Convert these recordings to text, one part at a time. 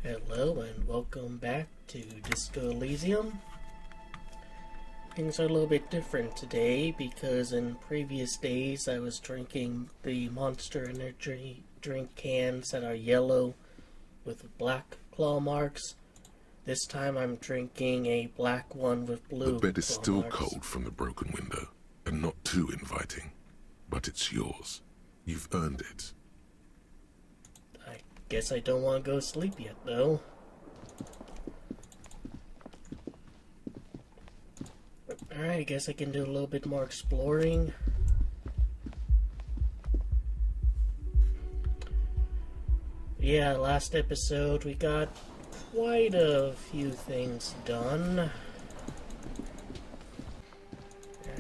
Hello and welcome back to Disco Elysium. Things are a little bit different today because in previous days I was drinking the Monster Energy drink cans that are yellow with black claw marks. This time I'm drinking a black one with blue. The bed is claw still marks. cold from the broken window and not too inviting, but it's yours. You've earned it. I guess I don't want to go to sleep yet though. Alright, I guess I can do a little bit more exploring. Yeah, last episode we got quite a few things done.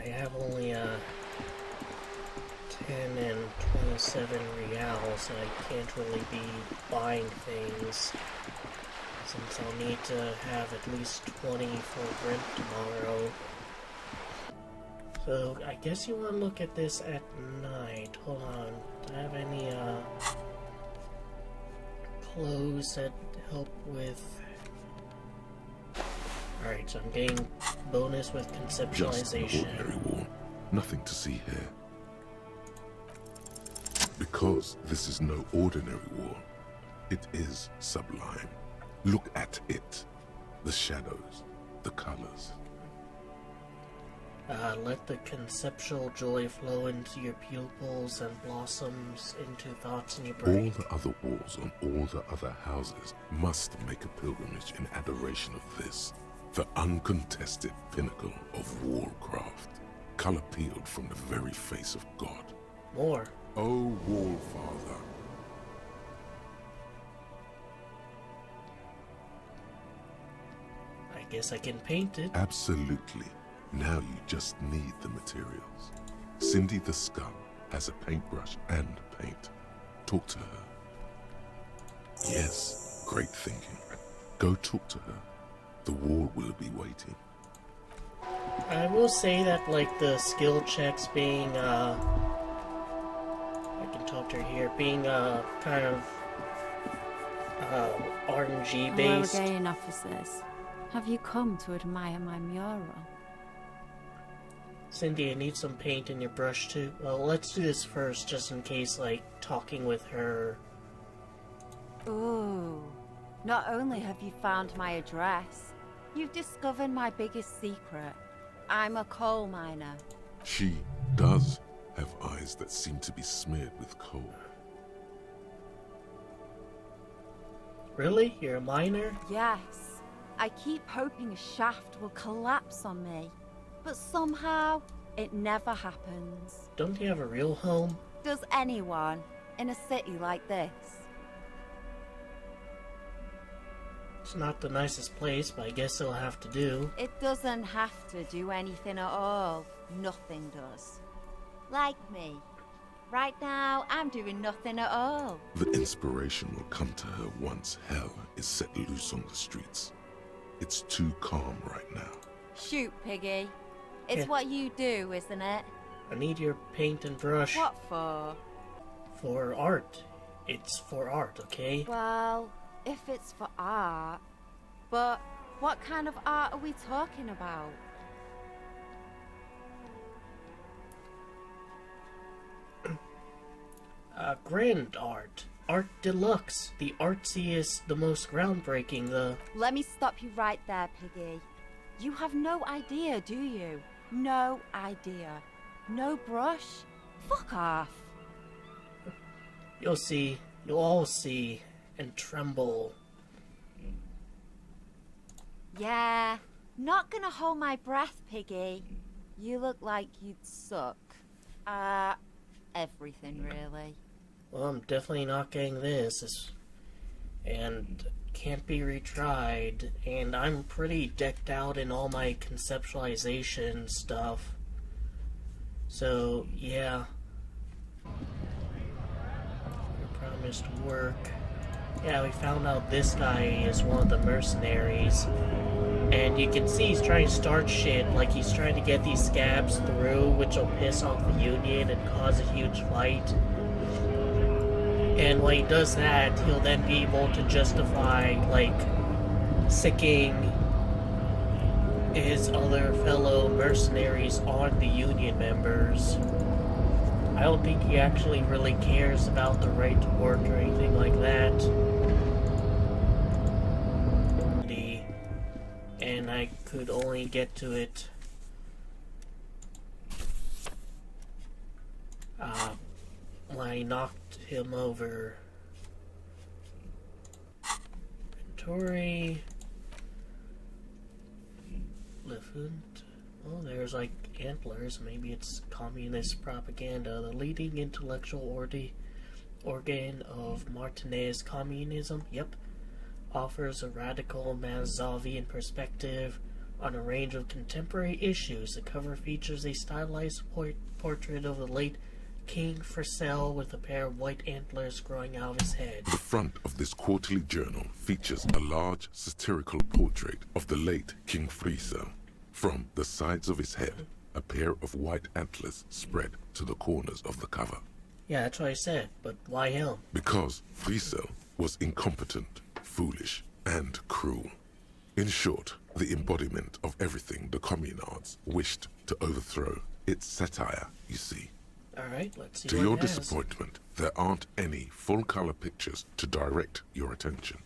I have only 10 and 27 reals, and I can't really be buying things since I'll need to have at least 20 for rent tomorrow. So, I guess you want to look at this at night. Hold on. Do I have any, clothes that help with... Alright, so I'm getting bonus with conceptualization. Just an ordinary wall. Nothing to see here. Because this is no ordinary wall. It is sublime. Look at it. The shadows, the colors. Let the conceptual joy flow into your pupils and blossoms into thoughts in your brain. All the other walls on all the other houses must make a pilgrimage in adoration of this, the uncontested pinnacle of wallcraft, color peeled from the very face of God. More. O Wall Father. I guess I can paint it. Absolutely. Now you just need the materials. Cindy the Scum has a paintbrush and paint. Talk to her. Yes, great thinking. Go talk to her. The wall will be waiting. I will say that, like, the skill checks being, I can talk to her here, being, kind of, RNG based. Hello again, officers. Have you come to admire my mural? Cindy, I need some paint in your brush too. Well, let's do this first, just in case, like, talking with her. Ooh. Not only have you found my address, you've discovered my biggest secret. I'm a coal miner. She does have eyes that seem to be smeared with coal. Really? You're a miner? Yes. I keep hoping a shaft will collapse on me. But somehow, it never happens. Don't you have a real home? Does anyone in a city like this? It's not the nicest place, but I guess it'll have to do. It doesn't have to do anything at all. Nothing does. Like me. Right now, I'm doing nothing at all. The inspiration will come to her once hell is set loose on the streets. It's too calm right now. Shoot, Piggy. It's Yeah. what you do, isn't it? I need your paint and brush. What for? For art. It's for art, okay? Well, if it's for art... But what kind of art are we talking about? Grand art. Art deluxe. The artsiest, the most groundbreaking, the... Let me stop you right there, Piggy. You have no idea, do you? No idea. No brush? Fuck off. You'll see. You'll all see. And tremble. Yeah, not gonna hold my breath, Piggy. You look like you'd suck. Everything, really. Well, I'm definitely not getting this. And can't be retried. And I'm pretty decked out in all my conceptualization stuff. So, yeah. I promised work. Yeah, we found out this guy is one of the mercenaries. And you can see he's trying to start shit, like he's trying to get these scabs through, which will piss off the Union and cause a huge fight. And when he does that, he'll then be able to justify, like, sicking his other fellow mercenaries on the Union members. I don't think he actually really cares about the right to work or anything like that. And I could only get to it when I knocked him over. Inventory. Lefant. Oh, there's like antlers. Maybe it's communist propaganda. The leading intellectual organ of Martinez communism. Yep. Offers a radical Mazovian perspective on a range of contemporary issues. The cover features a stylized portrait of the late King Frissell with a pair of white antlers growing out of his head. The front of this quarterly journal features a large satirical portrait of the late King Frissell. From the sides of his head, a pair of white antlers spread to the corners of the cover. Yeah, that's what I said, but why him? Because Frissell was incompetent, foolish, and cruel. In short, the embodiment of everything the communards wished to overthrow. It's satire, you see. Alright, let's see To what your it has. disappointment, there aren't any full-color pictures to direct your attention.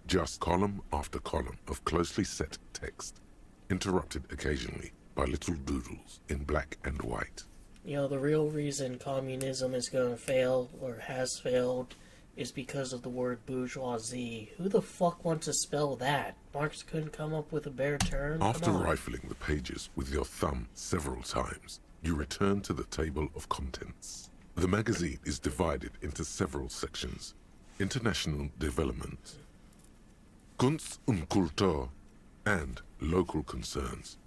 Just column after column of closely set text, interrupted occasionally by little doodles in black and white. You know, the real reason communism is going to fail, or has failed, is because of the word bourgeoisie. Who the fuck wants to spell that? Marx couldn't come up with a better term? After Come on. rifling the pages with your thumb several times, you return to the table of contents. The magazine is divided into several sections. International development, Kunst und Kultur, and local concerns.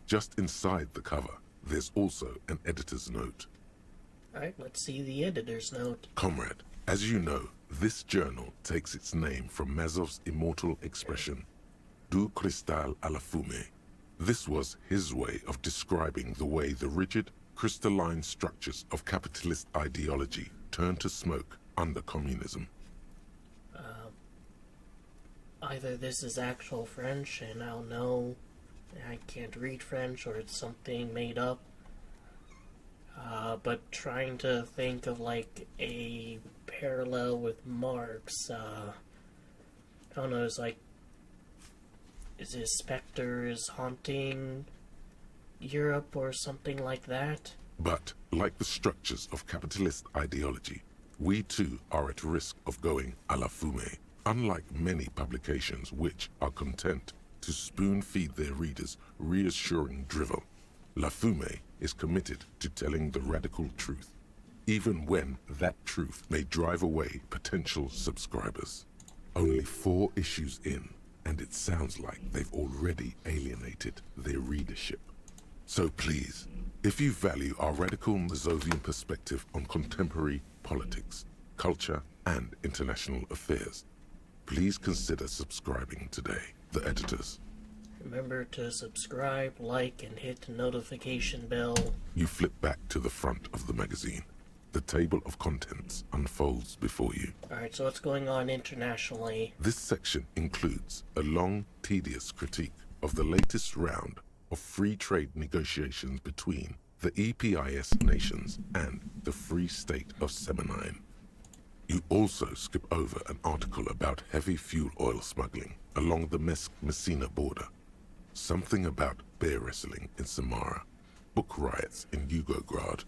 Just inside the cover, there's also an editor's note. Alright, let's see the editor's note. Comrade, as you know, this journal takes its name from Mazov's immortal expression, Du cristal à la fumée. This was his way of describing the way the rigid, crystalline structures of capitalist ideology turn to smoke under communism. Either this is actual French, and I don't know, I can't read French, or it's something made up. But trying to think of, like, a parallel with Marx, I don't know, it's like, is it specters haunting Europe or something like that? But, like the structures of capitalist ideology, we too are at risk of going à la fumée. Unlike many publications which are content to spoon-feed their readers reassuring drivel, La Fumée is committed to telling the radical truth, even when that truth may drive away potential subscribers. Only 4 issues in, and it sounds like they've already alienated their readership. So please, if you value our radical Mazovian perspective on contemporary politics, culture, and international affairs, please consider subscribing today. The editors. Remember to subscribe, like, and hit the notification bell. You flip back to the front of the magazine. The table of contents unfolds before you. Alright, so what's going on internationally? This section includes a long, tedious critique of the latest round of free trade negotiations between the EPIS nations and the Free State of Semenine. You also skip over an article about heavy fuel oil smuggling along the Messina border, something about bear wrestling in Samara, book riots in Yugograd.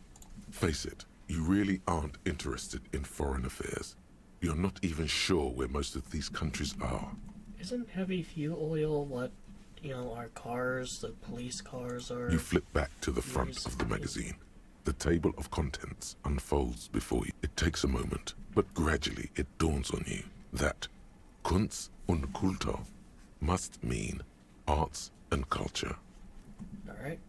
Face it, you really aren't interested in foreign affairs. You're not even sure where most of these countries are. Isn't heavy fuel oil what, you know, our cars, the police cars are? You flip back to the front of the magazine. The table of contents unfolds before you. It takes a moment, but gradually it dawns on you that Kunst und Kultur must mean arts and culture. Alright.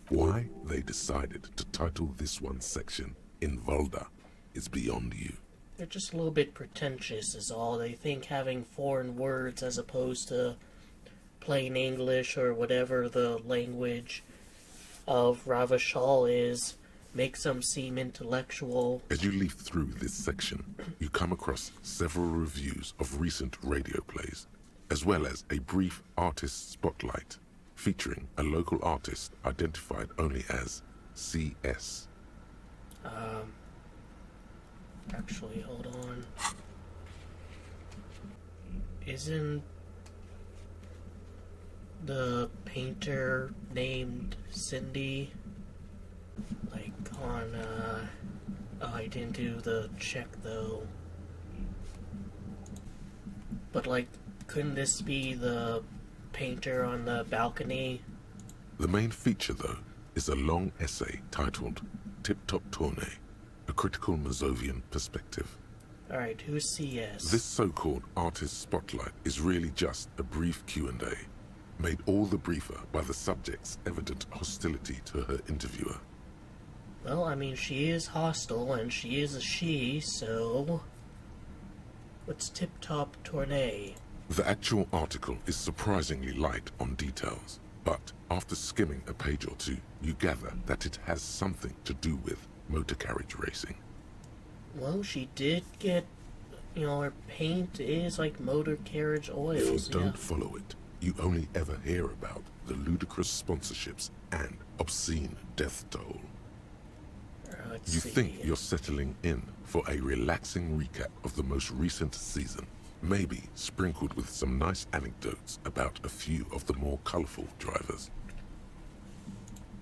Why they decided to title this one section in Volda is beyond you. They're just a little bit pretentious is all. They think having foreign words as opposed to plain English or whatever the language of Ravachol is makes them seem intellectual. As you leaf through this section, you come across several reviews of recent radio plays, as well as a brief artist spotlight featuring a local artist identified only as CS. Actually, hold on. Isn't the painter named Cindy? Like on, oh, I didn't do the check though. But like, couldn't this be the painter on the balcony? The main feature, though, is a long essay titled Tip Top Tourney, a critical Mazovian perspective. Alright, who's CS? This so-called artist spotlight is really just a brief Q&A, made all the briefer by the subject's evident hostility to her interviewer. Well, I mean, she is hostile, and she is a she, so... What's Tip Top Tourney? The actual article is surprisingly light on details, but after skimming a page or two, you gather that it has something to do with motor carriage racing. Well, she did get, you know, her paint is like motor carriage oils. If you don't follow it, you only ever hear about the ludicrous sponsorships and obscene death toll. You think you're settling in for a relaxing recap of the most recent season, maybe sprinkled with some nice anecdotes about a few of the more colorful drivers.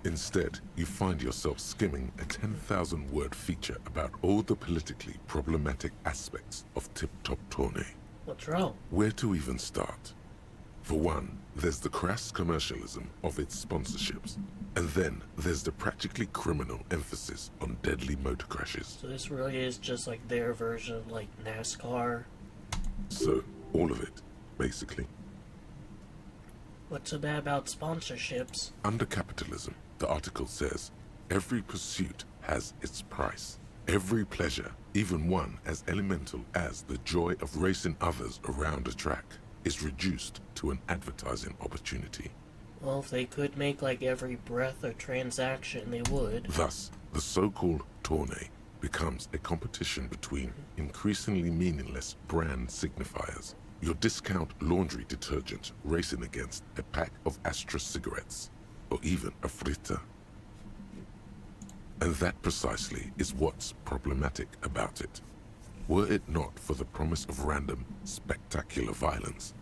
Instead, you find yourself skimming a 10,000-word feature about all the politically problematic aspects of Tip Top Tourney. What's wrong? Where to even start? For one, there's the crass commercialism of its sponsorships, and then there's the practically criminal emphasis on deadly motor crashes. So this really is just like their version of like NASCAR. So, all of it, basically. What's so bad about sponsorships? Under capitalism, the article says, every pursuit has its price. Every pleasure, even one as elemental as the joy of racing others around a track, is reduced to an advertising opportunity. Well, if they could make like every breath a transaction, they would. Thus, the so-called tourney becomes a competition between increasingly meaningless brand signifiers. Your discount laundry detergent racing against a pack of Astra cigarettes, or even a fritter. And that precisely is what's problematic about it. Were it not for the promise of random, spectacular violence,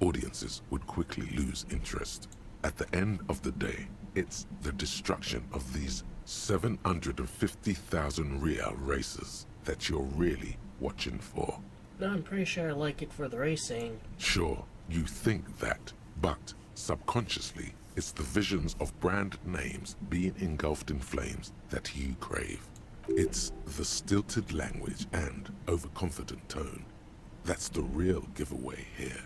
audiences would quickly lose interest. At the end of the day, it's the destruction of these 750,000 real races that you're really watching for. No, I'm pretty sure I like it for the racing. Sure, you think that, but subconsciously, it's the visions of brand names being engulfed in flames that you crave. It's the stilted language and overconfident tone that's the real giveaway here.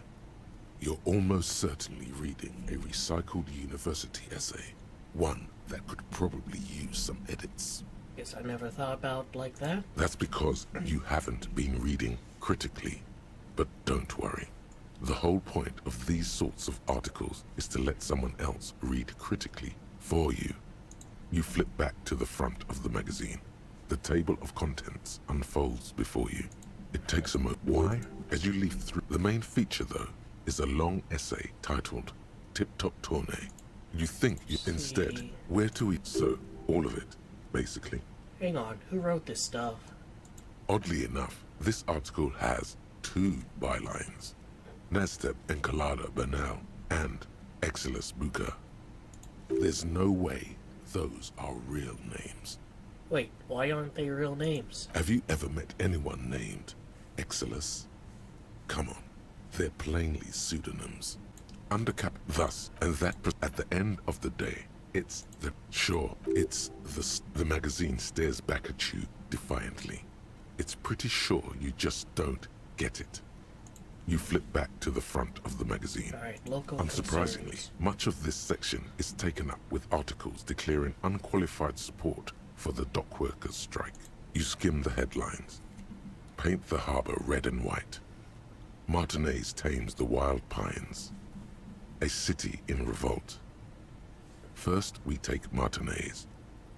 You're almost certainly reading a recycled university essay, one that could probably use some edits. Guess I never thought about like that. That's because you haven't been reading critically. But don't worry. The whole point of these sorts of articles is to let someone else read critically for you. You flip back to the front of the magazine. The table of contents unfolds before you. It takes a moment. Why? As you leaf through. The main feature, though, is a long essay titled Tip Top Tourney. You think instead, where to eat? So, all of it, basically. Hang on, who wrote this stuff? Oddly enough, this article has two bylines. Nasteb Encolada Bernal and Exilus Buka. There's no way those are real names. Wait, why aren't they real names? Have you ever met anyone named Exilus? Come on, they're plainly pseudonyms. Thus, and that at the end of the day, it's the magazine stares back at you defiantly. It's pretty sure you just don't get it. You flip back to the front of the magazine. Alright, local Unsurprisingly, concerns. much of this section is taken up with articles declaring unqualified support for the dock workers' strike. You skim the headlines. Paint the harbor red and white. Martinez tames the wild pines. A city in revolt. First, we take Martinez.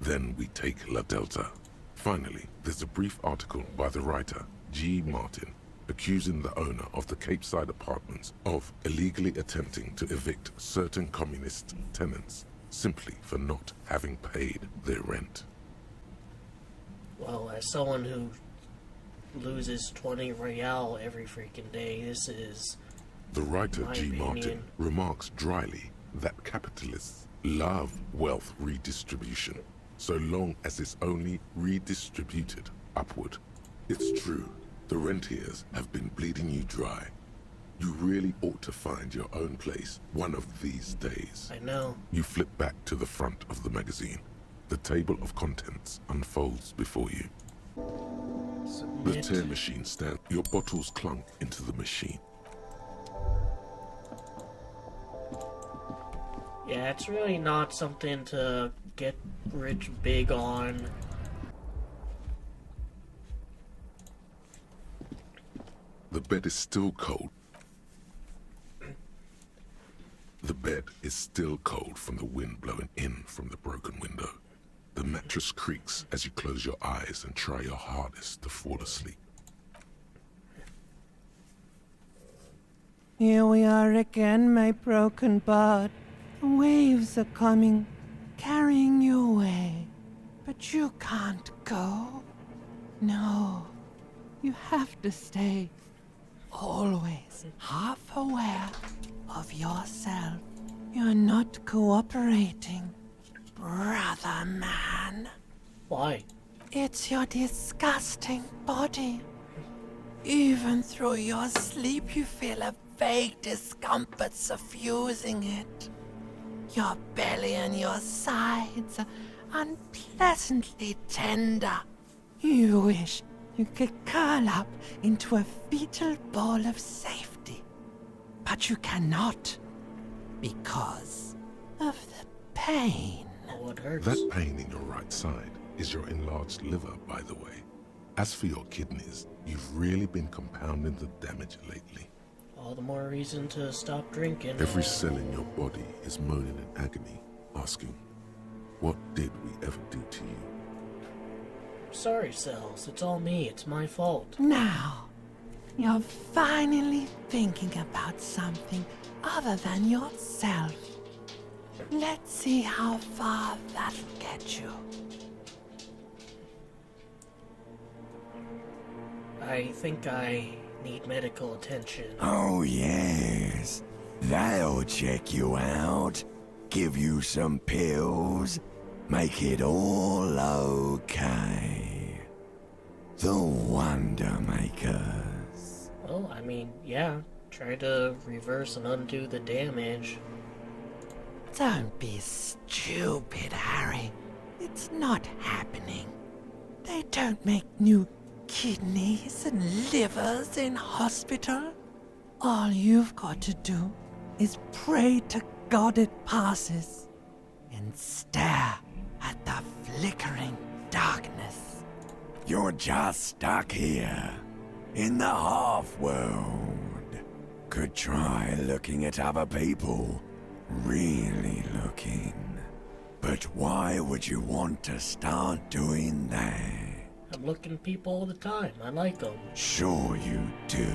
Then we take La Delta. Finally, there's a brief article by the writer, G. Martin, accusing the owner of the Cape Side Apartments of illegally attempting to evict certain communist tenants simply for not having paid their rent. Well, as someone who loses 20 real every freaking day, this is... The writer my G. opinion. Martin remarks dryly that capitalists love wealth redistribution, so long as it's only redistributed upward. It's true, the rentiers have been bleeding you dry. You really ought to find your own place one of these days. I know. You flip back to the front of the magazine. The table of contents unfolds before you. The Submit. tear machine stands. Your bottles clunk into the machine. Yeah, it's really not something to get rich big on. The bed is still cold. The bed is still cold from the wind blowing in from the broken window. The mattress creaks as you close your eyes and try your hardest to fall asleep. Here we are again, my broken bird. The waves are coming, carrying you away. But you can't go. No, you have to stay. Always half aware of yourself. You're not cooperating, brother man. Why? It's your disgusting body. Even through your sleep, you feel a vague discomfort suffusing it. Your belly and your sides are unpleasantly tender. You wish you could curl up into a fetal ball of safety. But you cannot, because of the pain. Oh, it hurts. That pain in your right side is your enlarged liver, by the way. As for your kidneys, you've really been compounding the damage lately. All the more reason to stop drinking. Every cell in your body is moaning in agony, asking, what did we ever do to you? Sorry, cells. It's all me. It's my fault. Now, you're finally thinking about something other than yourself. Let's see how far that'll get you. I think I need medical attention. Oh, yes. They'll check you out, give you some pills, make it all okay. The Wonder Makers. Well, I mean, yeah. Try to reverse and undo the damage. Don't be stupid, Harry. It's not happening. They don't make new kidneys and livers in hospital. All you've got to do is pray to God it passes and stare at the flickering darkness. You're just stuck here, in the half-world. Could try looking at other people, really looking. But why would you want to start doing that? I'm looking at people all the time. I like them. Sure you do.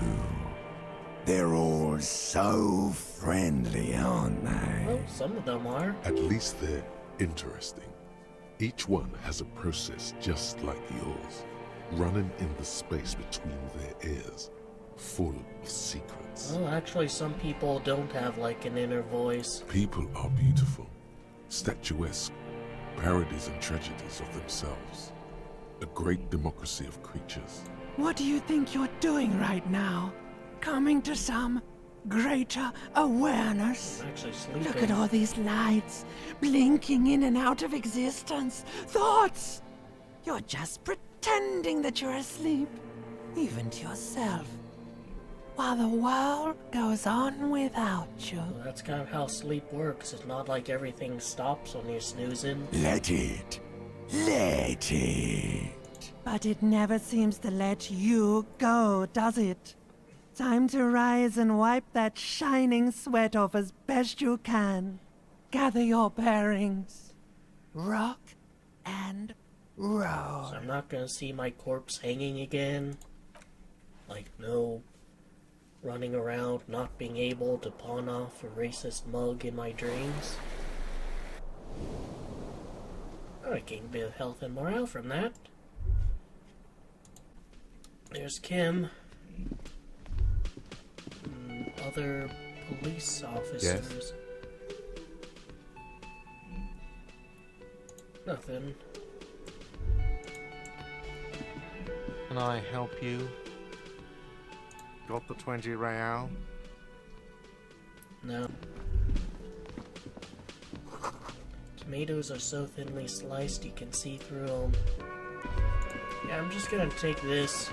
They're all so friendly, aren't they? Well, some of them are. At least they're interesting. Each one has a process just like yours, running in the space between their ears, full of secrets. Well, actually, some people don't have, like, an inner voice. People are beautiful, statuesque, parodies and tragedies of themselves. A great democracy of creatures. What do you think you're doing right now? Coming to some greater awareness? I'm actually sleeping. Look at all these lights, blinking in and out of existence. Thoughts! You're just pretending that you're asleep, even to yourself, while the world goes on without you. Well, that's kind of how sleep works. It's not like everything stops when you're snoozing. Let it. Let it. But it never seems to let you go, does it? Time to rise and wipe that shining sweat off as best you can. Gather your bearings. Rock and roll. So I'm not gonna see my corpse hanging again. Like, no running around not being able to pawn off a racist mug in my dreams. Oh, I gained a bit of health and morale from that. There's Kim. Other police officers. Nothing. Can I help you? Got the 20 real? No. Tomatoes are so thinly sliced you can see through them. Yeah, I'm just gonna take this.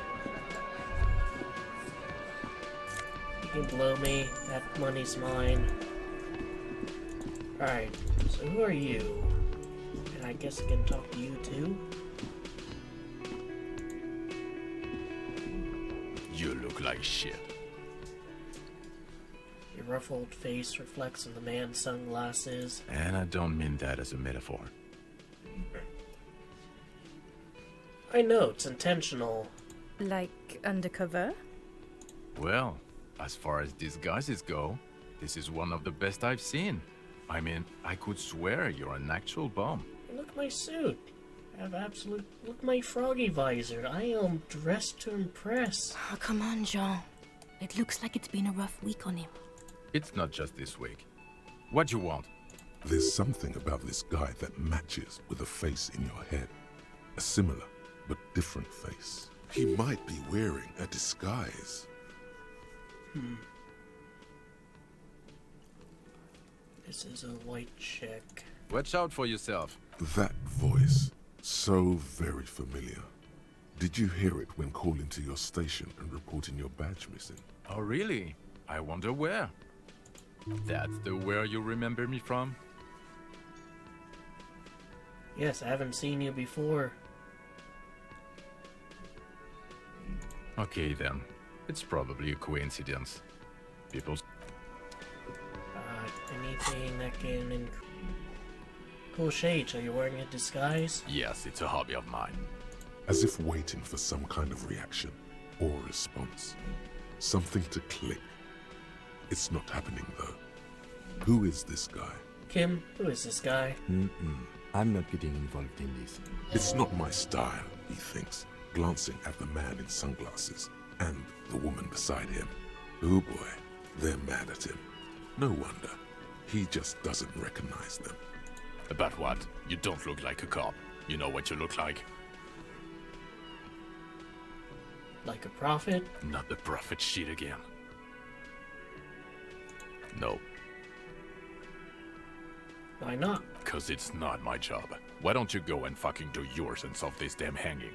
You can blow me. That money's mine. Alright, so who are you? And I guess I can talk to you too? You look like shit. Your ruffled face reflects in the man's sunglasses. And I don't mean that as a metaphor. I know, it's intentional. Like undercover? Well, as far as disguises go, this is one of the best I've seen. I mean, I could swear you're an actual bum. Look at my suit. I have absolute... Look at my froggy visor. I am dressed to impress. Oh, come on, Jean. It looks like it's been a rough week on him. It's not just this week. What you want? There's something about this guy that matches with a face in your head. A similar but different face. He might be wearing a disguise. This is a white check. Watch out for yourself. That voice, so very familiar. Did you hear it when calling to your station and reporting your badge missing? Oh, really? I wonder where. That's the where you remember me from? Yes, I haven't seen you before. Okay then. It's probably a coincidence. People... Anything that can... Cool shades, are you wearing a disguise? Yes, it's a hobby of mine. As if waiting for some kind of reaction or response. Something to click. It's not happening though. Who is this guy? Kim, who is this guy? I'm not getting involved in this. It's not my style, he thinks, glancing at the man in sunglasses and the woman beside him. Oh boy, they're mad at him. No wonder. He just doesn't recognize them. About what? You don't look like a cop. You know what you look like? Like a prophet? Not the prophet shit again. No, Why not? cause it's not my job. Why don't you go and fucking do yours and solve this damn hanging?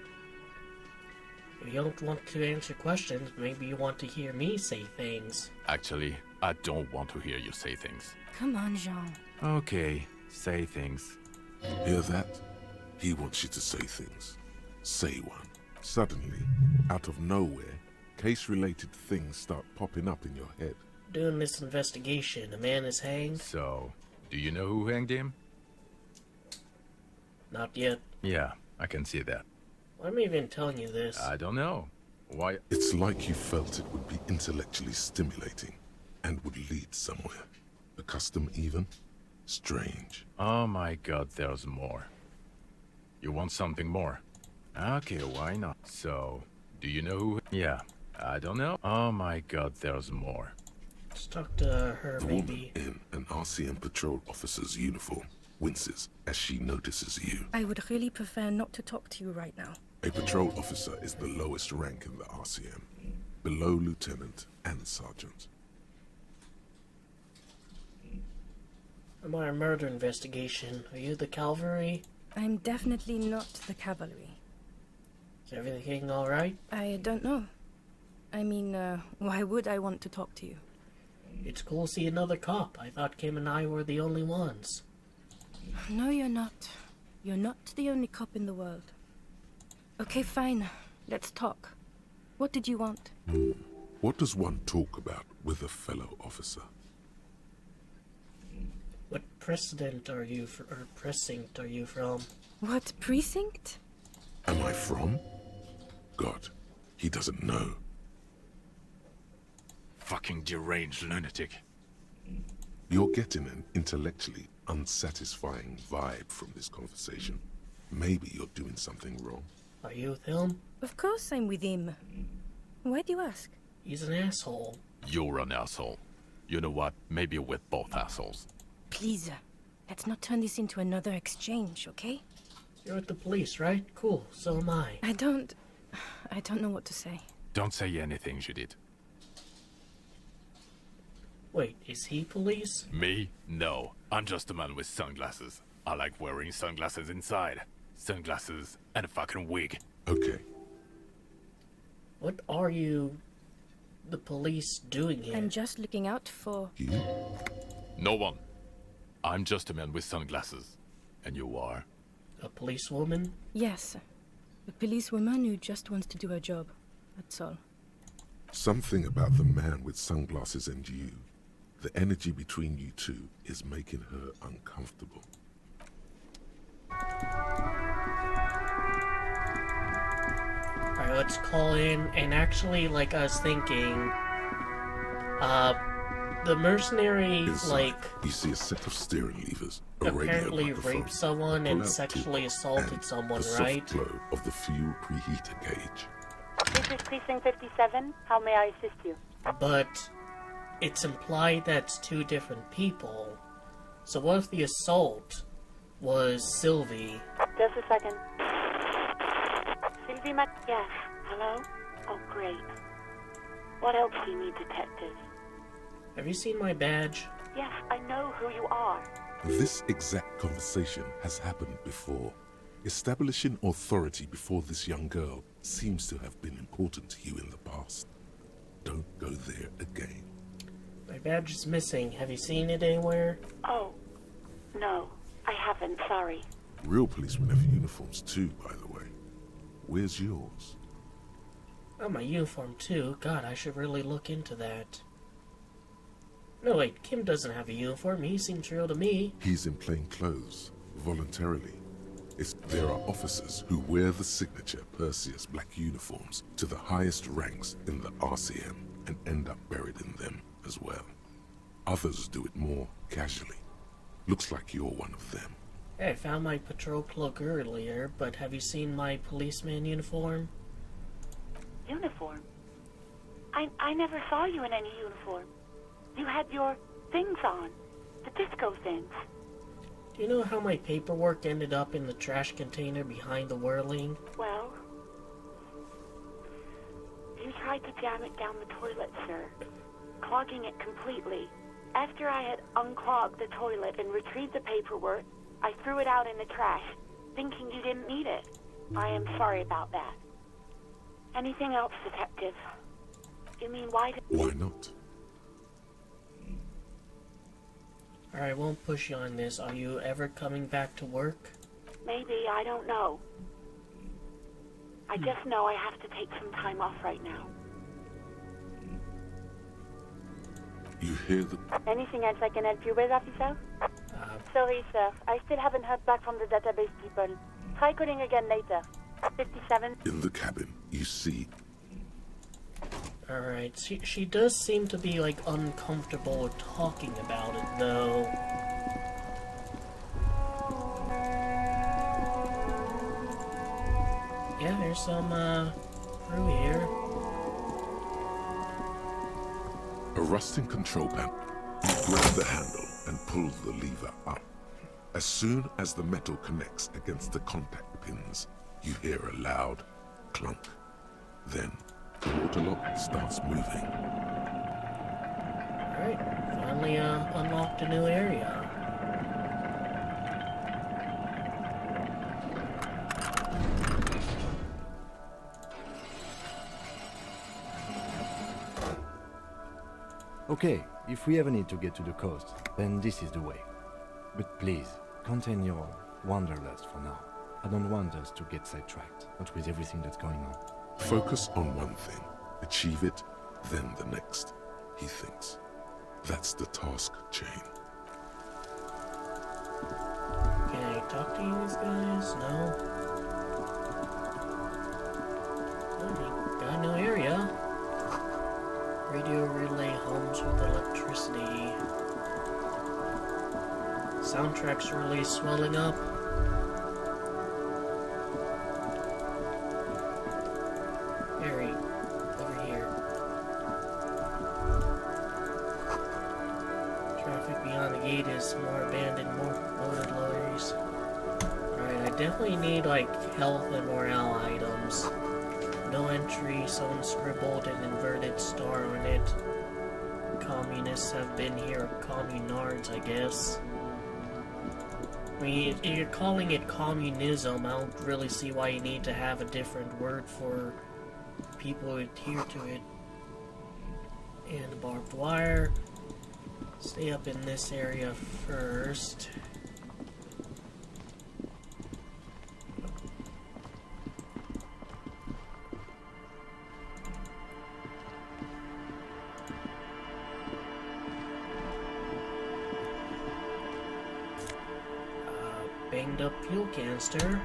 If you don't want to answer questions, maybe you want to hear me say things. Actually, I don't want to hear you say things. Come on, Jean. Okay, say things. Hear that? He wants you to say things. Say one. Suddenly, out of nowhere, case-related things start popping up in your head. Doing this investigation, a man is hanged? So, do you know who hanged him? Not yet. Yeah, I can see that. Why am I even telling you this? I don't know. Why? It's like you felt it would be intellectually stimulating and would lead somewhere. A custom even? Strange. Oh my god, there's more. You want something more? Okay, why not? So, do you know who? Yeah, I don't know. Oh my god, there's more. Let's talk to her, The maybe. woman in an RCM patrol officer's uniform winces as she notices you. I would really prefer not to talk to you right now. A patrol officer is the lowest rank in the RCM, below lieutenant and sergeant. I'm on a murder investigation. Are you the cavalry? I'm definitely not the cavalry. Is everything alright? I don't know. I mean, why would I want to talk to you? It's cool to see another cop. I thought Kim and I were the only ones. No, you're not. You're not the only cop in the world. Okay, fine. Let's talk. What did you want? What does one talk about with a fellow officer? What precinct are you from? What precinct? Am I from? God, he doesn't know. Fucking deranged lunatic. You're getting an intellectually unsatisfying vibe from this conversation. Maybe you're doing something wrong. Are you with him? Of course I'm with him. Why do you ask? He's an asshole. You're an asshole. You know what? Maybe we're both assholes. Please, let's not turn this into another exchange, okay? You're with the police, right? Cool, so am I. I don't know what to say. Don't say anything, Judith. Wait, is he police? Me? No. I'm just a man with sunglasses. I like wearing sunglasses inside. Sunglasses and a fucking wig. Okay, What are you, the police, doing here? I'm just looking out for... you? No one. I'm just a man with sunglasses. And you are? A policewoman? Yes, a policewoman who just wants to do her job. That's all. Something about the man with sunglasses and you, the energy between you two, is making her uncomfortable. Alright, let's call in. And actually, like I was thinking, the mercenary, Inside, you see a set of steering levers, a apparently radio microphone, raped someone pull and out sexually tool, assaulted and someone, the right? soft glow of the fuel preheater gauge. This is Precinct 57. How may I assist you? But it's implied that's two different people. So what if the assault was Sylvie? Just a second. Sylvie Yes. Hello? Oh, great. What else do you need, detective? Have you seen my badge? Yes, I know who you are. This exact conversation has happened before. Establishing authority before this young girl seems to have been important to you in the past. Don't go there again. My badge is missing. Have you seen it anywhere? Oh, no. I haven't, sorry. Real policemen have uniforms too, by the way. Where's yours? Oh, my uniform too. God, I should really look into that. No, wait, Kim doesn't have a uniform. He seems real to me. He's in plain clothes, voluntarily. There are officers who wear the signature Perseus black uniforms to the highest ranks in the RCM and end up buried in them as well. Others do it more casually. Looks like you're one of them. Hey, I found my patrol cloak earlier, but have you seen my policeman uniform? Uniform? I never saw you in any uniform. You had your things on. The disco things. Do you know how my paperwork ended up in the trash container behind the whirling? Well, you tried to jam it down the toilet, sir, clogging it completely. After I had unclogged the toilet and retrieved the paperwork, I threw it out in the trash, thinking you didn't need it. I am sorry about that. Anything else, detective? You mean why not? Alright, I won't push you on this. Are you ever coming back to work? Maybe, I don't know. I just know I have to take some time off right now. You hear the... Anything else I can help you with, officer? Sorry, sir. I still haven't heard back from the database people. Try calling again later. 57. In the cabin, you see... Alright, she does seem to be, like, uncomfortable talking about it, though. Yeah, there's some, crew here. A rusting control panel. You grab the handle and pull the lever up. As soon as the metal connects against the contact pins, you hear a loud clunk. Then, the water lock starts moving. Alright, finally, unlocked a new area. Okay, if we ever need to get to the coast, then this is the way. But please, contain your wanderlust for now. I don't want us to get sidetracked, not with everything that's going on. Focus on one thing, achieve it, then the next, he thinks. That's the task chain. talk to you guys? No? Oh, we got a new area. Radio relay hums with electricity. Soundtrack's really swelling up. Harry, over here. Traffic beyond the gate is more abandoned, more loaded lorries. Alright, I definitely need, like, health and morale items. No entry, someone scribbled an inverted star on it. Communists have been here, communards, I guess. I mean, if you're calling it communism, I don't really see why you need to have a different word for people who adhere to it. And barbed wire. Stay up in this area first. Banged up fuel canister.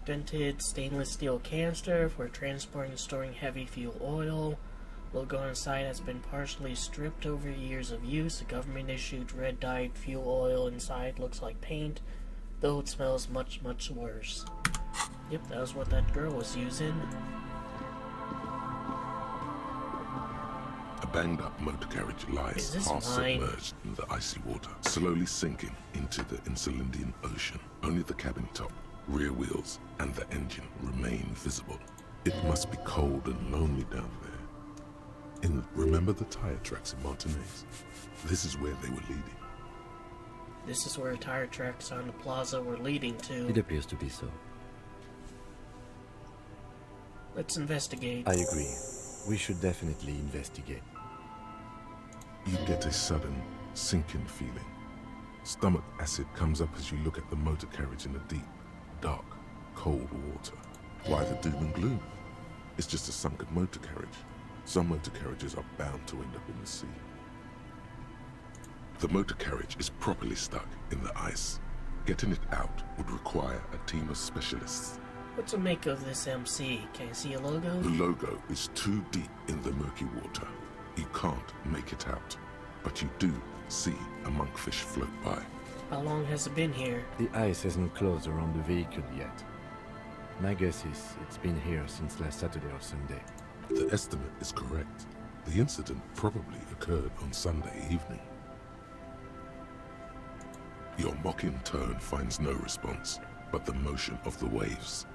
Dented stainless steel canister for transporting and storing heavy fuel oil. Logo on the side has been partially stripped over years of use. The government issued red dyed fuel oil inside. Looks like paint, though it smells much, much worse. Yep, that was what that girl was using. A banged-up motor carriage lies half submerged in the icy water, slowly sinking into the Elysium Ocean. Only the cabin top, rear wheels, and the engine remain visible. It must be cold and lonely down there. Remember the tire tracks in Martinez? This is where they were leading. This is where tire tracks on the plaza were leading to. It appears to be so. Let's investigate. I agree. We should definitely investigate. You get a sudden, sinking feeling. Stomach acid comes up as you look at the motor carriage in the deep, dark, cold water. Why the doom and gloom? It's just a sunken motor carriage. Some motor carriages are bound to end up in the sea. The motor carriage is properly stuck in the ice. Getting it out would require a team of specialists. What's the make of this MC? Can I see a logo? The logo is too deep in the murky water. You can't make it out, but you do see a monkfish float by. How long has it been here? The ice hasn't closed around the vehicle yet. My guess is it's been here since last Saturday or Sunday. The estimate is correct. The incident probably occurred on Sunday evening. Your mocking tone finds no response, but the motion of the waves.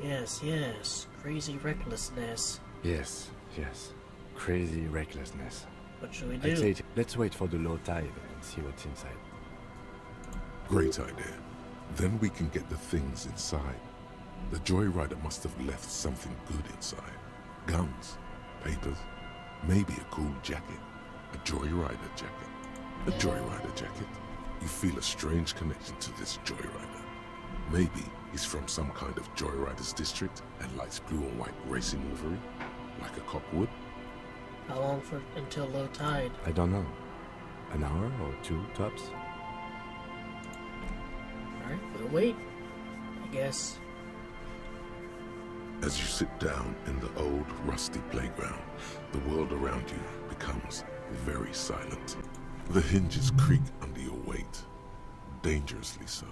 Yes, yes. Crazy recklessness. Yes, yes. Crazy recklessness. What should we do? I'd say let's wait for the low tide and see what's inside. Great idea. Then we can get the things inside. The joyrider must have left something good inside. Guns, papers, maybe a cool jacket. A joyrider jacket. A joyrider jacket. You feel a strange connection to this joyrider. Maybe he's from some kind of joyriders district and likes blue and white racing livery, like a cop would. How long until low tide? I don't know. An hour or two tops? Alright, we'll wait, I guess. As you sit down in the old, rusty playground, the world around you becomes very silent. The hinges creak under your weight, dangerously so.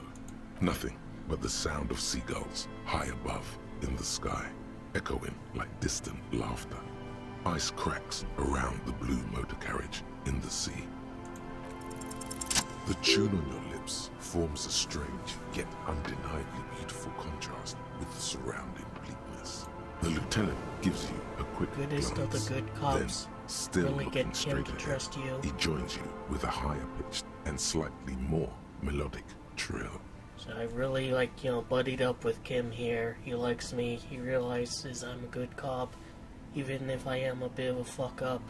Nothing but the sound of seagulls high above in the sky, echoing like distant laughter. Ice cracks around the blue motor carriage in the sea. The tune on your lips forms a strange yet undeniably beautiful contrast with the surrounding bleakness. The lieutenant gives you a quick Goodest of glance. the good cops. Then, still really looking get straight him to ahead, trust you. he joins you with a higher pitched and slightly more melodic trill. So I really buddied up with Kim here. He likes me. He realizes I'm a good cop, even if I am a bit of a fuck up.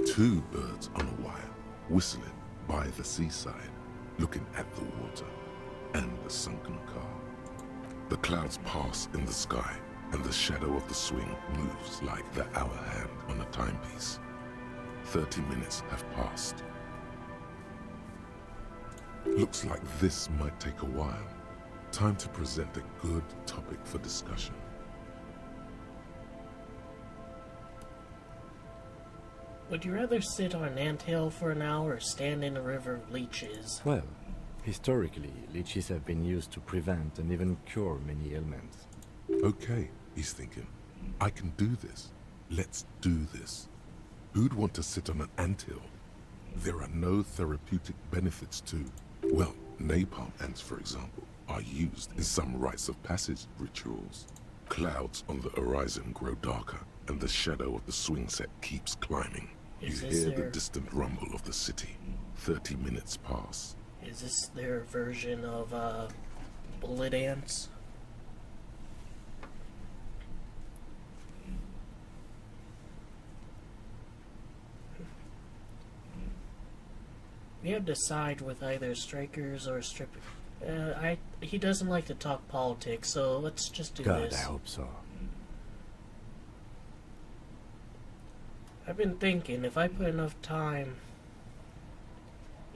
Two birds on a wire, whistling by the seaside, looking at the water and the sunken car. The clouds pass in the sky, and the shadow of the swing moves like the hour hand on a timepiece. 30 minutes have passed. Looks like this might take a while. Time to present a good topic for discussion. Would you rather sit on an anthill for an hour or stand in a river of leeches? Well, historically, leeches have been used to prevent and even cure many ailments. Okay, he's thinking. I can do this. Let's do this. Who'd want to sit on an anthill? There are no therapeutic benefits to, well, napalm ants, for example, are used in some rites of passage rituals. Clouds on the horizon grow darker, and the shadow of the swing set keeps climbing. You hear the distant rumble of the city. 30 minutes pass. Is this their version of, bullet ants? We have to side with either strikers or strippers. He doesn't like to talk politics, so let's just do God, this. I hope so. I've been thinking, if I put enough time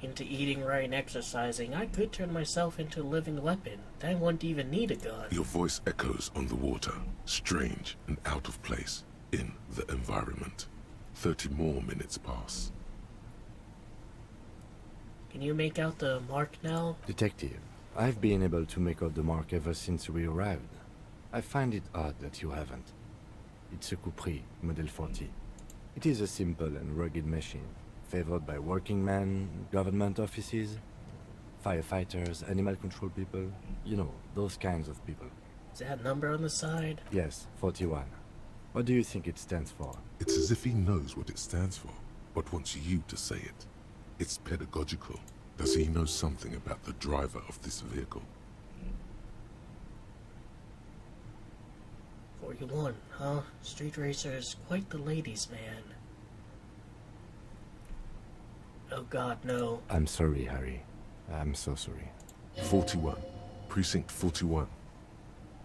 into eating right and exercising, I could turn myself into a living weapon. Then I wouldn't even need a gun. Your voice echoes on the water, strange and out of place in the environment. 30 more minutes pass. Can you make out the mark now? Detective, I've been able to make out the mark ever since we arrived. I find it odd that you haven't. It's a Capri, Model 40. It is a simple and rugged machine, favored by working men, government offices, firefighters, animal control people, you know, those kinds of people. Is that number on the side? Yes, 41. What do you think it stands for? It's as if he knows what it stands for, but wants you to say it. It's pedagogical. Does he know something about the driver of this vehicle? 41, huh? Street racer is quite the ladies' man. Oh God, no. I'm sorry, Harry. I'm so sorry. 41. Precinct 41.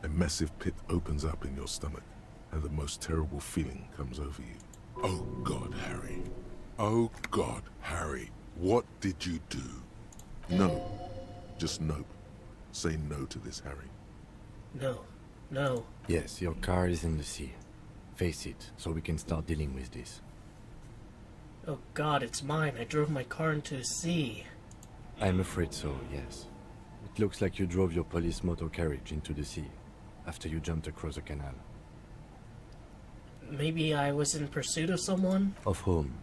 A massive pit opens up in your stomach, and the most terrible feeling comes over you. Oh God, Harry. Oh God, Harry. What did you do? No. Just nope. Say no to this, Harry. No. No. Yes, your car is in the sea. Face it, so we can start dealing with this. Oh God, it's mine. I drove my car into the sea. I'm afraid so, yes. It looks like you drove your police motor carriage into the sea, after you jumped across a canal. Maybe I was in pursuit of someone? Of whom?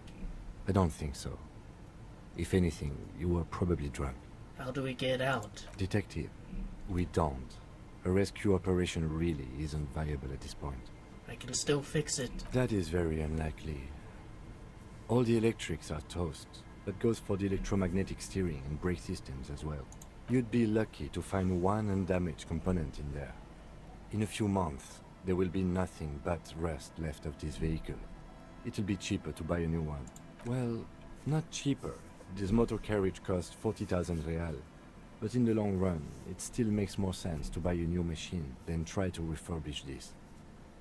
I don't think so. If anything, you were probably drunk. How do we get out? Detective, we don't. A rescue operation really isn't viable at this point. I can still fix it. That is very unlikely. All the electrics are toast. That goes for the electromagnetic steering and brake systems as well. You'd be lucky to find one undamaged component in there. In a few months, there will be nothing but rust left of this vehicle. It'll be cheaper to buy a new one. Well, not cheaper. This motor carriage costs 40,000 real. But in the long run, it still makes more sense to buy a new machine than try to refurbish this.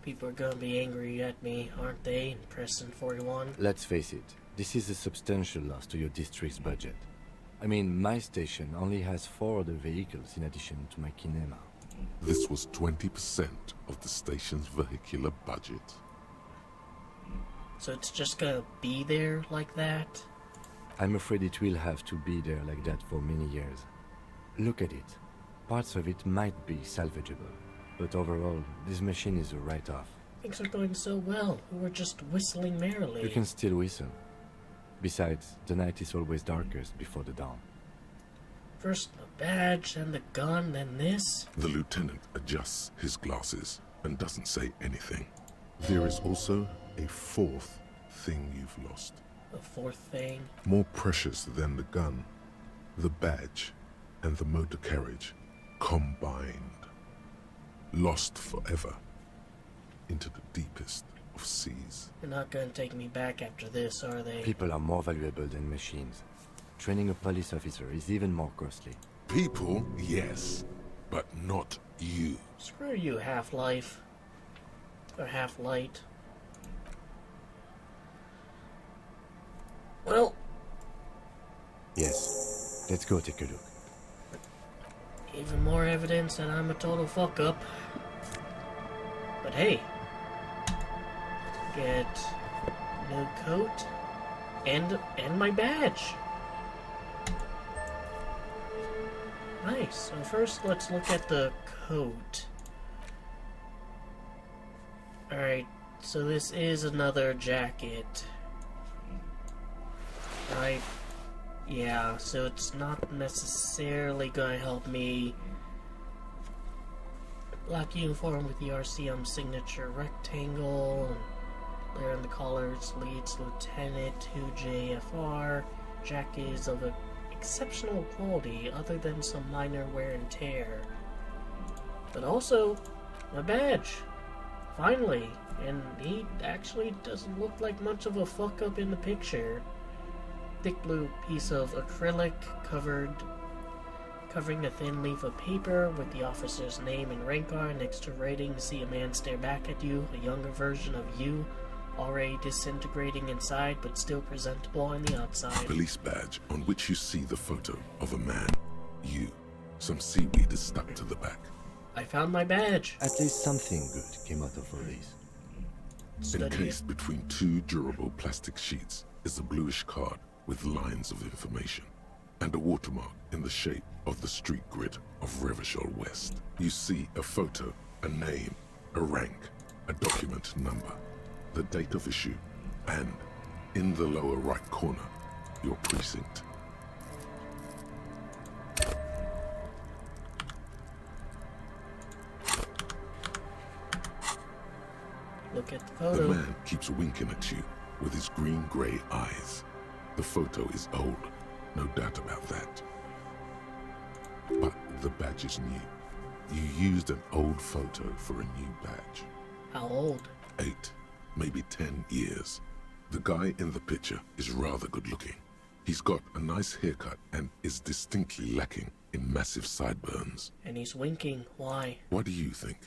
People are gonna be angry at me, aren't they, in Preston 41? Let's face it, this is a substantial loss to your district's budget. I mean, my station only has 4 other vehicles in addition to my kinema. This was 20% of the station's vehicular budget. So it's just gonna be there like that? I'm afraid it will have to be there like that for many years. Look at it. Parts of it might be salvageable, but overall, this machine is a write-off. Things are going so well. We were just whistling merrily. You can still whistle. Besides, the night is always darkest before the dawn. First the badge, then the gun, then this. The lieutenant adjusts his glasses and doesn't say anything. There is also a 4th thing you've lost. The 4th thing. More precious than the gun, the badge, and the motor carriage combined. Lost forever into the deepest of seas. They're not gonna take me back after this, are they? People are more valuable than machines. Training a police officer is even more costly. People, yes, but not you. Screw you, Half-Life. Or Half-Light. Well, Yes. Let's go take a look. even more evidence that I'm a total fuck up. But hey, get new coat and my badge. Nice. So first, let's look at the coat. All right. So this is another jacket, right? Yeah, so it's not necessarily going to help me. Black uniform with the RCM signature rectangle. There in the colors, leads Lieutenant 2JFR. Jacket is of exceptional quality other than some minor wear and tear. But also, my badge. Finally. And he actually doesn't look like much of a fuck up in the picture. Thick blue piece of acrylic covering a thin leaf of paper with the officer's name and rank on. Next to writing, see a man stare back at you, a younger version of you, already disintegrating inside but still presentable on the outside. Police badge on which you see the photo of a man. You. Some seaweed is stuck to the back. I found my badge. At least something good came out of all this. Encased between two durable plastic sheets is a bluish card with lines of information and a watermark in the shape of the street grid of Revachol West. You see a photo, a name, a rank, a document number, the date of issue, and in the lower right corner, your precinct. Look at the The photo. man keeps winking at you with his green-gray eyes. The photo is old, no doubt about that. But the badge is new. You used an old photo for a new badge. How old? 8, maybe 10 years. The guy in the picture is rather good looking. He's got a nice haircut and is distinctly lacking in massive sideburns. And he's winking. Why? What do you think?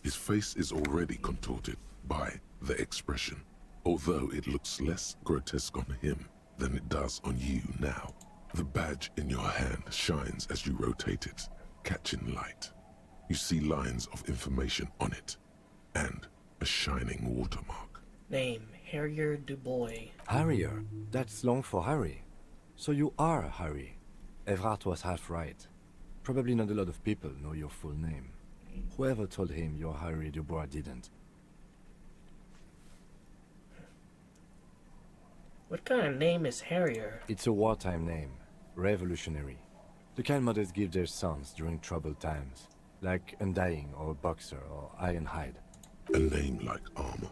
His face is already contorted by the expression, although it looks less grotesque on him than it does on you now. The badge in your hand shines as you rotate it, catching light. You see lines of information on it, and a shining watermark. Name, Harrier Dubois. Harrier. That's long for Harry. So you are Harry. Evrard was half right. Probably not a lot of people know your full name. Whoever told him you're Harry Dubois didn't. What kind of name is Harrier? It's a wartime name. Revolutionary. The kind mothers give their sons during troubled times. Like Undying or Boxer or Ironhide. A name like armor.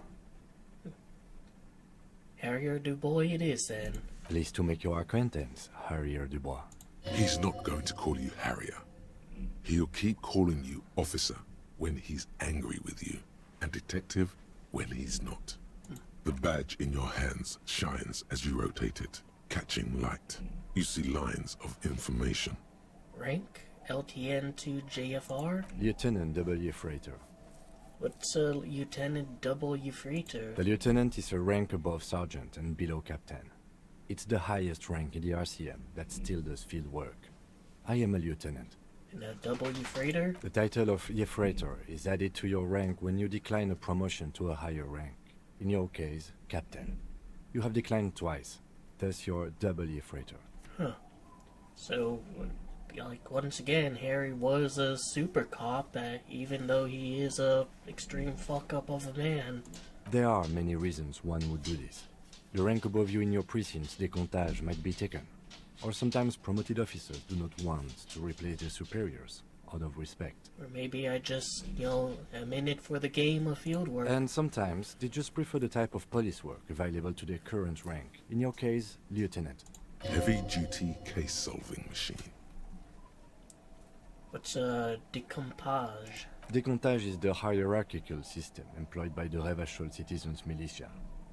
Harrier Dubois it is then. Pleased to make your acquaintance, Harrier Dubois. He's not going to call you Harrier. He'll keep calling you officer when he's angry with you, and detective when he's not. The badge in your hands shines as you rotate it, catching light. You see lines of information. Rank? LTN to JFR? Lieutenant W. Freighter. What's a Lieutenant W. Freighter? The lieutenant is a rank above sergeant and below captain. It's the highest rank in the RCM that still does field work. I am a lieutenant. And a W. Freighter? The title of Freighter is added to your rank when you decline a promotion to a higher rank. In your case, captain. You have declined twice, thus you're W. Freighter. Huh. So, like, once again, Harry was a super cop, even though he is a extreme fuck up of a man. There are many reasons one would do this. The rank above you in your precinct's décomptage might be taken. Or sometimes promoted officers do not want to replace their superiors, out of respect. Or maybe I just, am in it for the game of field work. And sometimes they just prefer the type of police work available to their current rank. In your case, lieutenant. Heavy-duty case-solving machine. What's a decompage? Décomptage is the hierarchical system employed by the Revachol Citizens Militia.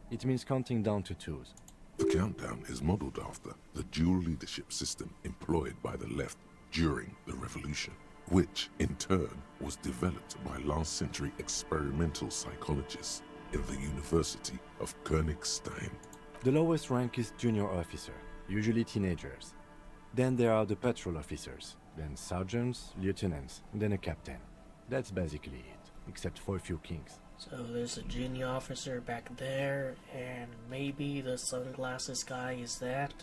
It means counting down to twos. The countdown is modeled after the dual leadership system employed by the left during the revolution, which in turn was developed by last-century experimental psychologists in the University of Königstein. The lowest rank is junior officer, usually teenagers. Then there are the patrol officers, then sergeants, lieutenants, then a captain. That's basically it, except for a few kings. So there's a junior officer back there, and maybe the sunglasses guy is that?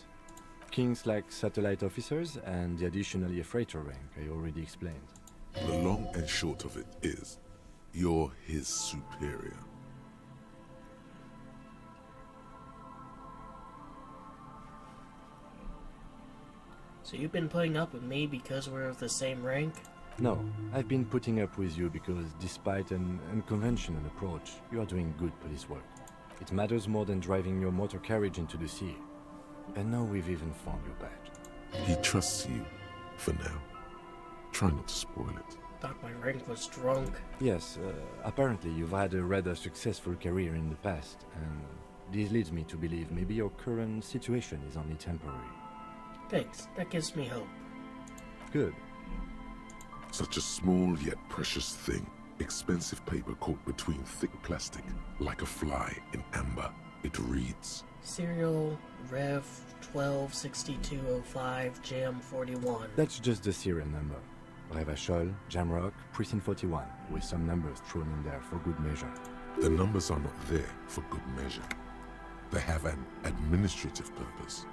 Kings like satellite officers and the additionally a freighter rank I already explained. The long and short of it is, you're his superior. So you've been putting up with me because we're of the same rank? No, I've been putting up with you because despite an unconventional approach, you are doing good police work. It matters more than driving your motor carriage into the sea. And now we've even found your badge. He trusts you, for now. Try not to spoil it. Thought my rank was drunk. Yes, apparently you've had a rather successful career in the past, and this leads me to believe maybe your current situation is only temporary. Thanks, that gives me hope. Good. Such a small yet precious thing. Expensive paper caught between thick plastic, like a fly in amber. It reads, Serial Rev 126205 Jam 41. That's just the serial number. Revachol, Jamrock, Precinct 41, with some numbers thrown in there for good measure. the numbers are not there for good measure. They have an administrative purpose,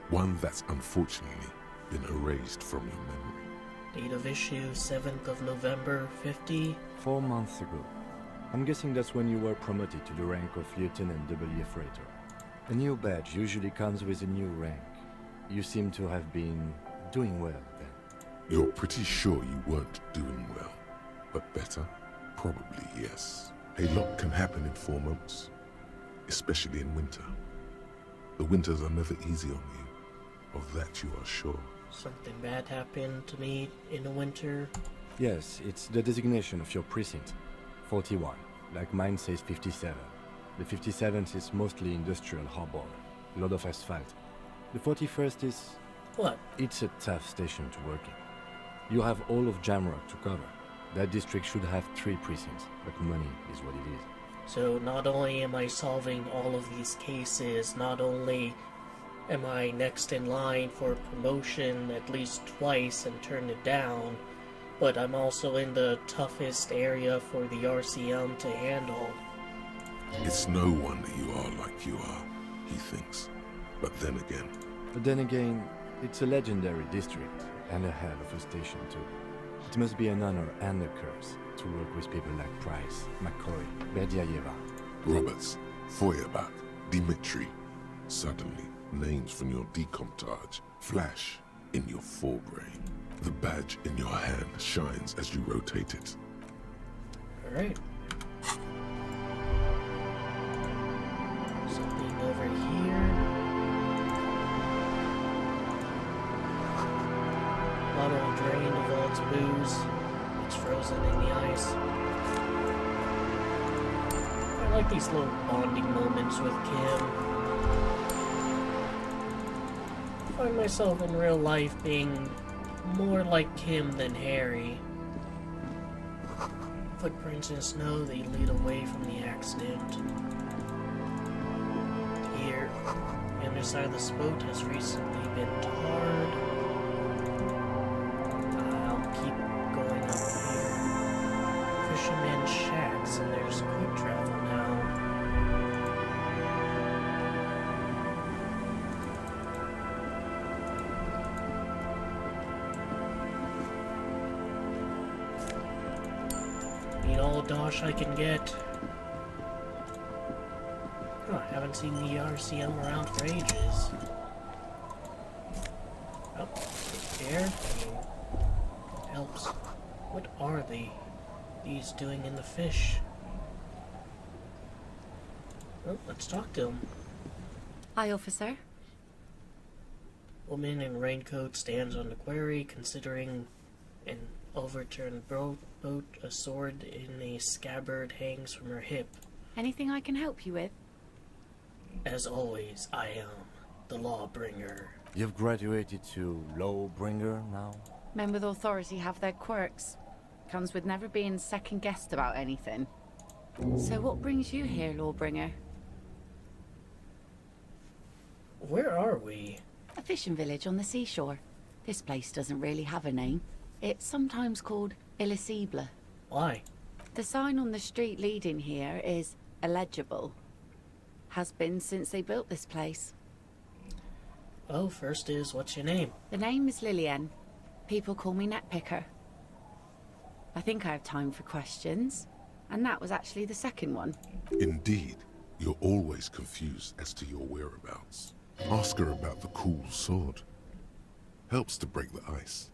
one that's unfortunately been erased from your memory. Date of issue 7th of November 50. 4 months ago. I'm guessing that's when you were promoted to the rank of Lieutenant W. Freighter. A new badge usually comes with a new rank. You seem to have been doing well then. You're pretty sure you weren't doing well, but better? Probably yes. A lot can happen in 4 months, especially in winter. The winters are never easy on you, of that you are sure. Something bad happened to me in the winter. Yes, it's the designation of your precinct. 41, like mine says 57. The 57th is mostly industrial harbor, a lot of asphalt. The 41st is... What? It's a tough station to work in. You have all of Jamrock to cover. That district should have 3 precincts, but money is what it is. So not only am I solving all of these cases, not only am I next in line for promotion at least twice and turned it down, but I'm also in the toughest area for the RCM to handle. It's no wonder you are like you are, he thinks. But then again, it's a legendary district, and a hell of a station too. It must be an honor and a curse to work with people like Price, McCoy, Berdiayeva. Roberts, Feuerbach, Dimitri. Suddenly, names from your decomptage flash in your forebrain. The badge in your hand shines as you rotate it. Alright. Something over here. Bottle drained of all its booze. It's frozen in the ice. I like these little bonding moments with Kim. I find myself in real life being more like Kim than Harry. Footprints in snow, they lead away from the accident. Here, the underside of this boat has recently been tarred. I'll keep going up here. Fishermen's shacks, and there's quick travel now. Need all dosh I can get. Oh, I haven't seen the RCM around for ages. Oh, air helps. What are these doing in the fish? Oh, let's talk to them. Hi, officer. Woman in raincoat stands on the quarry, considering an overturned boat. A sword in a scabbard hangs from her hip. Anything I can help you with? As always, I am the lawbringer. You've graduated to Lawbringer now? Men with authority have their quirks. Comes with never being second-guessed about anything. So what brings you here, Lawbringer? Where are we? A fishing village on the seashore. This place doesn't really have a name. It's sometimes called Elysium. Why? The sign on the street leading here is illegible. Has been since they built this place. Well, first is, what's your name? The name is Lillian. People call me Netpicker. I think I have time for questions. And that was actually the second one. Indeed, you're always confused as to your whereabouts. Ask her about the cool sword. Helps to break the ice.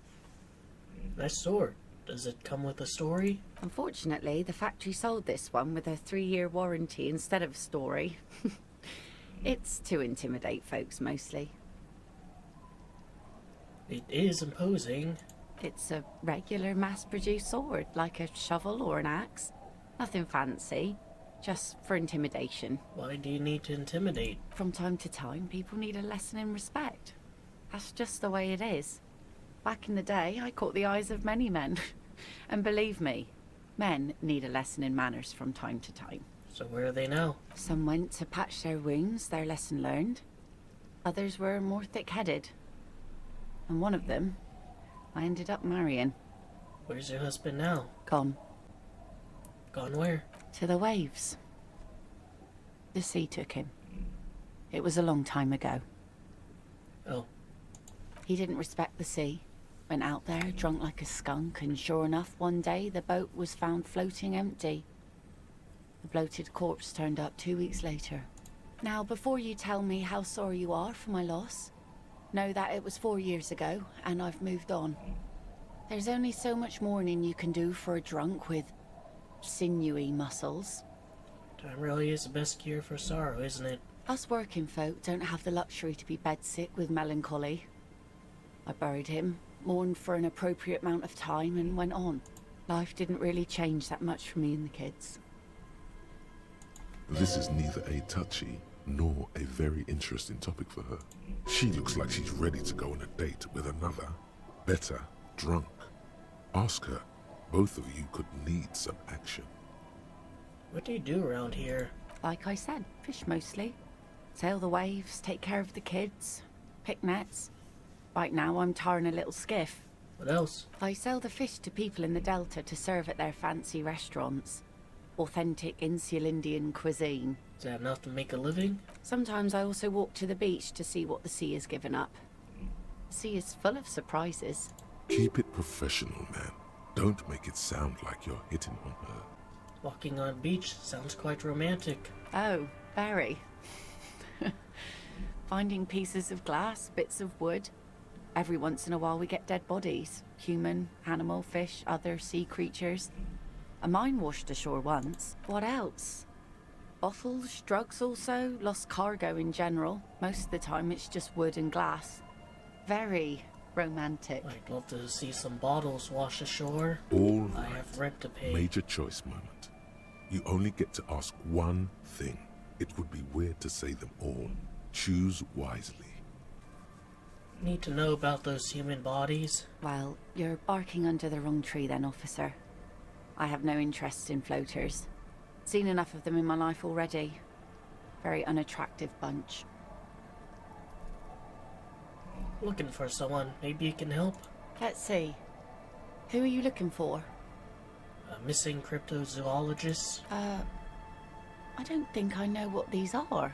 Nice sword. Does it come with a story? Unfortunately, the factory sold this one with a 3-year warranty instead of a story. It's to intimidate folks, mostly. It is imposing. It's a regular mass-produced sword, like a shovel or an axe. Nothing fancy, just for intimidation. Why do you need to intimidate? From time to time, people need a lesson in respect. That's just the way it is. Back in the day, I caught the eyes of many men. And believe me, men need a lesson in manners from time to time. So where are they now? Some went to patch their wounds, their lesson learned. Others were more thick-headed. And one of them, I ended up marrying. Where's your husband now? Gone. Gone where? To the waves. The sea took him. It was a long time ago. Oh. He didn't respect the sea. Went out there, drunk like a skunk, and sure enough, one day the boat was found floating empty. The bloated corpse turned up 2 weeks later. Now, before you tell me how sorry you are for my loss, know that it was 4 years ago, and I've moved on. There's only so much mourning you can do for a drunk with sinewy muscles. Time really is the best cure for sorrow, isn't it? Us working folk don't have the luxury to be bedsick with melancholy. I buried him, mourned for an appropriate amount of time, and went on. Life didn't really change that much for me and the kids. This is neither a touchy nor a very interesting topic for her. She looks like she's ready to go on a date with another, better, drunk. Ask her. Both of you could need some action. What do you do around here? Like I said, fish mostly. Sail the waves, take care of the kids, pick nets. Right now I'm tarring a little skiff. What else? I sell the fish to people in the Delta to serve at their fancy restaurants. Authentic Insulindian cuisine. Is that enough to make a living? Sometimes I also walk to the beach to see what the sea has given up. The sea is full of surprises. Keep it professional, man. Don't make it sound like you're hitting on her. Walking on a beach sounds quite romantic. Oh, very. Finding pieces of glass, bits of wood. Every once in a while we get dead bodies. Human, animal, fish, other sea creatures. A mine washed ashore once. What else? Bottles, drugs also, lost cargo in general. Most of the time it's just wood and glass. Very romantic. I'd love to see some bottles wash ashore. All I right. have rent to pay. Major choice moment. You only get to ask one thing. It would be weird to say them all. Choose wisely. Need to know about those human bodies. Well, you're barking under the wrong tree then, officer. I have no interest in floaters. Seen enough of them in my life already. Very unattractive bunch. Looking for someone. Maybe you can help? Let's see. Who are you looking for? A missing cryptozoologist? I don't think I know what these are.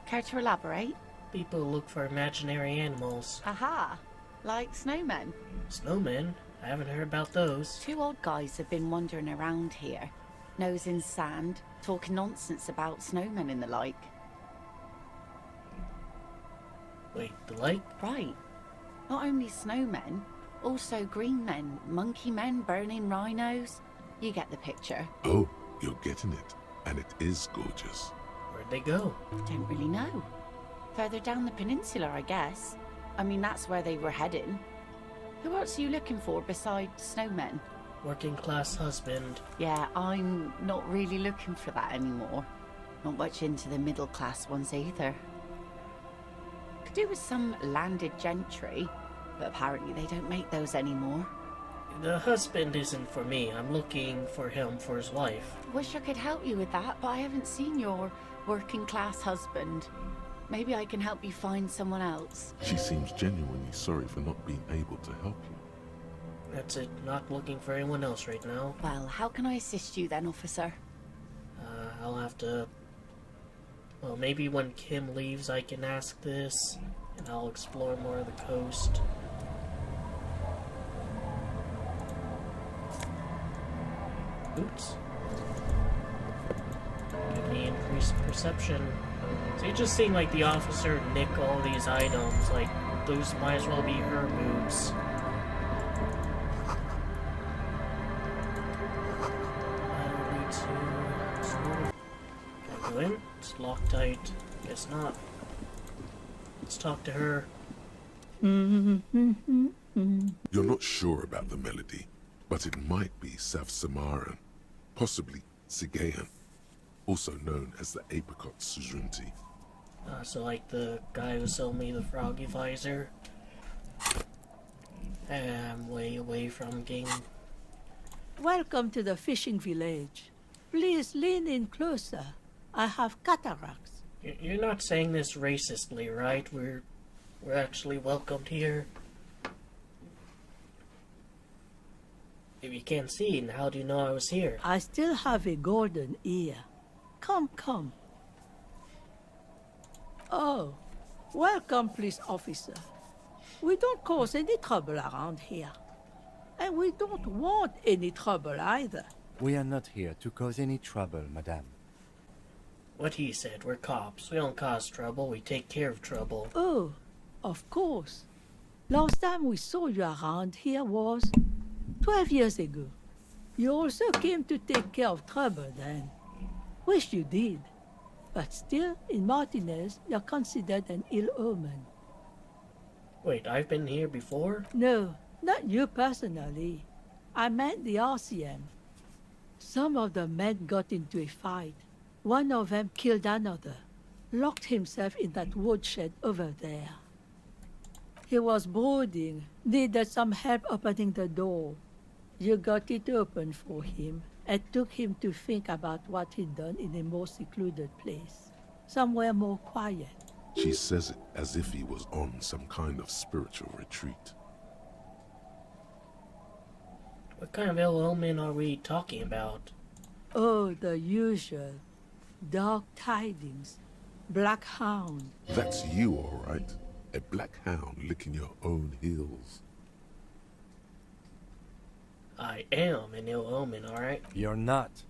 Care to elaborate? People look for imaginary animals. Aha! Like snowmen. Snowmen? I haven't heard about those. 2 old guys have been wandering around here. Nose in sand, talking nonsense about snowmen and the like. Wait, the like? Right. Not only snowmen, also green men, monkey men, burning rhinos. You get the picture. Oh, you're getting it. And it is gorgeous. Where'd they go? Don't really know. Further down the peninsula, I guess. I mean, that's where they were heading. Who else are you looking for besides snowmen? Working class husband. Yeah, I'm not really looking for that anymore. Not much into the middle class ones either. Could do with some landed gentry, but apparently they don't make those anymore. The husband isn't for me. I'm looking for him for his wife. Wish I could help you with that, but I haven't seen your working class husband. Maybe I can help you find someone else. She seems genuinely sorry for not being able to help you. That's it. Not looking for anyone else right now. Well, how can I assist you then, officer? I'll have to... Well, maybe when Kim leaves I can ask this, and I'll explore more of the coast. Oops. Give me increased perception. So you just seem like the officer nick all these items, like those might as well be her moves. Can I go in? It's locked tight. Guess not. Let's talk to her. You're not sure about the melody, but it might be South Samaran, possibly Sigayan, also known as the Apricot Suzerainty. So like the guy who sold me the froggy visor. I'm way away from game. Welcome to the fishing village. Please lean in closer. I have cataracts. You're not saying this racistly, right? We're actually welcomed here. If you can't see, then how do you know I was here? I still have a golden ear. Come, come. Oh, welcome, police officer. We don't cause any trouble around here. And we don't want any trouble either. We are not here to cause any trouble, madame. What he said, we're cops. We don't cause trouble, we take care of trouble. Oh, of course. Last time we saw you around here was 12 years ago. You also came to take care of trouble then. Wish you did. But still, in Martinez, you're considered an ill omen. Wait, I've been here before? No, not you personally. I meant the RCM. Some of the men got into a fight. One of them killed another, locked himself in that woodshed over there. He was brooding, needed some help opening the door. You got it open for him, and took him to think about what he'd done in a more secluded place, somewhere more quiet. She says it as if he was on some kind of spiritual retreat. What kind of ill omen are we talking about? Oh, the usual. Dark tidings. Black hound. That's you, all right. A black hound licking your own heels. I am an ill omen, alright? You're not.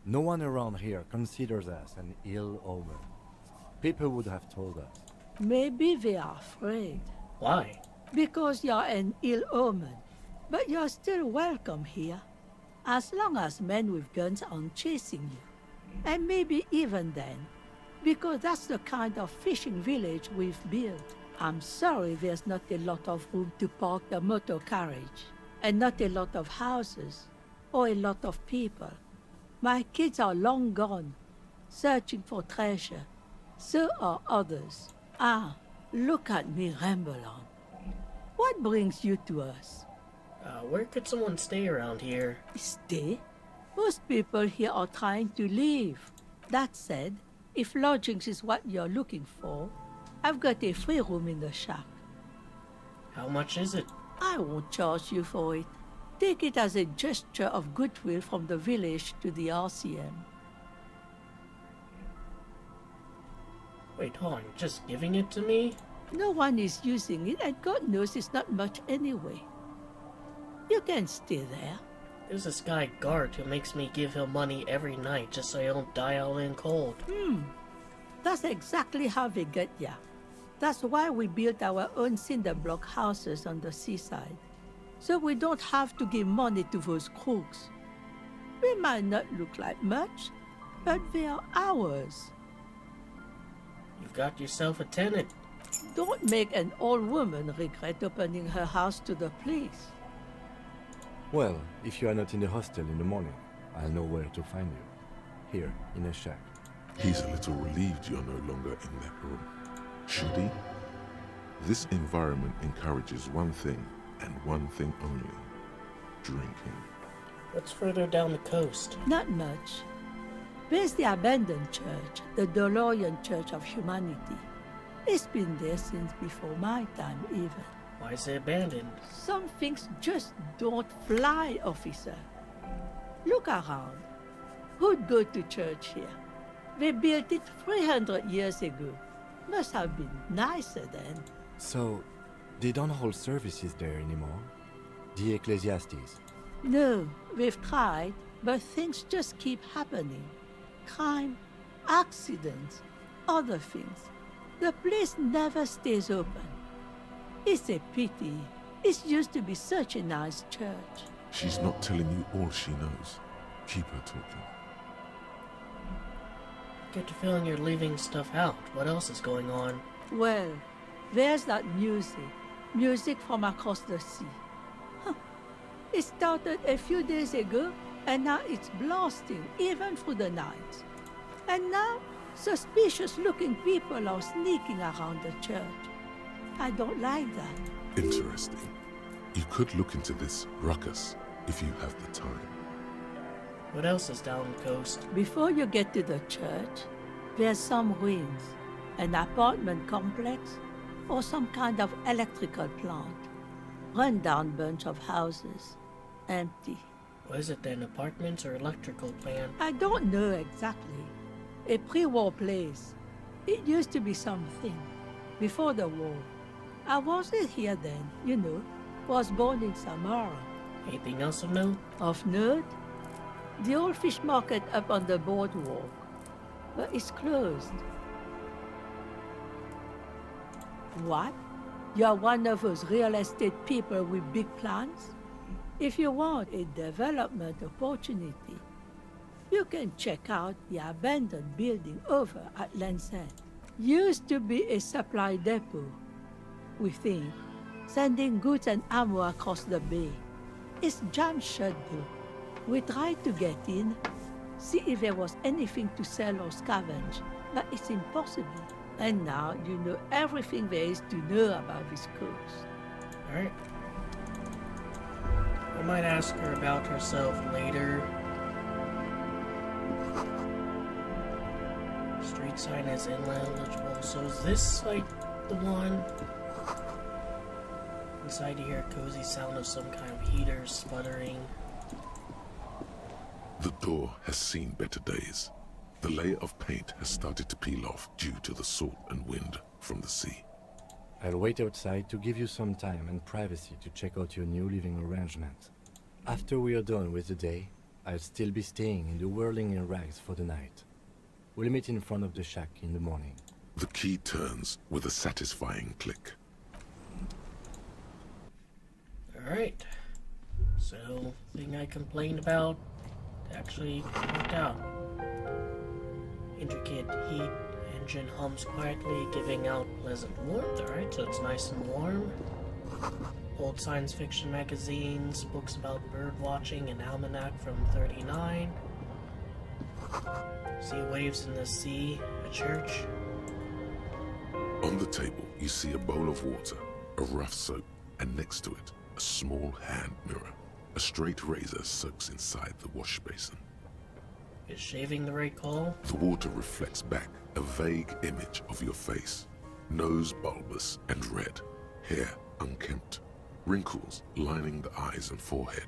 No one around here considers us an ill omen. People would have told us. Maybe they are afraid. Why? Because you're an ill omen. But you're still welcome here. As long as men with guns aren't chasing you. And maybe even then. Because that's the kind of fishing village we've built. I'm sorry there's not a lot of room to park the motor carriage. And not a lot of houses. Or a lot of people. My kids are long gone. Searching for treasure. So are others. Ah, look at me ramble on. What brings you to us? Where could someone stay around here? Stay? Most people here are trying to leave. That said, if lodgings is what you're looking for, I've got a free room in the shack. How much is it? I won't charge you for it. Take it as a gesture of goodwill from the village to the RCM. Wait, hold on, just giving it to me? No one is using it, and God knows it's not much anyway. You can stay there. There's this guy, Gart, who makes me give him money every night just so I don't die out in cold. That's exactly how they get ya. That's why we built our own cinder block houses on the seaside. So we don't have to give money to those crooks. We might not look like much, but they are ours. You've got yourself a tenant. Don't make an old woman regret opening her house to the police. Well, if you are not in the hostel in the morning, I'll know where to find you. Here, in a shack. He's a little relieved you're no longer in that room. Should he? This environment encourages one thing, and one thing only. Drinking. What's further down the coast? Not much. There's the abandoned church, the DeLorean Church of Humanity. It's been there since before my time, even. Why is it abandoned? Some things just don't fly, officer. Look around. Who'd go to church here? They built it 300 years ago. Must have been nicer then. So, they don't hold services there anymore? The Ecclesiastes? No, we've tried, but things just keep happening. Crime, accidents, other things. The place never stays open. It's a pity. It used to be such a nice church. She's not telling you all she knows. Keep her talking. Get the feeling you're leaving stuff out. What else is going on? Well, there's that music. Music from across the sea. Huh. It started a few days ago, and now it's blasting even through the night. And now, suspicious-looking people are sneaking around the church. I don't like that. Interesting. You could look into this ruckus if you have the time. What else is down the coast? Before you get to the church, there's some ruins, an apartment complex, or some kind of electrical plant. Run-down bunch of houses, empty. What is it then, apartments or electrical plant? I don't know exactly. A pre-war place. It used to be something, before the war. I wasn't here then, you know. Was born in Samara. Anything else of note? Of note? The old fish market up on the boardwalk. But it's closed. What? You're one of those real estate people with big plans? If you want a development opportunity, you can check out the abandoned building over at Land's End. Used to be a supply depot, we think, sending goods and ammo across the bay. It's jammed shut though. We tried to get in, see if there was anything to sell or scavenge, but it's impossible. And now you know everything there is to know about this coast. Alright. I might ask her about herself later. Street sign is ineligible, so is this like the one? Inside you hear a cozy sound of some kind of heater sputtering. The door has seen better days. The layer of paint has started to peel off due to the salt and wind from the sea. I'll wait outside to give you some time and privacy to check out your new living arrangement. After we are done with the day, I'll still be staying in the whirling in rags for the night. We'll meet in front of the shack in the morning. The key turns with a satisfying click. Alright. So, thing I complained about actually worked out. Intricate heat engine hums quietly, giving out pleasant warmth. Alright, so it's nice and warm. Old science fiction magazines, books about bird watching, an almanac from 39. Sea waves in the sea, a church. On the table, you see a bowl of water, a rough soap, and next to it, a small hand mirror. A straight razor soaks inside the wash basin. Is shaving the right call? The water reflects back a vague image of your face. Nose bulbous and red, hair unkempt, wrinkles lining the eyes and forehead.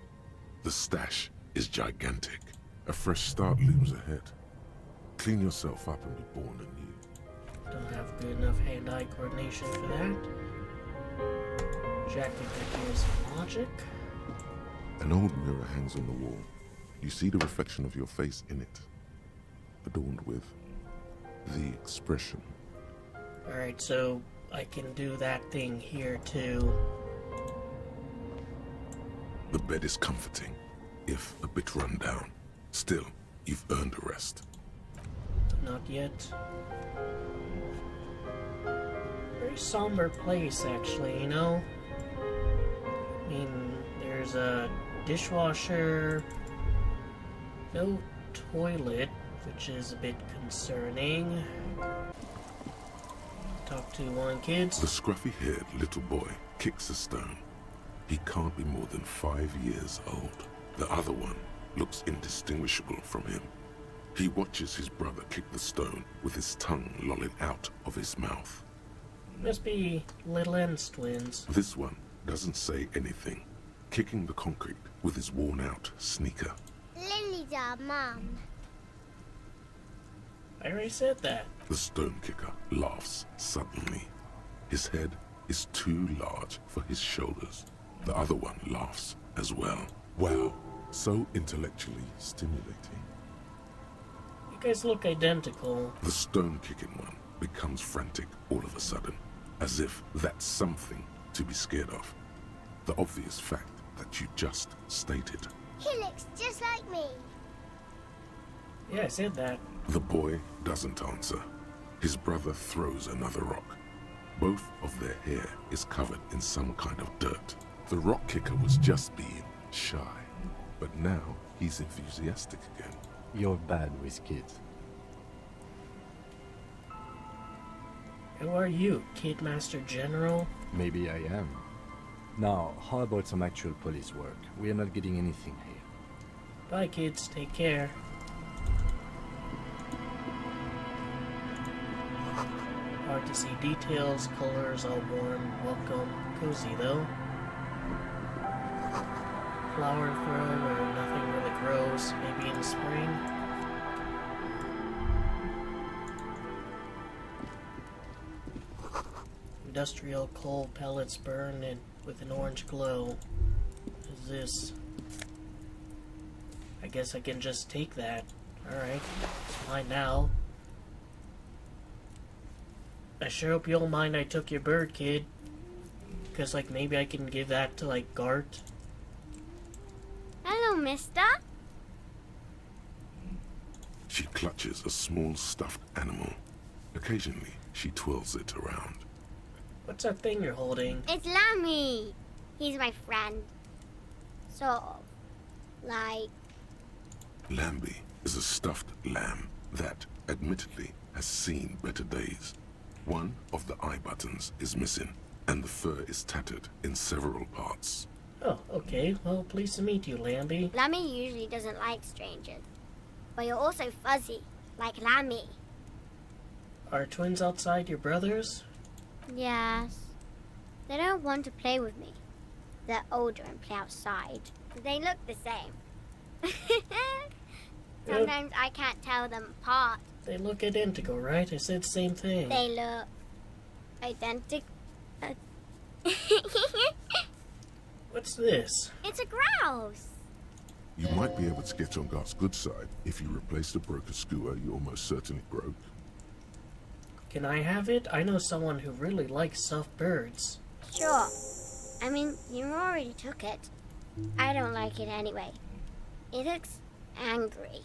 The stash is gigantic. A fresh start looms ahead. Clean yourself up and be born anew. Don't have good enough hand-eye coordination for that. Jack here's logic. An old mirror hangs on the wall. You see the reflection of your face in it, adorned with the expression. Alright, so I can do that thing here too. The bed is comforting, if a bit run down. Still, you've earned a rest. Not yet. Very somber place, actually, you know? I mean, there's a dishwasher, no toilet, which is a bit concerning. Talk to one kid. The scruffy-haired little boy kicks a stone. He can't be more than 5 years old. The other one looks indistinguishable from him. He watches his brother kick the stone with his tongue lolling out of his mouth. Must be Little N's twins. This one doesn't say anything, kicking the concrete with his worn-out sneaker. Lily's our mum. I already said that. The stone kicker laughs suddenly. His head is too large for his shoulders. The other one laughs as well. Wow, so intellectually stimulating. You guys look identical. The stone-kicking one becomes frantic all of a sudden, as if that's something to be scared of. The obvious fact that you just stated. He looks just like me. Yeah, I said that. The boy doesn't answer. His brother throws another rock. Both of their hair is covered in some kind of dirt. The rock kicker was just being shy, but now he's enthusiastic again. You're bad with kids. Who are you, Kid Master General? Maybe I am. Now, how about some actual police work? We are not getting anything here. Bye, kids. Take care. Hard to see details, colors all warm, welcome, cozy though. Flower throw where nothing really grows, maybe in spring. Industrial coal pellets burn and with an orange glow. What is this? I guess I can just take that. Alright, it's mine now. I sure hope you don't mind I took your bird, kid. Because, like, maybe I can give that to, like, Gart. Hello, mister. She clutches a small stuffed animal. Occasionally, she twirls it around. What's that thing you're holding? It's Lammy. He's my friend. Sort of. Like... Lambie is a stuffed lamb that, admittedly, has seen better days. One of the eye buttons is missing, and the fur is tattered in several parts. Oh, okay. Well, pleased to meet you, Lambie. Lammy usually doesn't like strangers. But you're also fuzzy, like Lammy. Are twins outside your brothers? Yes. They don't want to play with me. They're older and play outside. They look the same. Sometimes I can't tell them apart. They look identical, right? I said the same thing. They look identical. What's this? It's a grouse. You might be able to get on Gart's good side if you replace the broken skewer you almost certainly broke. Can I have it? I know someone who really likes soft birds. Sure. I mean, you already took it. I don't like it anyway. It looks angry.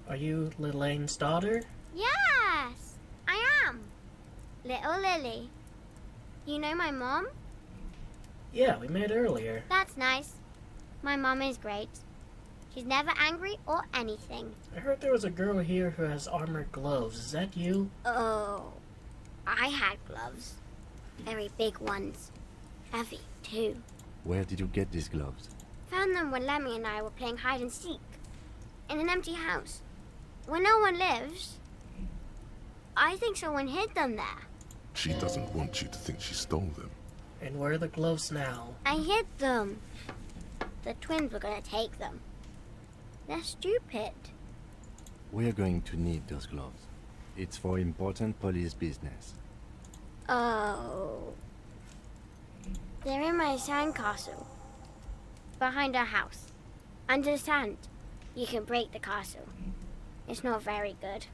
Are you Little Lane's daughter? Yes, I am. Little Lily. You know my mom? Yeah, we met earlier. That's nice. My mom is great. She's never angry or anything. I heard there was a girl here who has armored gloves. Is that you? Oh, I had gloves. Very big ones. Heavy, too. Where did you get these gloves? Found them when Lemmy and I were playing hide and seek. In an empty house. Where no one lives. I think someone hid them there. She doesn't want you to think she stole them. And where are the gloves now? I hid them. The twins were gonna take them. They're stupid. We are going to need those gloves. It's for important police business. Oh. They're in my sandcastle. Behind our house. Under the sand. You can break the castle. It's not very good.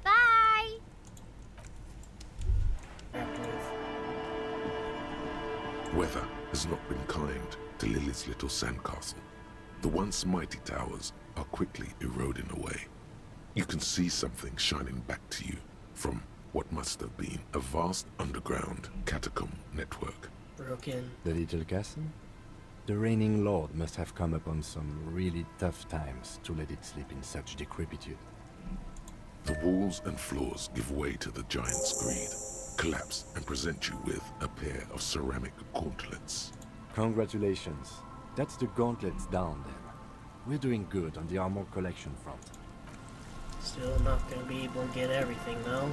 Bye! Weather has not been kind to Lily's little sandcastle. The once mighty towers are quickly eroding away. You can see something shining back to you from what must have been a vast underground catacomb network. Broken. The little castle? The reigning lord must have come upon some really tough times to let it sleep in such decrepitude. The walls and floors give way to the giant's greed, collapse and present you with a pair of ceramic gauntlets. Congratulations. That's the gauntlets down then. We're doing good on the armor collection front. Still not gonna be able to get everything, though.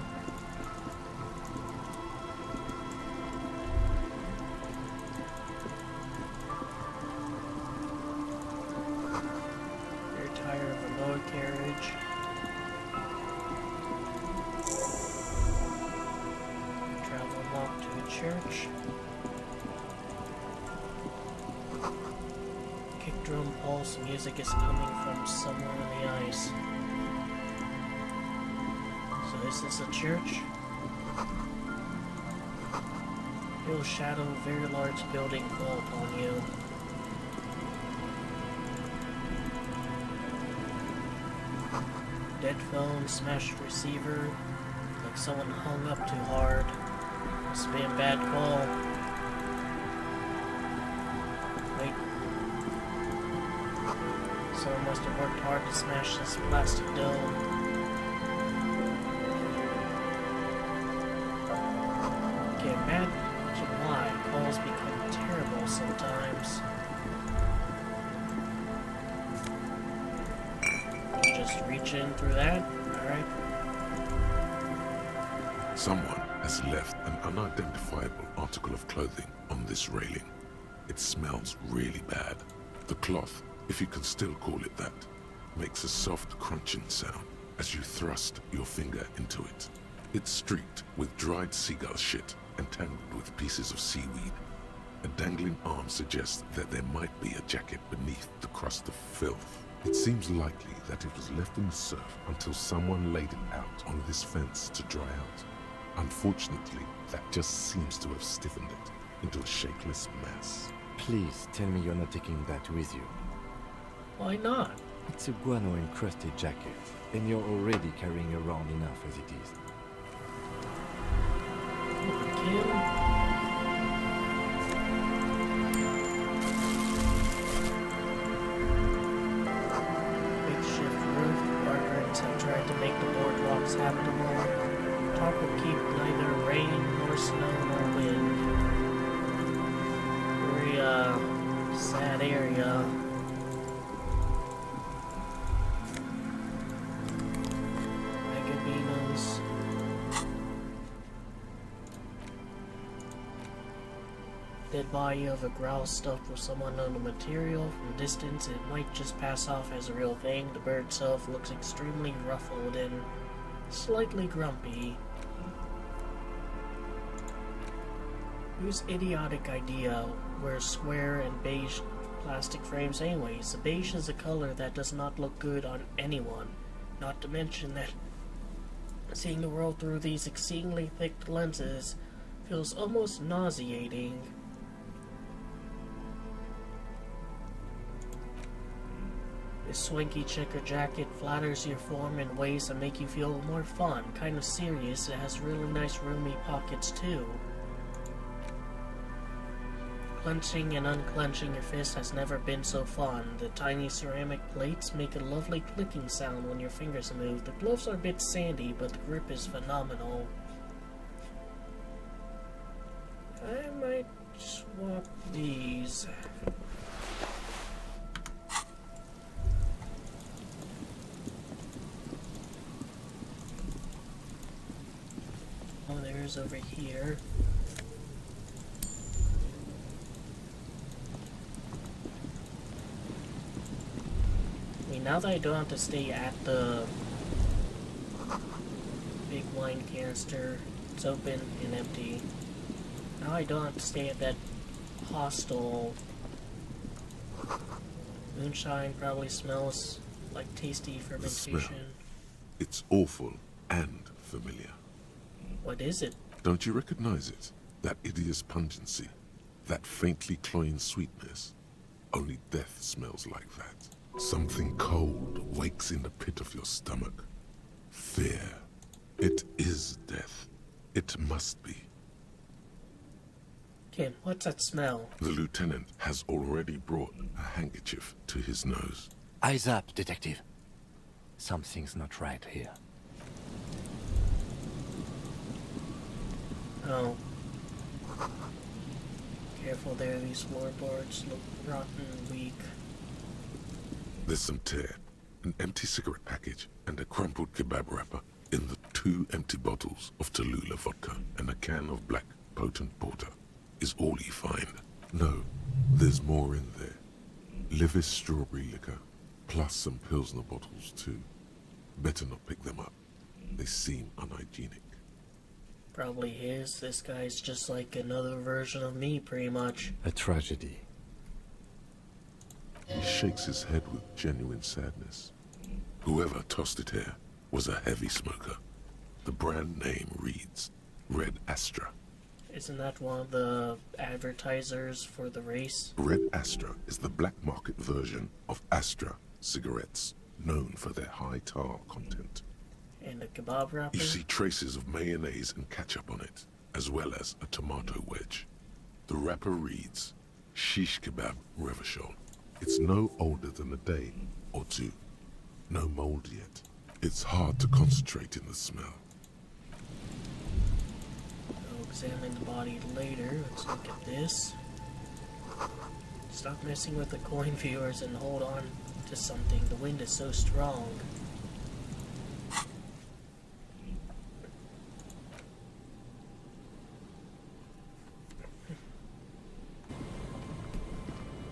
church. Kick drum pulse music is coming from somewhere in the ice. So is this a church? Feel shadow of very large building fall upon you. Dead phone, smashed receiver, like someone hung up too hard. Must be a bad call. Wait. Someone must have worked hard to smash this plastic dome. Okay, imagine why calls become terrible sometimes. You just reach in through that? Alright. Someone has left an unidentifiable article of clothing on this railing. It smells really bad. The cloth, if you can still call it that, makes a soft crunching sound as you thrust your finger into it. It's streaked with dried seagull shit and tangled with pieces of seaweed. A dangling arm suggests that there might be a jacket beneath the crust of filth. It seems likely that it was left in the surf until someone laid it out on this fence to dry out. Unfortunately, that just seems to have stiffened it into a shapeless mass. Please tell me you're not taking that with you. Why not? It's a guano-encrusted jacket, and you're already carrying around enough as it is. Makeshift roof. Workers have tried to make the boardwalks habitable. Top will keep neither rain nor snow nor wind. Very sad area. Megabenos. Dead body of a grouse stuffed with some unknown material. From a distance, it might just pass off as a real thing. The bird itself looks extremely ruffled and slightly grumpy. Whose idiotic idea wears square and beige plastic frames anyways? The beige is a color that does not look good on anyone. Not to mention that seeing the world through these exceedingly thick lenses feels almost nauseating. This swanky checker jacket flatters your form in ways that make you feel more fun, kind of serious. It has really nice roomy pockets too. Clenching and unclenching your fist has never been so fun. The tiny ceramic plates make a lovely clicking sound when your fingers move. The gloves are a bit sandy, but the grip is phenomenal. I might swap these. Oh, there's over here. I mean, now that I don't have to stay at the big wine canister, it's open and empty. Now I don't have to stay at that hostel. Moonshine probably smells like tasty fermentation. Smell. It's awful and familiar. What is it? Don't you recognize it? That hideous pungency, that faintly cloying sweetness. Only death smells like that. Something cold wakes in the pit of your stomach. Fear. It is death. It must be. Ken, what's that smell? The lieutenant has already brought a handkerchief to his nose. Eyes up, detective. Something's not right here. Oh. Careful there, these floorboards look rotten and weak. There's some tear, an empty cigarette package, and a crumpled kebab wrapper in the 2 empty bottles of Tallulah vodka and a can of black potent porter is all you find. No, there's more in there. Livis strawberry liquor, plus some Pilsner bottles too. Better not pick them up. They seem unhygienic. Probably his. This guy's just like another version of me, pretty much. A tragedy. He shakes his head with genuine sadness. Whoever tossed it here was a heavy smoker. The brand name reads Red Astra. Isn't that one of the advertisers for the race? Red Astra is the black market version of Astra cigarettes, known for their high tar content. And a kebab wrapper? You see traces of mayonnaise and ketchup on it, as well as a tomato wedge. The wrapper reads Shish Kebab Revachol. It's no older than a day or two. No mold yet. It's hard to concentrate in the smell. I'll examine the body later. Let's look at this. Stop messing with the coin, viewers, and hold on to something. The wind is so strong.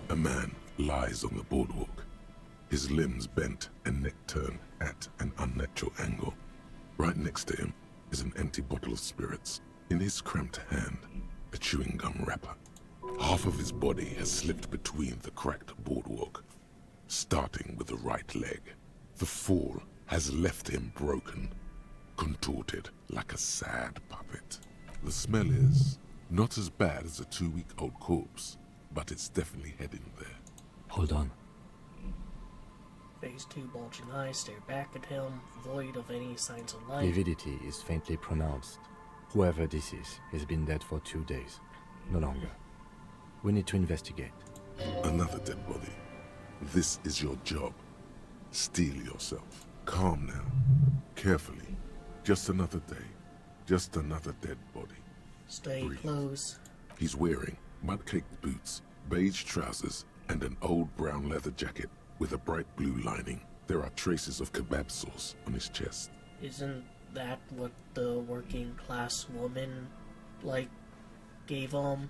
A man lies on the boardwalk, his limbs bent and neck turned at an unnatural angle. Right next to him is an empty bottle of spirits. In his cramped hand, a chewing gum wrapper. Half of his body has slipped between the cracked boardwalk, starting with the right leg. The fall has left him broken, contorted like a sad puppet. The smell is not as bad as a 2-week-old corpse, but it's definitely heading there. Hold on. Phase 2 bulging eyes stare back at him, void of any signs of life. Lividity is faintly pronounced. Whoever this is has been dead for 2 days. No longer. We need to investigate. Another dead body. This is your job. Steel yourself. Calm now. Carefully. Just another day. Just another dead body. Stay Breathe. close. He's wearing mud-caked boots, beige trousers, and an old brown leather jacket with a bright blue lining. There are traces of kebab sauce on his chest. Isn't that what the working class woman, like, gave him?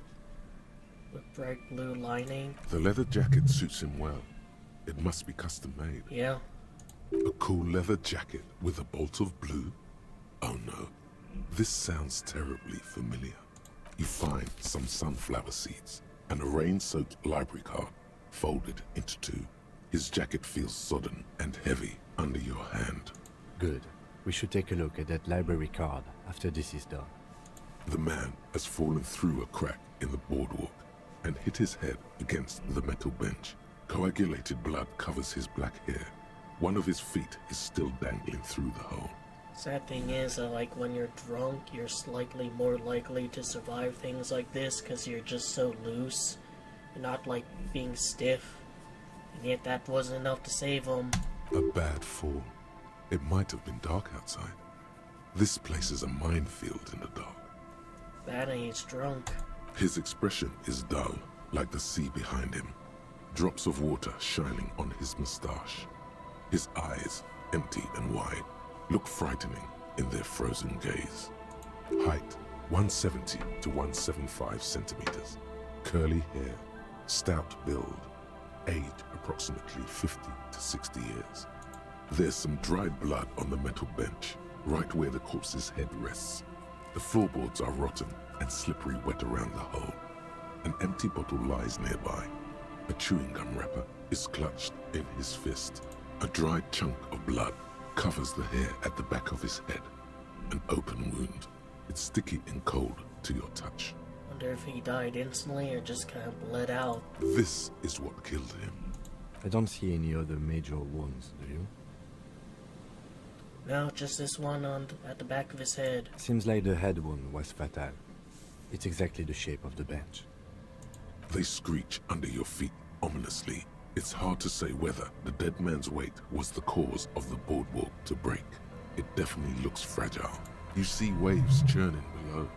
With bright blue lining? The leather jacket suits him well. It must be custom made. Yeah. A cool leather jacket with a bolt of blue? Oh no. This sounds terribly familiar. You find some sunflower seeds and a rain-soaked library card folded into two. His jacket feels sodden and heavy under your hand. Good. We should take a look at that library card after this is done. The man has fallen through a crack in the boardwalk and hit his head against the metal bench. Coagulated blood covers his black hair. One of his feet is still dangling through the hole. Sad thing is that, like, when you're drunk, you're slightly more likely to survive things like this because you're just so loose. You're not, like, being stiff. And yet that wasn't enough to save him. A bad fall. It might have been dark outside. This place is a minefield in the dark. Bad and he's drunk. His expression is dull, like the sea behind him. Drops of water shining on his mustache. His eyes, empty and wide, look frightening in their frozen gaze. Height, 170 to 175 centimeters. Curly hair, stout build. Age, approximately 50 to 60 years. There's some dried blood on the metal bench, right where the corpse's head rests. The floorboards are rotten and slippery wet around the hole. An empty bottle lies nearby. A chewing gum wrapper is clutched in his fist. A dried chunk of blood covers the hair at the back of his head. An open wound. It's sticky and cold to your touch. Wonder if he died instantly or just kind of bled out. This is what killed him. I don't see any other major wounds, do you? No, just this one at the back of his head. Seems like the head wound was fatal. It's exactly the shape of the bench. They screech under your feet ominously. It's hard to say whether the dead man's weight was the cause of the boardwalk to break. It definitely looks fragile. You see waves churning below.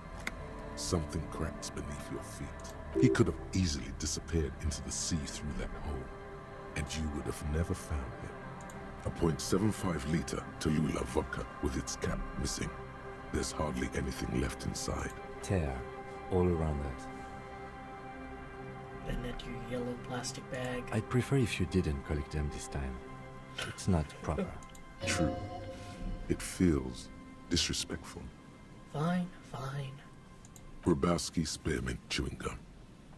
Something cracks beneath your feet. He could have easily disappeared into the sea through that hole, and you would have never found him. A .75 liter Tallulah vodka with its cap missing. There's hardly anything left inside. Tear all around us. Then at your yellow plastic bag. I'd prefer if you didn't collect them this time. It's not proper. True. It feels disrespectful. Fine, Fine. Grabowski spearmint chewing gum.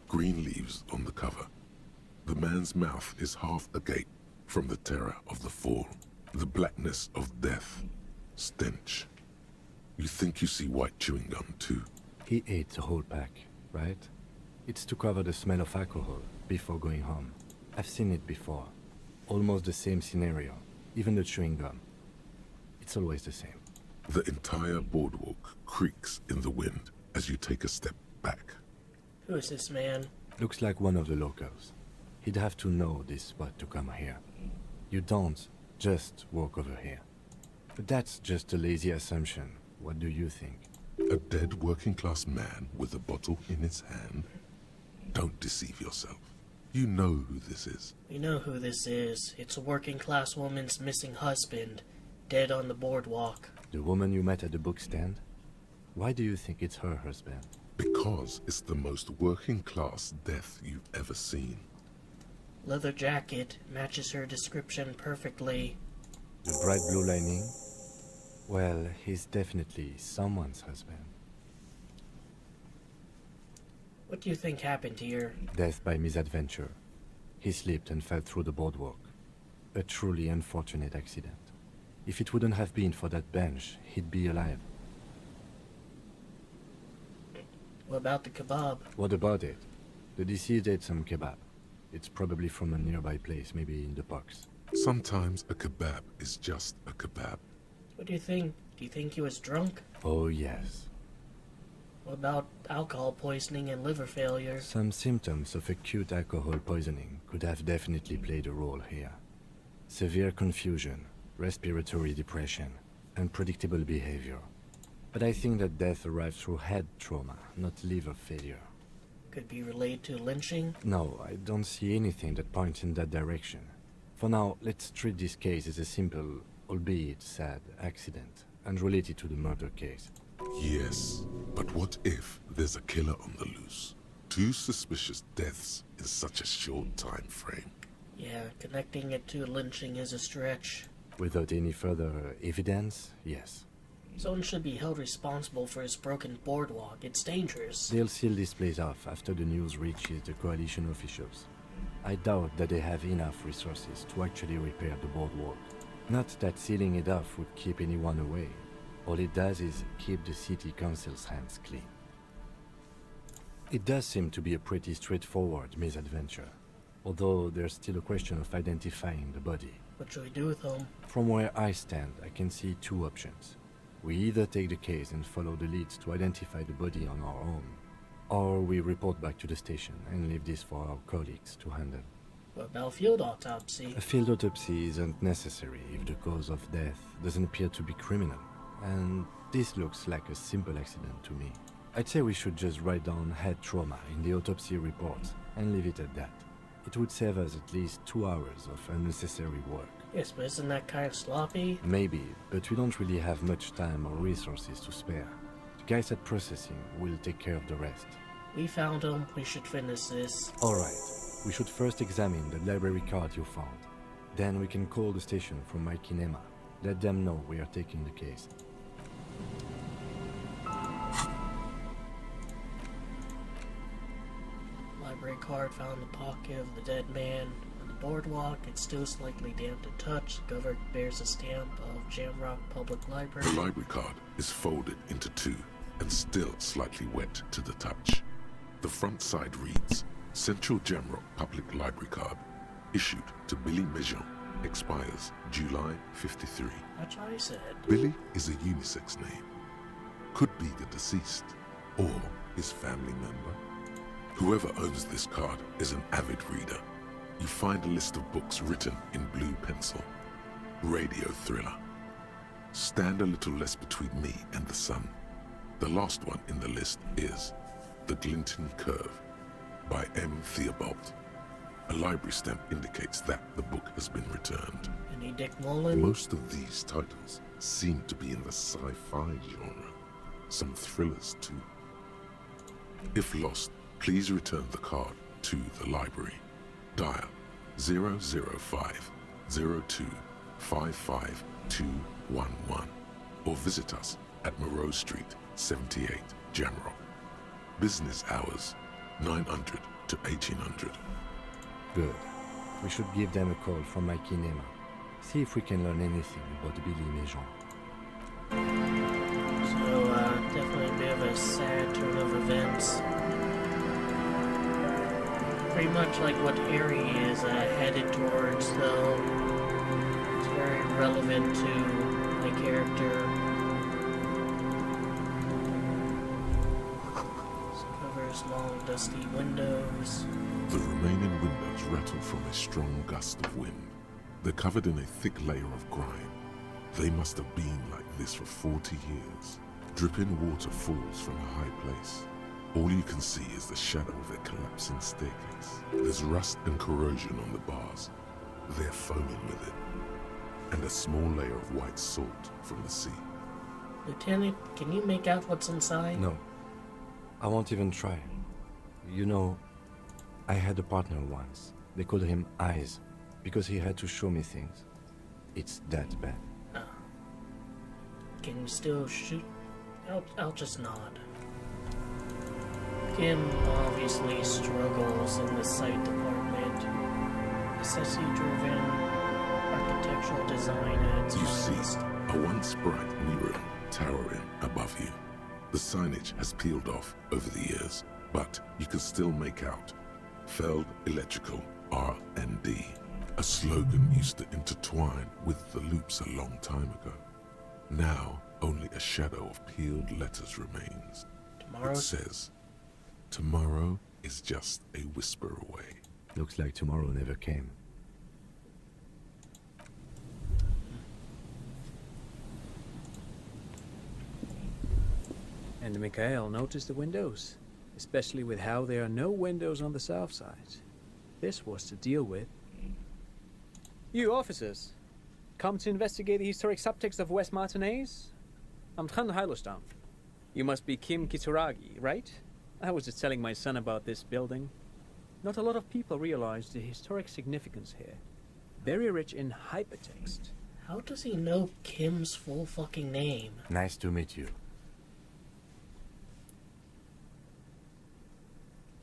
Green leaves on the cover. The man's mouth is half agape from the terror of the fall. The blackness of death. Stench. You think you see white chewing gum too? He ate the whole pack, right? It's to cover the smell of alcohol before going home. I've seen it before. Almost the same scenario. Even the chewing gum. It's always the same. The entire boardwalk creaks in the wind as you take a step back. Who is this man? Looks like one of the locals. He'd have to know this spot to come here. You don't just walk over here. But that's just a lazy assumption. What do you think? A dead working-class man with a bottle in his hand? Don't deceive yourself. You know who this is. We know who this is. It's a working-class woman's missing husband, dead on the boardwalk. The woman you met at the book stand? Why do you think it's her husband? Because it's the most working-class death you've ever seen. Leather jacket matches her description perfectly. The bright blue lining? Well, he's definitely someone's husband. What do you think happened here? Death by misadventure. He slipped and fell through the boardwalk. A truly unfortunate accident. If it wouldn't have been for that bench, he'd be alive. What about the kebab? What about it? The deceased ate some kebab. It's probably from a nearby place, maybe in the parks. Sometimes a kebab is just a kebab. What do you think? Do you think he was drunk? Oh, yes. What about alcohol poisoning and liver failure? Some symptoms of acute alcohol poisoning could have definitely played a role here. Severe confusion, respiratory depression, unpredictable behavior. But I think that death arrived through head trauma, not liver failure. Could be related to lynching? No, I don't see anything that points in that direction. For now, let's treat this case as a simple, albeit sad, accident, unrelated to the murder case. Yes, but what if there's a killer on the loose? 2 suspicious deaths in such a short time frame. Yeah, connecting it to lynching is a stretch. Without any further evidence, yes. Someone should be held responsible for his broken boardwalk. It's dangerous. They'll seal this place off after the news reaches the coalition officials. I doubt that they have enough resources to actually repair the boardwalk. Not that sealing it off would keep anyone away. All it does is keep the city council's hands clean. It does seem to be a pretty straightforward misadventure, although there's still a question of identifying the body. What should we do with him? From where I stand, I can see 2 options. We either take the case and follow the leads to identify the body on our own, or we report back to the station and leave this for our colleagues to handle. What about field autopsy? A field autopsy isn't necessary if the cause of death doesn't appear to be criminal, and this looks like a simple accident to me. I'd say we should just write down head trauma in the autopsy report and leave it at that. It would save us at least 2 hours of unnecessary work. Yes, but isn't that kind of sloppy? Maybe, but we don't really have much time or resources to spare. The guys at processing will take care of the rest. We found him. We should finish this. Alright, we should first examine the library card you found. Then we can call the station from my kinema. Let them know we are taking the case. Library card found in the pocket of the dead man. On the boardwalk, it's still slightly damp to touch. The cover bears a stamp of Jamrock Public Library. The library card is folded into 2 and still slightly wet to the touch. The front side reads, Central Jamrock Public Library Card, issued to Billy Mejean, expires July 53. That's what I said. Billy is a unisex name. Could be the deceased, or his family member. Whoever owns this card is an avid reader. You find a list of books written in blue pencil. Radio thriller. Stand a little less between me and the sun. The last one in the list is The Glinting Curve by M. Theobald. A library stamp indicates that the book has been returned. Any Dick Mullen? Most of these titles seem to be in the sci-fi genre. Some thrillers too. If lost, please return the card to the library. Dial 005 02 55211 or visit us at Moreau Street, 78 Jamrock. Business hours 900 to 1800. Good. We should give them a call from my kinema. See if we can learn anything about Billy Méjean. So, definitely a bit of a sad turn of events. Pretty much like what Harry is headed towards, though. It's very relevant to my character. This covers long, dusty windows. The remaining windows rattle from a strong gust of wind. They're covered in a thick layer of grime. They must have been like this for 40 years. Dripping water falls from a high place. All you can see is the shadow of a collapsing staircase. There's rust and corrosion on the bars. They're foaming with it. And a small layer of white salt from the sea. Lieutenant, can you make out what's inside? No. I won't even try. You know, I had a partner once. They called him Eyes, because he had to show me things. It's that bad. Can you still shoot? I'll just nod. Kim obviously struggles in the site department. Necessity-driven architectural design at its You see finest. a once bright mural towering above you. The signage has peeled off over the years, but you can still make out Feld Electrical R&D. A slogan used to intertwine with the loops a long time ago. Now, only a shadow of peeled letters remains. Tomorrow? It says, tomorrow is just a whisper away. Looks like tomorrow never came. And Mikhail noticed the windows, especially with how there are no windows on the south side. This was to deal with. You officers, come to investigate the historic subtext of West Martinez? I'm Tran Heilostam. You must be Kim Kituragi, right? I was just telling my son about this building. Not a lot of people realize the historic significance here. Very rich in hypertext. How does he know Kim's full fucking name? Nice to meet you.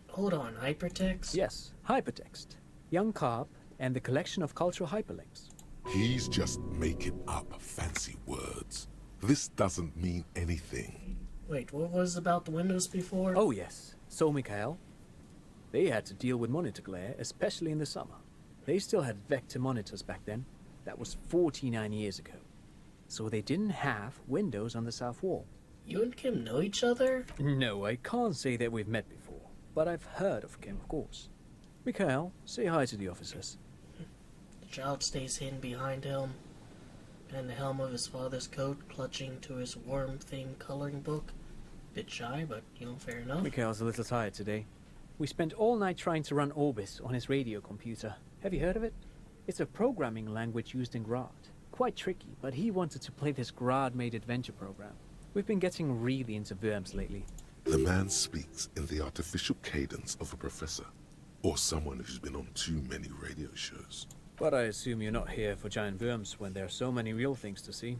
Hold on, hypertext? Yes, hypertext. Young Carp and the collection of cultural hyperlinks. He's just making up fancy words. This doesn't mean anything. Wait, what was about the windows before? Oh yes, so Mikhail. They had to deal with monitor glare, especially in the summer. They still had vector monitors back then. That was 49 years ago. So they didn't have windows on the south wall. You and Kim know each other? No, I can't say that we've met before, but I've heard of Kim, of course. Mikhail, say hi to the officers. The child stays hidden behind him, and the helm of his father's coat, clutching to his worm-themed coloring book. Bit shy, but, fair enough. Mikhail's a little tired today. We spent all night trying to run Orbis on his radio computer. Have you heard of it? It's a programming language used in Grad. Quite tricky, but he wanted to play this Grad-made adventure program. We've been getting really into worms lately. The man speaks in the artificial cadence of a professor, or someone who's been on too many radio shows. But I assume you're not here for giant worms when there are so many real things to see.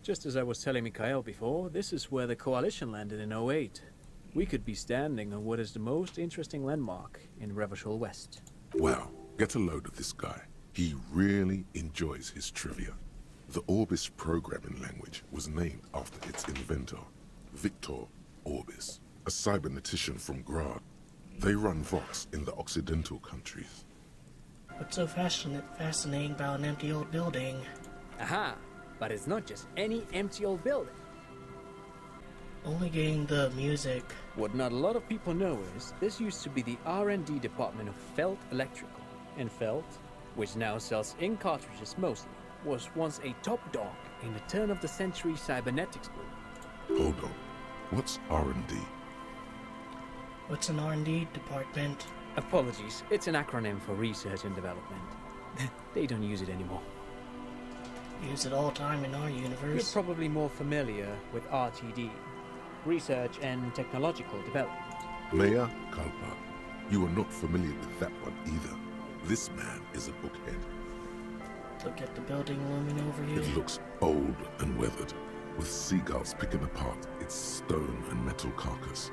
Just as I was telling Mikhail before, this is where the Coalition landed in '08. We could be standing on what is the most interesting landmark in Revachol West. Wow, get a load of this guy. He really enjoys his trivia. The Orbis programming language was named after its inventor, Victor Orbis, a cybernetician from Grad. They run Vox in the Occidental countries. What's so fascinating about an empty old building? Aha! But it's not just any empty old building. Only getting the music. What not a lot of people know is this used to be the R&D department of Feld Electrical. And Feld, which now sells ink cartridges mostly, was once a top dog in the turn-of-the-century cybernetics boom. Hold on. What's R&D? What's an R&D department? Apologies, it's an acronym for research and development. They don't use it anymore. Use it all the time in our universe. You're probably more familiar with RTD, Research and Technological Development. Mea Kalpa. You are not familiar with that one either. This man is a bookhead. Look at the building looming over you. It looks old and weathered. with seagulls picking apart its stone and metal carcass.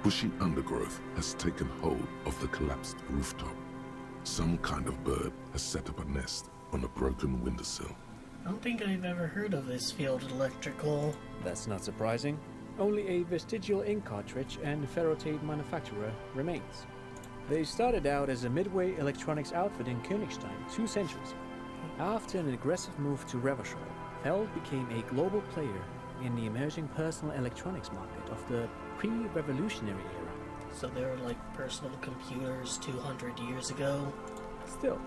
Bushy undergrowth has taken hold of the collapsed rooftop. Some kind of bird has set up a nest on a broken windowsill. I don't think I've ever heard of this field electrical. That's not surprising. Only a vestigial ink cartridge and ferrotape manufacturer remains. They started out as a midway electronics outfit in Königstein 2 centuries ago. After an aggressive move to Revachol, Feld became a global player in the emerging personal electronics market of the pre-revolutionary era. So they were like personal computers 200 years ago? Still,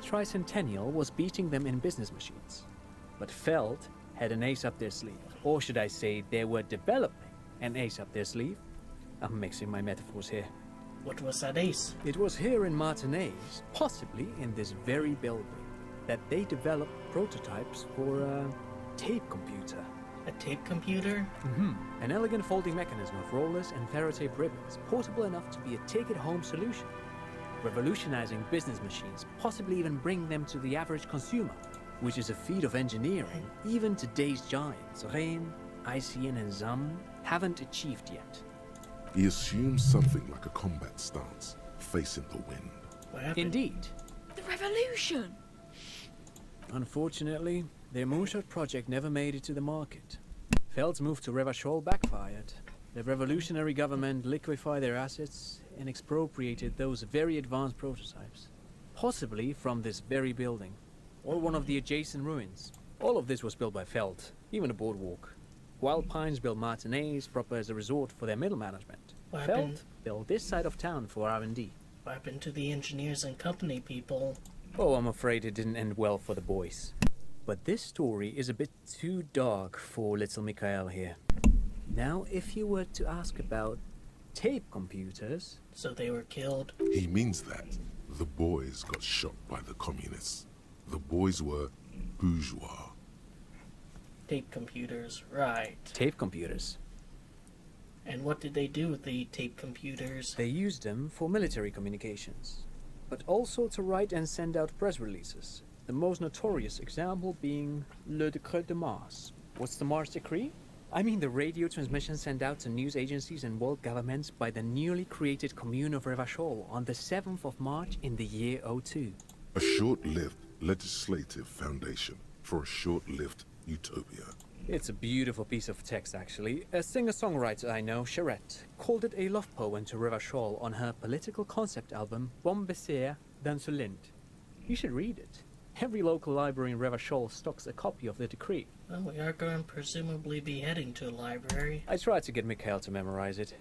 Tricentennial was beating them in business machines. But Feld had an ace up their sleeve. Or should I say, they were developing an ace up their sleeve? I'm mixing my metaphors here. What was that ace? It was here in Martinez, possibly in this very building, that they developed prototypes for a tape computer. A tape computer? An elegant folding mechanism of rollers and ferrotape ribbons, portable enough to be a take-it-home solution. Revolutionizing business machines, possibly even bring them to the average consumer, which is a feat of engineering even today's giants, Rehn, ICN and ZAM, haven't achieved yet. He assumes something like a combat stance, facing the wind. What happened? Indeed. The revolution! Unfortunately, their moonshot project never made it to the market. Feld's move to Revachol backfired. The revolutionary government liquefied their assets and expropriated those very advanced prototypes. Possibly from this very building, or one of the adjacent ruins. All of this was built by Feld, even a boardwalk. Wild Pines built Martinez proper as a resort for their middle management. What Feld happened? built this side of town for R&D. What happened to the engineers and company people? Oh, I'm afraid it didn't end well for the boys. But this story is a bit too dark for little Mikhail here. Now, if you were to ask about tape computers... So they were killed? He means that. The boys got shot by the communists. The boys were bourgeois. Tape computers, right. Tape computers. And what did they do with the tape computers? They used them for military communications, but also to write and send out press releases. The most notorious example being Le Décret de Mars. What's the Mars Decree? I mean the radio transmission sent out to news agencies and world governments by the newly created Commune of Revachol on the 7th of March in the year 02. A short-lived legislative foundation for a short-lived utopia. It's a beautiful piece of text, actually. A singer-songwriter I know, Charette, called it a love poem to Revachol on her political concept album, Bon Baiser dans ce Lind. You should read it. Every local library in Revachol stocks a copy of the decree. Well, we are going to presumably be heading to a library. I tried to get Mikhail to memorize it.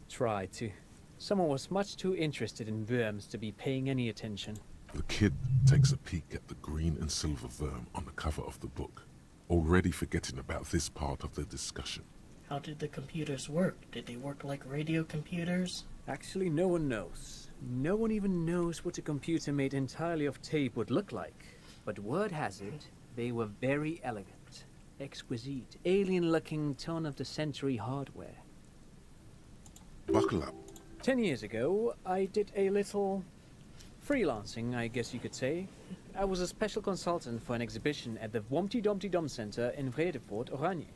Tried to. Someone was much too interested in worms to be paying any attention. The kid takes a peek at the green and silver worm on the cover of the book, already forgetting about this part of the discussion. How did the computers work? Did they work like radio computers? Actually, no one knows. No one even knows what a computer made entirely of tape would look like. But word has it, they were very elegant, exquisite, alien-looking turn-of-the-century hardware. Buckle up. 10 years ago, I did a little freelancing, I guess you could say. I was a special consultant for an exhibition at the Womty Dumpty Dum Center in Vredefort, Oranje.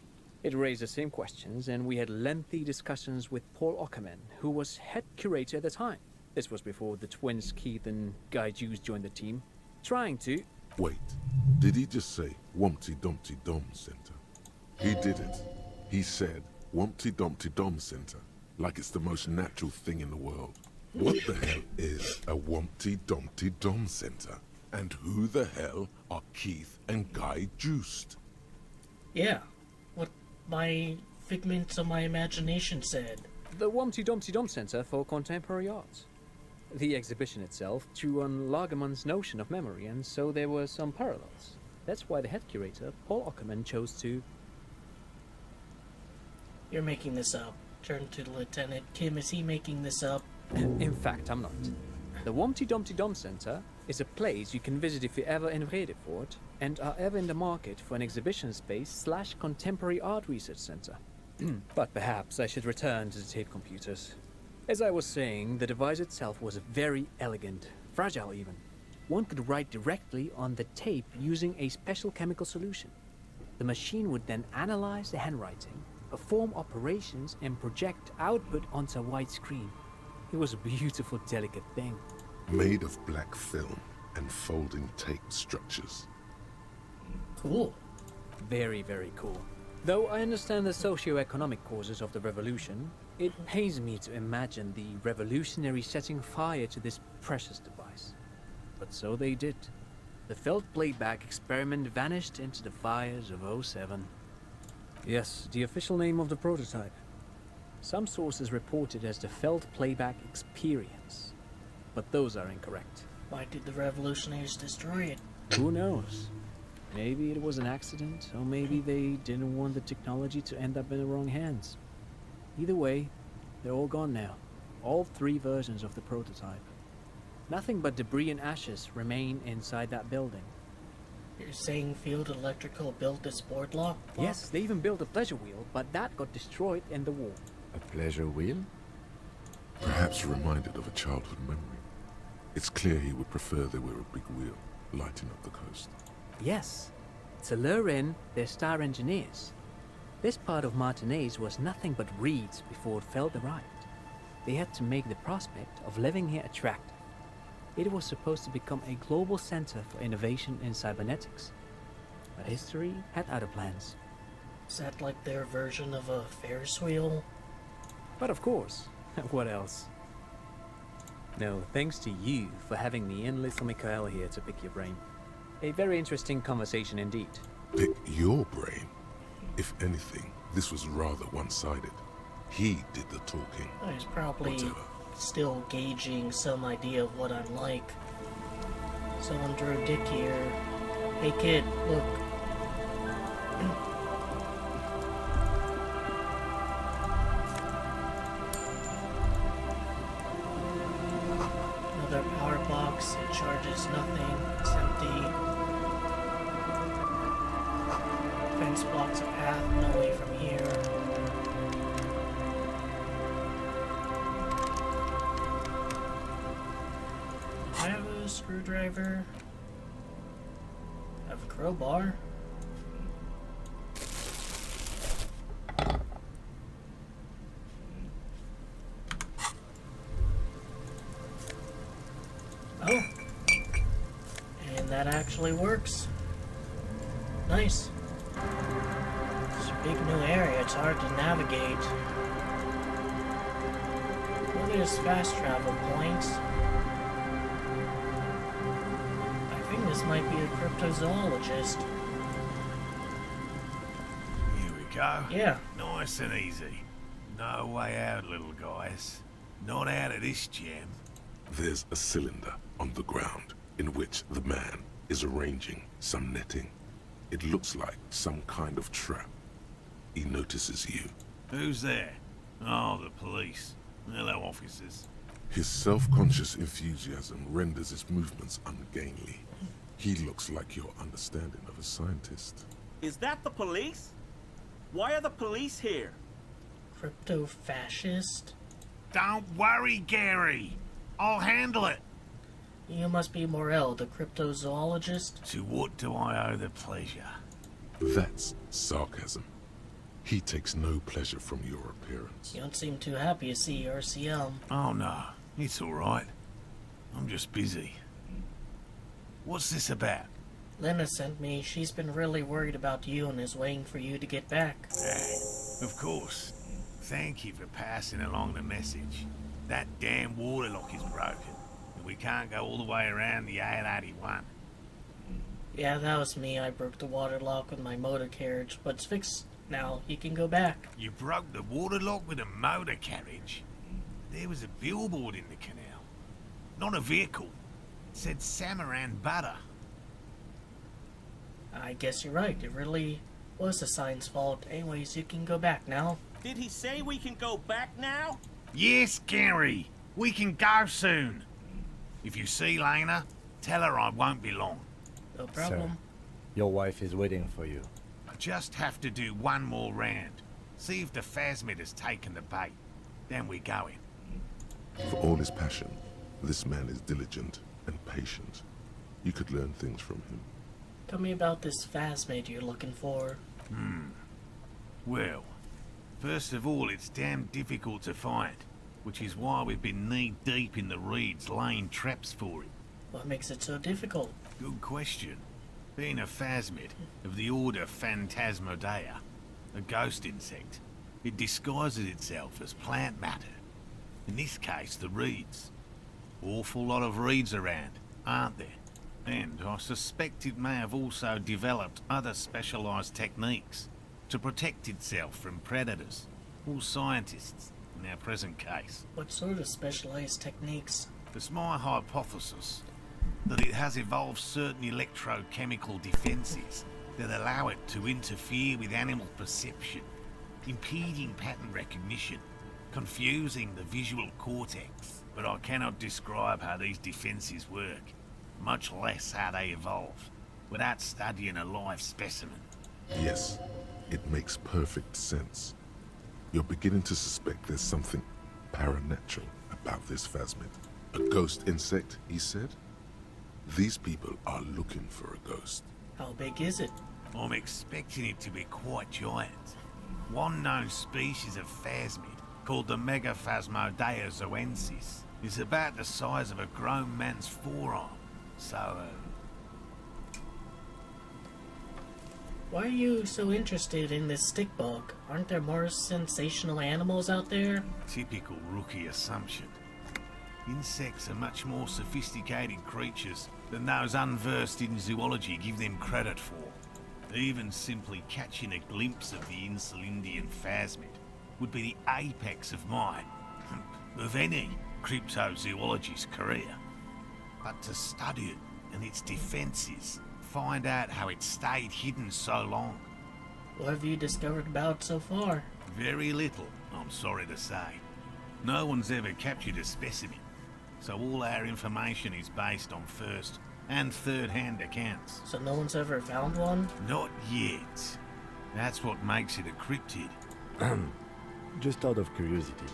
It raised the same questions, and we had lengthy discussions with Paul Ockerman, who was head curator at the time. This was before the twins Keith and Guy Jews joined the team, trying to... Wait, did he just say Wumpty Dumpty Dum Center? He did it. He said Wumpty Dumpty Dum Center, like it's the most natural thing in the world. What the hell is a Wumpty Dumpty Dum Center? And who the hell are Keith and Guy Juiced? Yeah, what my figments of my imagination said. The Womty Dumpty Dum Center for Contemporary Art. The exhibition itself drew on Lagerman's notion of memory, and so there were some parallels. That's why the head curator, Paul Ockerman, chose to... You're making this up. Turn to Lieutenant Kim. Is he making this up? In fact, I'm not. The Womty Dumpty Dum Center is a place you can visit if you're ever in Vredefort and are ever in the market for an exhibition space / contemporary art research center. But perhaps I should return to the tape computers. As I was saying, the device itself was very elegant, fragile even. One could write directly on the tape using a special chemical solution. The machine would then analyze the handwriting, perform operations, and project output onto a white screen. It was a beautiful, delicate thing. Made of black film and folding tape structures. Cool. Very, very cool. Though I understand the socio-economic causes of the revolution, it pains me to imagine the revolutionaries setting fire to this precious device. But so they did. The felt playback experiment vanished into the fires of '07. Yes, the official name of the prototype. Some sources report it as the felt playback experience, but those are incorrect. Why did the revolutionaries destroy it? Who knows? Maybe it was an accident, or maybe they didn't want the technology to end up in the wrong hands. Either way, they're all gone now. All 3 versions of the prototype. Nothing but debris and ashes remain inside that building. You're saying Field Electrical built this board lock? Yes, they even built a pleasure wheel, but that got destroyed in the war. A pleasure wheel? Perhaps reminded of a childhood memory. It's clear he would prefer there were a big wheel lighting up the coast. Yes, to lure in their star engineers. This part of Martinaise was nothing but reeds before Feld arrived. They had to make the prospect of living here attractive. It was supposed to become a global center for innovation in cybernetics. But history had other plans. Is that like their version of a Ferris wheel? But of course, what else? No, thanks to you for having me and little Mikhail here to pick your brain. A very interesting conversation indeed. Pick your brain? If anything, this was rather one-sided. He did the talking. He's probably Whatever. still gauging some idea of what I'm like. Someone drew Dick here. Hey kid, look. Another power box. It charges nothing. It's empty. Fence blocks a path, no way from here. I have a screwdriver. I have a crowbar. Oh. And that actually works. Nice. It's a big new area. It's hard to navigate. Look at this fast travel points. I think this might be a cryptozoologist. Here we go. Yeah. Nice and easy. No way out, little guys. Not out of this gem. There's a cylinder on the ground in which the man is arranging some netting. It looks like some kind of trap. He notices you. Who's there? Oh, the police. Hello, officers. His self-conscious enthusiasm renders his movements ungainly. He looks like your understanding of a scientist. Is that the police? Why are the police here? Crypto-fascist? Don't worry, Gary. I'll handle it. You must be Morel, the cryptozoologist. To what do I owe the pleasure? That's sarcasm. He takes no pleasure from your appearance. You don't seem too happy to see RCM. Oh, no. It's all right. I'm just busy. What's this about? Lena sent me. She's been really worried about you and is waiting for you to get back. Of course. Thank you for passing along the message. That damn water lock is broken, and we can't go all the way around the 881. Yeah, that was me. I broke the water lock with my motor carriage, but it's fixed now. You can go back. You broke the water lock with a motor carriage? There was a billboard in the canal. Not a vehicle. It said Samaran Butter. I guess you're right. It really was the sign's fault. Anyways, you can go back now. Did he say we can go back now? Yes, Gary. We can go soon. If you see Lena, tell her I won't be long. No problem. Sir, your wife is waiting for you. I just have to do one more round. See if the phasmid has taken the bait. Then we're going. For all his passion, this man is diligent and patient. You could learn things from him. Tell me about this phasmid you're looking for. Well, first of all, it's damn difficult to find, which is why we've been knee-deep in the reeds laying traps for it. What makes it so difficult? Good question. Being a phasmid of the order Phantasmodea, a ghost insect, it disguises itself as plant matter. In this case, the reeds. Awful lot of reeds around, aren't there? And I suspect it may have also developed other specialised techniques to protect itself from predators, or scientists, in our present case. What sort of specialized techniques? It's my hypothesis that it has evolved certain electrochemical defences that allow it to interfere with animal perception, impeding pattern recognition, confusing the visual cortex. But I cannot describe how these defences work, much less how they evolve, without studying a live specimen. Yes, it makes perfect sense. You're beginning to suspect there's something paranatural about this phasmid. A ghost insect, he said? These people are looking for a ghost. How big is it? I'm expecting it to be quite giant. One known species of phasmid, called the Megaphasmodea zoensis, is about the size of a grown man's forearm. So, Why are you so interested in this stick bug? Aren't there more sensational animals out there? Typical rookie assumption. Insects are much more sophisticated creatures than those unversed in zoology give them credit for. Even simply catching a glimpse of the Insulindian phasmid would be the apex of mine, of any cryptozoologist's career. But to study it and its defences, find out how it stayed hidden so long. What have you discovered about it so far? Very little, I'm sorry to say. No one's ever captured a specimen, so all our information is based on first and third-hand accounts. So no one's ever found one? Not yet. That's what makes it a cryptid. Just out of curiosity,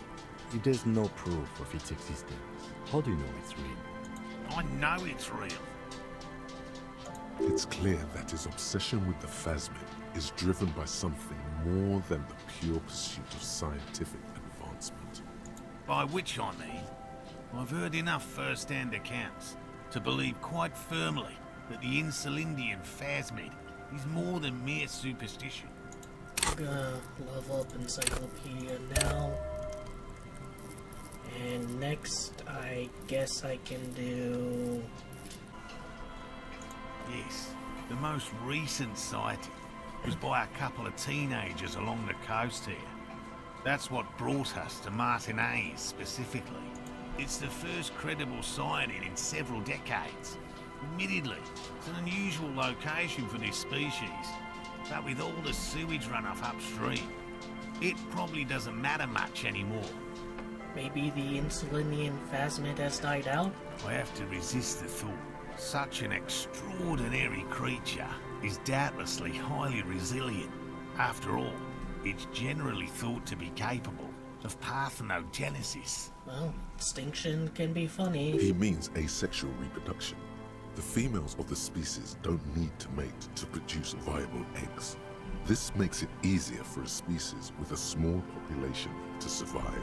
there's no proof of its existence. How do you know it's real? I know it's real. It's clear that his obsession with the phasmid is driven by something more than the pure pursuit of scientific advancement. By which I mean, I've heard enough first-hand accounts to believe quite firmly that the Insulindian phasmid is more than mere superstition. I'm gonna level up Encyclopedia now. And next, I guess I can do... Yes, the most recent sighting was by a couple of teenagers along the coast here. That's what brought us to Martinez specifically. It's the first credible sighting in several decades. Admittedly, it's an unusual location for this species, but with all the sewage runoff upstream, it probably doesn't matter much anymore. Maybe the Insulindian phasmid has died out? I have to resist the thought. Such an extraordinary creature is doubtlessly highly resilient. After all, it's generally thought to be capable of parthenogenesis. Well, extinction can be funny. He means asexual reproduction. The females of the species don't need to mate to produce viable eggs. This makes it easier for a species with a small population to survive.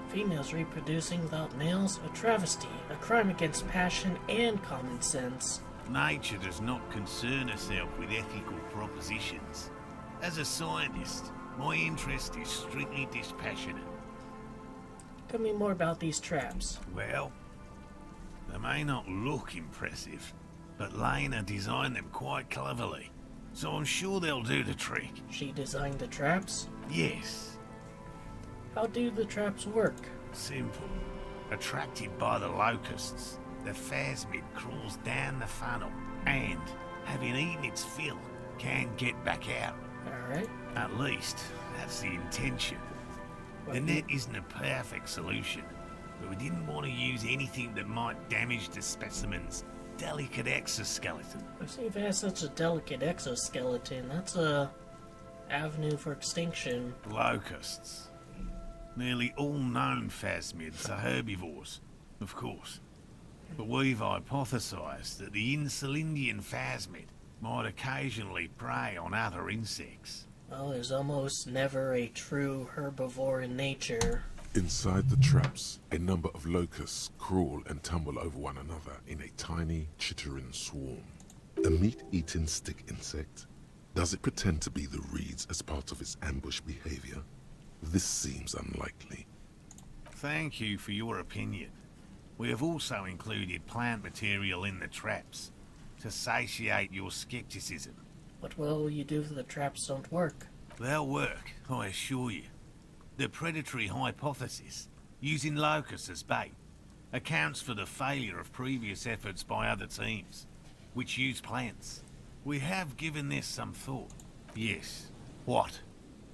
Females reproducing without males? A travesty, a crime against passion and common sense. Nature does not concern herself with ethical propositions. As a scientist, my interest is strictly dispassionate. Tell me more about these traps. Well, they may not look impressive, but Lena designed them quite cleverly, so I'm sure they'll do the trick. She designed the traps? Yes. How do the traps work? Simple. Attracted by the locusts, the phasmid crawls down the funnel and, having eaten its fill, can get back out. Alright. At least, that's the intention. The net isn't a perfect solution, but we didn't want to use anything that might damage the specimen's delicate exoskeleton. I see if it has such a delicate exoskeleton, that's a avenue for extinction. Locusts. Nearly all known phasmids are herbivores, of course. But we've hypothesized that the Insulindian phasmid might occasionally prey on other insects. Well, there's almost never a true herbivore in nature. Inside the traps, a number of locusts crawl and tumble over one another in a tiny, chittering swarm. A meat-eating stick insect? Does it pretend to be the reeds as part of its ambush behavior? This seems unlikely. Thank you for your opinion. We have also included plant material in the traps to satiate your skepticism. What will you do if the traps don't work? They'll work, I assure you. The predatory hypothesis, using locusts as bait, accounts for the failure of previous efforts by other teams, which use plants. We have given this some thought. Yes. What?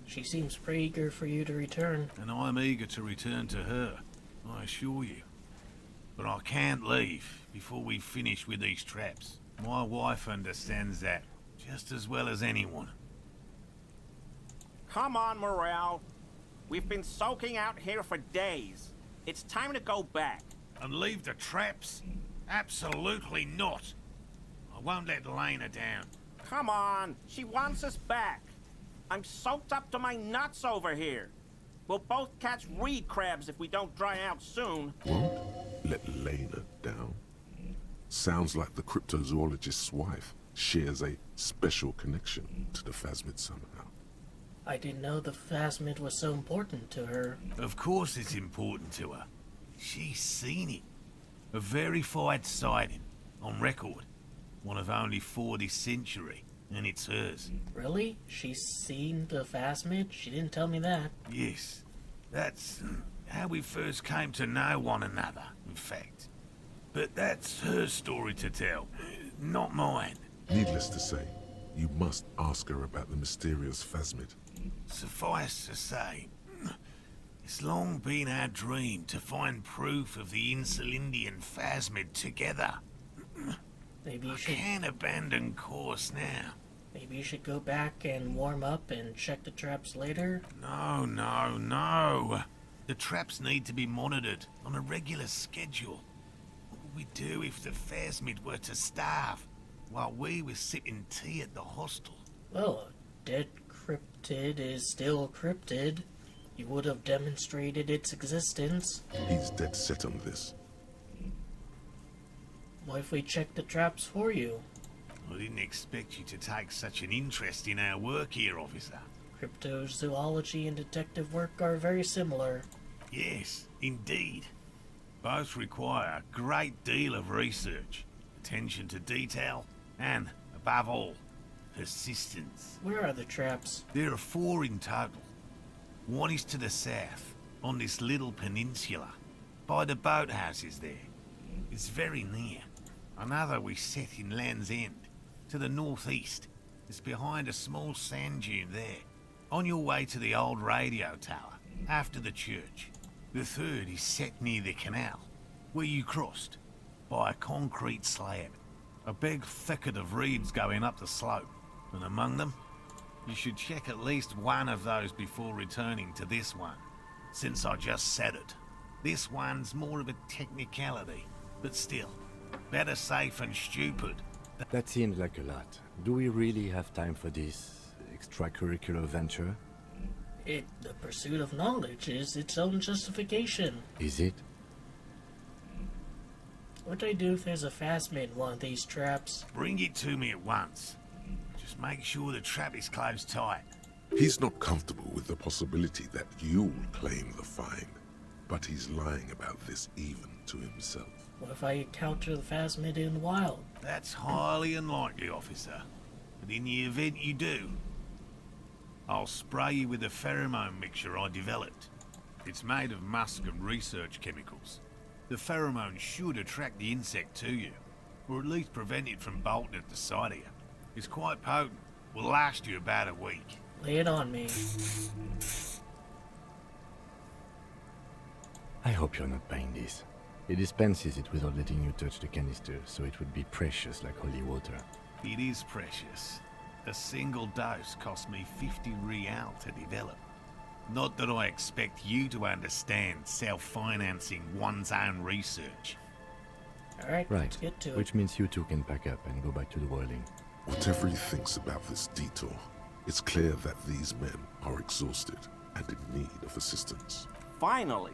She seems pretty eager for you to return. And I'm eager to return to her, I assure you. But I can't leave before we finish with these traps. My wife understands that just as well as anyone. Come on, Morale. We've been soaking out here for days. It's time to go back. And leave the traps? Absolutely not. I won't let Lena down. Come on, she wants us back. I'm soaked up to my nuts over here. We'll both catch reed crabs if we don't dry out soon. What? Let Lena down? Sounds like the cryptozoologist's wife shares a special connection to the Phasmid somehow. I didn't know the Phasmid was so important to her. Of course it's important to her. She's seen it. A verified sighting, on record. One of only 4 this century, and it's hers. Really? She's seen the Phasmid? She didn't tell me that. Yes. That's how we first came to know one another, in fact. But that's her story to tell, not mine. Needless to say, you must ask her about the mysterious Phasmid. Suffice to say, it's long been our dream to find proof of the Insulindian Phasmid together. Maybe you I should... can't abandon course now. Maybe you should go back and warm up and check the traps later? No. The traps need to be monitored on a regular schedule. What would we do if the Phasmid were to starve while we were sipping tea at the hostel? Well, a dead cryptid is still a cryptid. You would have demonstrated its existence. He's dead set on this. What if we check the traps for you? I didn't expect you to take such an interest in our work here, officer. Cryptozoology and detective work are very similar. Yes, indeed. Both require a great deal of research, attention to detail, and, above all, persistence. Where are the traps? There are 4 in total. One is to the south, on this little peninsula, by the boathouses there. It's very near. Another we set in Land's End, to the northeast. It's behind a small sand dune there, on your way to the old radio tower, after the church. The third is set near the canal, where you crossed, by a concrete slab. A big thicket of reeds going up the slope, and among them, you should check at least one of those before returning to this one, since I just said it. This one's more of a technicality, but still, better safe and stupid. That seems like a lot. Do we really have time for this extracurricular venture? The pursuit of knowledge is its own justification. Is it? What do I do if there's a Phasmid in one of these traps? Bring it to me at once. Just make sure the trap is closed tight. He's not comfortable with the possibility that you'll claim the find, but he's lying about this even to himself. What if I encounter the Phasmid in the wild? That's highly unlikely, officer. But in the event you do, I'll spray you with a pheromone mixture I developed. It's made of musk and research chemicals. The pheromone should attract the insect to you, or at least prevent it from bolting at the sight of you. It's quite potent. Will last you about a week. Lay it on me. I hope you're not buying this. It dispenses it without letting you touch the canister, so it would be precious like holy water. It is precious. A single dose cost me 50 real to develop. Not that I expect you to understand self-financing one's own research. Alright, Right, let's get to which means you two can pack up and go back to the whirling. Whatever he thinks about this detour, It's clear that these men are exhausted and in need of assistance. Finally,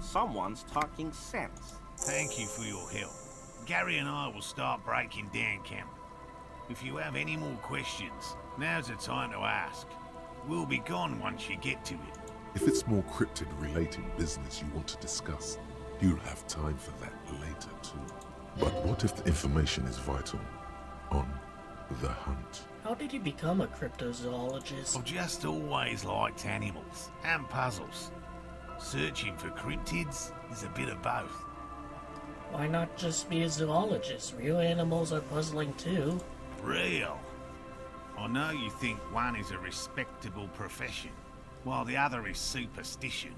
someone's talking sense. Thank you for your help. Gary and I will start breaking down camp. If you have any more questions, now's the time to ask. We'll be gone once you get to it. If it's more cryptid-related business you want to discuss, you'll have time for that later too. But what if the information is vital? On the hunt. How did you become a cryptozoologist? I've just always liked animals and puzzles. Searching for cryptids is a bit of both. Why not just be a zoologist? Real animals are puzzling too. Real? I know you think one is a respectable profession, while the other is superstition.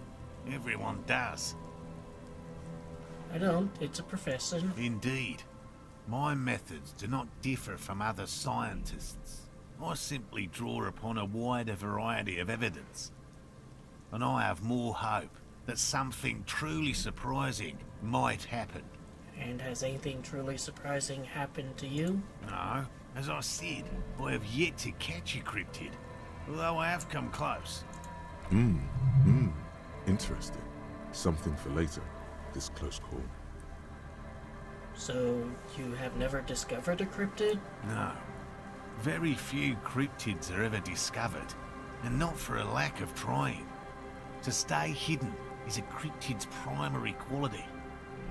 Everyone does. I don't. It's a profession. Indeed. My methods do not differ from other scientists. I simply draw upon a wider variety of evidence. And I have more hope that something truly surprising might happen. And has anything truly surprising happened to you? No. As I said, I have yet to catch a cryptid, although I have come close. Interesting. Something for later, this close call. So, you have never discovered a cryptid? No. Very few cryptids are ever discovered, and not for a lack of trying. To stay hidden is a cryptid's primary quality.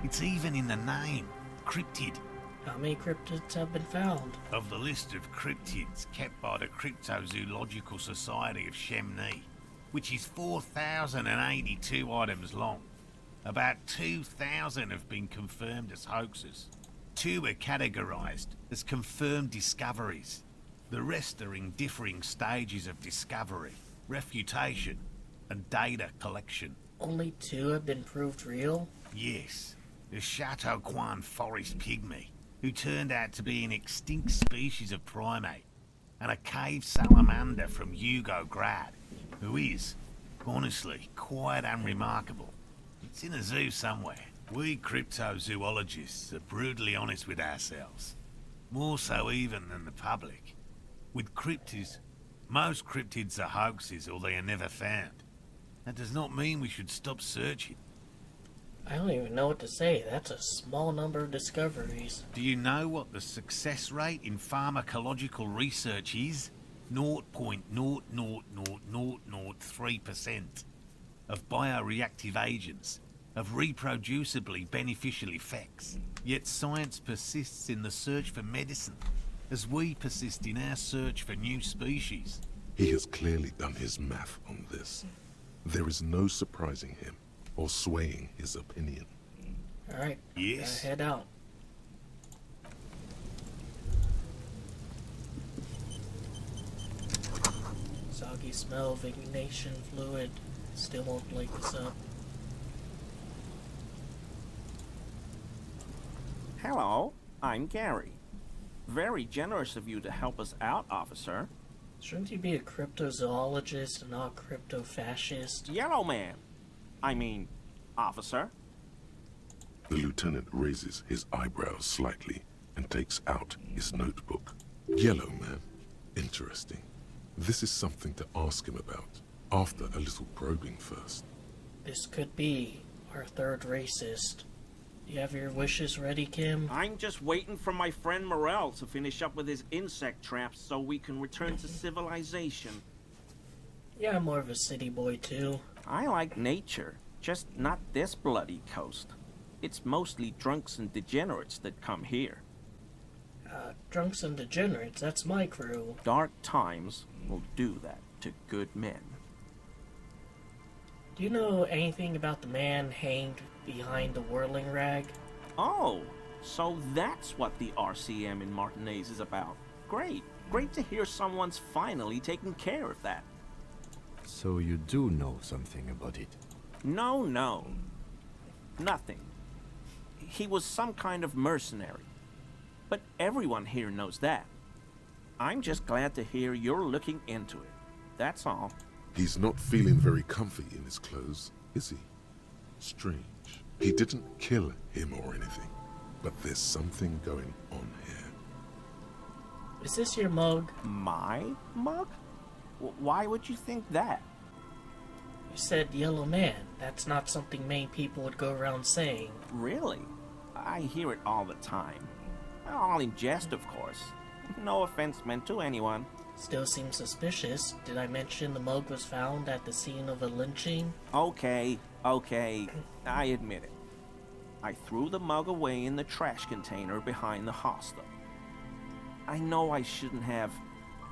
It's even in the name, cryptid. How many cryptids have been found? Of the list of cryptids kept by the Cryptozoological Society of Chemnee, which is 4,082 items long, about 2,000 have been confirmed as hoaxes. 2 are categorized as confirmed discoveries. The rest are in differing stages of discovery, refutation, and data collection. Only 2 have been proved real? Yes. The Chateau Quan forest pygmy, who turned out to be an extinct species of primate, and a cave salamander from Yugograd, who is, honestly, quite unremarkable. It's in a zoo somewhere. We cryptozoologists are brutally honest with ourselves. More so even than the public. With cryptids, most cryptids are hoaxes or they are never found. That does not mean we should stop searching. I don't even know what to say. That's a small number of discoveries. Do you know what the success rate in pharmacological research is? 0.00003% of bioreactive agents have reproducibly beneficial effects. Yet science persists in the search for medicine, as we persist in our search for new species. He has clearly done his math on this. There is no surprising him or swaying his opinion. Alright, yes. Head out. Soggy smell of ignition fluid. Still won't light this up. Hello, I'm Gary. Very generous of you to help us out, officer. Shouldn't you be a cryptozoologist and not a crypto-fascist? Yellow man. I mean, officer. The lieutenant raises his eyebrows slightly and takes out his notebook. Yellow man. Interesting. This is something to ask him about, after a little probing first. This could be our third racist. You have your wishes ready, Kim? I'm just waiting for my friend Morel to finish up with his insect traps so we can return to civilization. Yeah, I'm more of a city boy too. I like nature, just not this bloody coast. It's mostly drunks and degenerates that come here. Drunks and degenerates, that's my crew. Dark times will do that to good men. Do you know anything about the man hanged behind the whirling rag? Oh, so that's what the RCM in Martinez is about. Great. Great to hear someone's finally taking care of that. So you do know something about it? No. Nothing. He was some kind of mercenary. But everyone here knows that. I'm just glad to hear you're looking into it. That's all. He's not feeling very comfy in his clothes, is he? Strange. He didn't kill him or anything, but there's something going on here. Is this your mug? My mug? Why would you think that? You said yellow man. That's not something many people would go around saying. Really? I hear it all the time. All in jest, of course. No offense meant to anyone. Still seems suspicious. Did I mention the mug was found at the scene of a lynching? Okay, I admit it. I threw the mug away in the trash container behind the hostel. I know I shouldn't have,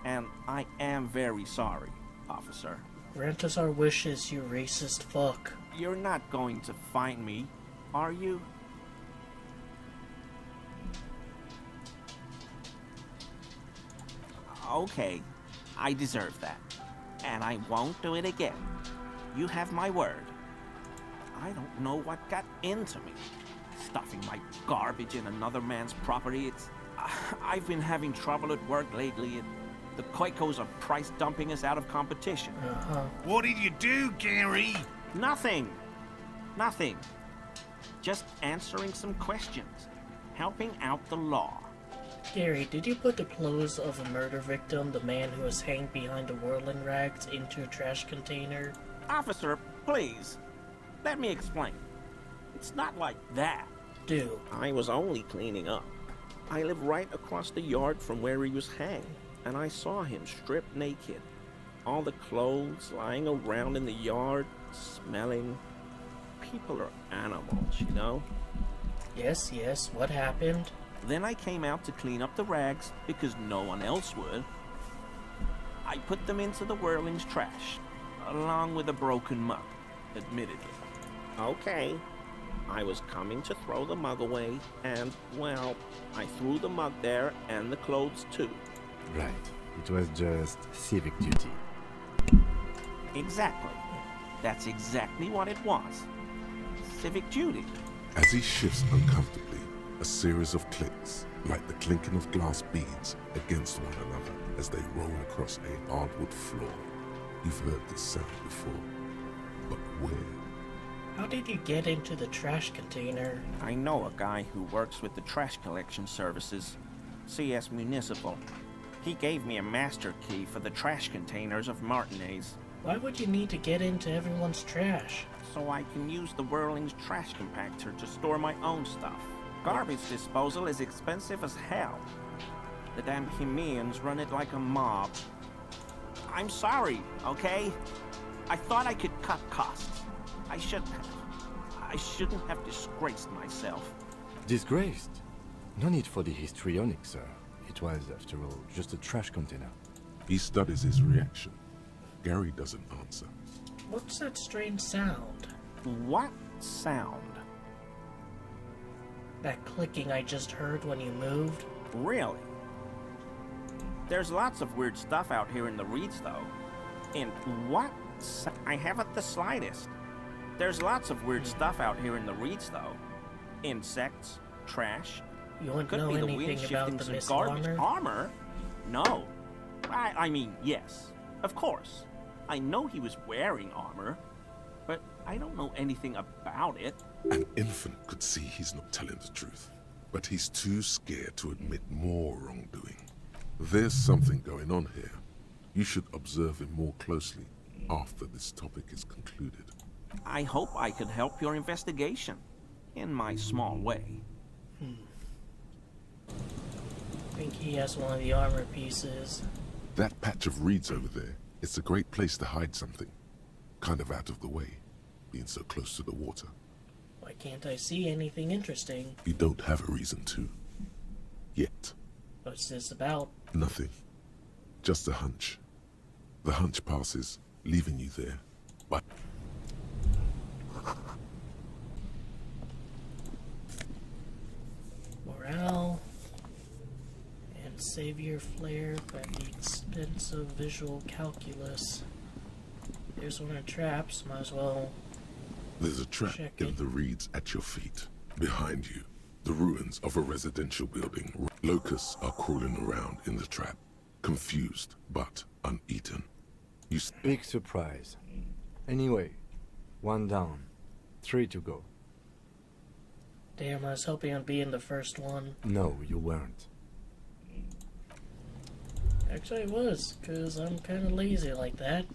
and I am very sorry, officer. Grant us our wishes, you racist fuck. You're not going to find me, are you? Okay, I deserve that. And I won't do it again. You have my word. I don't know what got into me. Stuffing my garbage in another man's property, I've been having trouble at work lately. The Koikos are price dumping us out of competition. What did you do, Gary? Nothing. Just answering some questions. Helping out the law. Gary, did you put the clothes of a murder victim, the man who was hanged behind the whirling rags, into a trash container? Officer, please. Let me explain. It's not like that. Do. I was only cleaning up. I live right across the yard from where he was hanged, and I saw him stripped naked. All the clothes lying around in the yard, smelling. People are animals, you know? Yes, what happened? Then I came out to clean up the rags because no one else would. I put them into the whirling's trash, along with a broken mug, admittedly. Okay, I was coming to throw the mug away, and, well, I threw the mug there and the clothes too. Right. It was just civic duty. Exactly. That's exactly what it was. Civic duty. As he shifts uncomfortably, a series of clicks, like the clinking of glass beads against one another as they roll across a hardwood floor. You've heard this sound before, but where? How did you get into the trash container? I know a guy who works with the trash collection services, CS Municipal. He gave me a master key for the trash containers of Martinez. Why would you need to get into everyone's trash? So I can use the Whirling's trash compactor to store my own stuff. Garbage disposal is expensive as hell. The damn Chimeans run it like a mob. I'm sorry, okay? I thought I could cut costs. I shouldn't have. I shouldn't have disgraced myself. Disgraced? No need for the histrionic, sir. It was, after all, just a trash container. He studies his reaction. Gary doesn't answer. What's that strange sound? What sound? That clicking I just heard when you moved? Really? There's lots of weird stuff out here in the reeds, though. And what? I haven't the slightest. There's lots of weird stuff out here in the reeds, though. Insects, trash. You wouldn't Could know be the anything wind about shifting the some missing garbage. armor? Armor? No. I mean, yes. Of course. I know he was wearing armor, but I don't know anything about it. An infant could see he's not telling the truth, but he's too scared to admit more wrongdoing. There's something going on here. You should observe him more closely after this topic is concluded. I hope I could help your investigation, in my small way. I think he has one of the armor pieces. That patch of reeds over there, it's a great place to hide something. Kind of out of the way, being so close to the water. Why can't I see anything interesting? You don't have a reason to. Yet. What's this about? Nothing. Just a hunch. The hunch passes, leaving you there. But morale and savior flare at the expense of visual calculus. There's one of the traps, might as well. there's a trap in the reeds at your feet. Behind you, the ruins of a residential building. Locusts are crawling around in the trap, confused but uneaten. Big surprise. Anyway, 1 down, 3 to go. Damn, I was hoping I'd be in the first one. No, you weren't. Actually, I was, because I'm kind of lazy like that.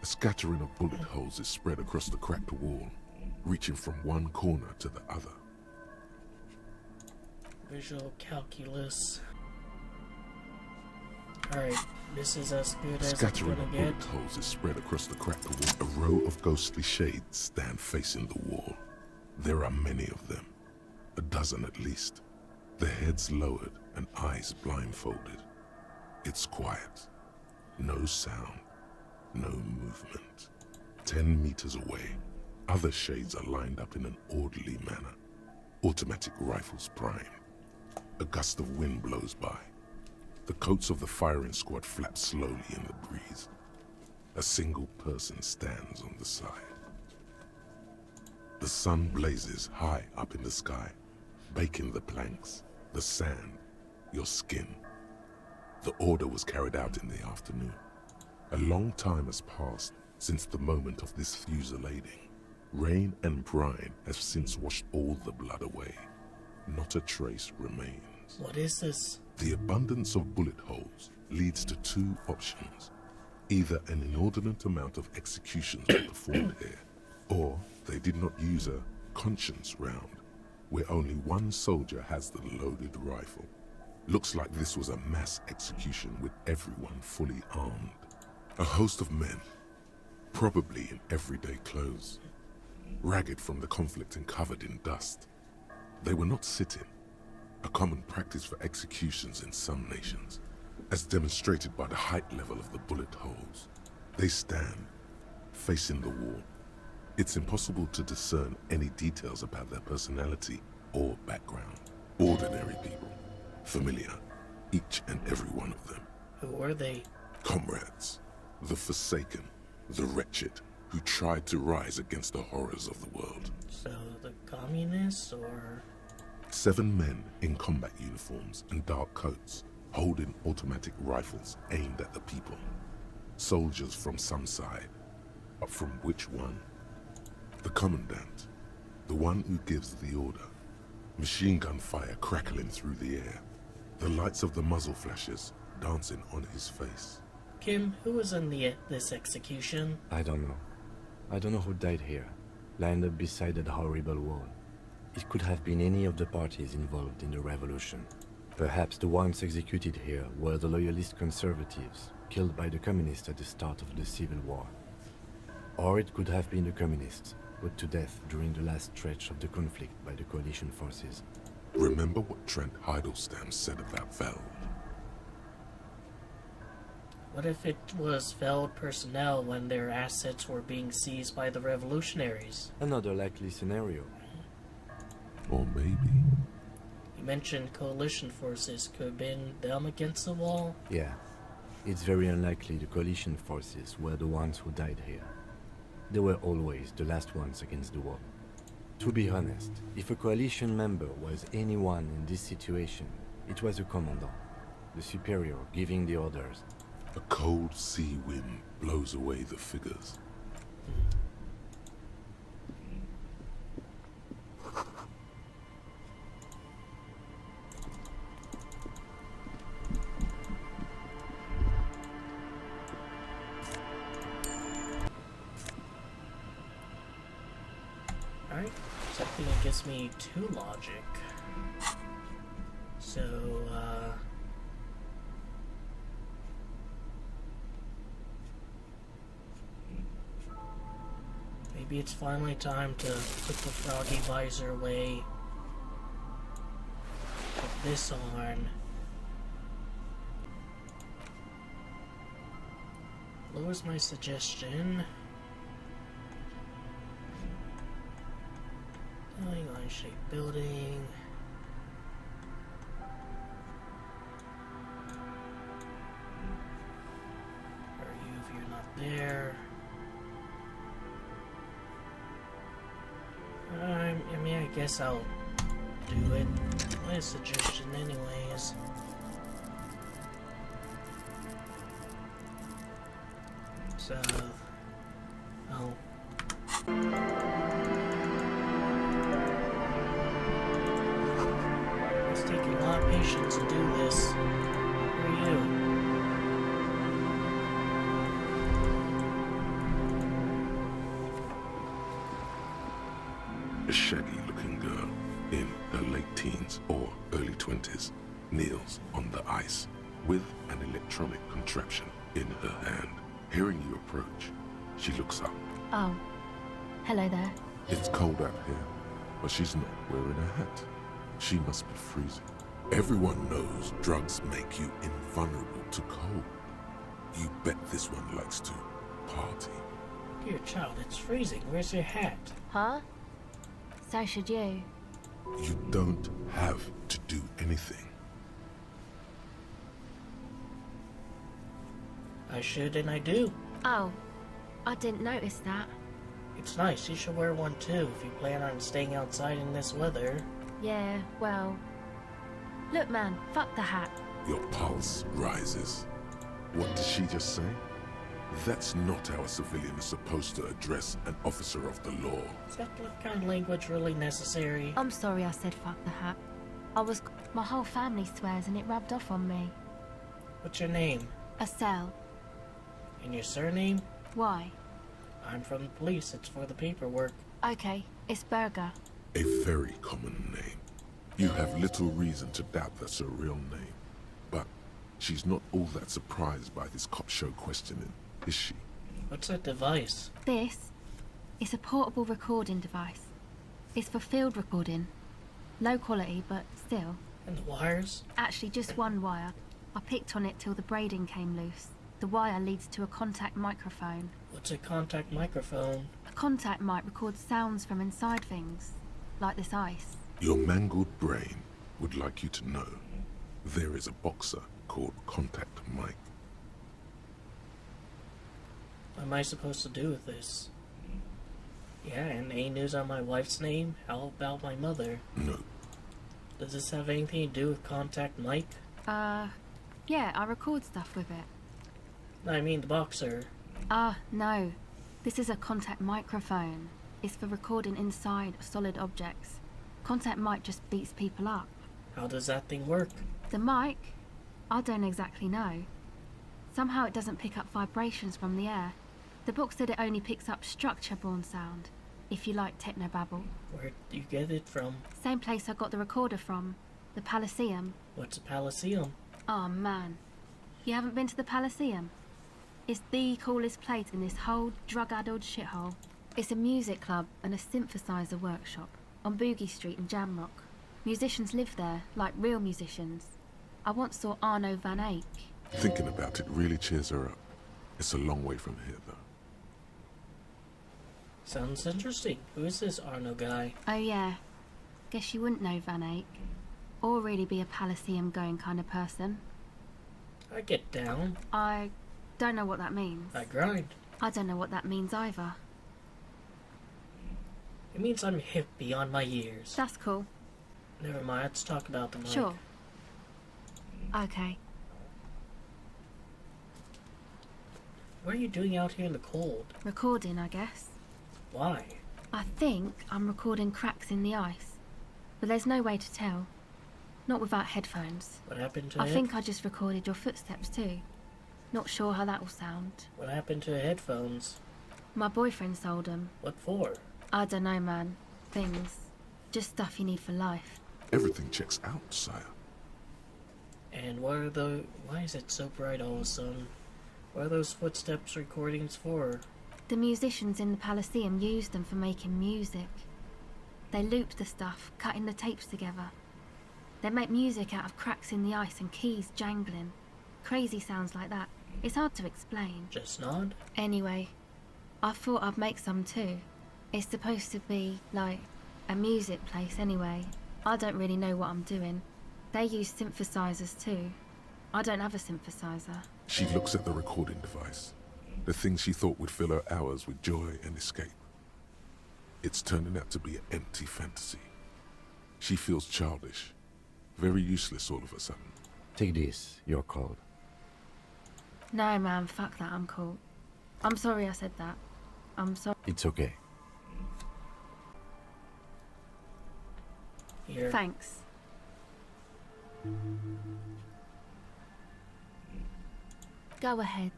A scattering of bullet holes is spread across the cracked wall, reaching from one corner to the other. Visual calculus. Alright, this is as good as it's Scattering gonna of get. bullet holes is spread across the cracked wall. A row of ghostly shades stand facing the wall. There are many of them, a dozen at least, their heads lowered and eyes blindfolded. It's quiet. No sound. No movement. 10 meters away, other shades are lined up in an orderly manner. Automatic rifles primed. A gust of wind blows by. The coats of the firing squad flap slowly in the breeze. A single person stands on the side. The sun blazes high up in the sky, baking the planks, the sand, your skin. The order was carried out in the afternoon. A long time has passed since the moment of this fusillading. Rain and brine have since washed all the blood away. Not a trace remains. What is this? The abundance of bullet holes leads to two options. Either an inordinate amount of executions were performed here, or they did not use a conscience round, where only one soldier has the loaded rifle. Looks like this was a mass execution with everyone fully armed. A host of men, probably in everyday clothes, ragged from the conflict and covered in dust. They were not sitting, a common practice for executions in some nations, as demonstrated by the height level of the bullet holes. They stand, facing the wall. It's impossible to discern any details about their personality or background. Ordinary people, familiar, each and every one of them. Who are they? Comrades, the forsaken, the wretched, who tried to rise against the horrors of the world. So, the communists, or...? 7 men in combat uniforms and dark coats, holding automatic rifles aimed at the people. Soldiers from some side, but from which one? The commandant, the one who gives the order. Machine gun fire crackling through the air, the lights of the muzzle flashes dancing on his face. Kim, who was in this execution? I don't know. I don't know who died here, lined up beside that horrible wall. It could have been any of the parties involved in the revolution. Perhaps the ones executed here were the loyalist conservatives, killed by the communists at the start of the Civil War. Or it could have been the communists, put to death during the last stretch of the conflict by the coalition forces. Remember what Trent Heidelstein said about Veld? What if it was Veld personnel when their assets were being seized by the revolutionaries? Another likely scenario. Or maybe... You mentioned coalition forces. Could have been them against the wall? Yeah. It's very unlikely the coalition forces were the ones who died here. They were always the last ones against the wall. To be honest, if a coalition member was anyone in this situation, it was a commandant, the superior giving the orders. A cold sea wind blows away the figures. Alright, something that gives me 2 logic. So, maybe it's finally time to put the froggy visor away. Put this on. What was my suggestion? Line-shaped building. Where are you if you're not there? I mean, I guess I'll do it. My suggestion anyways. So, I'll lot of patience to do this. Who are you? A shaggy-looking girl in her late teens or early 20s kneels on the ice with an electronic contraption in her hand. Hearing you approach, she looks up. Oh, hello there. It's cold out here, but she's not wearing a hat. She must be freezing. Everyone knows drugs make you invulnerable to cold. You bet this one likes to party. Dear child, it's freezing. Where's your hat? Huh? So should you. You don't have to do anything. I should and I do. Oh, I didn't notice that. It's nice. You should wear one too if you plan on staying outside in this weather. Yeah, well... Look, man, fuck the hat. Your pulse rises. What did she just say? That's not how a civilian is supposed to address an officer of the law. Is that kind of language really necessary? I'm sorry I said fuck the hat. My whole family swears and it rubbed off on me. What's your name? Estelle. And your surname? Why? I'm from the police. It's for the paperwork. Okay, it's Berger. A very common name. You have little reason to doubt that's her real name. But she's not all that surprised by this cop show questioning, is she? What's that device? This is a portable recording device. It's for field recording. Low quality, but still. And the wires? Actually, just one wire. I picked on it till the braiding came loose. The wire leads to a contact microphone. What's a contact microphone? A contact mic records sounds from inside things, like this ice. Your mangled brain would like you to know there is a boxer called Contact Mike. What am I supposed to do with this? Yeah, and any news on my wife's name? How about my mother? No. Does this have anything to do with Contact Mike? Yeah, I record stuff with it. I mean the boxer. No. This is a contact microphone. It's for recording inside solid objects. Contact mic just beats people up. How does that thing work? The mic? I don't exactly know. Somehow it doesn't pick up vibrations from the air. The book said it only picks up structure-borne sound, if you like technobabble. Where do you get it from? Same place I got the recorder from. The Palaceum. What's a Palaceum? Oh man. You haven't been to the Palaceum? It's the coolest place in this whole drug-addled shithole. It's a music club and a synthesizer workshop on Boogie Street in Jamrock. Musicians live there, like real musicians. I once saw Arno van Eyck. Thinking about it really cheers her up. It's a long way from here, though. Sounds interesting. Who is this Arno guy? Oh yeah. Guess you wouldn't know Van Eyck. Or really be a Palaceum going kind of person. I get down. I don't know what that means. I grind. I don't know what that means either. It means I'm hip beyond my years. That's cool. Never mind, let's talk about the mic. Sure. Okay. What are you doing out here in the cold? Recording, I guess. Why? I think I'm recording cracks in the ice. But there's no way to tell. Not without headphones. What happened to I think I just recorded your footsteps too. Not sure how that will sound. What happened to headphones? My boyfriend sold them. What for? I don't know, man. Things. Just stuff you need for life. Everything checks out, sire. And why is it so bright all of a sudden? What are those footsteps recordings for? The musicians in the Palaceum used them for making music. They looped the stuff, cutting the tapes together. They make music out of cracks in the ice and keys jangling. Crazy sounds like that. It's hard to explain. Just nod? Anyway, I thought I'd make some too. It's supposed to be, like, a music place anyway. I don't really know what I'm doing. They use synthesizers too. I don't have a synthesizer. She looks at the recording device. The thing she thought would fill her hours with joy and escape. It's turning out to be an empty fantasy. She feels childish. Very useless all of a sudden. Take this, you're cold. No, man, fuck that, I'm cool. I'm sorry I said that. I'm sorry. It's okay. Here. Thanks. Go ahead.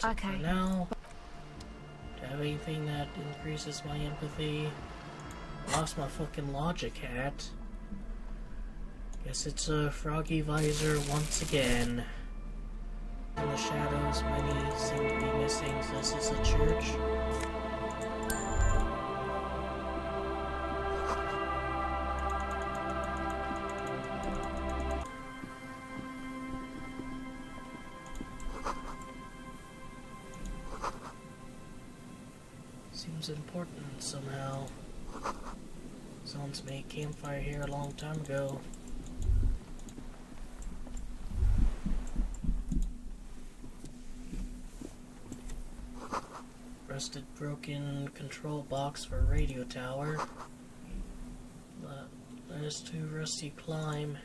That's it for now. Do I have anything that increases my empathy? Lost my fucking logic hat. Guess it's a froggy visor once again. In the shadows, many seem to be missing. This is a church. Seems important somehow. Someone's made campfire here a long time ago. Rusted, broken control box for radio tower. But that is too rusty to climb.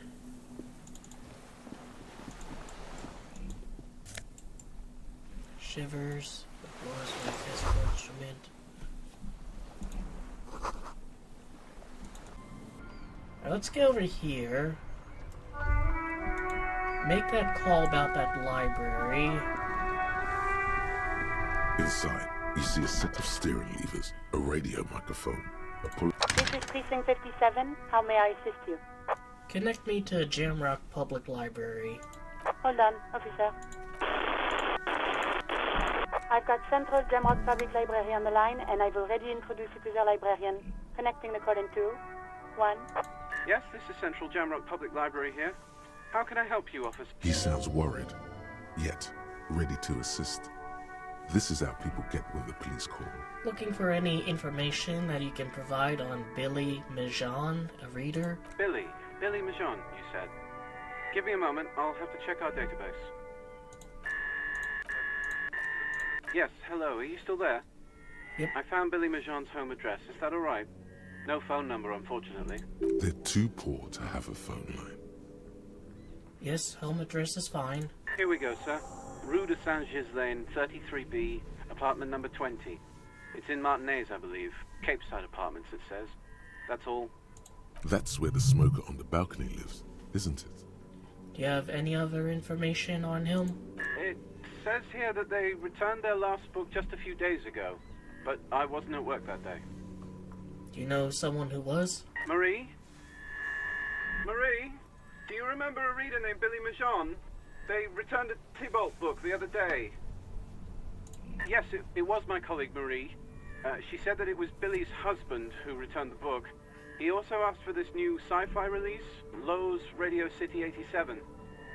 Shivers. The floor is my physical instrument. Now let's get over here. Make that call about that library. Inside, you see a set of steering levers, a radio microphone, a pull. This is Precinct 57. How may I assist you? Connect me to Jamrock Public Library. Hold on, officer. I've got Central Jamrock Public Library on the line, and I've already introduced you to the librarian. Connecting the call in 2, 1. Yes, this is Central Jamrock Public Library here. How can I help you, officer? He sounds worried, yet ready to assist. This is how people get when the police call. Looking for any information that you can provide on Billy Mijan, a reader? Billy Mijan, you said. Give me a moment, I'll have to check our database. Yes, hello, are you still there? Yep. I found Billy Mijan's home address, is that alright? No phone number, unfortunately. They're too poor to have a phone line. Yes, home address is fine. Here we go, sir. Rue de Saint-Ghislain, 33B, apartment number 20. It's in Martinez, I believe. Cape Side Apartments, it says. That's all. That's where the smoker on the balcony lives, isn't it? Do you have any other information on him? It says here that they returned their last book just a few days ago, but I wasn't at work that day. Do you know someone who was? Marie? Marie? Do you remember a reader named Billy Mijan? They returned a Tybalt book the other day. Yes, it was my colleague Marie. She said that it was Billy's husband who returned the book. He also asked for this new sci-fi release, Lowe's Radio City 87,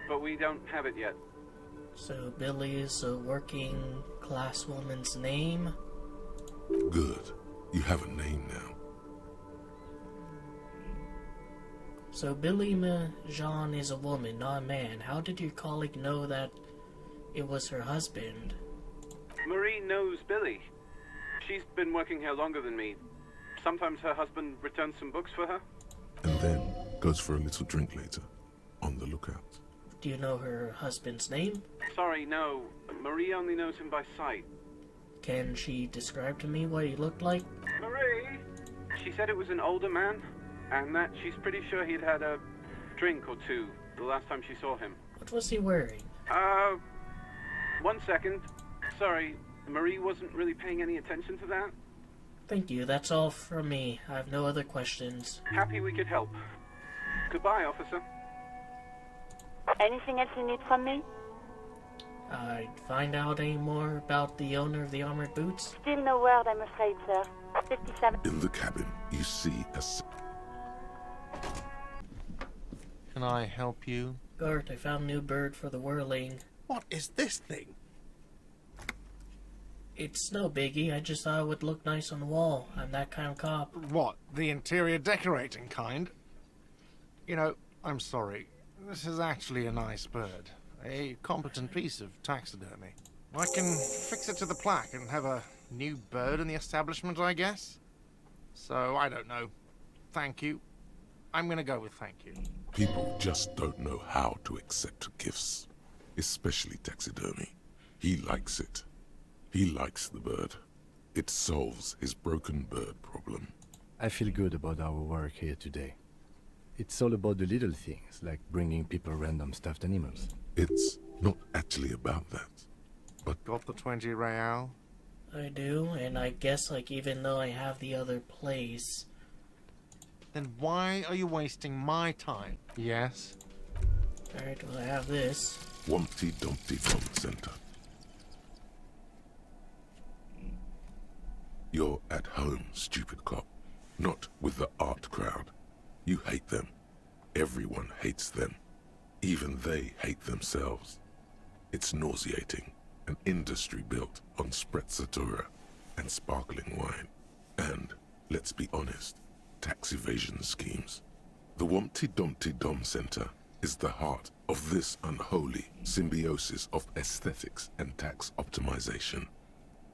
but we don't have it yet. So Billy is a working class woman's name? Good. You have a name now. So Billy Mijan is a woman, not a man. How did your colleague know that it was her husband? Marie knows Billy. She's been working here longer than me. Sometimes her husband returns some books for her. And then goes for a little drink later. On the lookout. Do you know her husband's name? Sorry, no. Marie only knows him by sight. Can she describe to me what he looked like? Marie! She said it was an older man, and that she's pretty sure he'd had a drink or two the last time she saw him. What was he wearing? 1 second. Sorry, Marie wasn't really paying any attention to that. Thank you, that's all from me. I have no other questions. Happy we could help. Goodbye, officer. Anything else you need from me? I'd find out any more about the owner of the armored boots? Still no word, I'm afraid, sir. 57. In the cabin, you see a... Can I help you? Gart, I found a new bird for the whirling. What is this thing? It's no biggie, I just thought it would look nice on the wall. I'm that kind of cop. What, the interior decorating kind? You know, I'm sorry. This is actually a nice bird. A competent piece of taxidermy. I can fix it to the plaque and have a new bird in the establishment, I guess. So, I don't know. Thank you. I'm gonna go with thank you. People just don't know how to accept gifts. Especially taxidermy. He likes it. He likes the bird. It solves his broken bird problem. I feel good about our work here today. It's all about the little things, like bringing people random stuffed animals. It's not actually about that, but... Got the 20 real? I do, and I guess, like, even though I have the other place... Then why are you wasting my time? Yes? Alright, well, I have this. Wumpty Dumpty Dum Center. You're at home, stupid cop. Not with the art crowd. You hate them. Everyone hates them. Even they hate themselves. It's nauseating. An industry built on sprezzatura and sparkling wine. And, let's be honest, tax evasion schemes. The Wumpty Dumpty Dum Center is the heart of this unholy symbiosis of aesthetics and tax optimization.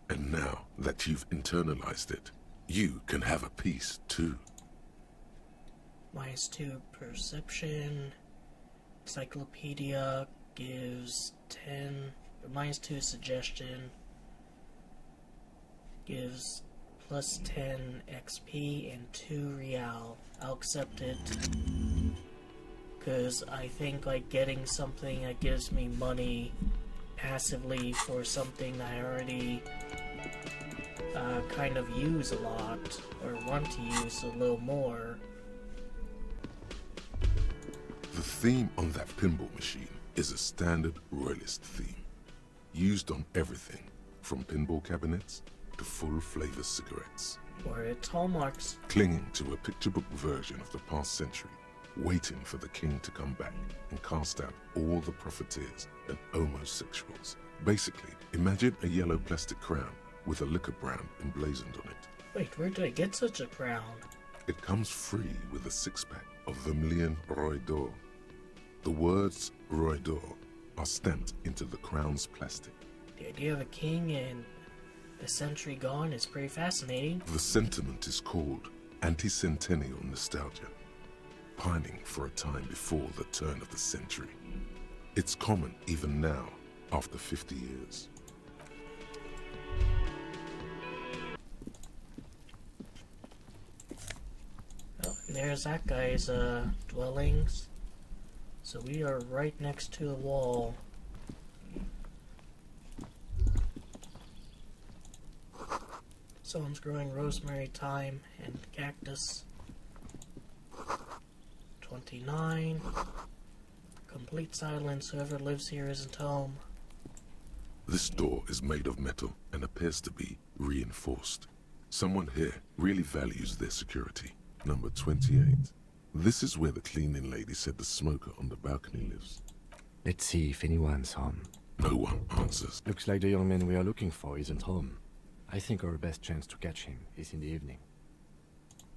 And now that you've internalized it, you can have a piece too. -2 perception. Encyclopedia gives 10. -2 suggestion gives plus 10 XP and 2 real. I'll accept it. Because I think, like, getting something that gives me money passively for something I already kind of use a lot, or want to use a little more. The theme on that pinball machine is a standard royalist theme, used on everything from pinball cabinets to full-flavor cigarettes. Or its hallmarks. Clinging to a picture book version of the past century, waiting for the king to come back and cast out all the profiteers and homosexuals. Basically, imagine a yellow plastic crown with a liquor brand emblazoned on it. Wait, where did I get such a crown? It comes free with a six-pack of Vermilion Roy d'Or. The words Roy d'Or are stamped into the crown's plastic. The idea of a king in the century gone is pretty fascinating. The sentiment is called anti-centennial nostalgia, pining for a time before the turn of the century. It's common even now, after 50 years. Oh, and there's that guy's dwellings. So we are right next to the wall. Someone's growing rosemary, thyme, and cactus. 29. Complete silence. Whoever lives here isn't home. This door is made of metal and appears to be reinforced. Someone here really values their security. Number 28. This is where the cleaning lady said the smoker on the balcony lives. Let's see if anyone's home. No one answers. Looks like the young man we are looking for isn't home. I think our best chance to catch him is in the evening.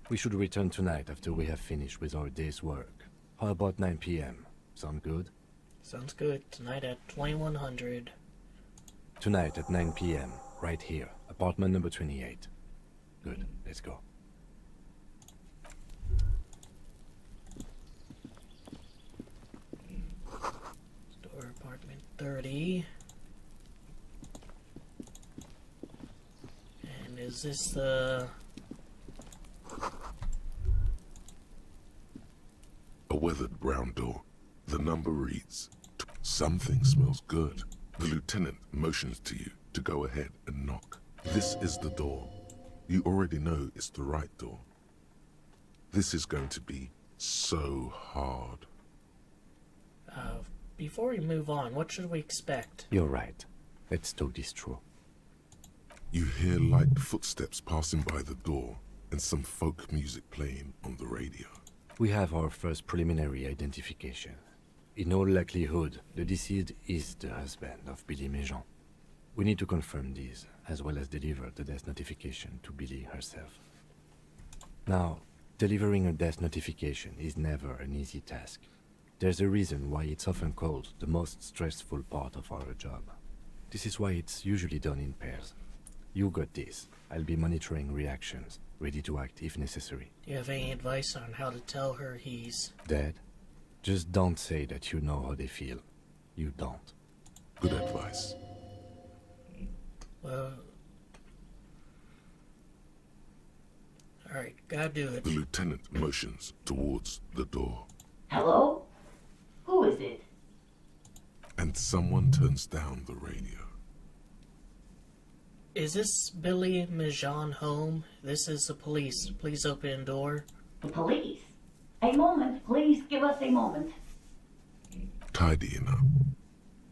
We should return tonight after we have finished with our day's work. How about 9 p.m.? Sound good? Sounds good. Tonight at 2100. Tonight at 9 p.m., right here, apartment number 28. Good, let's go. Store apartment 30. And is this the... A weathered brown door. The number reads, something smells good. The lieutenant motions to you to go ahead and knock. This is the door. You already know it's the right door. This is going to be so hard. Before we move on, what should we expect? You're right. Let's talk this through. You hear light footsteps passing by the door and some folk music playing on the radio. We have our first preliminary identification. In all likelihood, the deceased is the husband of Billy Méjean. We need to confirm this, as well as deliver the death notification to Billy herself. Now, delivering a death notification is never an easy task. There's a reason why it's often called the most stressful part of our job. This is why it's usually done in pairs. You got this. I'll be monitoring reactions, ready to act if necessary. Do you have any advice on how to tell her he's... Dead? Just don't say that you know how they feel. You don't. Good advice. Well... Alright, gotta do it. The lieutenant motions towards the door. Hello? Who is it? And someone turns down the radio. Is this Billy Mijan home? This is the police. Please open the door. The police? A moment, please give us a moment. Tidying up.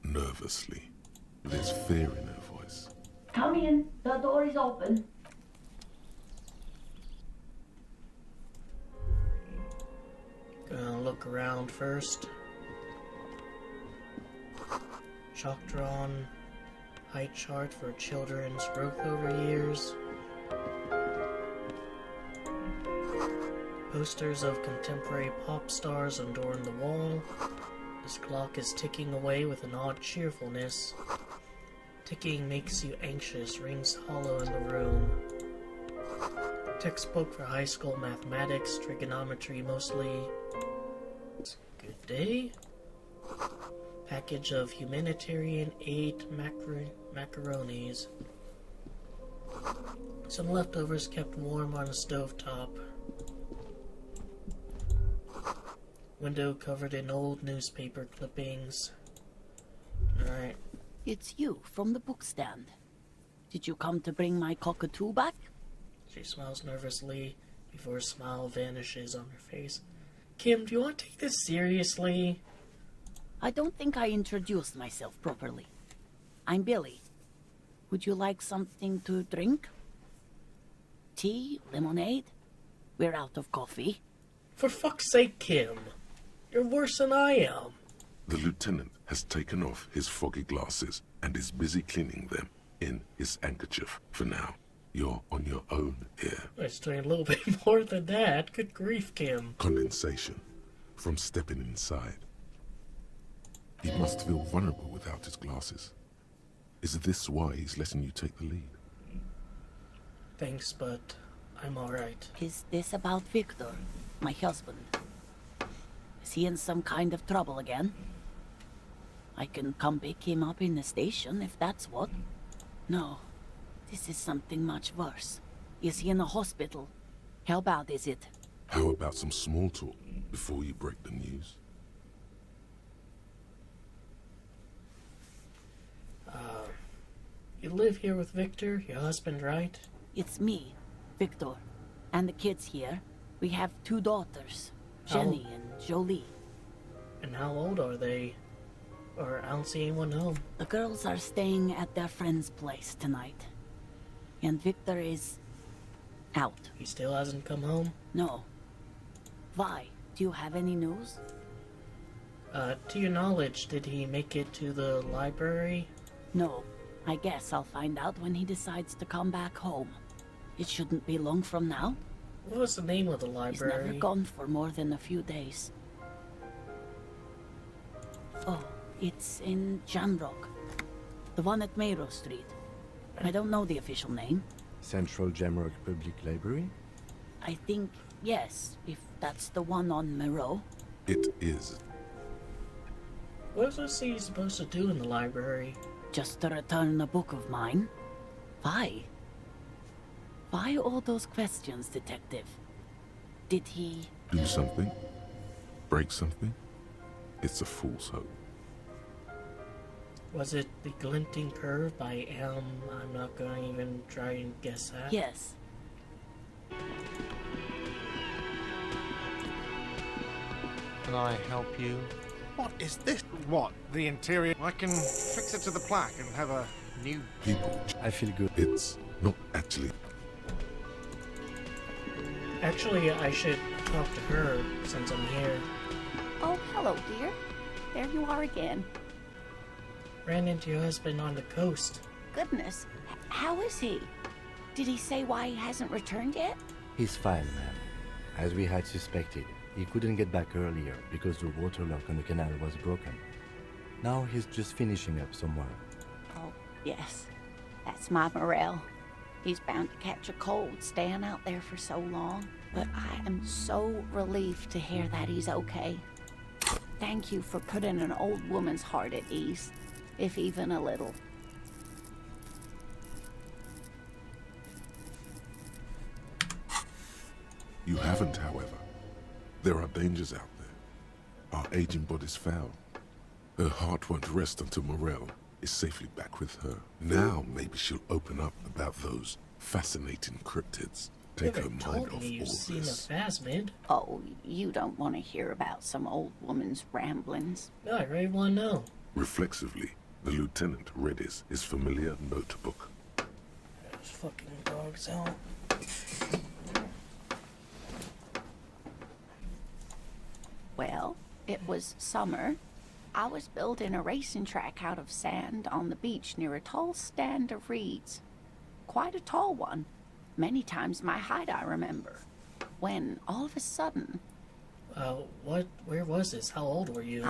Nervously. There's fear in her voice. Come in, the door is open. Gonna look around first. Chalk drawn height chart for children's growth over years. Posters of contemporary pop stars adorn the wall. This clock is ticking away with an odd cheerfulness. Ticking makes you anxious, rings hollow in the room. Textbook for high school mathematics, trigonometry mostly. Good day. Package of humanitarian aid macaronis. Some leftovers kept warm on a stovetop. Window covered in old newspaper clippings. Alright. It's you from the bookstand. Did you come to bring my cockatoo back? She smiles nervously before a smile vanishes on her face. Kim, do you want to take this seriously? I don't think I introduced myself properly. I'm Billy. Would you like something to drink? Tea? Lemonade? We're out of coffee. For fuck's sake, Kim. You're worse than I am. The lieutenant has taken off his foggy glasses and is busy cleaning them in his handkerchief. For now, you're on your own here. It's doing a little bit more than that. Good grief, Kim. Condensation from stepping inside. He must feel vulnerable without his glasses. Is this why he's letting you take the lead? Thanks, but I'm alright. Is this about Victor, my husband? Is he in some kind of trouble again? I can come pick him up in the station if that's what. No, this is something much worse. Is he in the hospital? How bad is it? How about some small talk before you break the news? You live here with Victor, your husband, right? It's me, Victor, and the kids here. We have 2 daughters, Jenny and Jolie. And how old are they? Or I don't see anyone home. The girls are staying at their friend's place tonight. And Victor is out. He still hasn't come home? No. Vi, do you have any news? To your knowledge, did he make it to the library? No. I guess I'll find out when he decides to come back home. It shouldn't be long from now. What was the name of the library? He's never gone for more than a few days. Oh, it's in Jamrock. The one at Mayro Street. I don't know the official name. Central Jamrock Public Library? I think, yes, if that's the one on Mayro. It is. What was he supposed to do in the library? Just to return a book of mine. Why? Why all those questions, Detective? Did he... Do something? Break something? It's a fool's hope. Was it The Glinting Curve by I'm not going to even try and guess that. Yes. Can I help you? What is this? What? The interior? I can fix it to the plaque and have a new... People. I feel good. It's not actually. Actually, I should talk to her since I'm here. Oh, hello, dear. There you are again. Ran into your husband on the coast. Goodness. How is he? Did he say why he hasn't returned yet? He's fine, ma'am. As we had suspected, he couldn't get back earlier because the water lock on the canal was broken. Now he's just finishing up somewhere. Oh, yes. That's my Morel. He's bound to catch a cold staying out there for so long. But I am so relieved to hear that he's okay. Thank you for putting an old woman's heart at ease, if even a little. You haven't, however. There are dangers out there. Our aging body's foul. Her heart won't rest until Morel is safely back with her. Now maybe she'll open up about those fascinating cryptids. Take her mind off you've all seen this. a phasmid. Oh, you don't want to hear about some old woman's ramblings. No, I really want to know. Reflexively, the lieutenant read his familiar notebook. Those fucking dogs out. Well, it was summer. I was building a racing track out of sand on the beach near a tall stand of reeds. Quite a tall one. Many times my height, I remember. When, all of a sudden... Where was this? How old were you?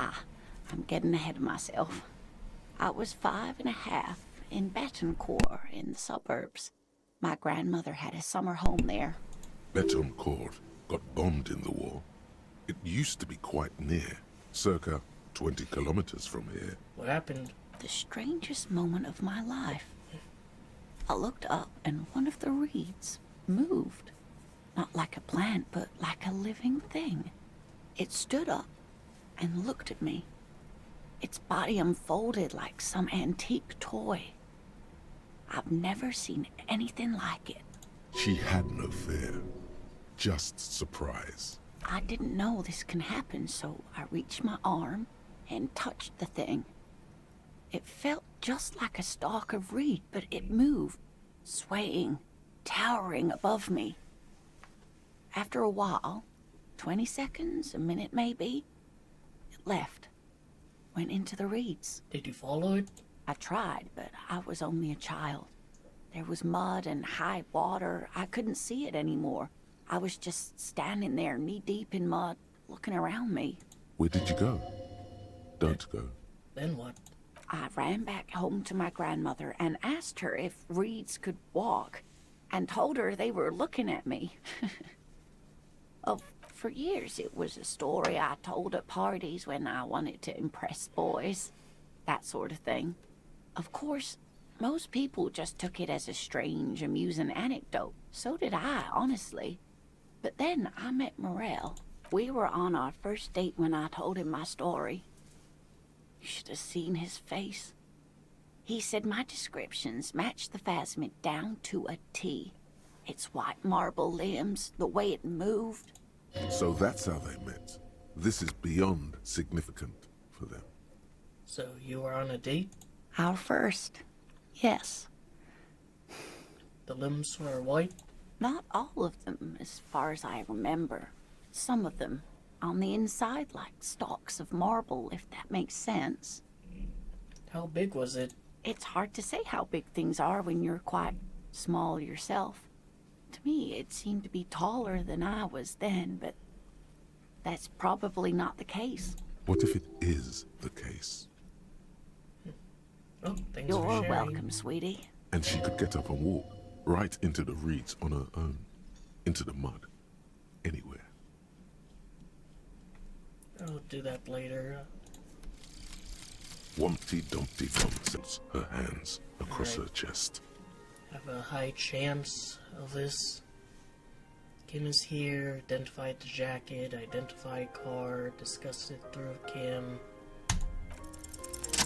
I'm getting ahead of myself. I was 5.5 in Betancourt in the suburbs. My grandmother had a summer home there. Betancourt got bombed in the war. It used to be quite near, circa 20 kilometers from here. What happened? The strangest moment of my life. I looked up and one of the reeds moved. Not like a plant, but like a living thing. It stood up and looked at me. Its body unfolded like some antique toy. I've never seen anything like it. She had no fear, just surprise. I didn't know this can happen, so I reached my arm and touched the thing. It felt just like a stalk of reed, but it moved, swaying, towering above me. After a while, 20 seconds, a minute maybe, it left, went into the reeds. Did you follow it? I tried, but I was only a child. There was mud and high water. I couldn't see it anymore. I was just standing there, knee-deep in mud, looking around me. Where did you go? Don't go. Then what? I ran back home to my grandmother and asked her if reeds could walk, and told her they were looking at me. For years it was a story I told at parties when I wanted to impress boys. That sort of thing. Of course, most people just took it as a strange, amusing anecdote. So did I, honestly. But then I met Morel. We were on our first date when I told him my story. You should have seen his face. He said my descriptions matched the phasmid down to a T. Its white marble limbs, the way it moved. So that's how they met. This is beyond significant for them. So you were on a date? Our first, yes. The limbs were white? Not all of them, as far as I remember. Some of them on the inside like stalks of marble, if that makes sense. How big was it? It's hard to say how big things are when you're quite small yourself. To me, it seemed to be taller than I was then, but that's probably not the case. What if it is the case? Oh, thanks You're for sharing. welcome, sweetie. And she could get up and walk right into the reeds on her own, into the mud, anywhere. I'll do that later. Wumpty Dumpty Dum sets her hands across her chest. Have a high chance of this. Kim is here, identified the jacket, identified car, discussed it through Kim.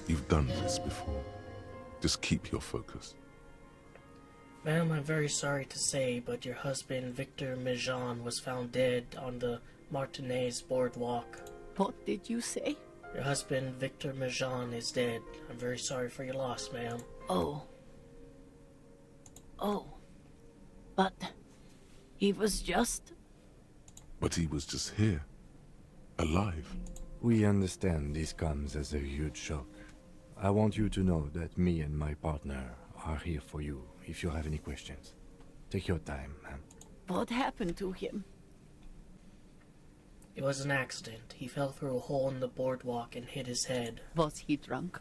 You've done this before. Just keep your focus. Ma'am, I'm very sorry to say, but your husband, Victor Mejean, was found dead on the Martinez boardwalk. What did you say? Your husband, Victor Mejean, is dead. I'm very sorry for your loss, ma'am. Oh. But he was just... But he was just here, alive. We understand this comes as a huge shock. I want you to know that me and my partner are here for you if you have any questions. Take your time, ma'am. What happened to him? It was an accident. He fell through a hole in the boardwalk and hit his head. Was he drunk?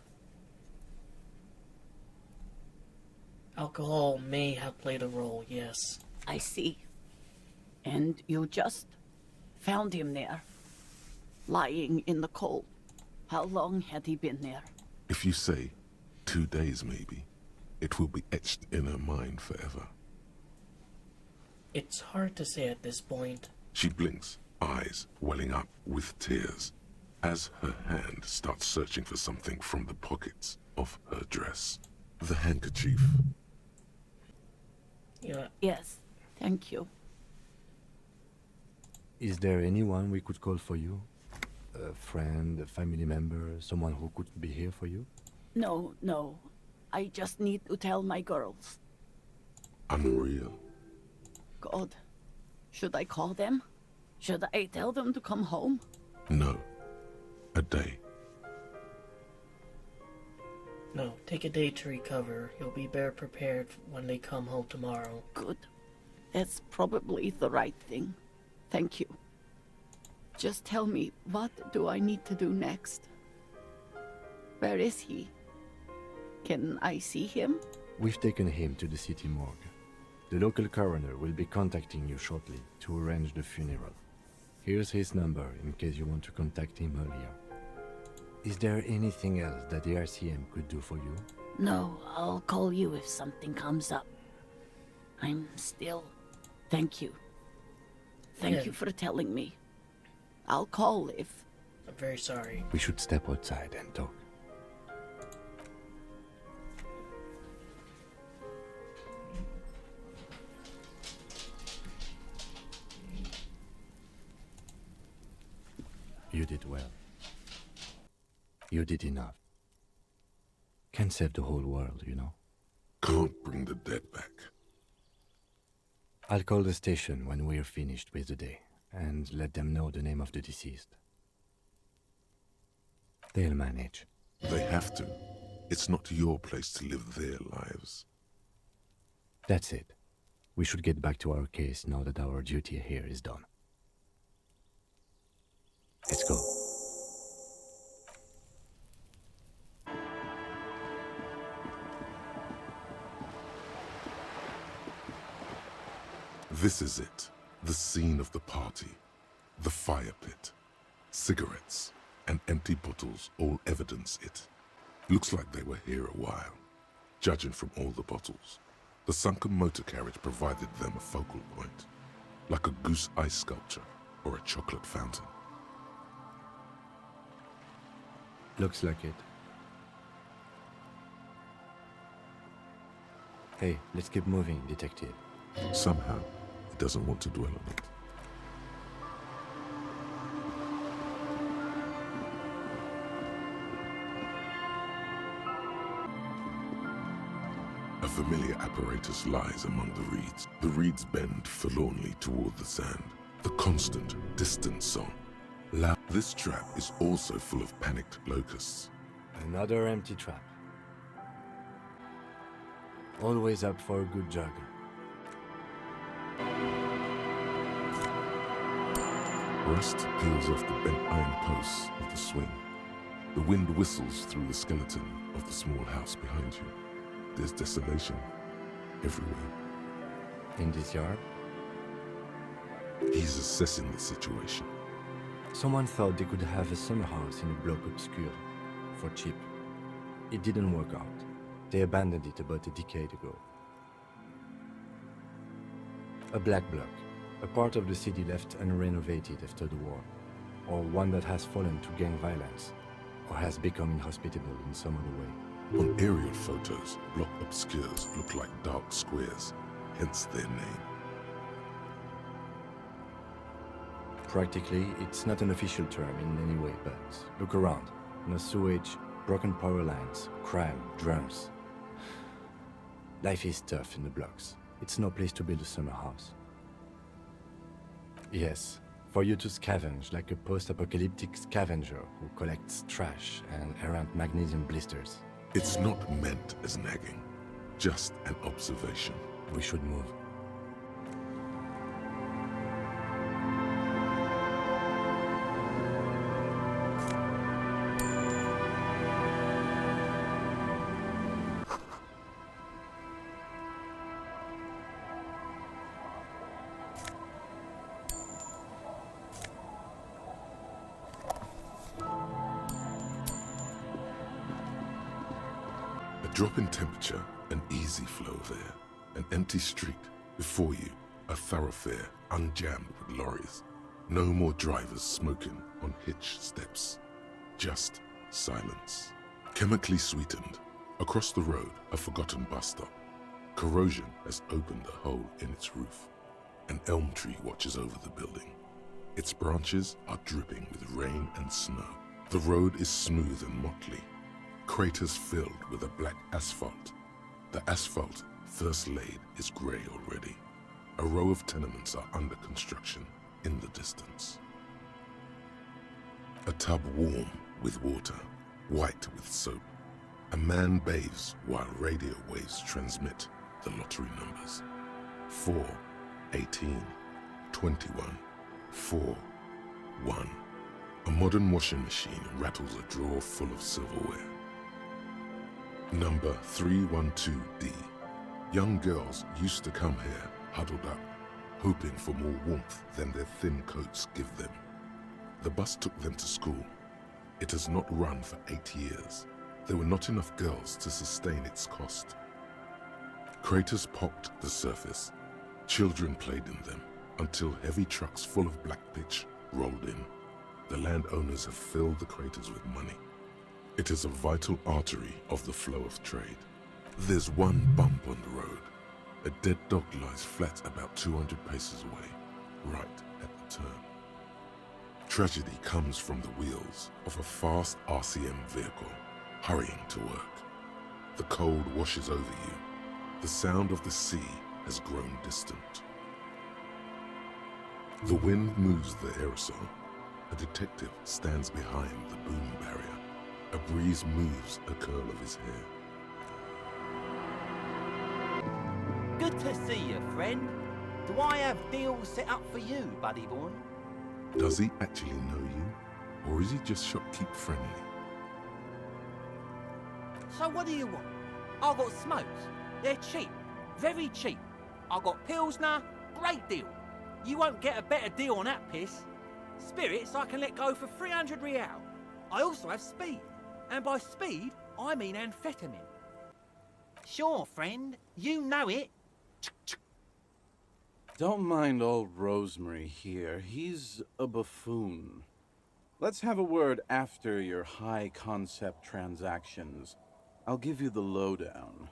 Alcohol may have played a role, yes. I see. And you just found him there, lying in the cold. How long had he been there? If you say 2 days maybe, it will be etched in her mind forever. It's hard to say at this point. She blinks, eyes welling up with tears, as her hand starts searching for something from the pockets of her dress. The handkerchief. Yeah. Yes, thank you. Is there anyone we could call for you? A friend, a family member, someone who could be here for you? No, no. I just need to tell my girls. Unreal. God, should I call them? Should I tell them to come home? No. A day. No, take a day to recover. You'll be better prepared when they come home tomorrow. Good. That's probably the right thing. Thank you. Just tell me, what do I need to do next? Where is he? Can I see him? We've taken him to the city morgue. The local coroner will be contacting you shortly to arrange the funeral. Here's his number in case you want to contact him earlier. Is there anything else that the RCM could do for you? No, I'll call you if something comes up. I'm still... Thank you. Thank you for telling me. I'll call if... I'm very sorry. We should step outside and talk. You did well. You did enough. Can save the whole world, you know. Can't bring the dead back. I'll call the station when we're finished with the day, and let them know the name of the deceased. They'll manage. They have to. It's not your place to live their lives. That's it. We should get back to our case now that our duty here is done. Let's go. This is it. The scene of the party. The fire pit. Cigarettes and empty bottles all evidence it. Looks like they were here a while, judging from all the bottles. The sunken motor carriage provided them a focal point, like a goose ice sculpture or a chocolate fountain. Looks like it. Hey, let's keep moving, detective. Somehow, he doesn't want to dwell on it. A familiar apparatus lies among the reeds. The reeds bend forlornly toward the sand. The constant, distant song. Loud. This trap is also full of panicked locusts. Another empty trap. Always up for a good jog. Rust peels off the bent iron posts of the swing. The wind whistles through the skeleton of the small house behind you. There's desolation everywhere. In this yard? He's assessing the situation. Someone thought they could have a summer house in a block obscure, for cheap. It didn't work out. They abandoned it about a decade ago. A black block, a part of the city left unrenovated after the war, or one that has fallen to gang violence, or has become inhospitable in some other way. On aerial photos, block obscures look like dark squares, hence their name. Practically, it's not an official term in any way, but look around. No sewage, broken power lines, crime, drums. Life is tough in the blocks. It's no place to build a summer house. Yes, for you to scavenge like a post-apocalyptic scavenger who collects trash and errant magnesium blisters. It's not meant as nagging, just an observation. We should move. Drop in temperature, an easy flow there. An empty street. Before you, a thoroughfare unjammed with lorries. No more drivers smoking on hitch steps. Just silence. Chemically sweetened. Across the road, a forgotten bus stop. Corrosion has opened a hole in its roof. An elm tree watches over the building. Its branches are dripping with rain and snow. The road is smooth and motley. Craters filled with a black asphalt. The asphalt, first laid, is grey already. A row of tenements are under construction in the distance. A tub warm with water, white with soap. A man bathes while radio waves transmit the lottery numbers. 4, 18, 21, 4, 1. A modern washing machine rattles a drawer full of silverware. Number 312D. Young girls used to come here huddled up, hoping for more warmth than their thin coats give them. The bus took them to school. It has not run for 8 years. There were not enough girls to sustain its cost. Craters pocked the surface. Children played in them until heavy trucks full of black pitch rolled in. The landowners have filled the craters with money. It is a vital artery of the flow of trade. There's one bump on the road. A dead dog lies flat about 200 paces away, right at the turn. Tragedy comes from the wheels of a fast RCM vehicle, hurrying to work. The cold washes over you. The sound of the sea has grown distant. The wind moves the aerosol. A detective stands behind the boom barrier. A breeze moves a curl of his hair. Good to see you, friend. Do I have deals set up for you, buddy boy? Does he actually know you? Or is he just shopkeep friendly? So what do you want? I got smokes. They're cheap. Very cheap. I got Pilsner. Great deal. You won't get a better deal on that piss. Spirits I can let go for 300 real. I also have speed. And by speed, I mean amphetamine. Sure, friend. You know it. Don't mind old Rosemary here. He's a buffoon. Let's have a word after your high-concept transactions. I'll give you the lowdown.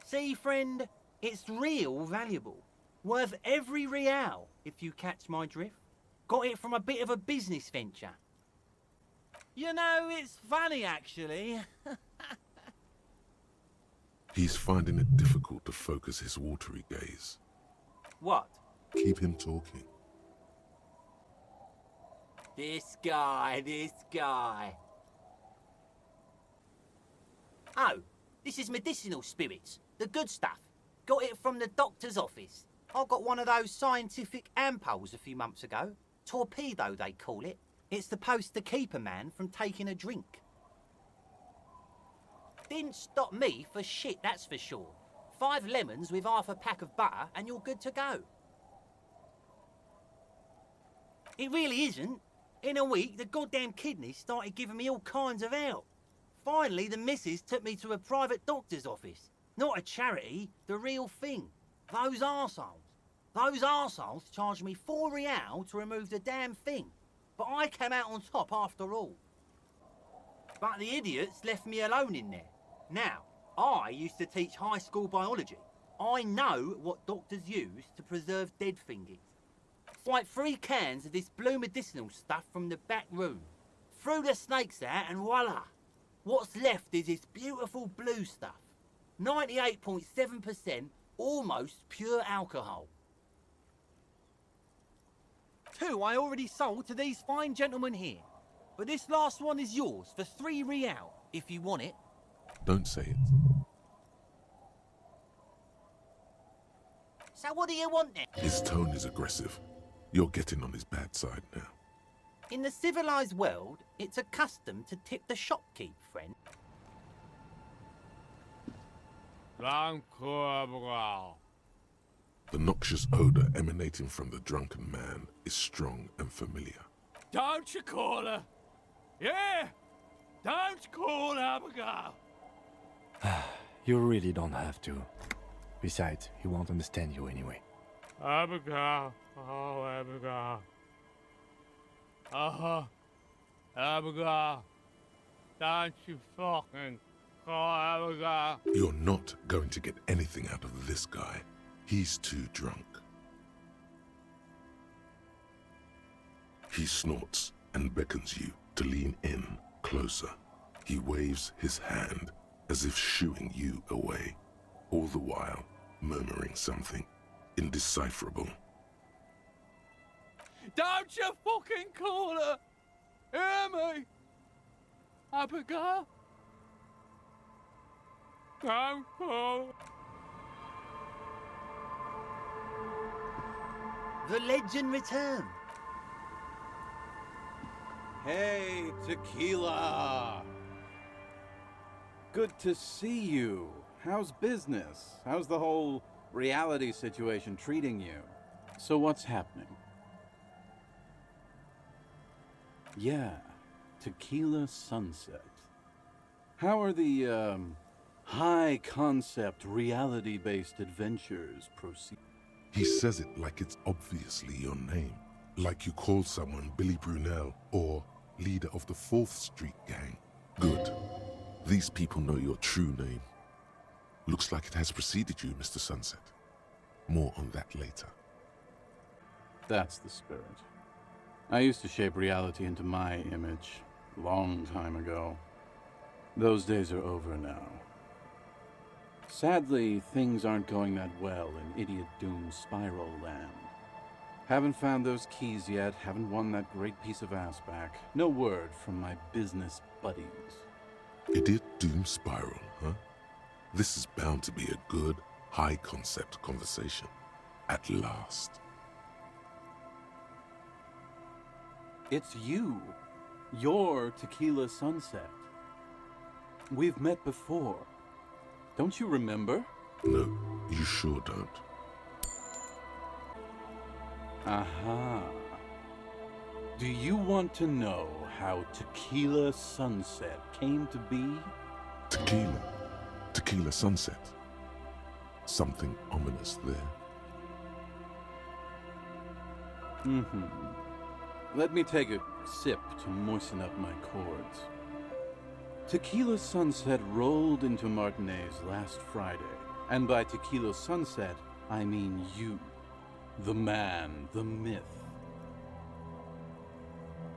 See, friend, it's real valuable. Worth every real, if you catch my drift. Got it from a bit of a business venture. You know, it's funny, actually. He's finding it difficult to focus his watery gaze. What? Keep him talking. This guy. Oh, this is medicinal spirits. The good stuff. Got it from the doctor's office. I got one of those scientific ampoules a few months ago. Torpedo, they call it. It's supposed to keep a man from taking a drink. Didn't stop me for shit, that's for sure. 5 lemons with half a pack of butter and you're good to go. It really isn't. In a week, the goddamn kidneys started giving me all kinds of help. Finally, the missus took me to a private doctor's office. Not a charity, the real thing. Those arseholes charged me 4 real to remove the damn thing. But I came out on top after all. But the idiots left me alone in there. Now, I used to teach high school biology. I know what doctors use to preserve dead fingers. Like 3 cans of this blue medicinal stuff from the back room. Threw the snakes out and voila! What's left is this beautiful blue stuff. 98.7% almost pure alcohol. 2 I already sold to these fine gentlemen here. But this last one is yours for 3 real, if you want it. Don't say it. So what do you want then? His tone is aggressive. You're getting on his bad side now. In the civilized world, it's a custom to tip the shopkeep, friend. The noxious odor emanating from the drunken man is strong and familiar. Don't you call her? Yeah! Don't call Abigail! You really don't have to. Besides, he won't understand you anyway. Abigail. Oh, Abigail. Oh, Abigail. Don't you fucking call Abigail. You're not going to get anything out of this guy. He's too drunk. He snorts and beckons you to lean in closer. He waves his hand as if shooing you away, all the while murmuring something indecipherable. Don't you fucking call her! Hear me? Abigail? Don't call her. The legend returned. Hey, Tequila! Good to see you. How's business? How's the whole reality situation treating you? So what's happening? Yeah, Tequila Sunset. How are the, high-concept, reality-based adventures proceeding? He says it like it's obviously your name. Like you call someone Billy Brunel or leader of the 4th Street Gang. Good. These people know your true name. Looks like it has preceded you, Mr. Sunset. More on that later. That's the spirit. I used to shape reality into my image, long time ago. Those days are over now. Sadly, things aren't going that well in Idiot Doom Spiral Land. Haven't found those keys yet, haven't won that great piece of ass back. No word from my business buddies. Idiot Doom Spiral, huh? This is bound to be a good, high-concept conversation. At last. It's you. You're Tequila Sunset. We've met before. Don't you remember? No, you sure don't. Aha. Do you want to know how Tequila Sunset came to be? Tequila. Tequila Sunset. Something ominous there. Mm-hmm. Let me take a sip to moisten up my chords. Tequila Sunset rolled into Martinez last Friday. And by Tequila Sunset, I mean you. The man, the myth.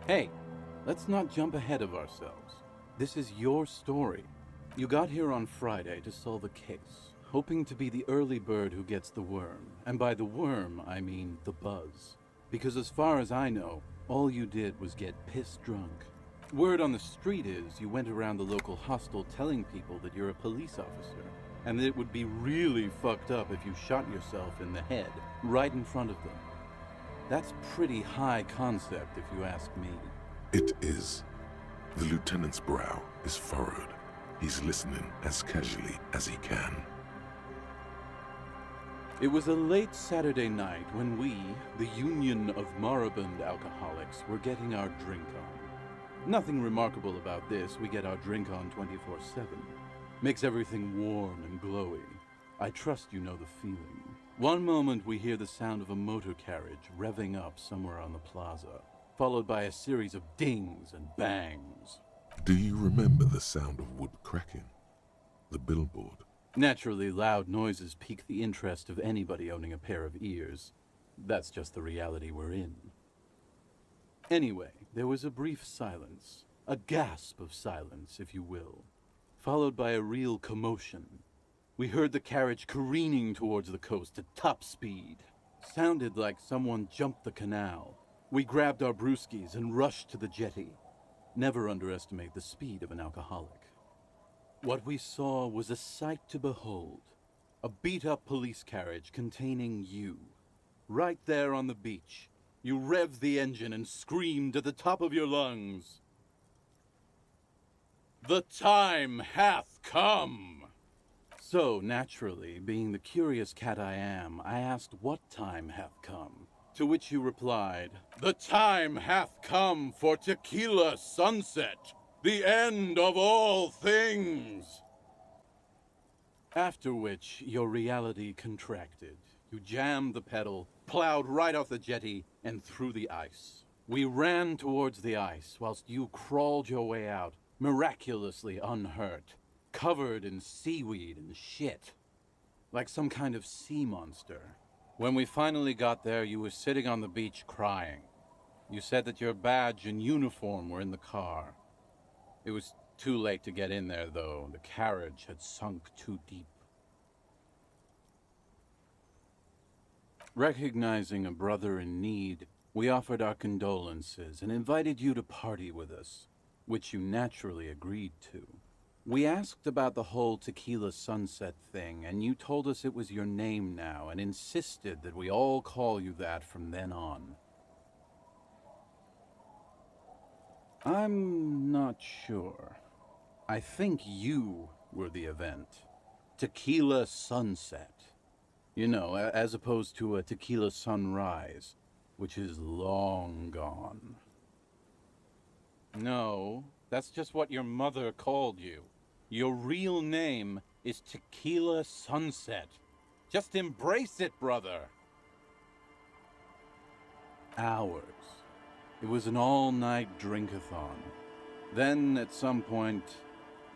Hey, let's not jump ahead of ourselves. This is your story. You got here on Friday to solve a case, hoping to be the early bird who gets the worm. And by the worm, I mean the buzz. Because as far as I know, all you did was get piss drunk. Word on the street is you went around the local hostel telling people that you're a police officer, and that it would be really fucked up if you shot yourself in the head, right in front of them. That's pretty high concept, if you ask me. It is. The lieutenant's brow is furrowed. He's listening as casually as he can. It was a late Saturday night when we, the Union of Moribund Alcoholics, were getting our drink on. Nothing remarkable about this. We get our drink on 24/7. Makes everything warm and glowy. I trust you know the feeling. One moment we hear the sound of a motor carriage revving up somewhere on the plaza, followed by a series of dings and bangs. Do you remember the sound of wood cracking? The billboard? Naturally, loud noises pique the interest of anybody owning a pair of ears. That's just the reality we're in. Anyway, there was a brief silence. A gasp of silence, if you will. Followed by a real commotion. We heard the carriage careening towards the coast at top speed. Sounded like someone jumped the canal. We grabbed our brewskis and rushed to the jetty. Never underestimate the speed of an alcoholic. What we saw was a sight to behold. A beat-up police carriage containing you. Right there on the beach. You revved the engine and screamed at the top of your lungs. "The time hath come!" So, naturally, being the curious cat I am, I asked what time hath come. To which you replied, "The time hath come for Tequila Sunset, the end of all things." After which, your reality contracted. You jammed the pedal, plowed right off the jetty and through the ice. We ran towards the ice whilst you crawled your way out, miraculously unhurt, covered in seaweed and shit, like some kind of sea monster. When we finally got there, you were sitting on the beach crying. You said that your badge and uniform were in the car. It was too late to get in there, though. The carriage had sunk too deep. Recognizing a brother in need, we offered our condolences and invited you to party with us, which you naturally agreed to. We asked about the whole Tequila Sunset thing, and you told us it was your name now and insisted that we all call you that from then on. I'm not sure. I think you were the event. Tequila Sunset. You know, as opposed to a tequila sunrise, which is long gone. No, that's just what your mother called you. Your real name is Tequila Sunset. Just embrace it, brother. Hours. It was an all-night drink-a-thon. Then, at some point,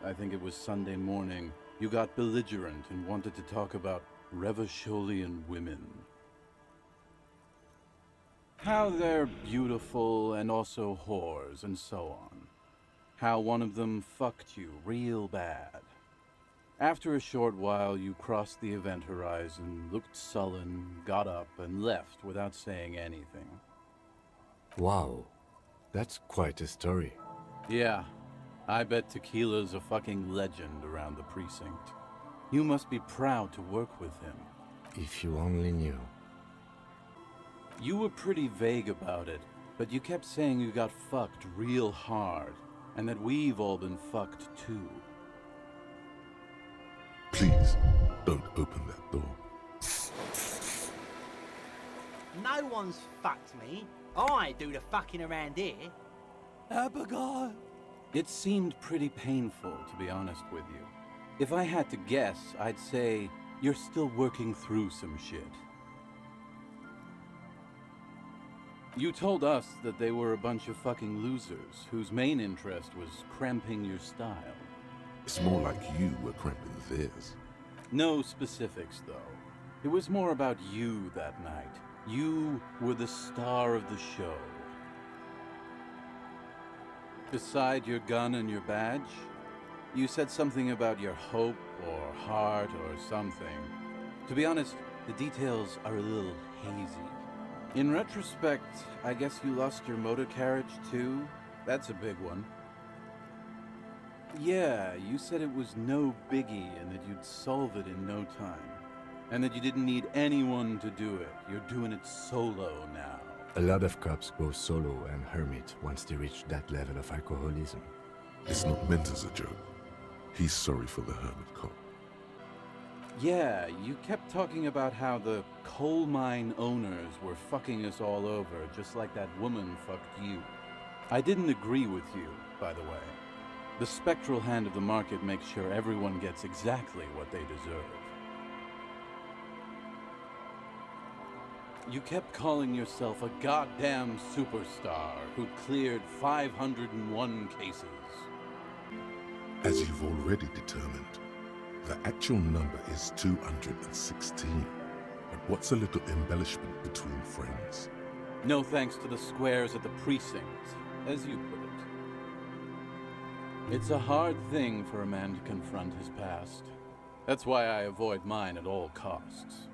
I think it was Sunday morning, you got belligerent and wanted to talk about Revacholian women. How they're beautiful and also whores and so on. How one of them fucked you real bad. After a short while, you crossed the event horizon, looked sullen, got up, and left without saying anything. Wow, that's quite a story. Yeah, I bet Tequila's a fucking legend around the precinct. You must be proud to work with him. If you only knew. You were pretty vague about it, but you kept saying you got fucked real hard, and that we've all been fucked too. Please, don't open that door. No one's fucked me. I do the fucking around here. Abigail! It seemed pretty painful, to be honest with you. If I had to guess, I'd say you're still working through some shit. You told us that they were a bunch of fucking losers whose main interest was cramping your style. It's more like you were cramping theirs. No specifics, though. It was more about you that night. You were the star of the show. Beside your gun and your badge, you said something about your hope or heart or something. To be honest, the details are a little hazy. In retrospect, I guess you lost your motor carriage too? That's a big one. Yeah, you said it was no biggie and that you'd solve it in no time. And that you didn't need anyone to do it. You're doing it solo now. A lot of cops go solo and hermit once they reach that level of alcoholism. It's not meant as a joke. He's sorry for the hermit cop. Yeah, you kept talking about how the coal mine owners were fucking us all over, just like that woman fucked you. I didn't agree with you, by the way. The spectral hand of the market makes sure everyone gets exactly what they deserve. You kept calling yourself a goddamn superstar who'd cleared 501 cases. As you've already determined, the actual number is 216. But what's a little embellishment between friends? No thanks to the squares at the precinct, as you put it. It's a hard thing for a man to confront his past. That's why I avoid mine at all costs.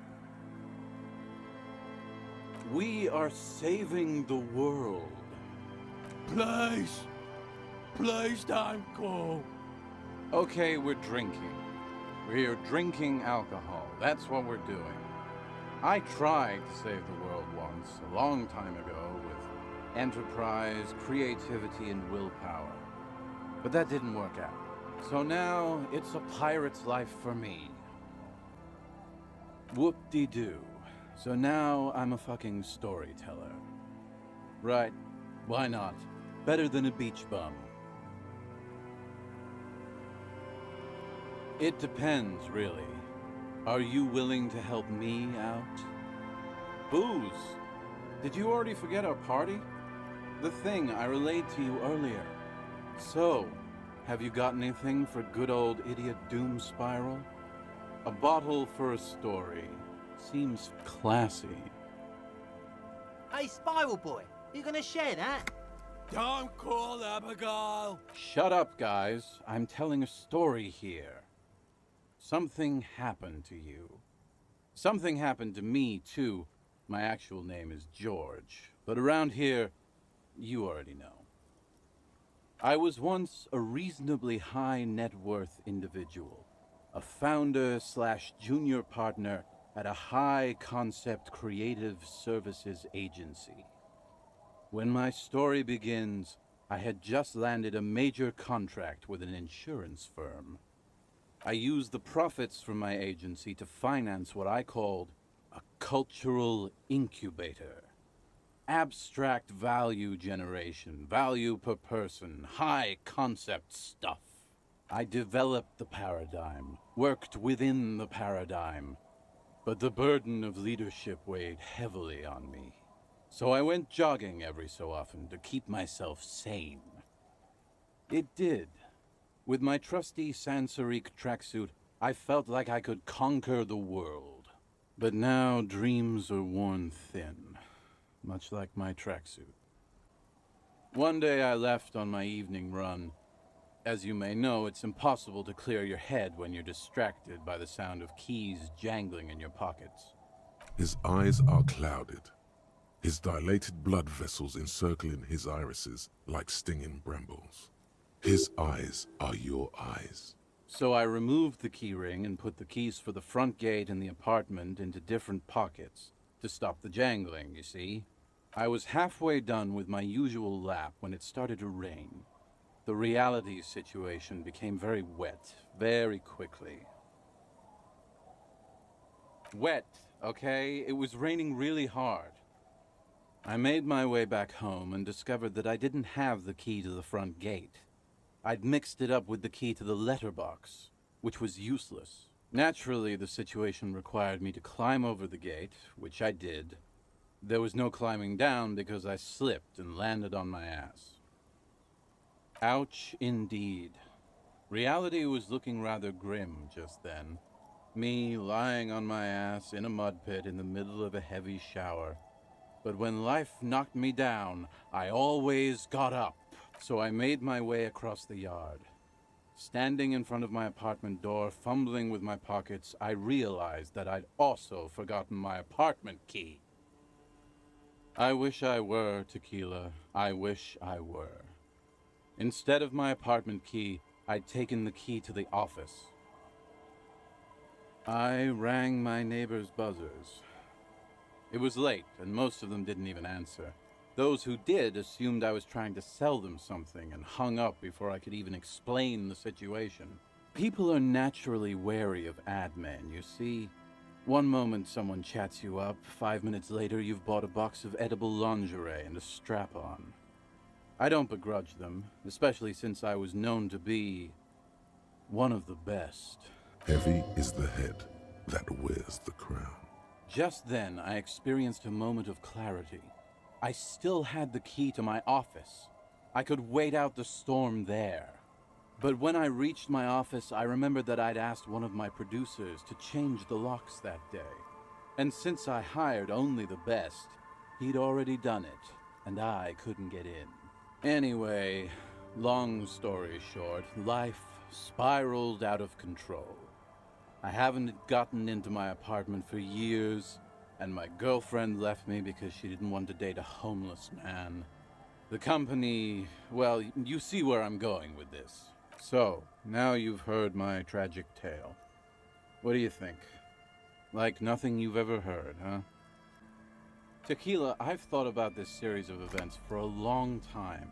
We are saving the world. Please! Please don't go! Okay, we're drinking. We're drinking alcohol. That's what we're doing. I tried to save the world once, a long time ago, with enterprise, creativity, and willpower. But that didn't work out. So now, it's a pirate's life for me. Whoop-de-doo. So now, I'm a fucking storyteller. Right. Why not? Better than a beach bum. It depends, really. Are you willing to help me out? Booze. Did you already forget our party? The thing I relayed to you earlier. So, have you got anything for good old idiot Doom Spiral? A bottle for a story. Seems classy. Hey, Spiral Boy, you gonna share that? Don't call Abigail! Shut up, guys. I'm telling a story here. Something happened to you. Something happened to me, too. My actual name is George, but around here, you already know. I was once a reasonably high net worth individual, a founder / junior partner at a high concept creative services agency. When my story begins, I had just landed a major contract with an insurance firm. I used the profits from my agency to finance what I called a cultural incubator. Abstract value generation, value per person, high concept stuff. I developed the paradigm, worked within the paradigm, but the burden of leadership weighed heavily on me. So I went jogging every so often to keep myself sane. It did. With my trusty Sansarique tracksuit, I felt like I could conquer the world. But now dreams are worn thin, much like my tracksuit. One day I left on my evening run. As you may know, it's impossible to clear your head when you're distracted by the sound of keys jangling in your pockets. His eyes are clouded, his dilated blood vessels encircling his irises like stinging brambles. His eyes are your eyes. So I removed the key ring and put the keys for the front gate and the apartment into different pockets to stop the jangling, you see. I was halfway done with my usual lap when it started to rain. The reality situation became very wet, very quickly. Wet, okay? It was raining really hard. I made my way back home and discovered that I didn't have the key to the front gate. I'd mixed it up with the key to the letterbox, which was useless. Naturally, the situation required me to climb over the gate, which I did. There was no climbing down because I slipped and landed on my ass. Ouch, indeed. Reality was looking rather grim just then. Me lying on my ass in a mud pit in the middle of a heavy shower. But when life knocked me down, I always got up. So I made my way across the yard. Standing in front of my apartment door, fumbling with my pockets, I realized that I'd also forgotten my apartment key. I wish I were, Tequila. I wish I were. Instead of my apartment key, I'd taken the key to the office. I rang my neighbor's buzzers. It was late, and most of them didn't even answer. Those who did assumed I was trying to sell them something and hung up before I could even explain the situation. People are naturally wary of ad men, you see. One moment someone chats you up, 5 minutes later you've bought a box of edible lingerie and a strap-on. I don't begrudge them, especially since I was known to be one of the best. Heavy is the head that wears the crown. Just then, I experienced a moment of clarity. I still had the key to my office. I could wait out the storm there. But when I reached my office, I remembered that I'd asked one of my producers to change the locks that day. And since I hired only the best, he'd already done it, and I couldn't get in. Anyway, long story short, life spiraled out of control. I haven't gotten into my apartment for years, and my girlfriend left me because she didn't want to date a homeless man. The company, well, you see where I'm going with this. So, now you've heard my tragic tale. What do you think? Like nothing you've ever heard, huh? Tequila, I've thought about this series of events for a long time.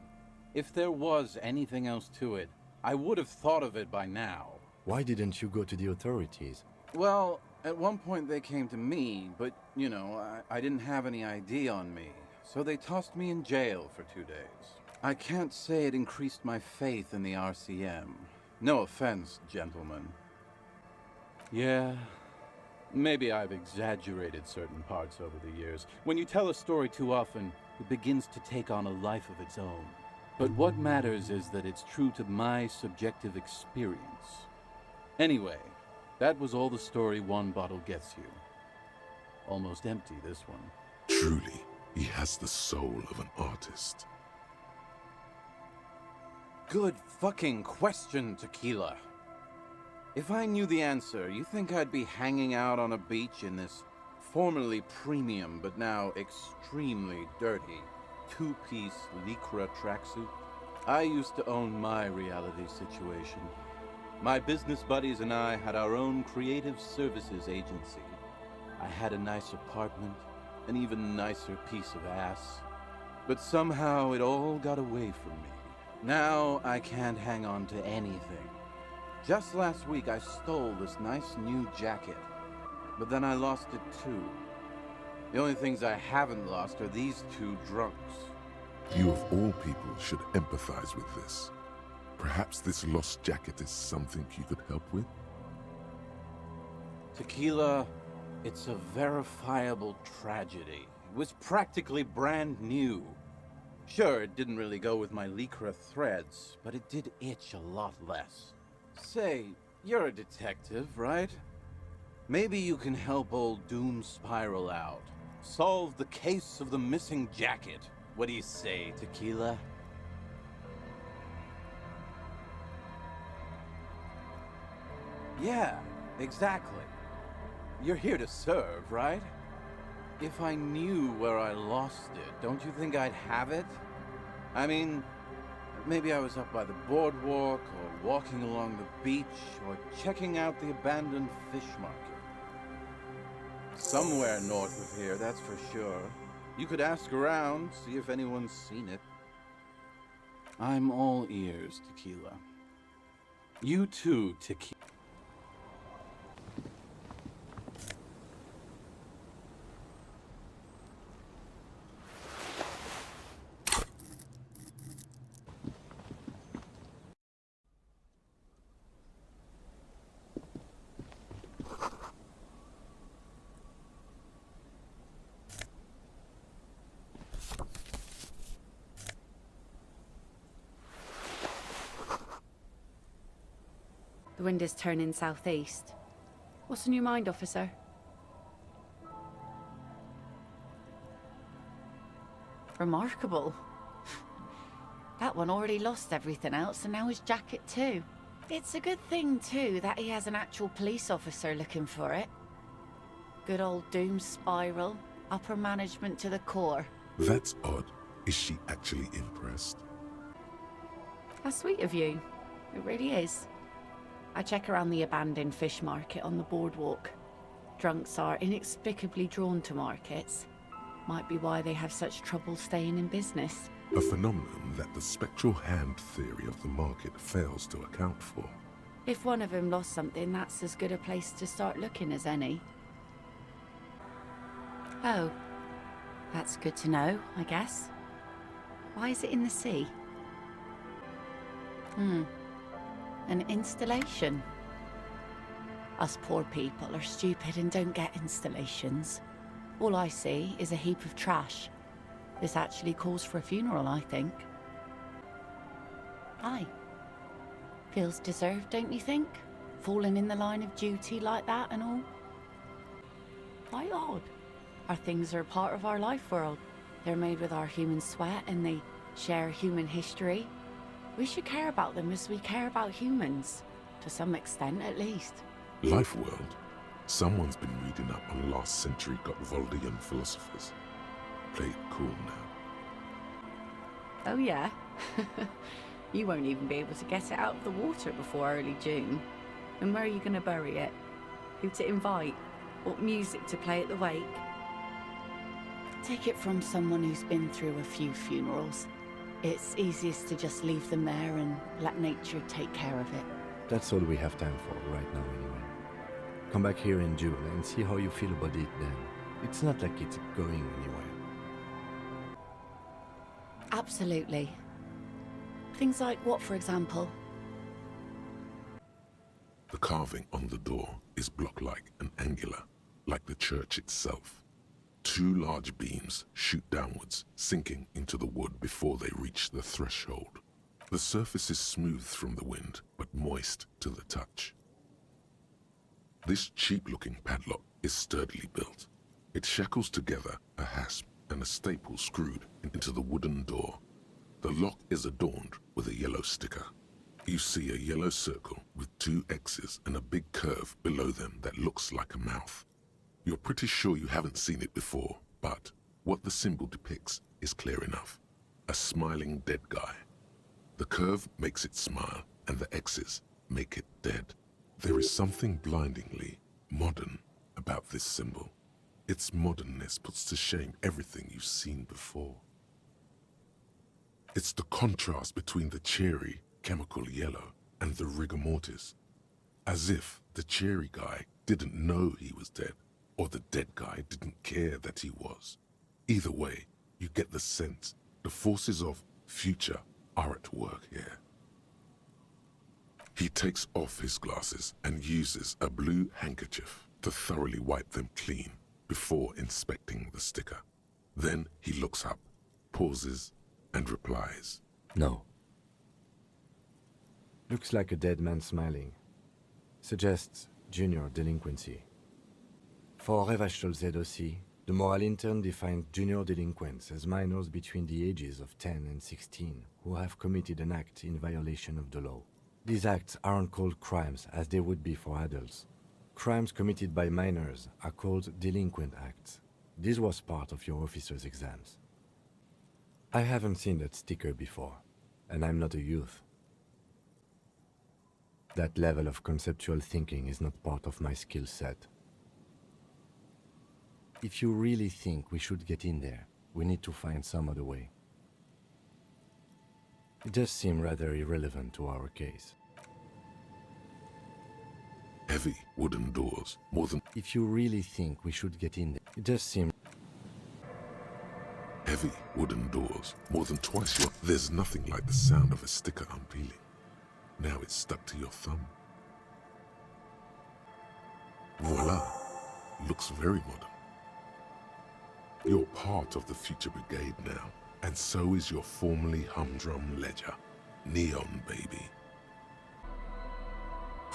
If there was anything else to it, I would have thought of it by now. Why didn't you go to the authorities? Well, at one point they came to me, but, you know, I didn't have any ID on me. So they tossed me in jail for 2 days. I can't say it increased my faith in the RCM. No offense, gentlemen. Yeah, Maybe I've exaggerated certain parts over the years. When you tell a story too often, it begins to take on a life of its own. But what matters is that it's true to my subjective experience. Anyway, that was all the story one bottle gets you. Almost empty, this one. Truly, he has the soul of an artist. Good fucking question, Tequila. If I knew the answer, you think I'd be hanging out on a beach in this formerly premium but now extremely dirty two-piece Lycra tracksuit? I used to own my reality situation. My business buddies and I had our own creative services agency. I had a nice apartment, an even nicer piece of ass. But somehow it all got away from me. Now I can't hang on to anything. Just last week I stole this nice new jacket, but then I lost it too. The only things I haven't lost are these two drunks. You of all people should empathize with this. Perhaps this lost jacket is something you could help with? Tequila, it's a verifiable tragedy. It was practically brand new. Sure, it didn't really go with my Lycra threads, but it did itch a lot less. Say, you're a detective, right? Maybe you can help old Doom Spiral out. Solve the case of the missing jacket. What do you say, Tequila? Yeah, exactly. You're here to serve, right? If I knew where I lost it, don't you think I'd have it? I mean, maybe I was up by the boardwalk, or walking along the beach, or checking out the abandoned fish market. Somewhere north of here, that's for sure. You could ask around, see if anyone's seen it. I'm all ears, Tequila. You too, Tequila. The wind is turning southeast. What's on your mind, officer? Remarkable. That one already lost everything else, and now his jacket too. It's a good thing, too, that he has an actual police officer looking for it. Good old Doom Spiral. Upper management to the core. That's odd. Is she actually impressed? How sweet of you. It really is. I check around the abandoned fish market on the boardwalk. Drunks are inexplicably drawn to markets. Might be why they have such trouble staying in business. A phenomenon that the spectral hand theory of the market fails to account for. If one of them lost something, that's as good a place to start looking as any. Oh, that's good to know, I guess. Why is it in the sea? An installation. Us poor people are stupid and don't get installations. All I see is a heap of trash. This actually calls for a funeral, I think. Aye. Feels deserved, don't you think? Falling in the line of duty like that and all. Quite odd. Our things are a part of our life world. They're made with our human sweat and they share human history. We should care about them as we care about humans. To some extent, at least. Life world? Someone's been reading up on last century Gotwaldian philosophers. Play it cool now. Oh yeah? You won't even be able to get it out of the water before early June. And where are you going to bury it? Who to invite? What music to play at the wake? Take it from someone who's been through a few funerals. It's easiest to just leave them there and let nature take care of it. That's all we have time for right now anyway. Come back here in June and see how you feel about it then. It's not like it's going anywhere. Absolutely. Things like what, for example? The carving on the door is block-like and angular. like the church itself. Two large beams shoot downwards, sinking into the wood before they reach the threshold. The surface is smooth from the wind, but moist to the touch. This cheap-looking padlock is sturdily built. It shackles together a hasp and a staple screwed into the wooden door. The lock is adorned with a yellow sticker. You see a yellow circle with two X's and a big curve below them that looks like a mouth. You're pretty sure you haven't seen it before, but what the symbol depicts is clear enough. A smiling dead guy. The curve makes it smile, and the X's make it dead. There is something blindingly modern about this symbol. Its modernness puts to shame everything you've seen before. It's the contrast between the cheery, chemical yellow and the rigor mortis. As if the cheery guy didn't know he was dead, or the dead guy didn't care that he was. Either way, you get the sense the forces of future are at work here. He takes off his glasses and uses a blue handkerchief to thoroughly wipe them clean before inspecting the sticker. Then he looks up, pauses, and replies. No. Looks like a dead man smiling. Suggests junior delinquency. For Revachol ZOC, the moral intern defined junior delinquents as minors between the ages of 10 and 16 who have committed an act in violation of the law. These acts aren't called crimes as they would be for adults. Crimes committed by minors are called delinquent acts. This was part of your officer's exams. I haven't seen that sticker before, and I'm not a youth. That level of conceptual thinking is not part of my skill set. If you really think we should get in there, we need to find some other way. It does seem rather irrelevant to our case. Heavy wooden doors, more than... If you really think we should get in there, it does seem... Heavy wooden doors, more than twice your... There's nothing like the sound of a sticker unpeeling. Now it's stuck to your thumb. Voila! Looks very modern. You're part of the Future Brigade now, and so is your formerly humdrum ledger. Neon, baby.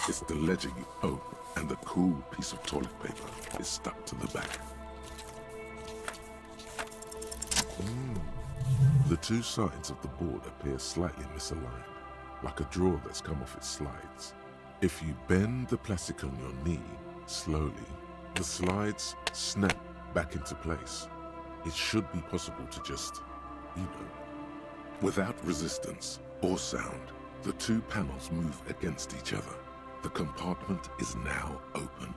It's the ledger you own, and the cool piece of toilet paper is stuck to the back. The two sides of the board appear slightly misaligned, like a drawer that's come off its slides. If you bend the plastic on your knee slowly, the slides snap back into place. It should be possible to just, without resistance or sound, the two panels move against each other. The compartment is now open.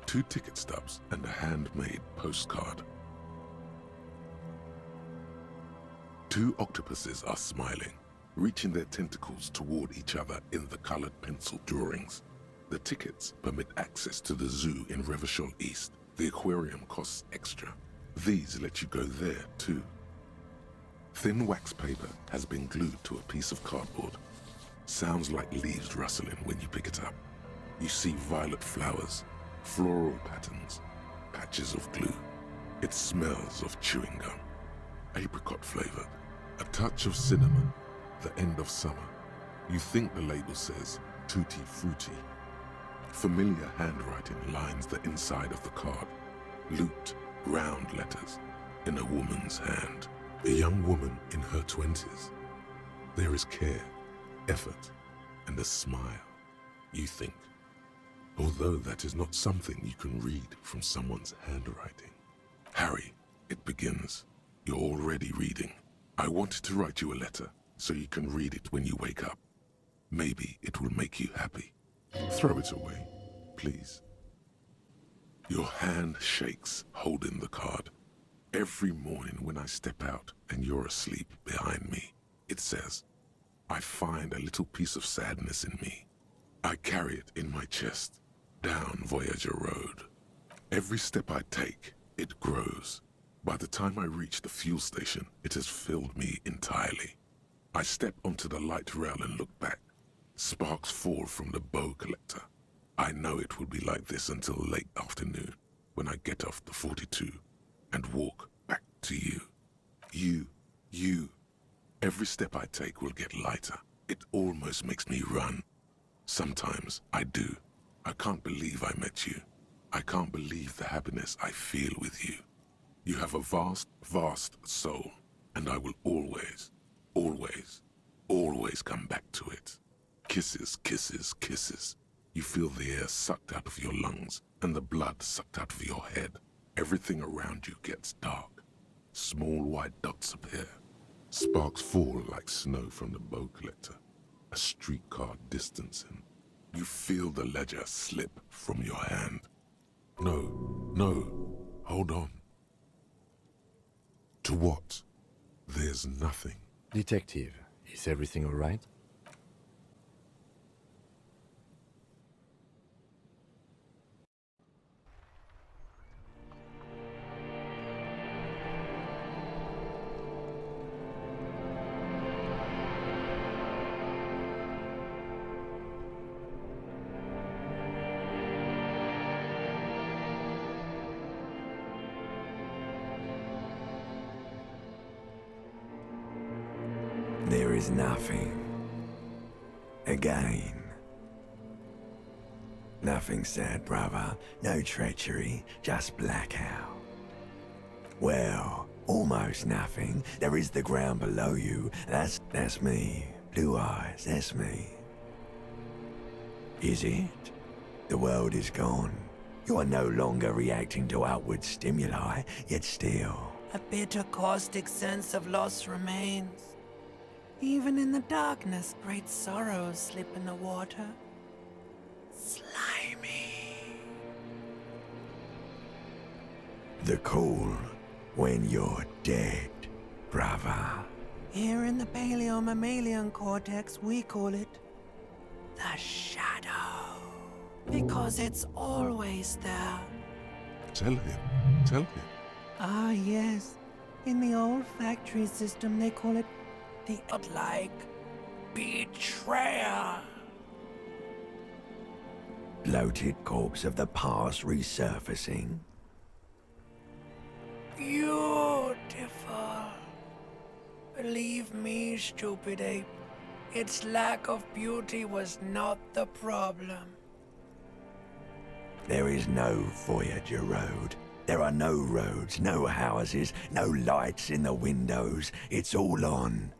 Two ticket stubs and a handmade postcard. Two octopuses are smiling, reaching their tentacles toward each other in the colored pencil drawings. The tickets permit access to the zoo in Revachol East. The aquarium costs extra. These let you go there, too. Thin wax paper has been glued to a piece of cardboard. Sounds like leaves rustling when you pick it up. You see violet flowers, floral patterns, patches of glue. It smells of chewing gum, apricot flavored, a touch of cinnamon, the end of summer. You think the label says tutti frutti. Familiar handwriting lines the inside of the card. Looped, round letters in a woman's hand. A young woman in her 20s. There is care, effort, and a smile, you think. Although that is not something you can read from someone's handwriting. Harry, it begins. You're already reading. I wanted to write you a letter so you can read it when you wake up. Maybe it will make you happy. Throw it away, please. Your hand shakes, holding the card. Every morning when I step out and you're asleep behind me, it says, I find a little piece of sadness in me. I carry it in my chest, down Voyager Road. Every step I take, it grows. By the time I reach the fuel station, it has filled me entirely. I step onto the light rail and look back. Sparks fall from the bow collector. I know it will be like this until late afternoon, when I get off the 42 and walk back to you. You. Every step I take will get lighter. It almost makes me run. Sometimes I do. I can't believe I met you. I can't believe the happiness I feel with you. You have a vast, vast soul, and I will always, always, always come back to it. Kisses, kisses, kisses. You feel the air sucked out of your lungs and the blood sucked out of your head. Everything around you gets dark. Small white dots appear. Sparks fall like snow from the bow collector. A streetcar distancing. You feel the ledger slip from your hand. No, hold on. To what? There's nothing. Detective, is everything all right? There is nothing. Again. Nothing sad, brother. No treachery, just blackout. Well, almost nothing. There is the ground below you. That's me. Blue eyes, that's me. Is it? The world is gone. You are no longer reacting to outward stimuli, yet still. A bitter caustic sense of loss remains. Even in the darkness, great sorrows slip in the water. Slimy. The cool when you're dead, brother. Here in the paleo-mammalian cortex, we call it the shadow. Because it's always there. Tell him. Ah, yes. In the olfactory system, they call it the like betrayer. Bloated corpse of the past resurfacing. Beautiful. Believe me, stupid ape, its lack of beauty was not the problem. There is no Voyager Road. There are no roads, no houses, no lights in the windows. It's all on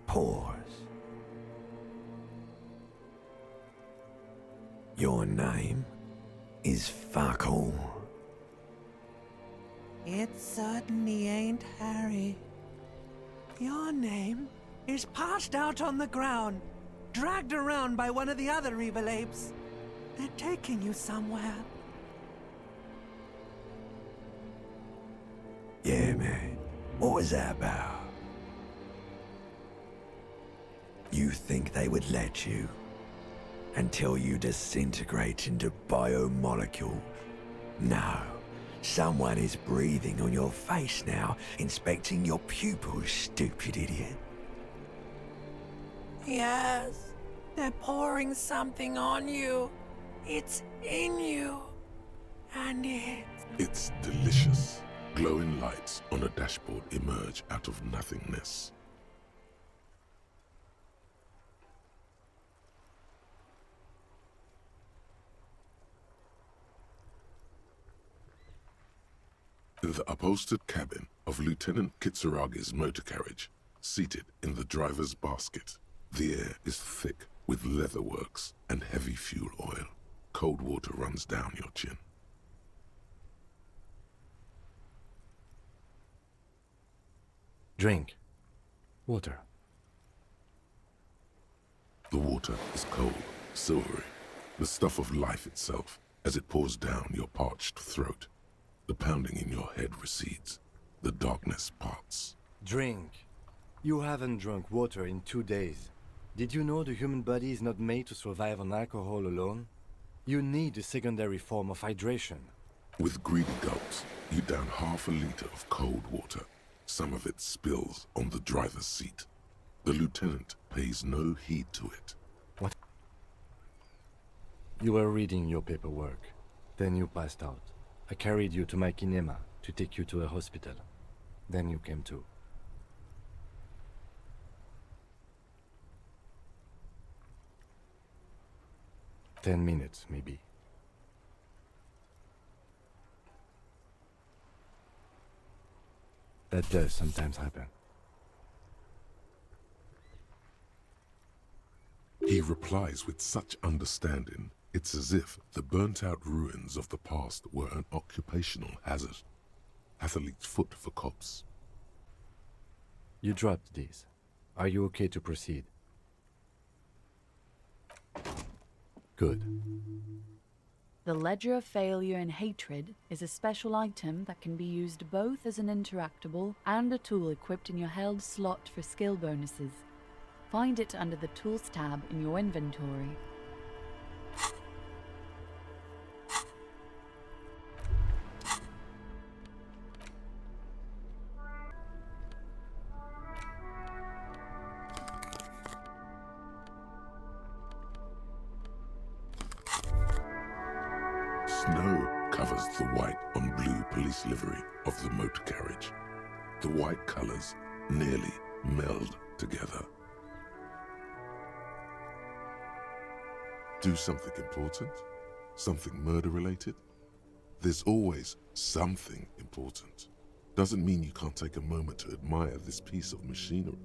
pause. Your name is fuck all. It certainly ain't Harry. Your name is passed out on the ground, dragged around by one of the other evil apes. They're taking you somewhere. Yeah, man. What was that about? You think they would let you? Until you disintegrate into biomolecules? No. Someone is breathing on your face now, inspecting your pupils, stupid idiot. Yes, they're pouring something on you. It's in you. And It's delicious. Glowing lights on a dashboard emerge out of nothingness. In the upholstered cabin of Lieutenant Kitsuragi's motor carriage, seated in the driver's basket, the air is thick with leatherworks and heavy fuel oil. Cold water runs down your chin. Drink. Water. The water is cold, silvery, the stuff of life itself as it pours down your parched throat. The pounding in your head recedes. The darkness parts. Drink. You haven't drunk water in 2 days. Did you know the human body is not made to survive on alcohol alone? You need a secondary form of hydration. With greedy gulps, you down half a liter of cold water. Some of it spills on the driver's seat. The lieutenant pays no heed to it. What? You were reading your paperwork. Then you passed out. I carried you to my kinema to take you to a hospital. Then you came to. "10 minutes, maybe. That does sometimes happen. He replies with such understanding, it's as if the burnt-out ruins of the past were an occupational hazard. Athlete's foot for cops. You dropped these. Are you okay to proceed? Good. The Ledger of Failure and Hatred is a special item that can be used both as an interactable and a tool equipped in your held slot for skill bonuses. Find it under the Tools tab in your inventory. Snow covers the white on blue police livery of the motor carriage. The white colors nearly meld together. Do something important? Something murder-related? There's always something important. Doesn't mean you can't take a moment to admire this piece of machinery.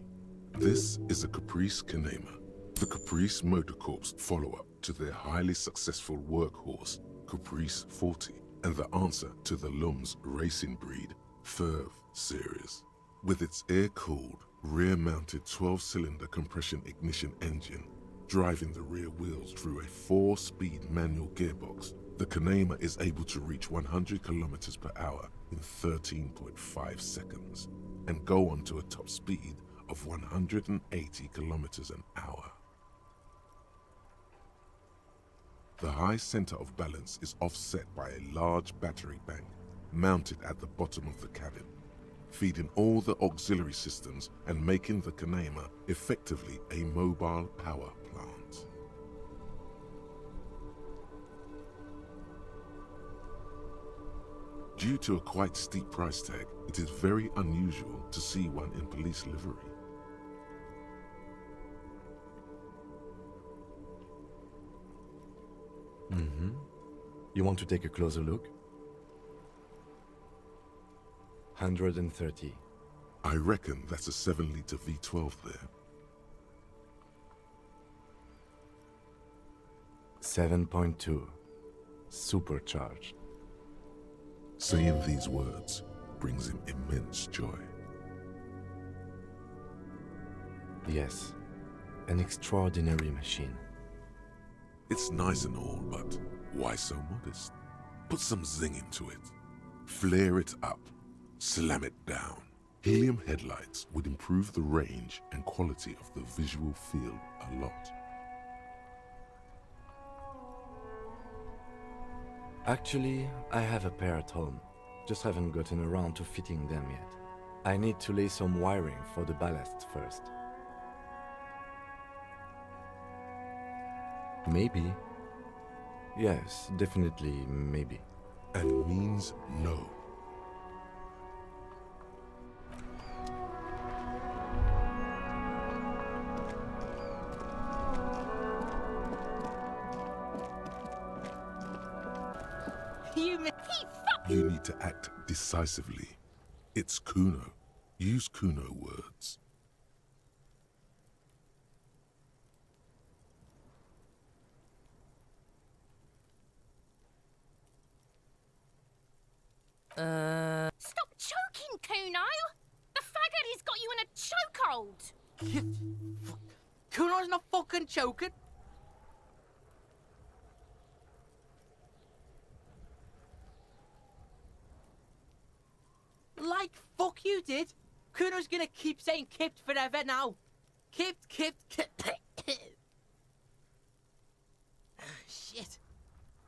This is a Caprice Kinema, the Caprice Motor Corps follow-up to their highly successful workhorse, Caprice 40, and the answer to the Lum's racing breed, Ferv series. With its air-cooled, rear-mounted 12-cylinder compression ignition engine, driving the rear wheels through a 4-speed manual gearbox, the Kinema is able to reach 100 kilometers per hour in 13.5 seconds and go on to a top speed of 180 kilometers an hour. The high center of balance is offset by a large battery bank mounted at the bottom of the cabin, feeding all the auxiliary systems and making the Kinema effectively a mobile power plant. Due to a quite steep price tag, it is very unusual to see one in police livery. You want to take a closer look? 130. I reckon that's a 7-liter V12 there. 7.2. Supercharged. Saying these words brings him immense joy. Yes, an extraordinary machine. It's nice and all, but why so modest? Put some zing into it. Flare it up. Slam it down. Helium headlights would improve the range and quality of the visual field a lot. Actually, I have a pair at home. Just haven't gotten around to fitting them yet. I need to lay some wiring for the ballast first. Maybe. Yes, definitely maybe. And means no. You need to act decisively. It's Kuno. Use Kuno words. Stop choking, Kuno! The faggot has got you in a chokehold! Kuno's not fucking choking. Like fuck you did. Kuno's gonna keep saying kipped forever now. Kipped. Shit.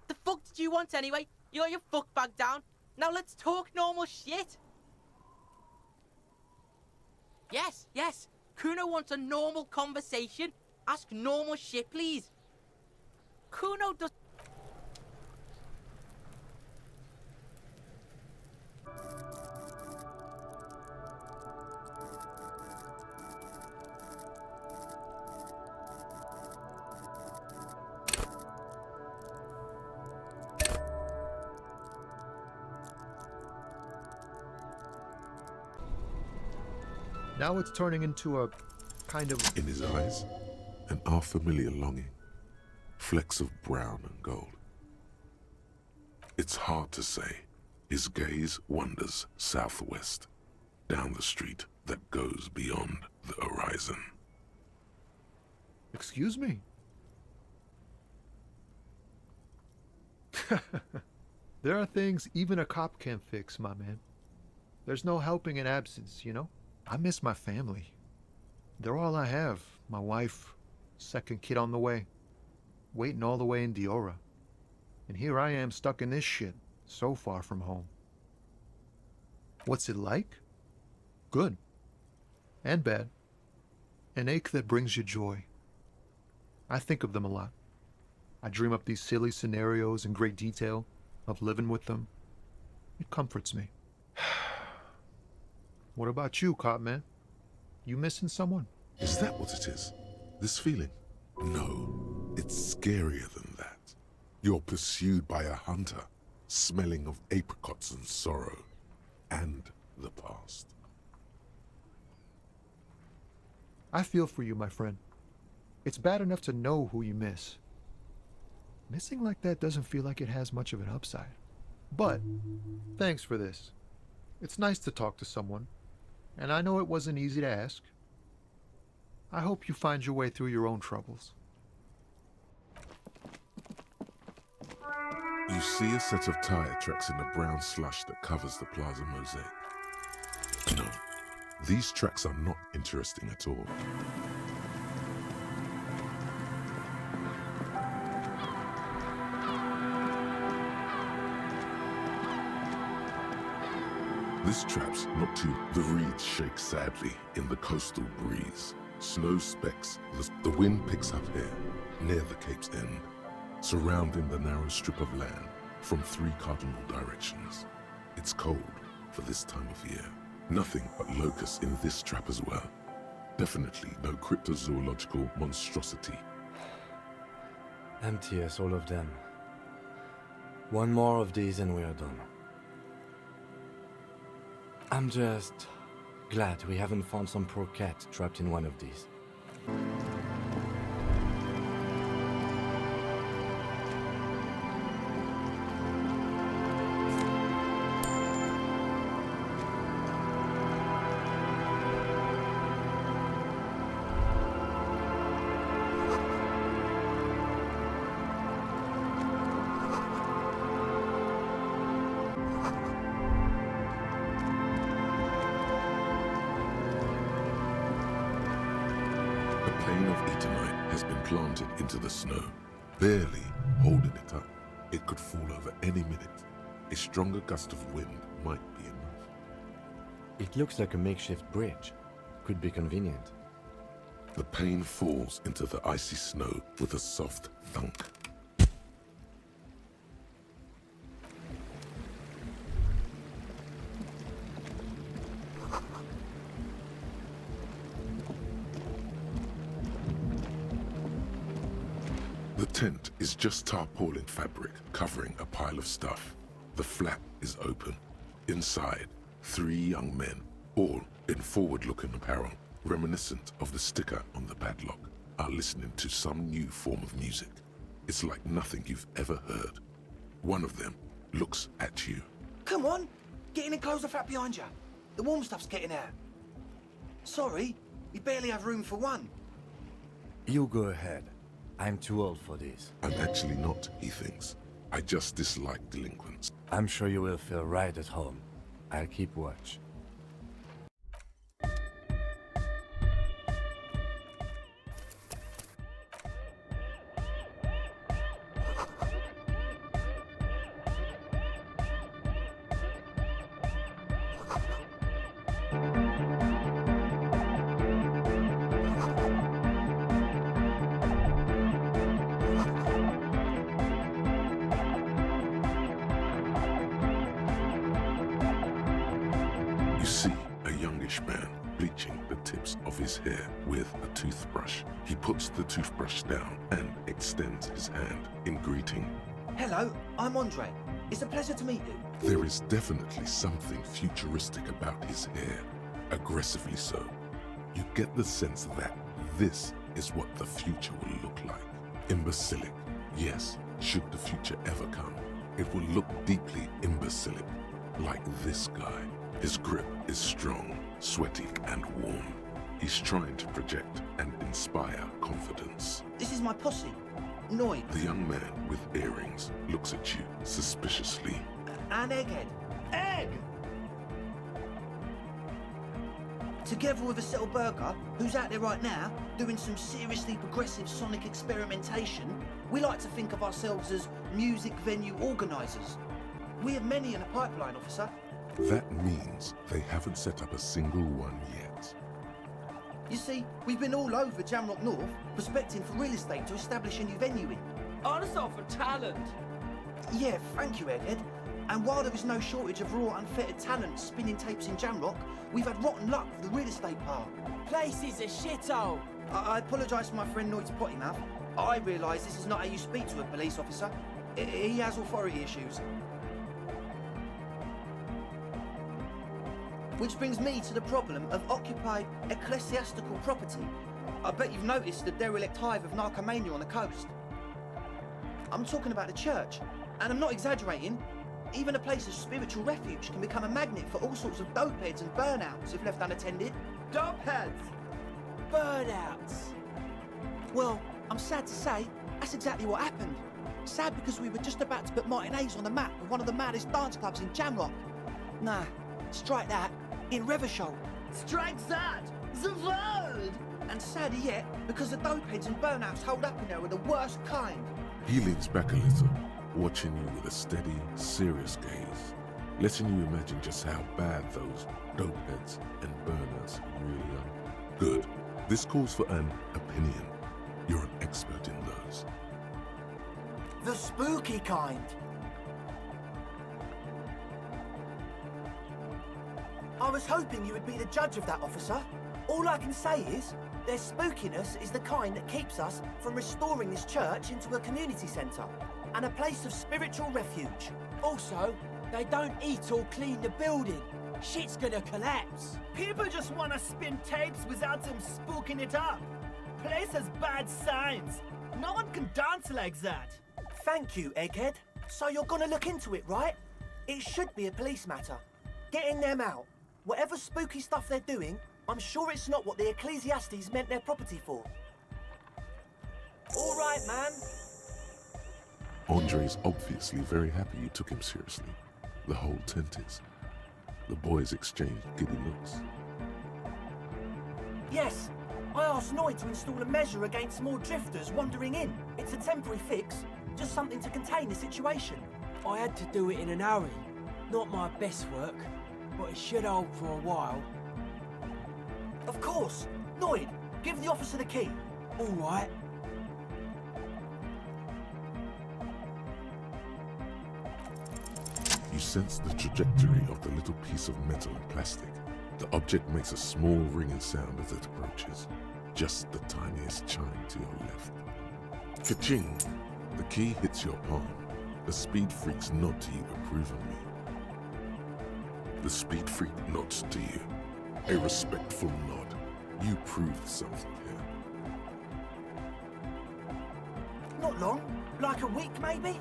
The fuck did you want anyway? You got your fuck bag down. Now let's talk normal shit. Yes. Kuno wants a normal conversation. Ask normal shit, please. Kuno does... Now it's turning into a kind of... In his eyes, an unfamiliar longing. Flecks of brown and gold. It's hard to say. His gaze wanders southwest, down the street that goes beyond the horizon. Excuse me? There are things even a cop can't fix, my man. There's no helping in absence, you know? I miss my family. They're all I have. My wife, second kid on the way, waiting all the way in Diora. And here I am stuck in this shit, so far from home. What's it like? Good. And bad. An ache that brings you joy. I think of them a lot. I dream up these silly scenarios in great detail of living with them. It comforts me. What about you, cop man? You missing someone? Is that what it is? This feeling? No, it's scarier than that. You're pursued by a hunter, smelling of apricots and sorrow, and the past. I feel for you, my friend. It's bad enough to know who you miss. Missing like that doesn't feel like it has much of an upside. But, thanks for this. It's nice to talk to someone, and I know it wasn't easy to ask. I hope you find your way through your own troubles. You see a set of tire tracks in the brown slush that covers the plaza mosaic. No, these tracks are not interesting at all. This trap's not too. The reeds shake sadly in the coastal breeze. Snow specks. The wind picks up here, near the Cape's end, surrounding the narrow strip of land from 3 cardinal directions. It's cold for this time of year. Nothing but locusts in this trap as well. Definitely no cryptozoological monstrosity. Empty as all of them. One more of these and we are done. I'm just glad we haven't found some poor cat trapped in one of these. Planted into the snow, barely holding it up. It could fall over any minute. A stronger gust of wind might be enough. It looks like a makeshift bridge. Could be convenient. The pane falls into the icy snow with a soft thunk. The tent is just tarpaulin fabric covering a pile of stuff. The flap is open. Inside, 3 young men, all in forward-looking apparel, reminiscent of the sticker on the padlock, are listening to some new form of music. It's like nothing you've ever heard. One of them looks at you. Come on, get in and close the flap behind you. The warm stuff's getting out. Sorry, we barely have room for one. You go ahead. I'm too old for this. I'm actually not, he thinks. I just dislike delinquents. I'm sure you will feel right at home. I'll keep watch. bleaching the tips of his hair with a toothbrush. He puts the toothbrush down and extends his hand in greeting. Hello, I'm Andre. It's a pleasure to meet you. There is definitely something futuristic about his hair, aggressively so. You get the sense that this is what the future will look like. Imbecilic, yes, should the future ever come. It will look deeply imbecilic, like this guy. His grip is strong, sweaty, and warm. He's trying to project and inspire confidence. This is my posse, Noid. The young man with earrings looks at you suspiciously. And Egghead. Egg! Together with a Burger, who's out there right now, doing some seriously progressive sonic experimentation, we like to think of ourselves as music venue organisers. We have many in the pipeline, officer. That means they haven't set up a single one yet. You see, we've been all over Jamrock North, prospecting for real estate to establish a new venue in. Also for talent. Yeah, thank you, Egghead. And while there is no shortage of raw, unfettered talent spinning tapes in Jamrock, we've had rotten luck with the real estate part. Place is a shithole. I apologise for my friend Noid's potty mouth. I realise this is not how you speak to a police officer. He has authority issues. Which brings me to the problem of occupied ecclesiastical property. I bet you've noticed the derelict hive of narcomania on the coast. I'm talking about the church, and I'm not exaggerating. Even a place of spiritual refuge can become a magnet for all sorts of dopeheads and burnouts if left unattended. Dopeheads? Burnouts? Well, I'm sad to say, that's exactly what happened. Sad because we were just about to put Martinez on the map with one of the maddest dance clubs in Jamrock. Nah, strike that, in Revachol. Strike that! The word! And sadder yet, because the dopeheads and burnouts holed up in there were the worst kind. He leans back a little, watching you with a steady, serious gaze, letting you imagine just how bad those dopeheads and burners really are. Good. This calls for an opinion. You're an expert in those. The spooky kind. I was hoping you would be the judge of that, officer. All I can say is, their spookiness is the kind that keeps us from restoring this church into a community centre and a place of spiritual refuge. Also, they don't eat or clean the building. Shit's gonna collapse. People just wanna spin tapes without them spooking it up. Place has bad signs. No one can dance like that. Thank you, Egghead. So you're gonna look into it, right? It should be a police matter. Getting them out. Whatever spooky stuff they're doing, I'm sure it's not what the Ecclesiastes meant their property for. All right, man. Andre is obviously very happy you took him seriously. The whole tent is. The boys exchanged giddy looks. Yes, I asked Noid to install a measure against more drifters wandering in. It's a temporary fix, just something to contain the situation. I had to do it in an hurry. Not my best work, but it should hold for a while. Of course. Noid, give the officer the key. All right. You sense the trajectory of the little piece of metal and plastic. The object makes a small ringing sound as it approaches. Just the tiniest chime to your left. Ka-ching! The key hits your palm. The speed freaks nod to you approvingly. The speed freak nods to you. A respectful nod. You proved something here. Not long. Like a week, maybe?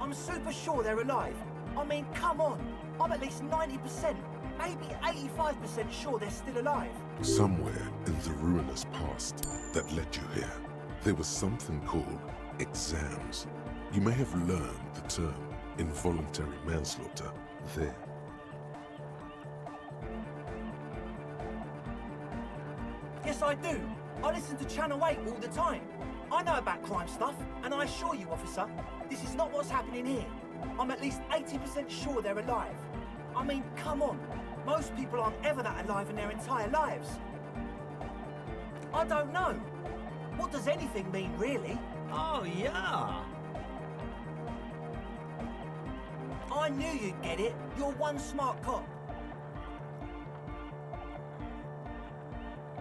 I'm super sure they're alive. I mean, come on. I'm at least 90%, maybe 85% sure they're still alive. Somewhere in the ruinous past that led you here, there was something called exams. You may have learned the term involuntary manslaughter there. Yes, I do. I listen to Channel 8 all the time. I know about crime stuff, and I assure you, officer, this is not what's happening here. I'm at least 80% sure they're alive. I mean, come on. Most people aren't ever that alive in their entire lives. I don't know. What does anything mean, really? Oh, yeah. I knew you'd get it. You're one smart cop.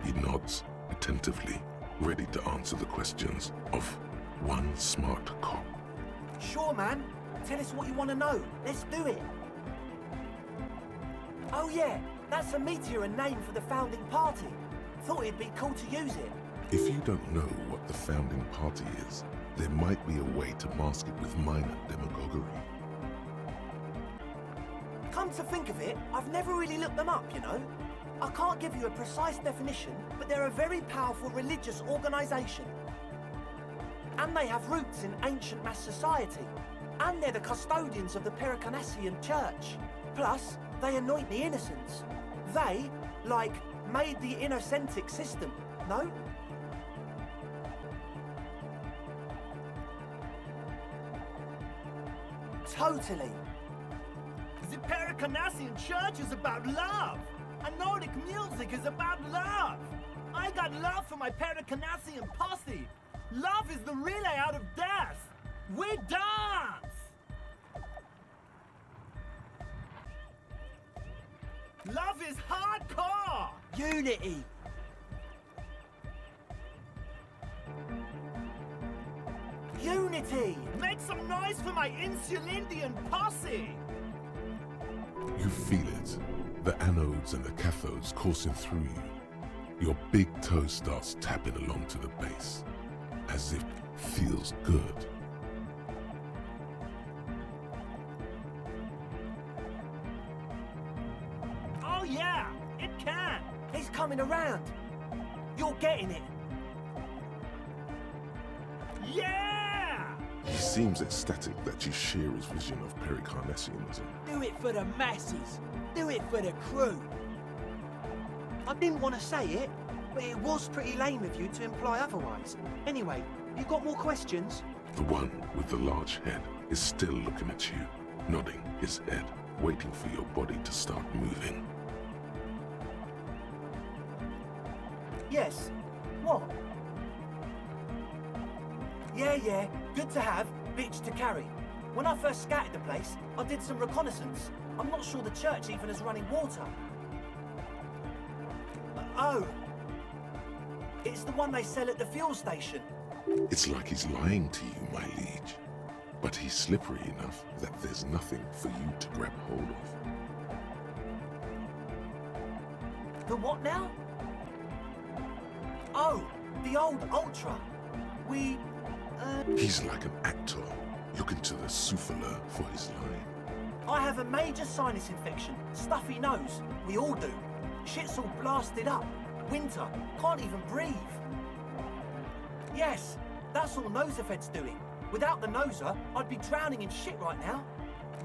He nods attentively, ready to answer the questions of one smart cop. Sure, man. Tell us what you want to know. Let's do it. Oh yeah, that's a meteor and name for the founding party. Thought it'd be cool to use it. If you don't know what the founding party is, there might be a way to mask it with minor demagoguery. Come to think of it, I've never really looked them up, you know. I can't give you a precise definition, but they're a very powerful religious organisation. And they have roots in ancient mass society. And they're the custodians of the Pericarnassian Church. Plus, they anoint the innocents. They, like, made the Innocentic system, no? Totally. The Pericarnassian Church is about love. And Nordic music is about love. I got love for my Pericarnassian posse. Love is the relay out of death. We dance! Love is hardcore! Unity! Unity! Make some noise for my Insulindian posse! You feel it, the anodes and the cathodes coursing through you. Your big toe starts tapping along to the base, as if it feels good. Oh yeah, it can! He's coming around. You're getting it. Yeah! He seems ecstatic that you share his vision of Pericarnassianism. Do it for the masses. Do it for the crew. I didn't want to say it, but it was pretty lame of you to imply otherwise. Anyway, you got more questions? The one with the large head is still looking at you, nodding his head, waiting for your body to start moving. Yes. What? Yeah, good to have, bitch to carry. When I first scouted the place, I did some reconnaissance. I'm not sure the church even has running water. Oh. It's the one they sell at the fuel station. It's like he's lying to you, my liege. But he's slippery enough that there's nothing for you to grab hold of. The what now? Oh, the old Ultra. He's like an actor, looking to the souffleur for his line. I have a major sinus infection, stuffy nose. We all do. Shit's all blasted up. Winter, can't even breathe. Yes, that's all Nosafed's doing. Without the Noser, I'd be drowning in shit right now.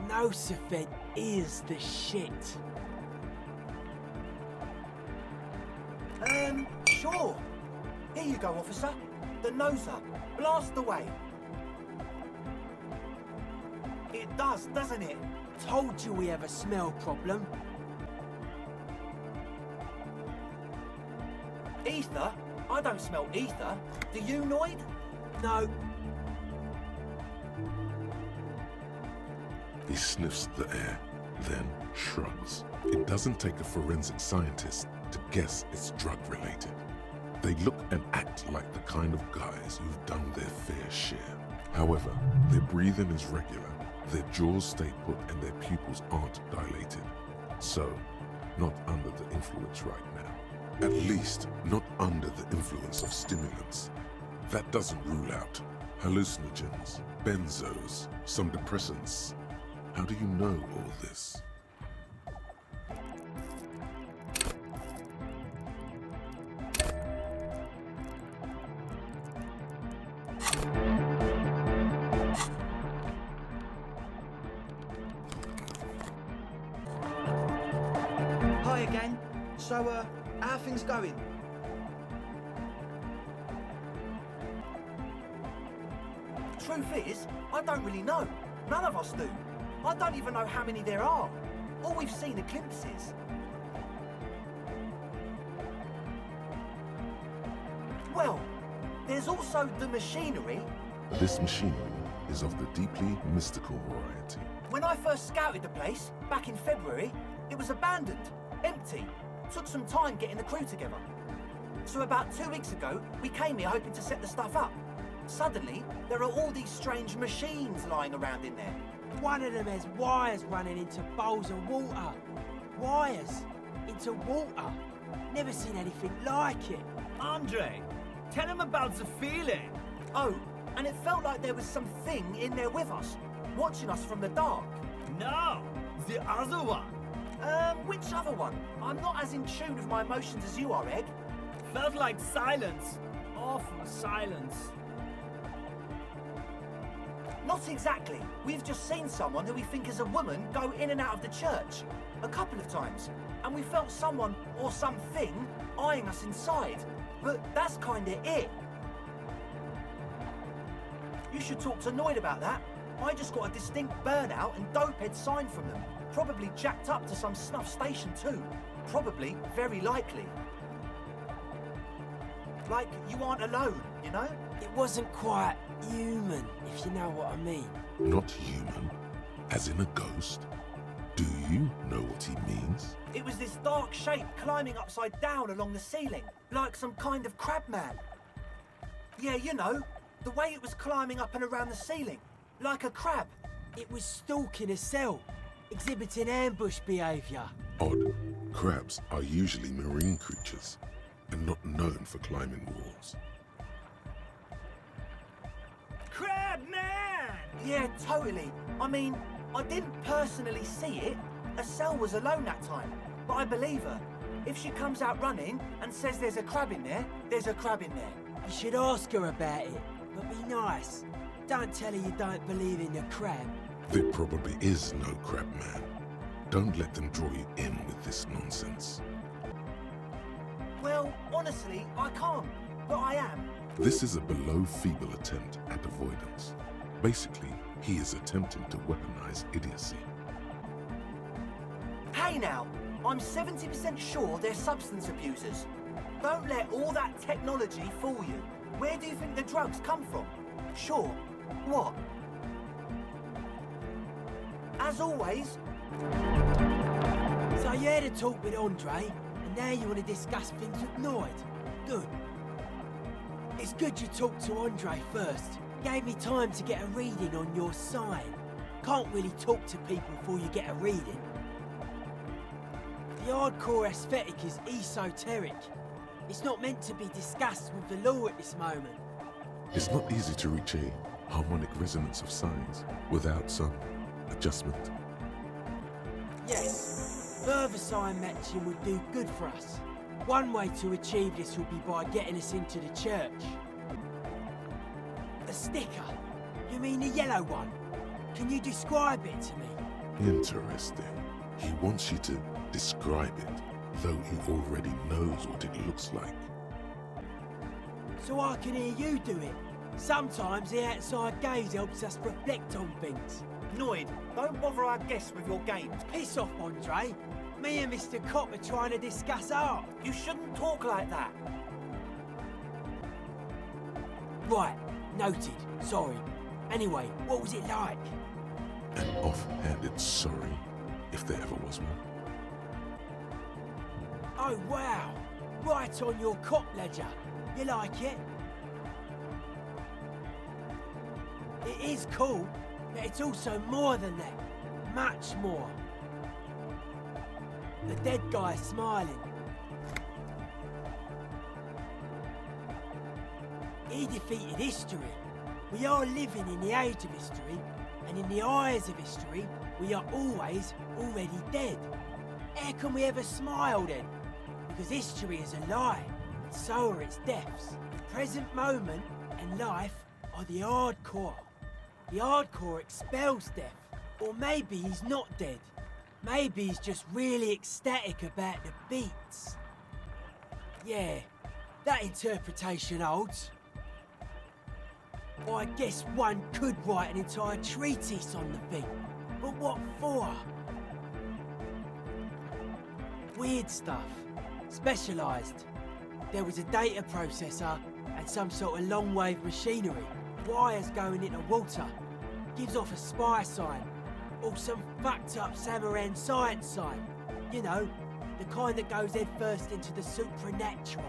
Nosafed is the shit. Sure. Here you go, officer. The Noser. Blast away. It does, doesn't it? Told you we have a smell problem. Ether? I don't smell ether. Do you, Noid? No. He sniffs the air, then shrugs. It doesn't take a forensic scientist to guess it's drug-related. They look and act like the kind of guys who've done their fair share. However, their breathing is regular, their jaws stay put, and their pupils aren't dilated. So, not under the influence right now. At least, not under the influence of stimulants. That doesn't rule out hallucinogens, benzos, some depressants. How do you know all this? Hi again. So, how are things going? Truth is, I don't really know. None of us do. I don't even know how many there are. All we've seen are glimpses. Well, there's also the machinery. This machinery is of the deeply mystical variety. When I first scouted the place, back in February, it was abandoned, empty. Took some time getting the crew together. So about 2 weeks ago, we came here hoping to set the stuff up. Suddenly, there are all these strange machines lying around in there. One of them has wires running into bowls of water. Wires into water. Never seen anything like it. Andre, tell him about the feeling. Oh, and it felt like there was something in there with us, watching us from the dark. No, the other one. Which other one? I'm not as in tune with my emotions as you are, Egg. Felt like silence. Awful silence. Not exactly. We've just seen someone who we think is a woman go in and out of the church a couple of times. And we felt someone or something eyeing us inside. But that's kinda it. You should talk to Noid about that. I just got a distinct burnout and dopehead sign from them. Probably jacked up to some snuff station too. Probably, very likely. Like, you aren't alone, you know? It wasn't quite human, if you know what I mean. Not human? As in a ghost? Do you know what he means? It was this dark shape climbing upside down along the ceiling, like some kind of crab man. Yeah, you know, the way it was climbing up and around the ceiling, like a crab. It was stalking a cell, exhibiting ambush behaviour. Odd. Crabs are usually marine creatures, and not known for climbing walls. Crab man! Yeah, totally. I mean, I didn't personally see it. Estelle was alone that time, but I believe her. If she comes out running and says there's a crab in there, there's a crab in there. You should ask her about it, but be nice. Don't tell her you don't believe in the crab. There probably is no crab man. Don't let them draw you in with this nonsense. Well, honestly, I can't, but I am. This is a below-feeble attempt at avoidance. Basically, he is attempting to weaponize idiocy. Hey now, I'm 70% sure they're substance abusers. Don't let all that technology fool you. Where do you think the drugs come from? Sure. What? As always. So you had a talk with Andre, and now you want to discuss things with Noid. Good. It's good you talked to Andre first. Gave me time to get a reading on your sign. Can't really talk to people before you get a reading. The hardcore aesthetic is esoteric. It's not meant to be discussed with the law at this moment. It's not easy to reach a harmonic resonance of signs without some adjustment. Yes, further sign matching would do good for us. One way to achieve this would be by getting us into the church. A sticker? You mean the yellow one? Can you describe it to me? Interesting. He wants you to describe it, though he already knows what it looks like. So I can hear you do it. Sometimes the outside gaze helps us reflect on things. Noid, don't bother our guests with your games. Piss off, Andre. Me and Mr. Cop are trying to discuss art. You shouldn't talk like that. Right, noted. Sorry. Anyway, what was it like? An off-handed sorry, if there ever was one. Oh, wow. Right on your cop ledger. You like it? It is cool, but it's also more than that. Much more. The dead guy's smiling. He defeated history. We are living in the age of history, and in the eyes of history, we are always already dead. How can we ever smile then? Because history is a lie, and so are its deaths. The present moment and life are the hardcore. The hardcore expels death. Or maybe he's not dead. Maybe he's just really ecstatic about the beats. Yeah, that interpretation holds. I guess one could write an entire treatise on the thing. But what for? Weird stuff. Specialised. There was a data processor and some sort of long-wave machinery. Wires going into water. Gives off a spy sign. Or some fucked up Samaran science sign. You know, the kind that goes head first into the supernatural.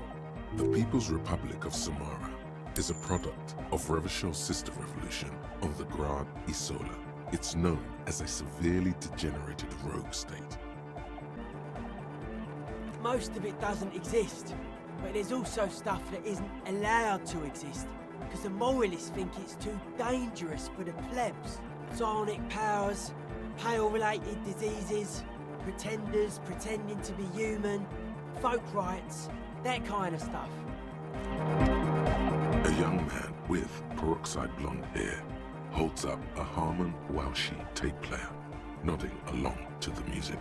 The People's Republic of Samara is a product of Revachol's sister revolution on the Grad Isola. It's known as a severely degenerated rogue state. Most of it doesn't exist, but there's also stuff that isn't allowed to exist, because the moralists think it's too dangerous for the plebs. Psionic powers, pale-related diseases, pretenders pretending to be human, folk rights, that kind of stuff. A young man with peroxide blonde hair holds up a Harman Walshi tape player, nodding along to the music.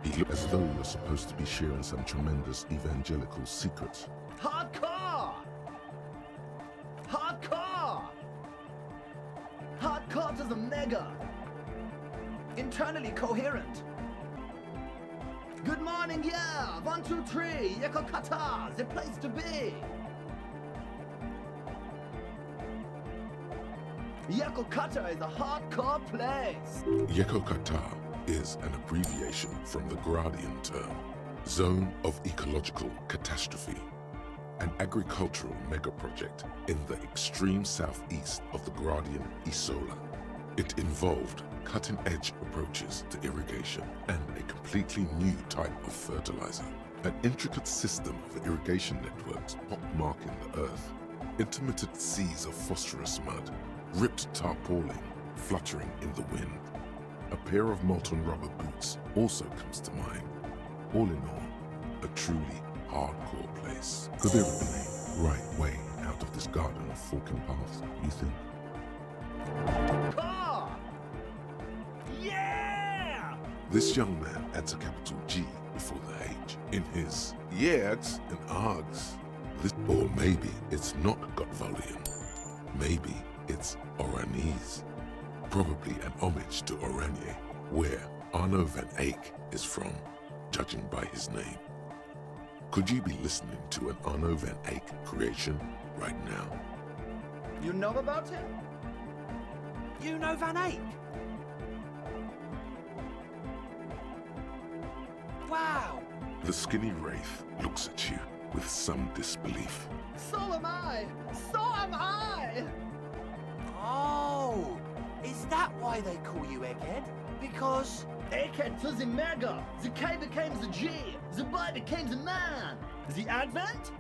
He looks as though you're supposed to be sharing some tremendous evangelical secrets. Hardcore! Hardcore! Hardcore to the mega! Internally coherent. Good morning, yeah! 1, 2, 3, Yekokata, the place to be! Yekokata is a hardcore place! Yekokata is an abbreviation from the Gradian term, Zone of Ecological Catastrophe, an agricultural megaproject in the extreme southeast of the Gradian Isola. It involved cutting-edge approaches to irrigation and a completely new type of fertilizer. An intricate system of irrigation networks pockmarking the earth, intermittent seas of phosphorus mud, ripped tarpaulin fluttering in the wind. A pair of molten rubber boots also comes to mind. All in all, a truly hardcore place. Could there be a right way out of this garden of forking paths, you think? Yeah! This young man adds a capital G before the H in his yeahs and args. Or maybe it's not Gotvolian. Maybe it's Oranese. Probably an homage to Oranje, where Arno van Eyck is from, judging by his name. Could you be listening to an Arno van Eyck creation right now? You know about him? You know Van Eyck? Wow! The skinny wraith looks at you with some disbelief. So am I! So am I! Oh! Is that why they call you Egghead? Because... Egghead to the mega! The K became the G! The boy became the man! The Advent?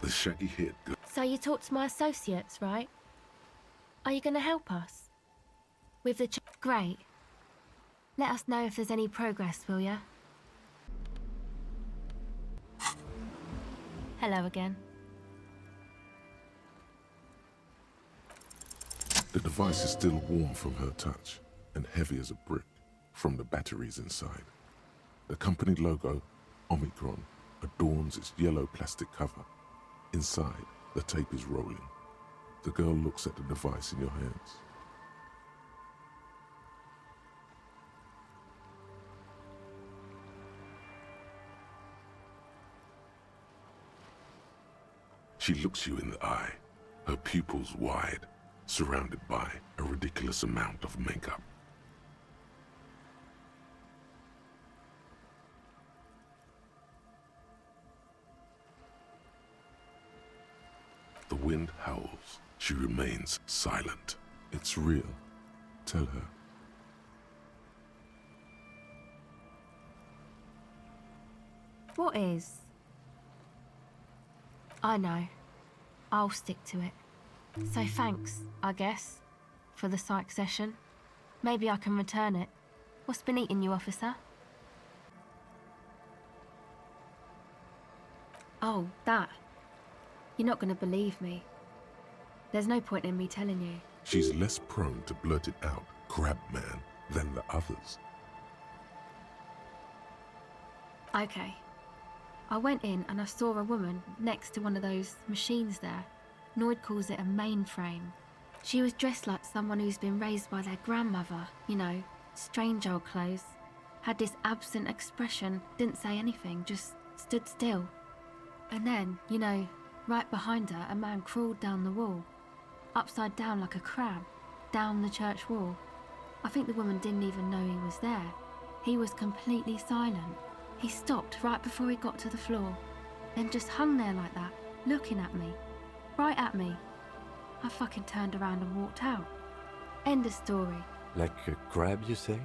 The shaggy-haired girl. So you talked to my associates, right? Are you going to help us? With the Great. Let us know if there's any progress, will ya? Hello again. The device is still warm from her touch and heavy as a brick from the batteries inside. The company logo, Omicron, adorns its yellow plastic cover. Inside, the tape is rolling. The girl looks at the device in your hands. She looks you in the eye, her pupils wide, surrounded by a ridiculous amount of makeup. The wind howls. She remains silent. It's real. Tell her. What is? I know. I'll stick to it. So thanks, I guess, for the psych session. Maybe I can return it. What's been eating you, officer? Oh, that. You're not going to believe me. There's no point in me telling you. She's less prone to blurt it out, crab man, than the others. Okay. I went in and I saw a woman next to one of those machines there. Noid calls it a mainframe. She was dressed like someone who's been raised by their grandmother, you know, strange old clothes. Had this absent expression, didn't say anything, just stood still. And then, you know, right behind her, a man crawled down the wall, upside down like a crab, down the church wall. I think the woman didn't even know he was there. He was completely silent. He stopped right before he got to the floor, then just hung there like that, looking at me. Right at me. I fucking turned around and walked out. End of story. Like a crab, you say?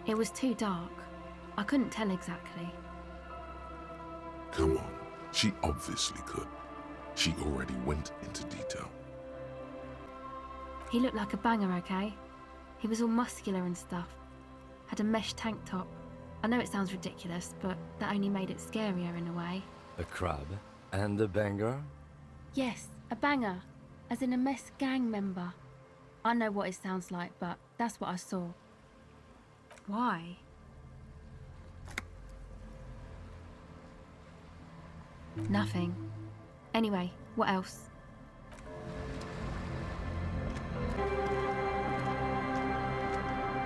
It was too dark. I couldn't tell exactly. Come on, she obviously could. She already went into detail. He looked like a banger, okay? He was all muscular and stuff. Had a mesh tank top. I know it sounds ridiculous, but that only made it scarier in a way. A crab and a banger? Yes, a banger. As in a mess gang member. I know what it sounds like, but that's what I saw. Why? Nothing. Anyway, what else?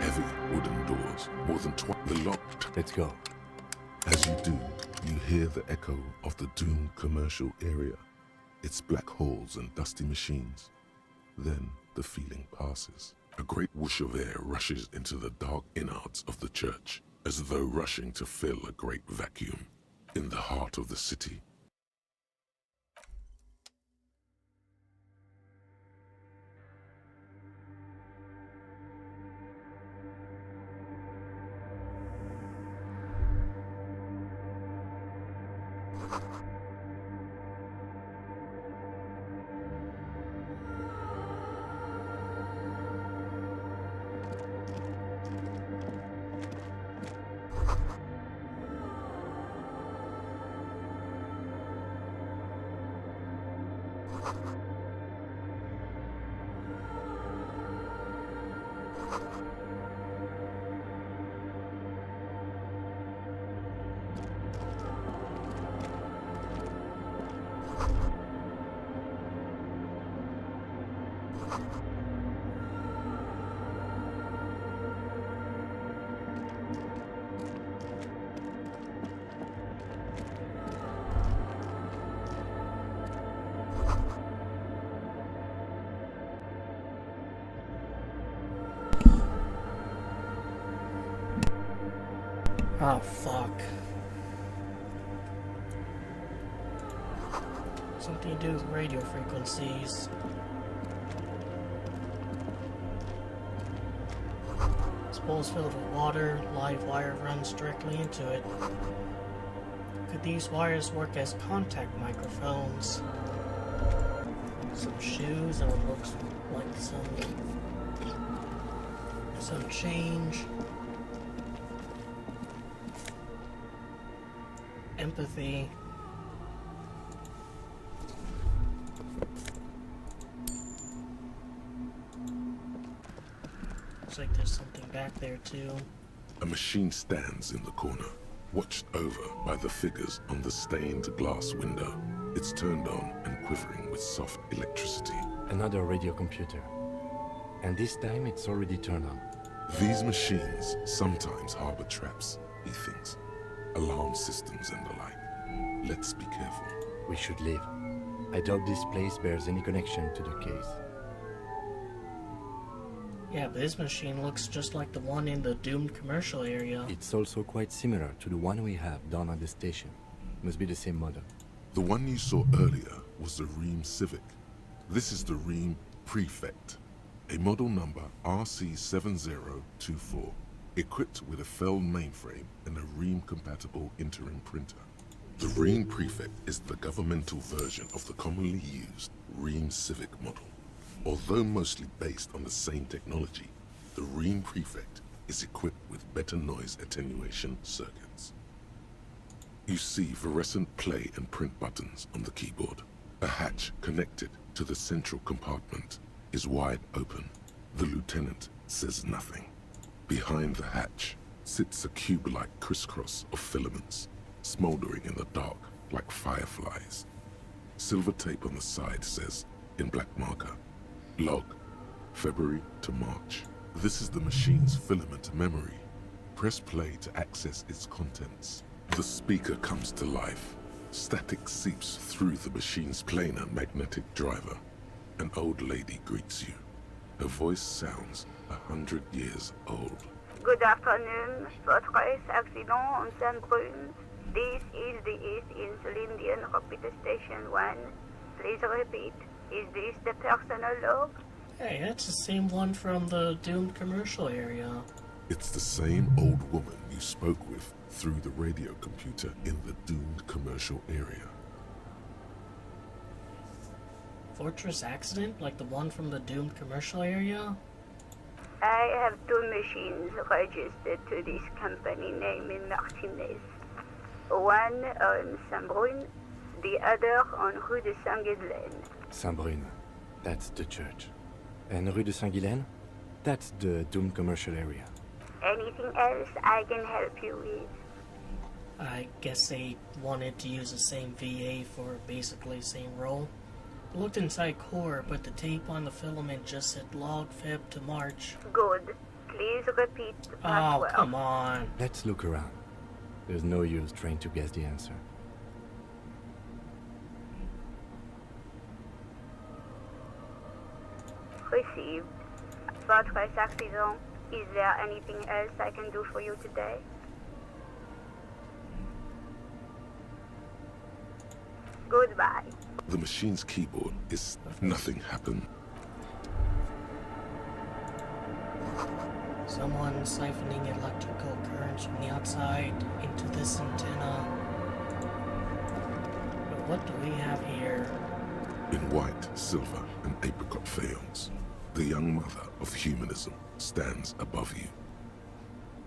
Heavy wooden doors, more than twice the locked. Let's go. As you do, you hear the echo of the doomed commercial area. Its black holes and dusty machines. Then the feeling passes. A great whoosh of air rushes into the dark innards of the church, as though rushing to fill a great vacuum in the heart of the city. Oh, fuck. Something to do with radio frequencies. This bowl's filled with water. Live wire runs directly into it. Could these wires work as contact microphones? Some shoes and what looks like some change. Empathy. Looks like there's something back there too. A machine stands in the corner, watched over by the figures on the stained glass window. It's turned on and quivering with soft electricity. Another radio computer. And this time it's already turned on. These machines sometimes harbor traps, he thinks. Alarm systems and the like. Let's be careful. We should leave. I doubt this place bears any connection to the case. Yeah, but this machine looks just like the one in the doomed commercial area. It's also quite similar to the one we have down at the station. Must be the same model. The one you saw earlier was the Ream Civic. This is the Ream Prefect, a model number RC7024, equipped with a Feld mainframe and a Ream-compatible interim printer. The Ream Prefect is the governmental version of the commonly used Ream Civic model. Although mostly based on the same technology, the Ream Prefect is equipped with better noise attenuation circuits. You see fluorescent play and print buttons on the keyboard. A hatch connected to the central compartment is wide open. The lieutenant says nothing. Behind the hatch sits a cube-like crisscross of filaments, smoldering in the dark like fireflies. Silver tape on the side says, in black marker, log, February to March. This is the machine's filament memory. Press play to access its contents. The speaker comes to life. Static seeps through the machine's planar magnetic driver. An old lady greets you. Her voice sounds 100 years old. Good afternoon. First class accident on Saint-Brune. This is the East Insulindian Rapid Station 1. Please repeat. Is this the personal log? Hey, that's the same one from the doomed commercial area. It's the same old woman you spoke with through the radio computer in the doomed commercial area. Fortress accident? Like the one from the doomed commercial area? I have two machines registered to this company name in Martinez. One on Saint-Brune, the other on Rue de Saint-Ghislaine. Saint-Brune, that's the church. And Rue de Saint-Ghislaine? That's the doomed commercial area. Anything else I can help you with? I guess they wanted to use the same VA for basically the same role. I looked inside core, but the tape on the filament just said log Feb to March. Good. Please repeat the password. Oh, come on. Let's look around. There's no use trying to guess the answer. Received. Fortress accident. Is there anything else I can do for you today? Goodbye. The machine's keyboard is nothing happened. Someone siphoning electrical currents from the outside into this antenna. But what do we have here? In white, silver, and apricot veils, the young mother of humanism stands above you.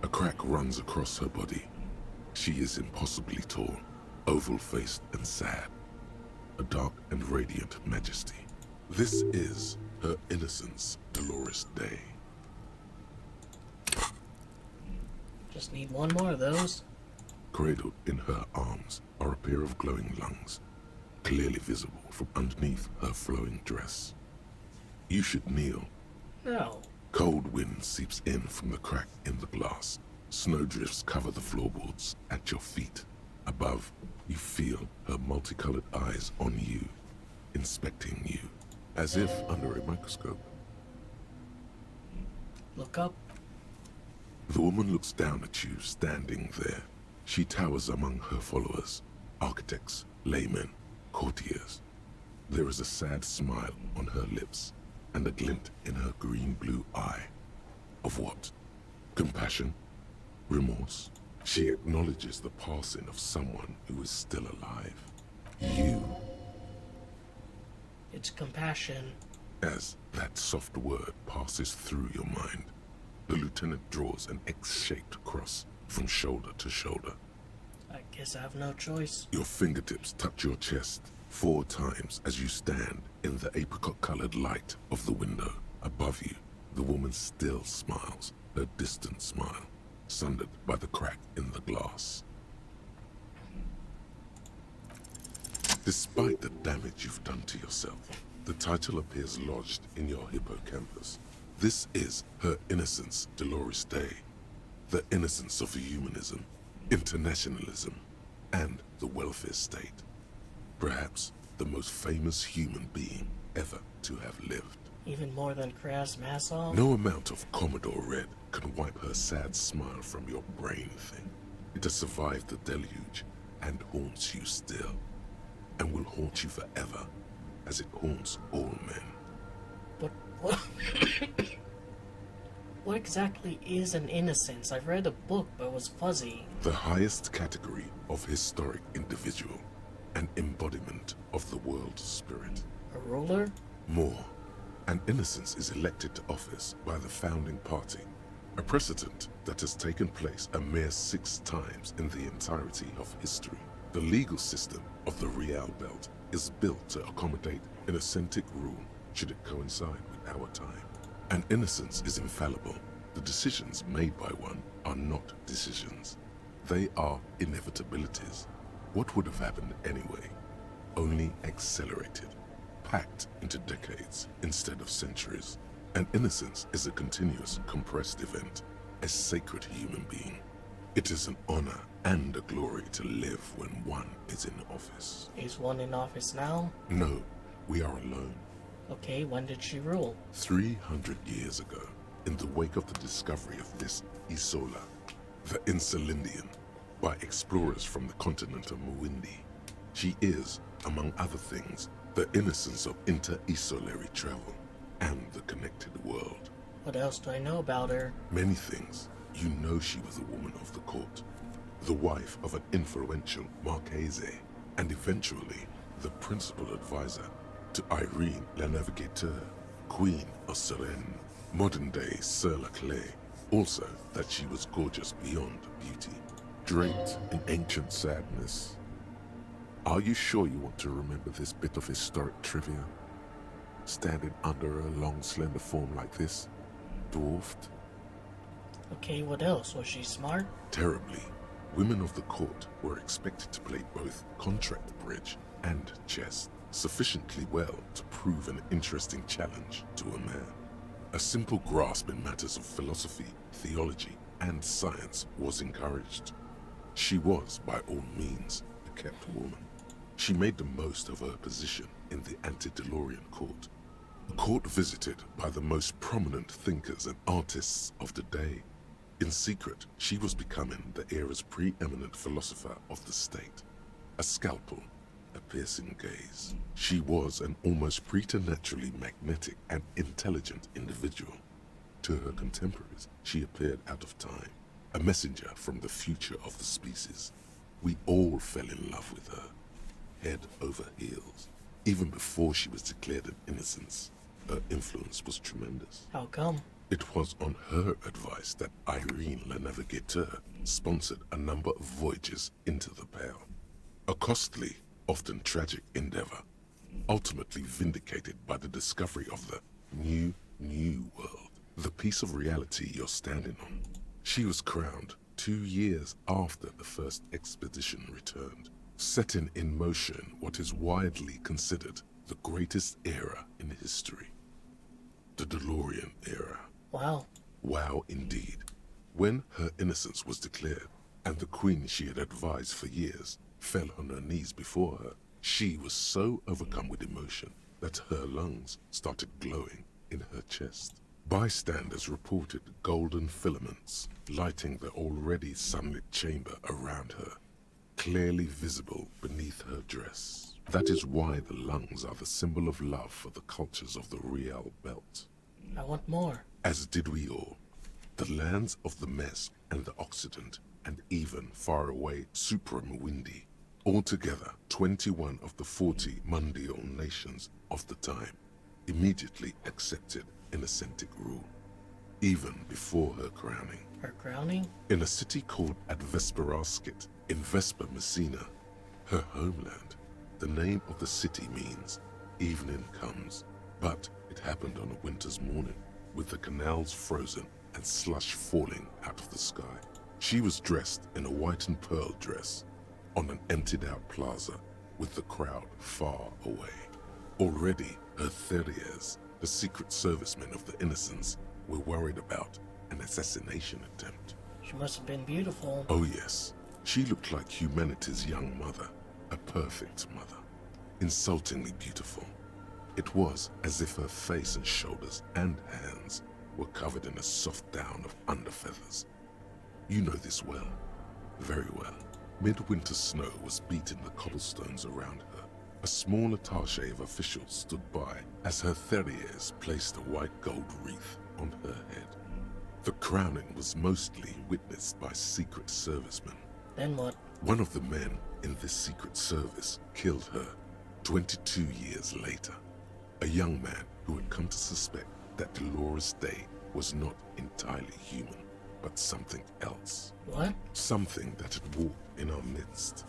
A crack runs across her body. She is impossibly tall, oval-faced and sad. A dark and radiant majesty. This is her innocence, Dolores Day. Just need one more of those. Cradled in her arms are a pair of glowing lungs, clearly visible from underneath her flowing dress. You should kneel. No. Cold wind seeps in from the crack in the glass. Snowdrifts cover the floorboards at your feet. Above, you feel her multicolored eyes on you, inspecting you, as if under a microscope. Look up. The woman looks down at you, standing there. She towers among her followers, architects, laymen, courtiers. There is a sad smile on her lips, and a glint in her green-blue eye. Of what? Compassion? Remorse? She acknowledges the passing of someone who is still alive. You. It's compassion. As that soft word passes through your mind, the lieutenant draws an X-shaped cross from shoulder to shoulder. I guess I have no choice. Your fingertips touch your chest 4 times as you stand in the apricot-colored light of the window. Above you, the woman still smiles, her distant smile, sundered by the crack in the glass. Despite the damage you've done to yourself, the title appears lodged in your hippocampus. This is her innocence, Dolores Day. The innocence of humanism, internationalism, and the welfare state. Perhaps the most famous human being ever to have lived. Even more than Kraz Masov? No amount of Commodore Red can wipe her sad smile from your brain thing. It has survived the deluge and haunts you still, and will haunt you forever, as it haunts all men. But what? What exactly is an innocence? I've read a book, but it was fuzzy. The highest category of historic individual, an embodiment of the world spirit. A ruler? More. An innocence is elected to office by the founding party, a precedent that has taken place a mere 6 times in the entirety of history. The legal system of the Real Belt is built to accommodate an authentic rule should it coincide with our time. An innocence is infallible. The decisions made by one are not decisions. They are inevitabilities. What would have happened anyway? Only accelerated, packed into decades instead of centuries. An innocence is a continuous, compressed event, a sacred human being. It is an honor and a glory to live when one is in office. Is one in office now? No, we are alone. Okay, when did she rule? 300 years ago, in the wake of the discovery of this Isola, the Encyclopedia, by explorers from the continent of Muindi. She is, among other things, the innocence of inter-isolary travel and the connected world. What else do I know about her? Many things. You know she was a woman of the court, the wife of an influential Marchese, and eventually the principal advisor to Irene La Navigateur, Queen of Suresnes, modern-day Sir Laclais. Also, that she was gorgeous beyond beauty, draped in ancient sadness. Are you sure you want to remember this bit of historic trivia? Standing under a long, slender form like this, dwarfed? Okay, what else? Was she smart? Terribly. Women of the court were expected to play both contract bridge and chess sufficiently well to prove an interesting challenge to a man. A simple grasp in matters of philosophy, theology, and science was encouraged. She was, by all means, a kept woman. She made the most of her position in the antediluvian court, a court visited by the most prominent thinkers and artists of the day. In secret, she was becoming the era's preeminent philosopher of the state. A scalpel, a piercing gaze. She was an almost preternaturally magnetic and intelligent individual. To her contemporaries, she appeared out of time, a messenger from the future of the species. We all fell in love with her, head over heels. Even before she was declared an innocence, her influence was tremendous. How come? It was on her advice that Irene La Navigateur sponsored a number of voyages into the Pale. A costly, often tragic endeavor, ultimately vindicated by the discovery of the new world, the piece of reality you're standing on. She was crowned 2 years after the first expedition returned, setting in motion what is widely considered the greatest era in history. The DeLorean era. Wow. Wow indeed. When her innocence was declared, and the queen she had advised for years fell on her knees before her, she was so overcome with emotion that her lungs started glowing in her chest. Bystanders reported golden filaments lighting the already sunlit chamber around her, clearly visible beneath her dress. That is why the lungs are the symbol of love for the cultures of the Real Belt. I want more. As did we all. The lands of the Mesk and the Occident, and even far away Supramuindi. Altogether, 21 of the 40 Mundial nations of the time immediately accepted Innocenic rule, even before her crowning. Her crowning? In a city called Advesperaskit, in Vesper Messina, her homeland. The name of the city means evening comes, but it happened on a winter's morning, with the canals frozen and slush falling out of the sky. She was dressed in a white and pearl dress on an emptied-out plaza with the crowd far away. Already, her Theriers, the secret servicemen of the Innocents, were worried about an assassination attempt. She must have been beautiful. Oh yes, she looked like humanity's young mother, a perfect mother, insultingly beautiful. It was as if her face and shoulders and hands were covered in a soft down of underfeathers. You know this well, very well. Midwinter snow was beating the cobblestones around her. A small attaché of officials stood by as her Theriers placed a white gold wreath on her head. The crowning was mostly witnessed by secret servicemen. Then what? One of the men in this secret service killed her 22 years later. A young man who had come to suspect that Dolores Day was not entirely human, but something else. What? Something that had walked in our midst,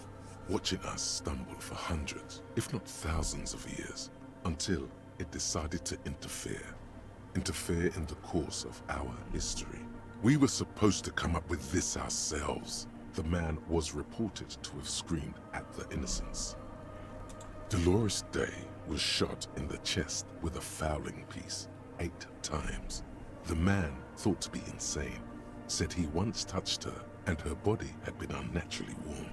watching us stumble for hundreds, if not thousands of years, until it decided to interfere in the course of our history. We were supposed to come up with this ourselves. The man was reported to have screamed at the Innocents. Dolores Day was shot in the chest with a fowling piece 8 times. The man, thought to be insane, said he once touched her and her body had been unnaturally warm,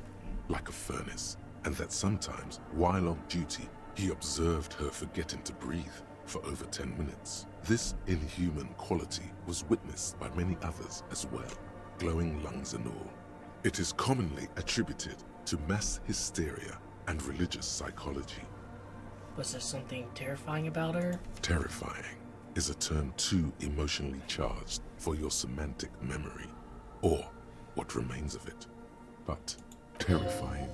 like a furnace, and that sometimes, while on duty, he observed her forgetting to breathe for over 10 minutes. This inhuman quality was witnessed by many others as well, glowing lungs and all. It is commonly attributed to mass hysteria and religious psychology. Was there something terrifying about her? Terrifying is a term too emotionally charged for your semantic memory, or what remains of it. But terrifying,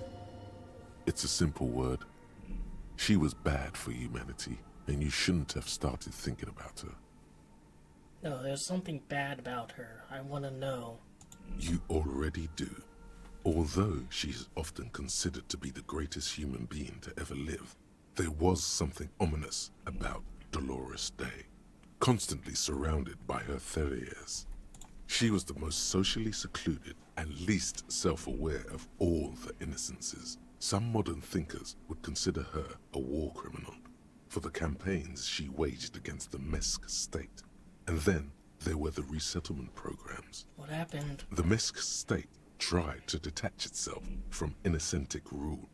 it's a simple word. She was bad for humanity, and you shouldn't have started thinking about her. No, there's something bad about her. I want to know. You already do. Although she is often considered to be the greatest human being to ever live, there was something ominous about Dolores Day, constantly surrounded by her terriers. She was the most socially secluded and least self-aware of all the innocences. Some modern thinkers would consider her a war criminal for the campaigns she waged against the Mesk state. And then there were the resettlement programs. What happened? The Mesk state tried to detach itself from Innocentic rule.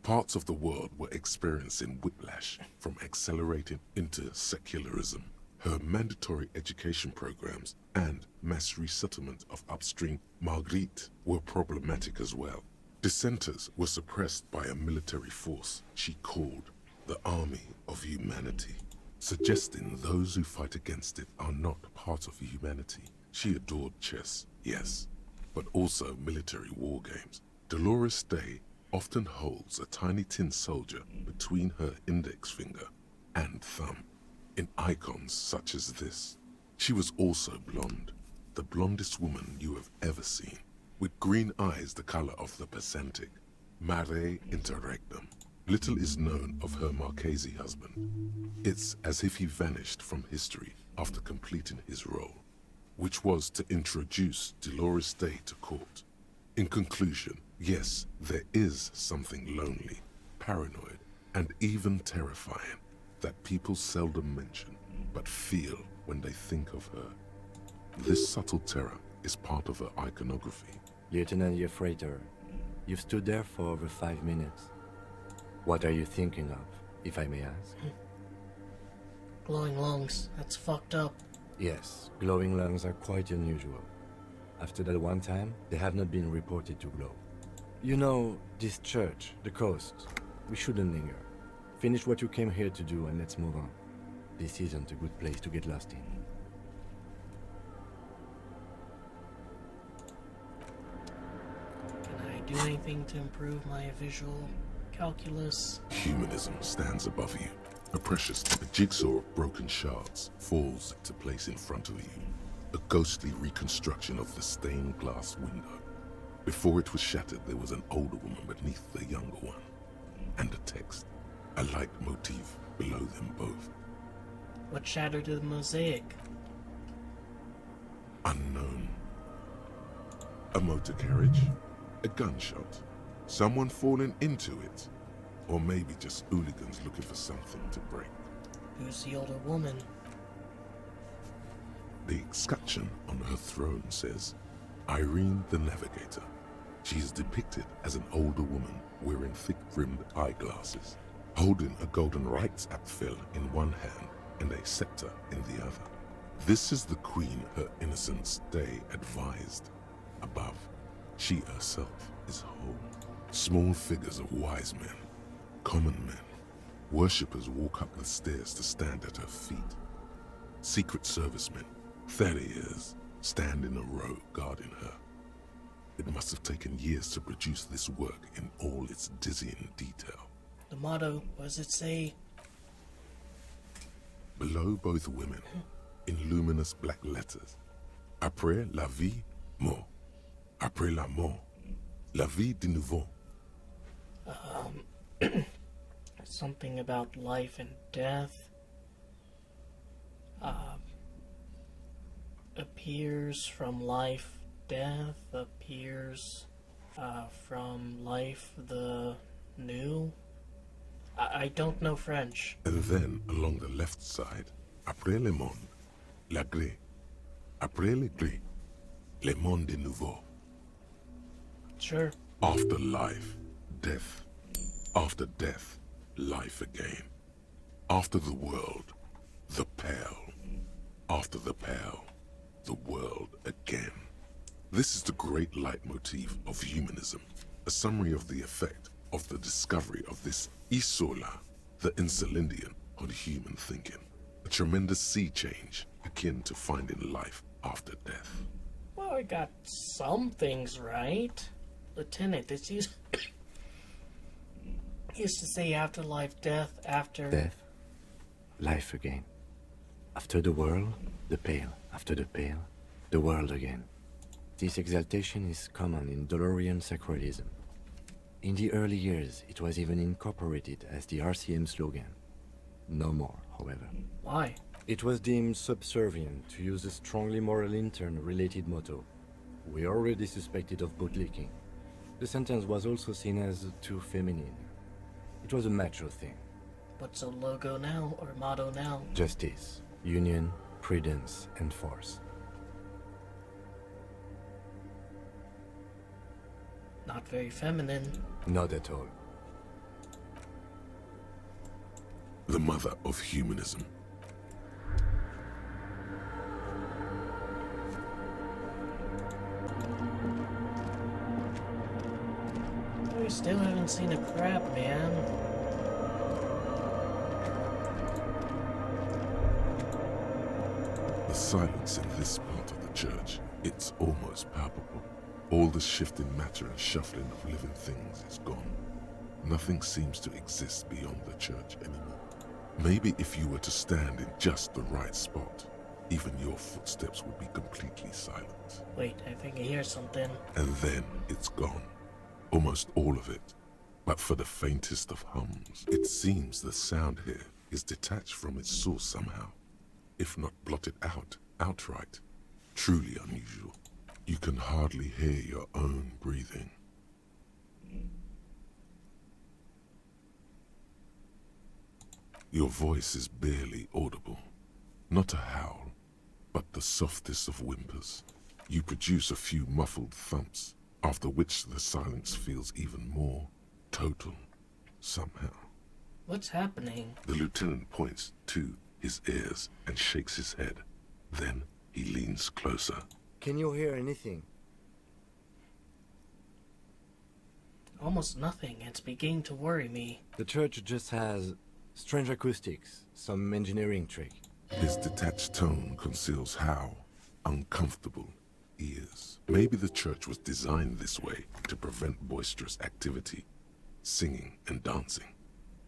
Parts of the world were experiencing whiplash from accelerating into secularism. Her mandatory education programs and mass resettlement of upstream Marguerite were problematic as well. Dissenters were suppressed by a military force she called the Army of Humanity, suggesting those who fight against it are not part of humanity. She adored chess, yes, but also military war games. Dolores Day often holds a tiny tin soldier between her index finger and thumb in icons such as this. She was also blonde, the blondest woman you have ever seen, with green eyes the color of the Pacific, mare interregnum. Little is known of her Marchese husband. It's as if he vanished from history after completing his role, which was to introduce Dolores Day to court. In conclusion, yes, there is something lonely, paranoid, and even terrifying that people seldom mention, but feel when they think of her. This subtle terror is part of her iconography. Lieutenant Yefreiter, you've stood there for over 5 minutes. What are you thinking of, if I may ask? Glowing lungs. That's fucked up. Yes, glowing lungs are quite unusual. After that one time, they have not been reported to glow. You know, this church, the coast, we shouldn't linger. Finish what you came here to do and let's move on. This isn't a good place to get lost in. Can I do anything to improve my visual calculus? Humanism stands above you. A precious jigsaw of broken shards falls into place in front of you. A ghostly reconstruction of the stained glass window. Before it was shattered, there was an older woman beneath the younger one. And a text, a light motif below them both. What shattered the mosaic? Unknown. A motor carriage? A gunshot? Someone falling into it? Or maybe just hooligans looking for something to break? Who's the older woman? The escutcheon on her throne says, Irene the Navigator. She is depicted as an older woman wearing thick-rimmed eyeglasses, holding a golden rights apfel in one hand and a scepter in the other. This is the queen her Innocence Day advised. Above, she herself is whole. Small figures of wise men, common men, worshippers walk up the stairs to stand at her feet. Secret servicemen, Theriers, stand in a row guarding her. It must have taken years to produce this work in all its dizzying detail. The motto, what does it say? Below both women, in luminous black letters, Après la vie, mort. Après la mort, la vie de nouveau. Something about life and death. Appears from life, death, appears from life, the new. I don't know French. And then, along the left side, après le monde, la gré. Après le gré, le monde de nouveau. Sure. After life, death. After death, life again. After the world, the pale. after the pale, the world again. This is the great leitmotif of humanism, a summary of the effect of the discovery of this Isola, the Insulindian, on human thinking. A tremendous sea change akin to finding life after death. Well, I got some things right. Lieutenant, this used to say afterlife, death, after... Death, life again. After the world, the pale. After the pale, the world again. This exaltation is common in Dolorian sacralism. In the early years, it was even incorporated as the RCM slogan. No more, however. Why? It was deemed subservient to use a strongly moral intern-related motto. We already suspected of bootlicking. The sentence was also seen as too feminine. It was a macho thing. What's a logo now, or motto now? Justice, union, prudence, and force. Not very feminine. Not at all. The mother of humanism. We still haven't seen a crab, man. The silence in this part of the church, it's almost palpable. All the shifting matter and shuffling of living things is gone. Nothing seems to exist beyond the church anymore. Maybe if you were to stand in just the right spot, even your footsteps would be completely silent. Wait, I think I hear something. And then it's gone. Almost all of it. But for the faintest of hums, it seems the sound here is detached from its source somehow, if not blotted out outright. Truly unusual. You can hardly hear your own breathing. Your voice is barely audible. Not a howl, but the softest of whimpers. You produce a few muffled thumps, after which the silence feels even more total, somehow. What's happening? The lieutenant points to his ears and shakes his head. Then he leans closer. Can you hear anything? Almost nothing. It's beginning to worry me. The church just has strange acoustics, some engineering trick. His detached tone conceals how uncomfortable he is. Maybe the church was designed this way to prevent boisterous activity, singing and dancing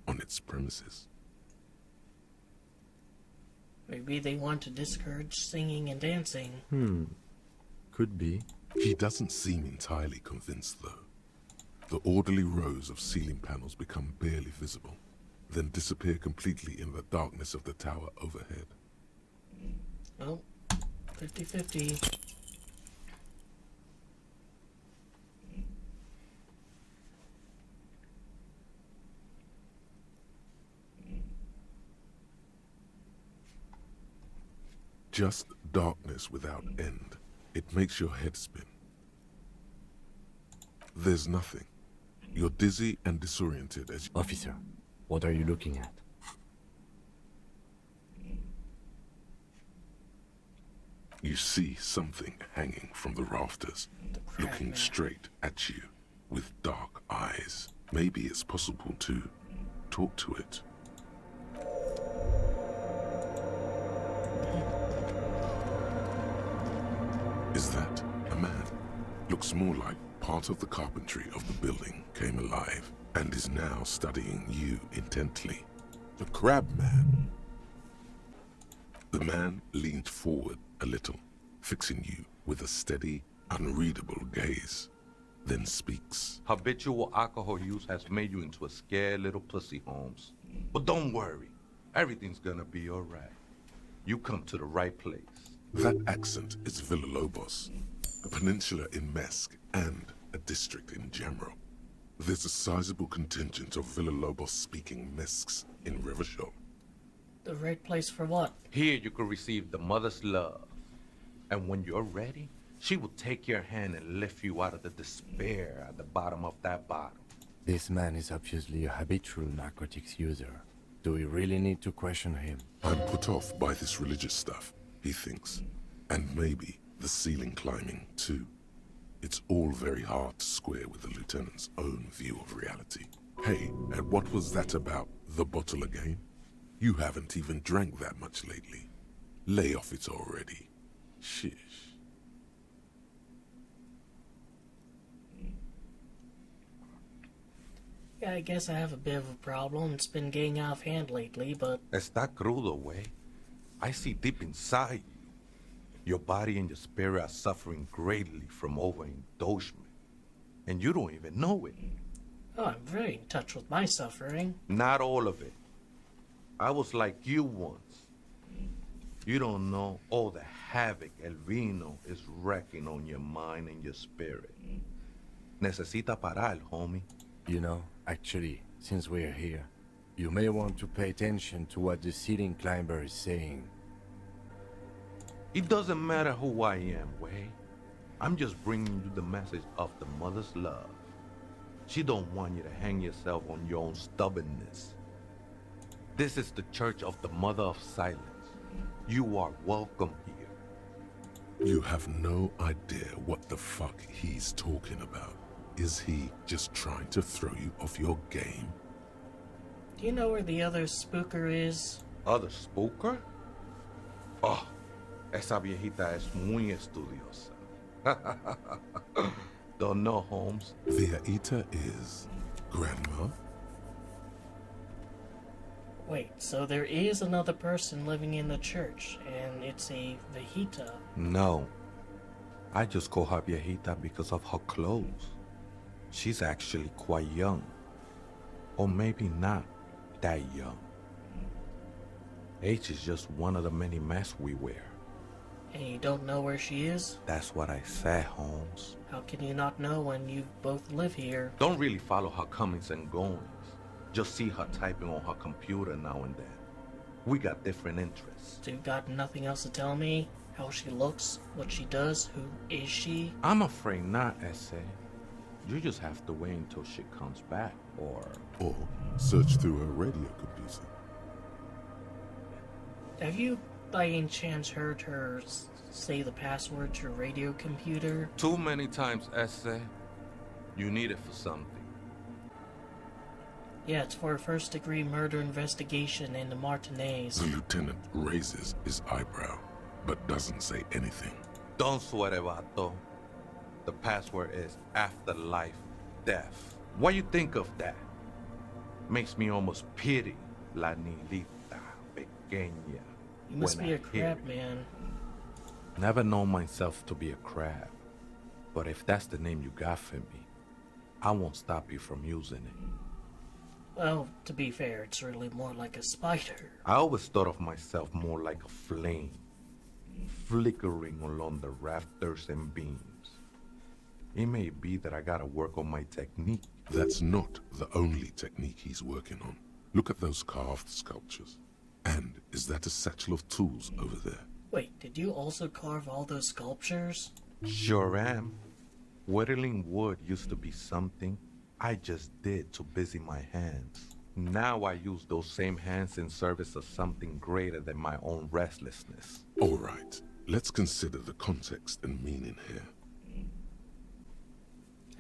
on its premises. Maybe they want to discourage singing and dancing. Could be. He doesn't seem entirely convinced, though. The orderly rows of ceiling panels become barely visible, then disappear completely in the darkness of the tower overhead. Oh, 50-50. Just darkness without end. It makes your head spin. There's nothing. You're dizzy and disoriented as... Officer, what are you looking at? You see something hanging from the rafters, looking straight at you with dark eyes. Maybe it's possible to talk to it. Is that a man? Looks more like part of the carpentry of the building came alive and is now studying you intently. The crab man. The man leaned forward a little, fixing you with a steady, unreadable gaze, then speaks. Habitual alcohol use has made you into a scared little pussy, Holmes. But don't worry, everything's gonna be all right. You come to the right place. That accent is Villalobos, a peninsula in Mesk and a district in general. There's a sizable contingent of Villalobos-speaking Mesks in Rivershore. The right place for what? Here you can receive the mother's love. And when you're ready, she will take your hand and lift you out of the despair at the bottom of that bottle. This man is obviously a habitual narcotics user. Do we really need to question him? I'm put off by this religious stuff. he thinks. And maybe the ceiling climbing, too. It's all very hard to square with the lieutenant's own view of reality. Hey, and what was that about the bottle again? You haven't even drank that much lately. Lay off it already. Shish. Yeah, I guess I have a bit of a problem. It's been getting out of hand lately, but... Está crudo, way. I see deep inside you. Your body and your spirit are suffering greatly from overindulgence. And you don't even know it. Oh, I'm very in touch with my suffering. Not all of it. I was like you once. You don't know all the havoc El Vino is wrecking on your mind and your spirit. Necesita parar, homie. You know, actually, since we're here, you may want to pay attention to what the ceiling climber is saying. It doesn't matter who I am, Way. I'm just bringing you the message of the mother's love. She don't want you to hang yourself on your own stubbornness. This is the Church of the Mother of Silence. You are welcome here. You have no idea what the fuck he's talking about. Is he just trying to throw you off your game? Do you know where the other spooker is? Other spooker? Oh, esa viejita es muy estudiosa. Don't know, Holmes. Viejita is Grandma? Wait, so there is another person living in the church, and it's a viejita. No. I just call her viejita because of her clothes. She's actually quite young. Or maybe not that young. Age is just one of the many masks we wear. And you don't know where she is? That's what I said, Holmes. How can you not know when you both live here? Don't really follow her comings and goings. Just see her typing on her computer now and then. We got different interests. So you've got nothing else to tell me? How she looks? What she does? Who is she? I'm afraid not, Essay. You just have to wait until she comes back, or search through her radio computer. Have you, by any chance, heard her say the password to her radio computer? Too many times, Essay. You need it for something. Yeah, it's for a first-degree murder investigation in the Martinez. The lieutenant raises his eyebrow, but doesn't say anything. Don't sweat it, vato. The password is afterlife death. What you think of that? Makes me almost pity la niñita pequeña. You must be a crab man. Never known myself to be a crab. But if that's the name you got for me, I won't stop you from using it. Well, to be fair, it's really more like a spider. I always thought of myself more like a flame, flickering along the rafters and beams. It may be that I gotta work on my technique. That's not the only technique he's working on. Look at those carved sculptures. And is that a satchel of tools over there? Wait, did you also carve all those sculptures? Sure am. Whittling wood used to be something I just did to busy my hands. Now I use those same hands in service of something greater than my own restlessness. All right, let's consider the context and meaning here.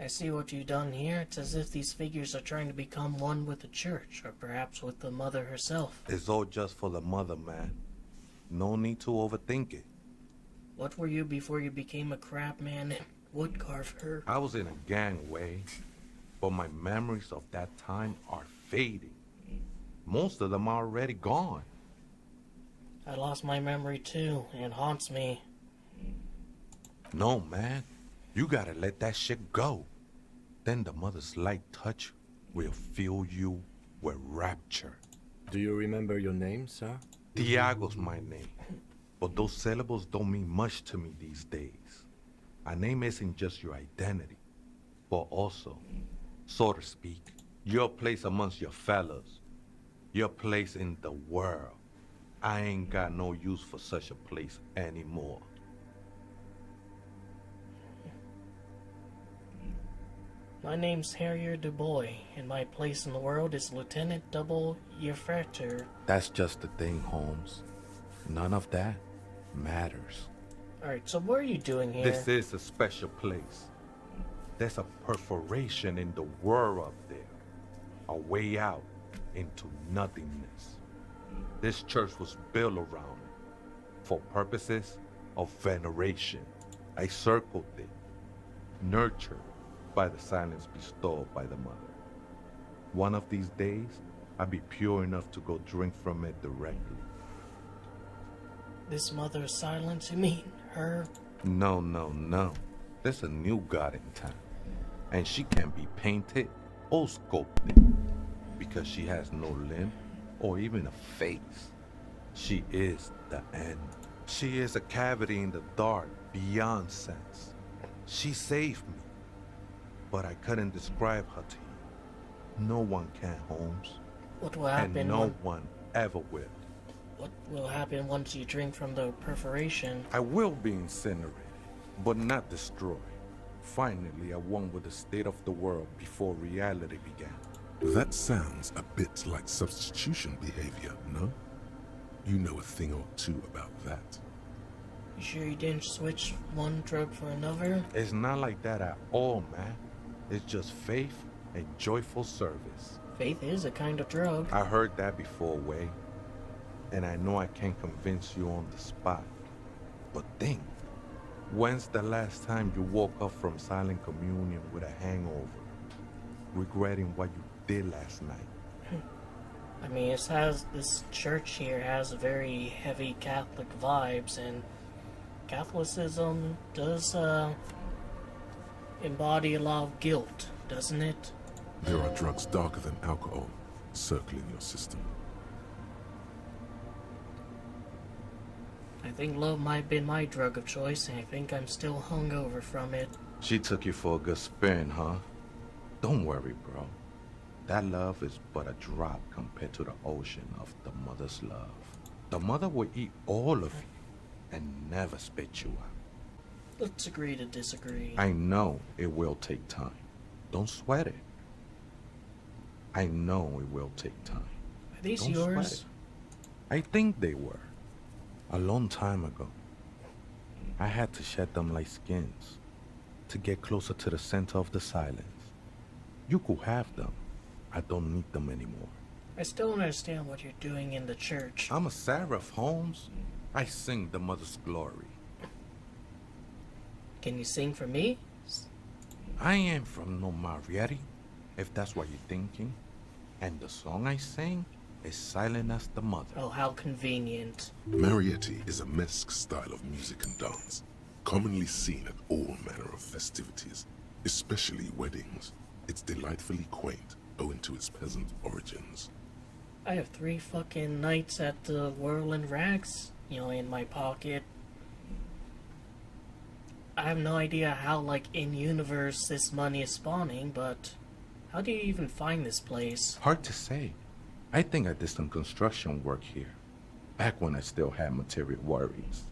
I see what you've done here. It's as if these figures are trying to become one with the church, or perhaps with the mother herself. It's all just for the mother, man. No need to overthink it. What were you before you became a crab man and wood carver? I was in a gangway, but my memories of that time are fading. Most of them are already gone. I lost my memory too, and it haunts me. No, man. You gotta let that shit go. Then the mother's light touch will fill you with rapture. Do you remember your name, sir? Tiago's my name. But those syllables don't mean much to me these days. A name isn't just your identity, but also, so to speak, your place amongst your fellows. Your place in the world. I ain't got no use for such a place anymore. My name's Harrier Dubois, and my place in the world is Lieutenant Double Yefreter. That's just the thing, Holmes. None of that. matters. Alright, so what are you doing here? This is a special place. There's a perforation in the world up there. A way out into nothingness. This church was built around it for purposes of veneration. I circled it, nurtured by the silence bestowed by the mother. One of these days, I'll be pure enough to go drink from it directly. This mother of silence, you mean? Her? No. There's a new god in town. And she can be painted or sculpted. Because she has no limb or even a face. She is the end. She is a cavity in the dark beyond sense. She saved me. But I couldn't describe her to you. No one can, Holmes. What will happen? And no one ever will. What will happen once you drink from the perforation? I will be incinerated, but not destroyed. Finally, I won with the state of the world before reality began. That sounds a bit like substitution behavior, no? You know a thing or two about that. You sure you didn't switch one drug for another? It's not like that at all, man. It's just faith and joyful service. Faith is a kind of drug. I heard that before, Way. And I know I can't convince you on the spot. But think, when's the last time you woke up from silent communion with a hangover, regretting what you did last night? I mean, this church here has very heavy Catholic vibes, and Catholicism does embody a lot of guilt, doesn't it? There are drugs darker than alcohol circling your system. I think love might have been my drug of choice, and I think I'm still hungover from it. She took you for a good spin, huh? Don't worry, bro. That love is but a drop compared to the ocean of the mother's love. The mother will eat all of you and never spit you out. Let's agree to disagree. I know it will take time. Don't sweat it. I know it will take time. Are these Don't yours? sweat it. I think they were. A long time ago. I had to shed them like skins to get closer to the center of the silence. You could have them. I don't need them anymore. I still don't understand what you're doing in the church. I'm a seraph, Holmes. I sing the mother's glory. Can you sing for me? I ain't from no Marietti, if that's what you're thinking. And the song I sing is silent as the mother. Oh, how convenient. Marietti is a mesque style of music and dance, commonly seen at all manner of festivities, especially weddings. It's delightfully quaint, owing to its peasant origins. I have 3 fucking nights at the Whirling Rags, in my pocket. I have no idea how, in-universe this money is spawning, but how do you even find this place? Hard to say. I think I did some construction work here, back when I still had material worries.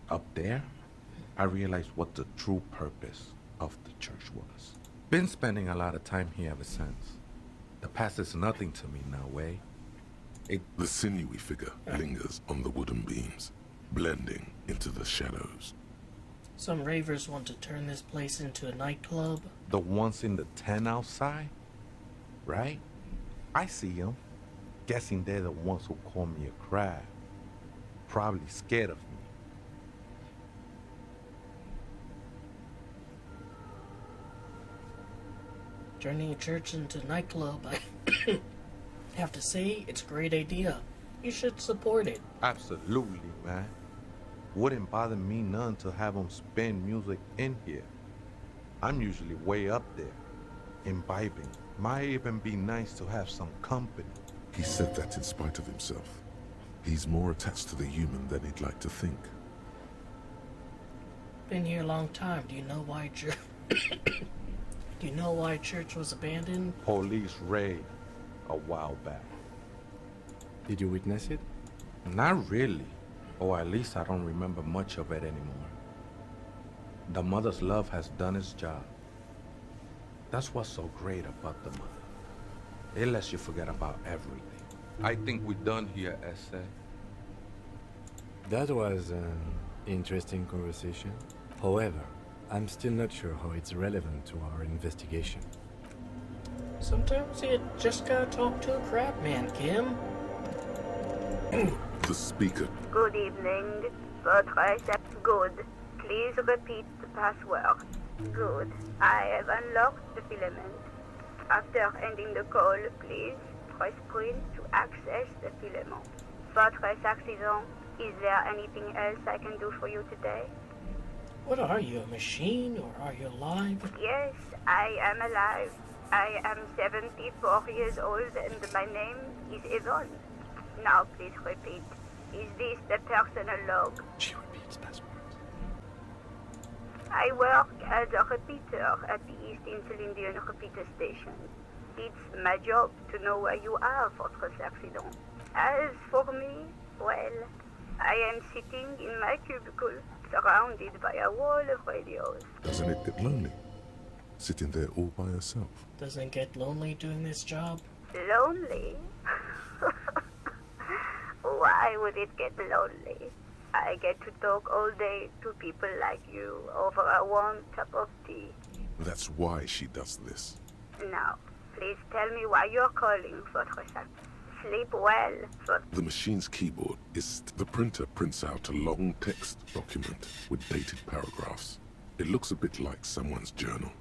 Up there, I realized what the true purpose of the church was. Been spending a lot of time here ever since. The past is nothing to me now, Way. The sinewy figure lingers on the wooden beams, blending into the shadows. Some ravers want to turn this place into a nightclub. The ones in the tent outside? Right? I see them. Guessing they're the ones who call me a crab. Probably scared of me. Turning a church into a nightclub, I have to say, it's a great idea. You should support it. Absolutely, man. Wouldn't bother me none to have them spin music in here. I'm usually way up there, imbibing. Might even be nice to have some company. He said that in spite of himself. He's more attached to the human than he'd like to think. Been here a long time. Do you know why Do you know why church was abandoned? Police raid a while back. Did you witness it? Not really. Or at least I don't remember much of it anymore. The mother's love has done its job. That's what's so great about the mother. It lets you forget about everything. I think we're done here, Essay. That was an interesting conversation. However, I'm still not sure how it's relevant to our investigation. Sometimes you just gotta talk to a crab man, Kim. The speaker. Good evening. Good. Please repeat the password. Good. I have unlocked the filament. After ending the call, please press print to access the filament. Fortress accident. Is there anything else I can do for you today? What are you, a machine, or are you alive? Yes, I am alive. I am 74 years old and my name is Yvonne. Now please repeat. Is this the personal log? She repeats passwords. I work as a repeater at the East Insulindian repeater station. It's my job to know where you are, Fortress Accident. As for me, well, I am sitting in my cubicle, surrounded by a wall of radios. Doesn't it get lonely? Sitting there all by herself. Doesn't it get lonely doing this job? Lonely? Why would it get lonely? I get to talk all day to people like you over a warm cup of tea. That's why she does this. Now, please tell me why you're calling, Fortress. Sleep well, The machine's keyboard is... The printer prints out a long text document with dated paragraphs. It looks a bit like someone's journal.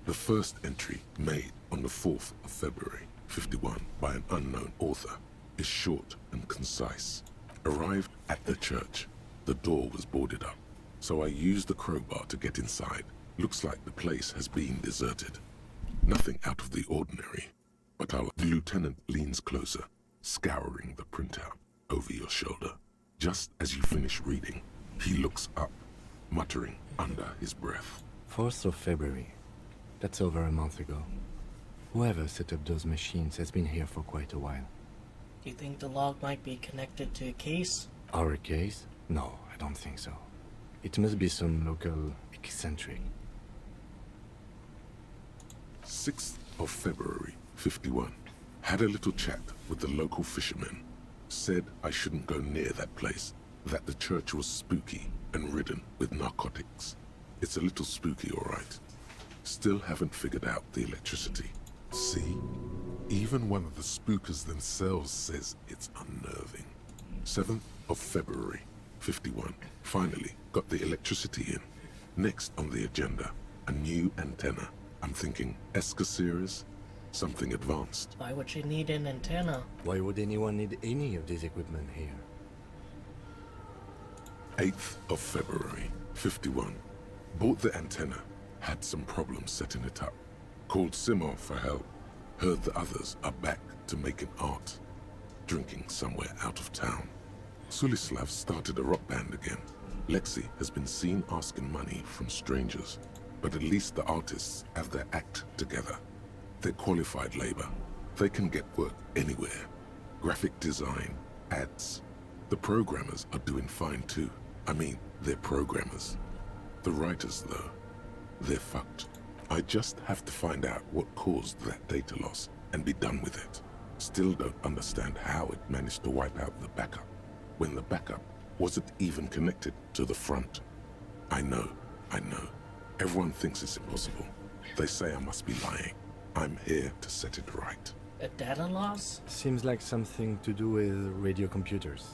The first entry, made on the 4th of February, 51, by an unknown author, is short and concise. Arrived at the church. The door was boarded up, so I used the crowbar to get inside. Looks like the place has been deserted. Nothing out of the ordinary, but our lieutenant leans closer, scouring the printout over your shoulder. Just as you finish reading, he looks up, muttering under his breath. 4th of February. That's over a month ago. Whoever set up those machines has been here for quite a while. Do you think the log might be connected to a case? Our case? No, I don't think so. It must be some local eccentric. 6th of February, 51. Had a little chat with the local fishermen. Said I shouldn't go near that place, that the church was spooky and ridden with narcotics. It's a little spooky, all right. Still haven't figured out the electricity. See? Even one of the spookers themselves says it's unnerving. 7th of February, 51. Finally got the electricity in. Next on the agenda, a new antenna. I'm thinking ESCA series, something advanced. Why would you need an antenna? Why would anyone need any of this equipment here? 8th of February, 51. Bought the antenna, had some problems setting it up. Called Simon for help. Heard the others are back to making art. Drinking somewhere out of town. Sulislav started a rock band again. Lexi has been seen asking money from strangers, but at least the artists have their act together. They're qualified labor. They can get work anywhere. Graphic design, ads. The programmers are doing fine too. I mean, they're programmers. The writers, though, they're fucked. I just have to find out what caused that data loss and be done with it. Still don't understand how it managed to wipe out the backup, when the backup wasn't even connected to the front. I know. Everyone thinks it's impossible. They say I must be lying. I'm here to set it right. A data loss? Seems like something to do with radio computers.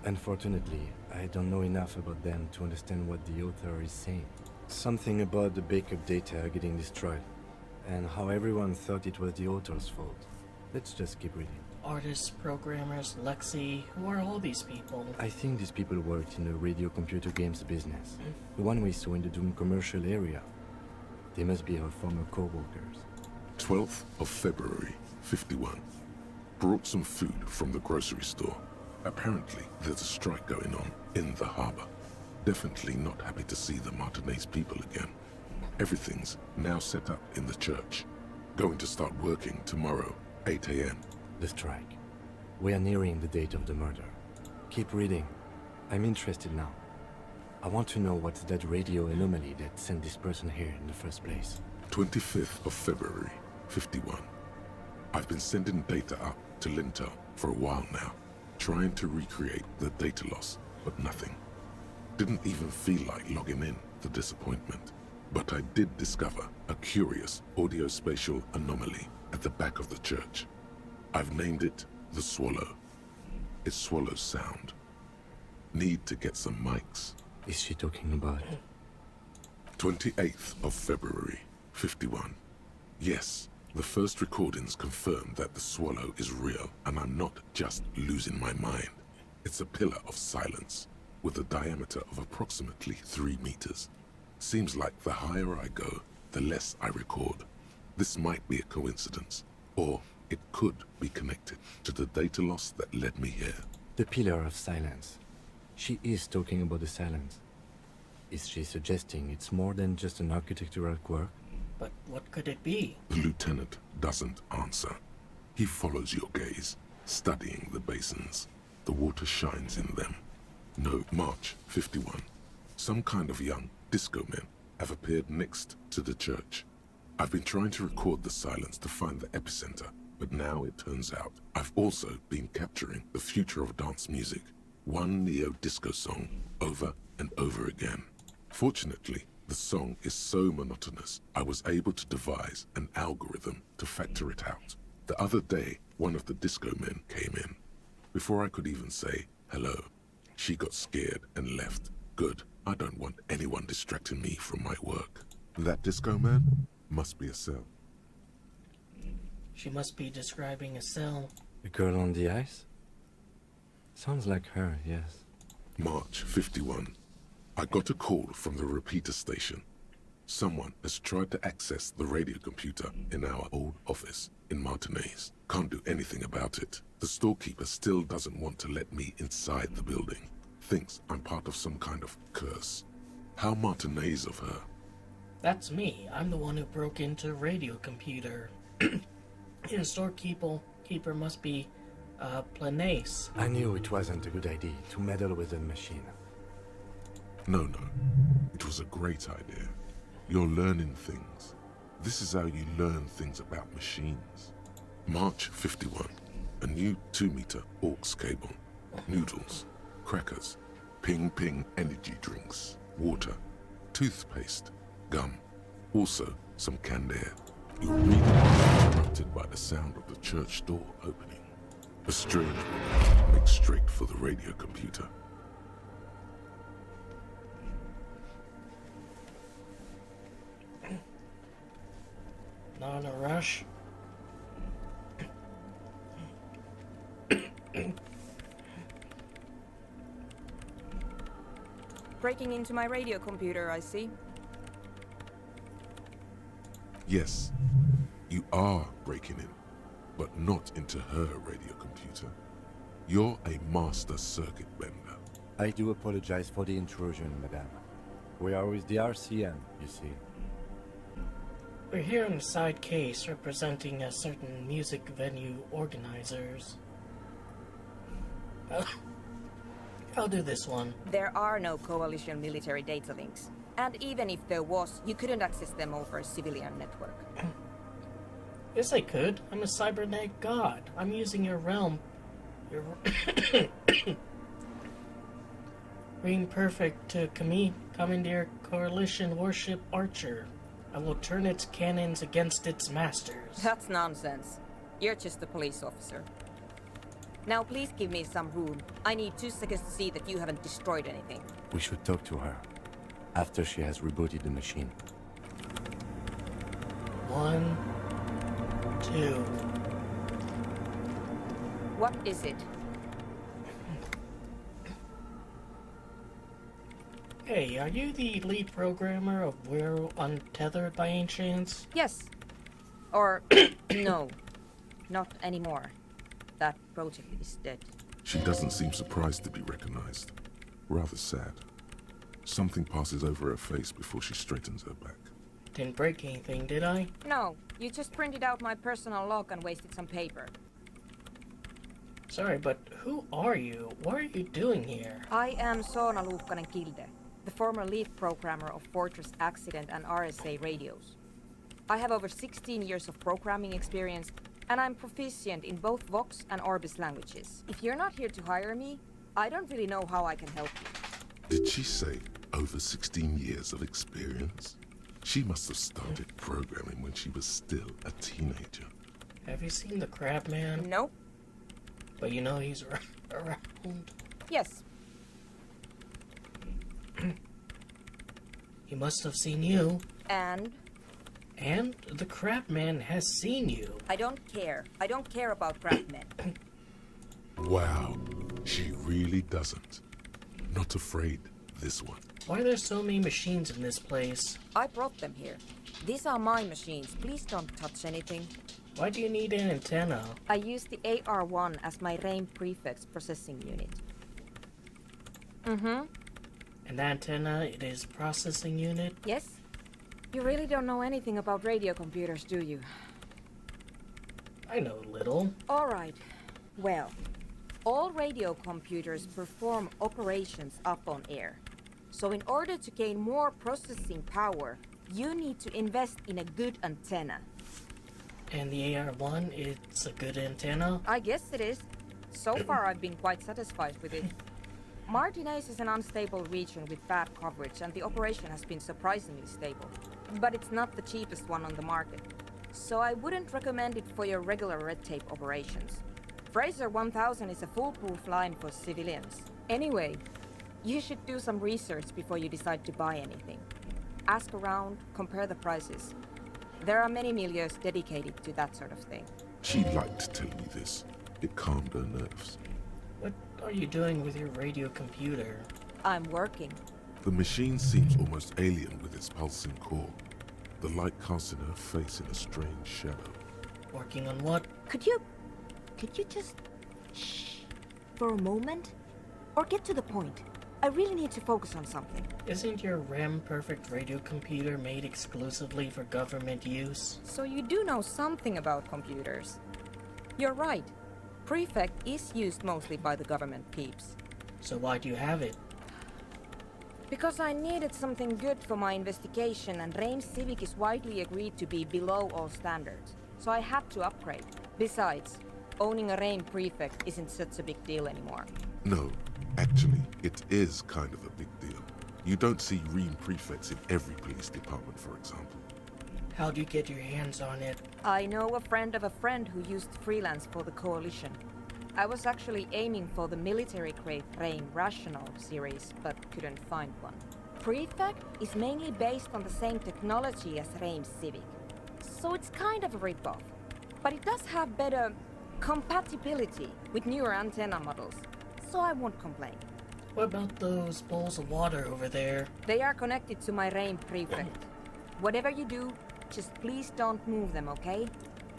Unfortunately, I don't know enough about them to understand what the author is saying. Something about the backup data getting destroyed, and how everyone thought it was the author's fault. Let's just keep reading. Artists, programmers, Lexi, who are all these people? I think these people worked in the radio computer games business. The one we saw in the Doom commercial area. They must be her former co-workers. 12th of February, 51. Brought some food from the grocery store. Apparently, there's a strike going on in the harbor. Definitely not happy to see the Martinez people again. Everything's now set up in the church. Going to start working tomorrow, 8 a.m. The strike. We are nearing the date of the murder. Keep reading. I'm interested now. I want to know what's that radio anomaly that sent this person here in the first place. 25th of February, 51. I've been sending data up to Lintel for a while now, trying to recreate the data loss. but nothing. Didn't even feel like logging in for disappointment. But I did discover a curious audio-spatial anomaly at the back of the church. I've named it the Swallow. It swallows sound. Need to get some mics. Is she talking about? 28th of February, 51. Yes, the first recordings confirm that the Swallow is real, and I'm not just losing my mind. It's a pillar of silence, with a diameter of approximately 3 meters. Seems like the higher I go, the less I record. This might be a coincidence, or it could be connected to the data loss that led me here. The pillar of silence. She is talking about the silence. Is she suggesting it's more than just an architectural quirk? But what could it be? The lieutenant doesn't answer. He follows your gaze, studying the basins. The water shines in them. No, March 51. Some kind of young disco men have appeared next to the church. I've been trying to record the silence to find the epicenter, but now it turns out I've also been capturing the future of dance music, one neo-disco song over and over again. Fortunately, the song is so monotonous, I was able to devise an algorithm to factor it out. The other day, one of the disco men came in. Before I could even say hello, she got scared and left. Good. I don't want anyone distracting me from my work. That disco man must be a cell. She must be describing a cell. The girl on the ice? Sounds like her, yes. March 51. I got a call from the repeater station. Someone has tried to access the radio computer in our old office in Martinez. Can't do anything about it. The storekeeper still doesn't want to let me inside the building. Thinks I'm part of some kind of curse. How Martinez of her. That's me. I'm the one who broke into radio computer. The storekeeper must be, Planace. I knew it wasn't a good idea to meddle with the machine. No. It was a great idea. You're learning things. This is how you learn things about machines. March 51. A new 2-meter aux cable. Noodles. Crackers. Ping energy drinks. Water. Toothpaste. Gum. Also, some canned air. You'll read it interrupted by the sound of the church door opening. A strange woman makes straight for the radio computer. Not in a rush. Breaking into my radio computer, I see. Yes, you are breaking in, but not into her radio computer. You're a master circuit bender. I do apologize for the intrusion, madame. We are with the RCM, you see. We're here in a side case representing a certain music venue organizers. I'll do this one. There are no coalition military data links. And even if there was, you couldn't access them over a civilian network. Yes, I could. I'm a cybernetic god. I'm using your realm. Your Green Perfect to commandeer coalition warship Archer. I will turn its cannons against its masters. That's nonsense. You're just a police officer. Now please give me some room. I need 2 seconds to see that you haven't destroyed anything. We should talk to her after she has rebooted the machine. 1, 2. What is it? Hey, are you the lead programmer of We're Untethered by any chance? Yes. Or no. Not anymore. That project is dead. She doesn't seem surprised to be recognized. Rather sad. Something passes over her face before she straightens her back. Didn't break anything, did I? No, you just printed out my personal log and wasted some paper. Sorry, but who are you? What are you doing here? I am Soona Luukkanen-Kilde, the former lead programmer of Fortress Accident and RSA radios. I have over 16 years of programming experience, and I'm proficient in both Vox and Orbis languages. If you're not here to hire me, I don't really know how I can help you. Did she say over 16 years of experience? She must have started programming when she was still a teenager. Have you seen the Crab Man? Nope. But you know he's around. Yes. He must have seen you. And? And the Crab Man has seen you. I don't care. I don't care about crabmen. Wow, she really doesn't. Not afraid, this one. Why are there so many machines in this place? I brought them here. These are my machines. Please don't touch anything. Why do you need an antenna? I use the AR-1 as my RAIN prefix processing unit. Mm-hmm. An antenna, it is processing unit? Yes. You really don't know anything about radio computers, do you? I know little. All right. Well, all radio computers perform operations up on air. So in order to gain more processing power, you need to invest in a good antenna. And the AR-1, it's a good antenna? I guess it is. So far, I've been quite satisfied with it. Martinez is an unstable region with bad coverage, and the operation has been surprisingly stable. But it's not the cheapest one on the market. So I wouldn't recommend it for your regular red tape operations. Fraser 1000 is a foolproof line for civilians. Anyway, you should do some research before you decide to buy anything. Ask around, compare the prices. There are many milieus dedicated to that sort of thing. She liked telling me this. It calmed her nerves. What are you doing with your radio computer? I'm working. The machine seems almost alien with its pulsing core. The light casting her face in a strange shadow. Working on what? Could you just shh for a moment? Or get to the point. I really need to focus on something. Isn't your RAM perfect radio computer made exclusively for government use? So you do know something about computers. You're right. Prefect is used mostly by the government peeps. So why do you have it? Because I needed something good for my investigation, and RAIN Civic is widely agreed to be below all standards. So I had to upgrade. Besides, owning a RAIN Prefect isn't such a big deal anymore. No, actually, it is kind of a big deal. You don't see RAIN Prefects in every police department, for example. How'd you get your hands on it? I know a friend of a friend who used to freelance for the Coalition. I was actually aiming for the military-grade RAIN Rational series, but couldn't find one. Prefect is mainly based on the same technology as RAIN Civic, so it's kind of a rip-off. But it does have better compatibility with newer antenna models, so I won't complain. What about those bowls of water over there? They are connected to my RAIN Prefect. Whatever you do, just please don't move them, okay?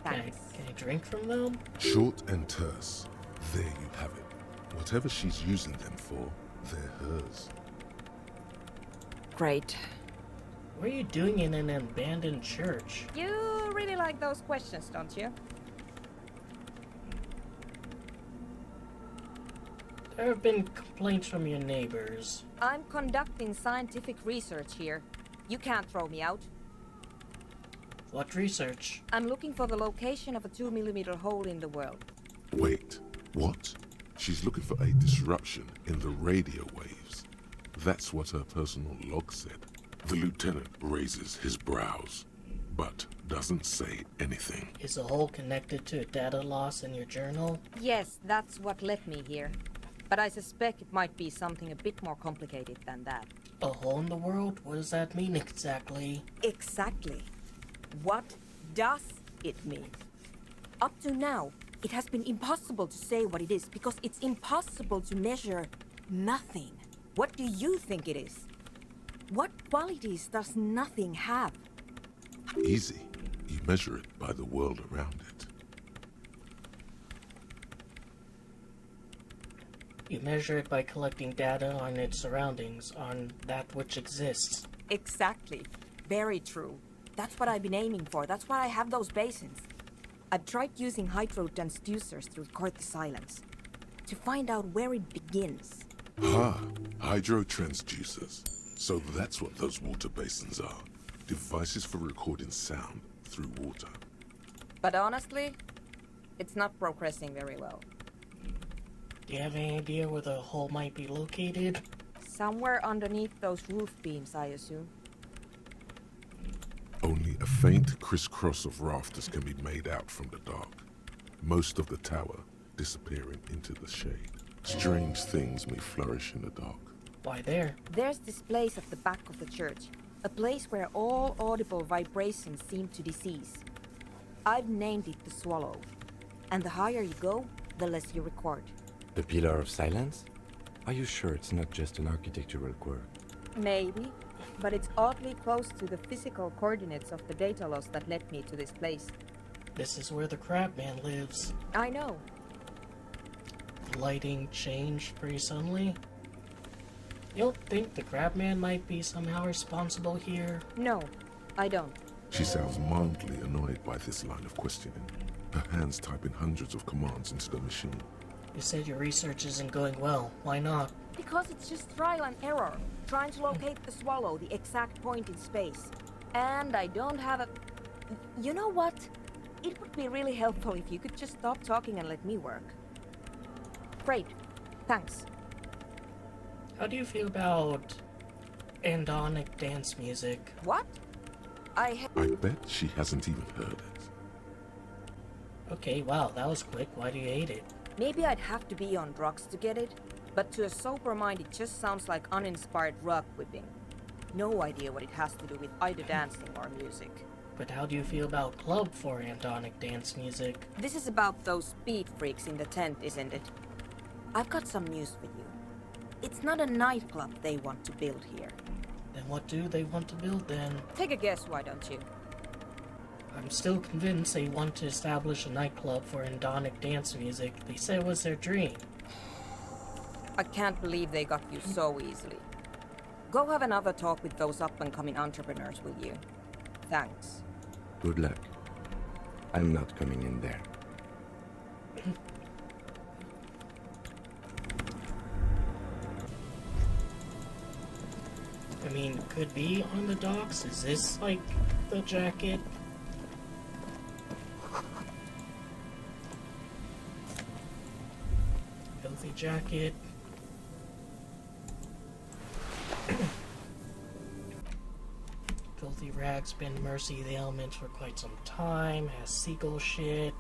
Thanks. Can I drink from them? Short and terse. There you have it. Whatever she's using them for, they're hers. Great. What are you doing in an abandoned church? You really like those questions, don't you? There have been complaints from your neighbors. I'm conducting scientific research here. You can't throw me out. What research? I'm looking for the location of a 2mm hole in the world. Wait, what? She's looking for a disruption in the radio waves. That's what her personal log said. The lieutenant raises his brows, but doesn't say anything. Is the hole connected to a data loss in your journal? Yes, that's what led me here. But I suspect it might be something a bit more complicated than that. A hole in the world? What does that mean exactly? Exactly. What does it mean? Up to now, it has been impossible to say what it is because it's impossible to measure nothing. What do you think it is? What qualities does nothing have? Easy. You measure it by the world around it. You measure it by collecting data on its surroundings, on that which exists. Exactly. Very true. That's what I've been aiming for. That's why I have those basins. I've tried using hydrotransducers to record the silence, to find out where it begins. Hydrotransducers. So that's what those water basins are. Devices for recording sound through water. But honestly, it's not progressing very well. Do you have any idea where the hole might be located? Somewhere underneath those roof beams, I assume. Only a faint crisscross of rafters can be made out from the dark. Most of the tower disappearing into the shade. Strange things may flourish in the dark. Why there? There's this place at the back of the church. A place where all audible vibrations seem to decease. I've named it the Swallow. And the higher you go, the less you record. The Pillar of Silence? Are you sure it's not just an architectural quirk? Maybe, but it's oddly close to the physical coordinates of the data loss that led me to this place. This is where the Crabman lives. I know. The lighting changed pretty suddenly. You don't think the Crabman might be somehow responsible here? No, I don't. She sounds mildly annoyed by this line of questioning. Her hands typing hundreds of commands into the machine. You said your research isn't going well. Why not? Because it's just trial and error. Trying to locate the Swallow, the exact point in space. And I don't have a... You know what? It would be really helpful if you could just stop talking and let me work. Great. Thanks. How do you feel about andonic dance music? What? I bet she hasn't even heard it. Okay, wow, that was quick. Why do you hate it? Maybe I'd have to be on drugs to get it, but to a sober mind it just sounds like uninspired rug whipping. No idea what it has to do with either dancing or music. But how do you feel about club for andonic dance music? This is about those speed freaks in the tent, isn't it? I've got some news for you. It's not a nightclub they want to build here. Then what do they want to build then? Take a guess, why don't you? I'm still convinced they want to establish a nightclub for andonic dance music. They said it was their dream. I can't believe they got you so easily. Go have another talk with those up-and-coming entrepreneurs, will you? Thanks. Good luck. I'm not coming in there. I mean, could be on the docks. Is this like the jacket? Filthy jacket. Filthy rags, been mercy of the elements for quite some time. Has seagull shit.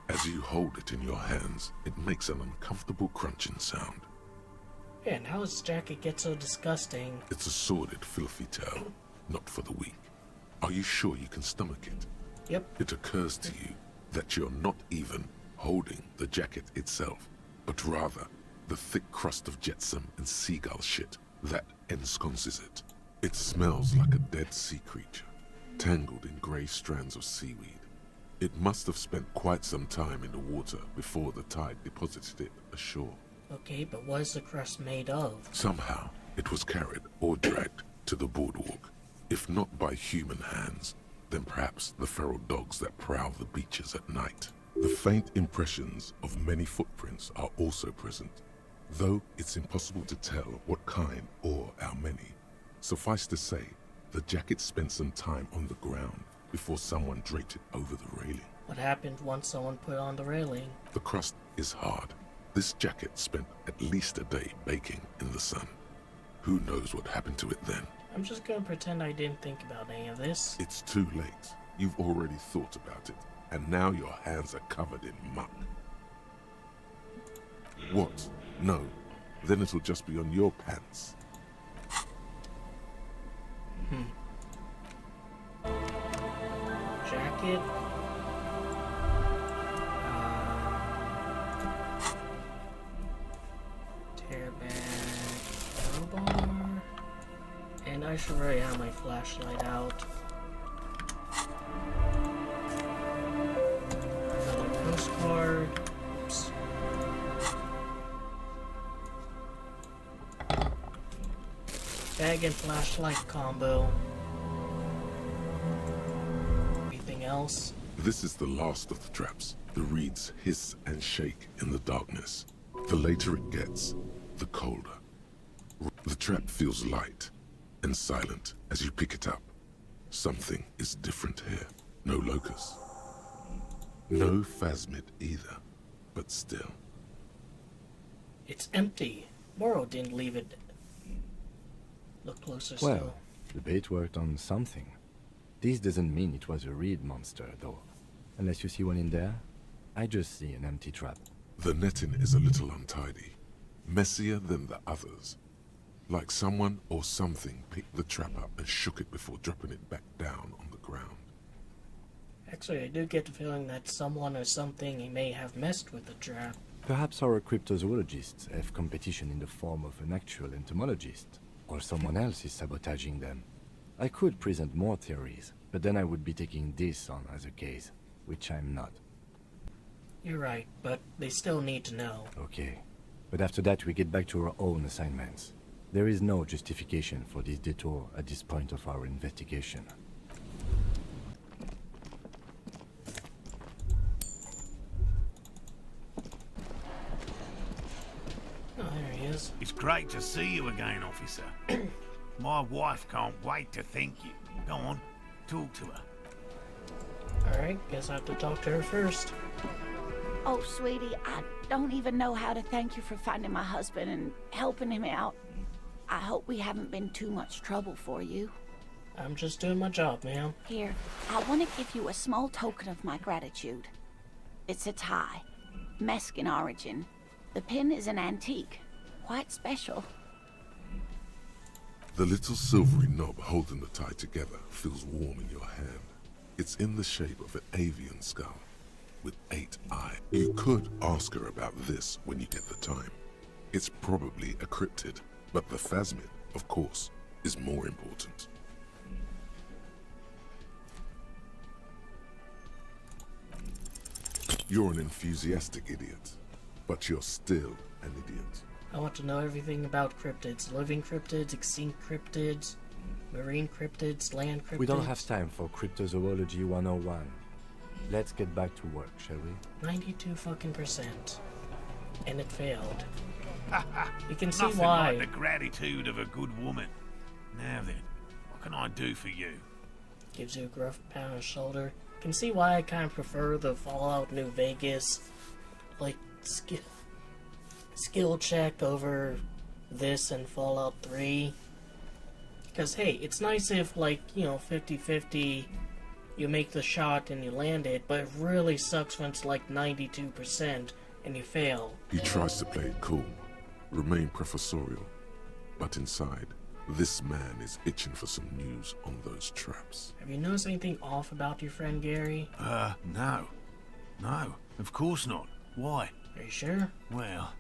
As you hold it in your hands, it makes an uncomfortable crunching sound. Yeah, and how does this jacket get so disgusting? It's a sordid, filthy tale, not for the weak. Are you sure you can stomach it? Yep. It occurs to you that you're not even holding the jacket itself, but rather the thick crust of jetsam and seagull shit that ensconces it. It smells like a dead sea creature, tangled in grey strands of seaweed. It must have spent quite some time in the water before the tide deposited it ashore. Okay, but what is the crust made of? Somehow, it was carried or dragged to the boardwalk. If not by human hands, then perhaps the feral dogs that prowl the beaches at night. The faint impressions of many footprints are also present, though it's impossible to tell what kind or how many. Suffice to say, the jacket spent some time on the ground before someone draped it over the railing. What happened once someone put on the railing? The crust is hard. This jacket spent at least a day baking in the sun. Who knows what happened to it then? I'm just gonna pretend I didn't think about any of this. It's too late. You've already thought about it, and now your hands are covered in muck. What? No. Then it'll just be on your pants. Jacket. Tear back. Crowbar. And I should already have my flashlight out. Another postcard. Oops. Bag and flashlight combo. Anything else? This is the last of the traps. The reeds hiss and shake in the darkness. The later it gets, the colder. The trap feels light and silent as you pick it up. Something is different here. No locust. No phasmid either, but still. It's empty. Morrow didn't leave it. Look closer Well, still. the bait worked on something. This doesn't mean it was a reed monster, though. Unless you see one in there, I just see an empty trap. The netting is a little untidy, messier than the others. Like someone or something picked the trap up and shook it before dropping it back down on the ground. Actually, I do get the feeling that someone or something may have messed with the trap. Perhaps our cryptozoologists have competition in the form of an actual entomologist, or someone else is sabotaging them. I could present more theories, but then I would be taking this on as a case, which I'm not. You're right, but they still need to know. Okay, but after that we get back to our own assignments. There is no justification for this detour at this point of our investigation. Oh, there he is. It's great to see you again, officer. My wife can't wait to thank you. Go on, talk to her. Alright, guess I have to talk to her first. Oh, sweetie, I don't even know how to thank you for finding my husband and helping him out. I hope we haven't been too much trouble for you. I'm just doing my job, ma'am. Here, I want to give you a small token of my gratitude. It's a tie, Mexican origin. The pin is an antique, quite special. The little silvery knob holding the tie together feels warm in your hand. It's in the shape of an avian skull with 8 eyes. You could ask her about this when you get the time. It's probably a cryptid, but the phasmid, of course, is more important. You're an enthusiastic idiot, but you're still an idiot. I want to know everything about cryptids. Living cryptids, extinct cryptids, marine cryptids, land cryptids. We don't have time for Cryptozoology 101. Let's get back to work, shall we? 92%. And it failed. You can see Nothing why. like the gratitude of a good woman. Now then, what can I do for you? Gives you a gruff pound on the shoulder. You can see why I kind of prefer the Fallout New Vegas, like, skill check over this and Fallout 3. Because, hey, it's nice if, like, 50-50, you make the shot and you land it, but it really sucks when it's like 92% and you fail. He tries to play it cool, remain professorial, but inside, this man is itching for some news on those traps. Have you noticed anything off about your friend Gary? No. No, of course not. Why? Are you sure? Well,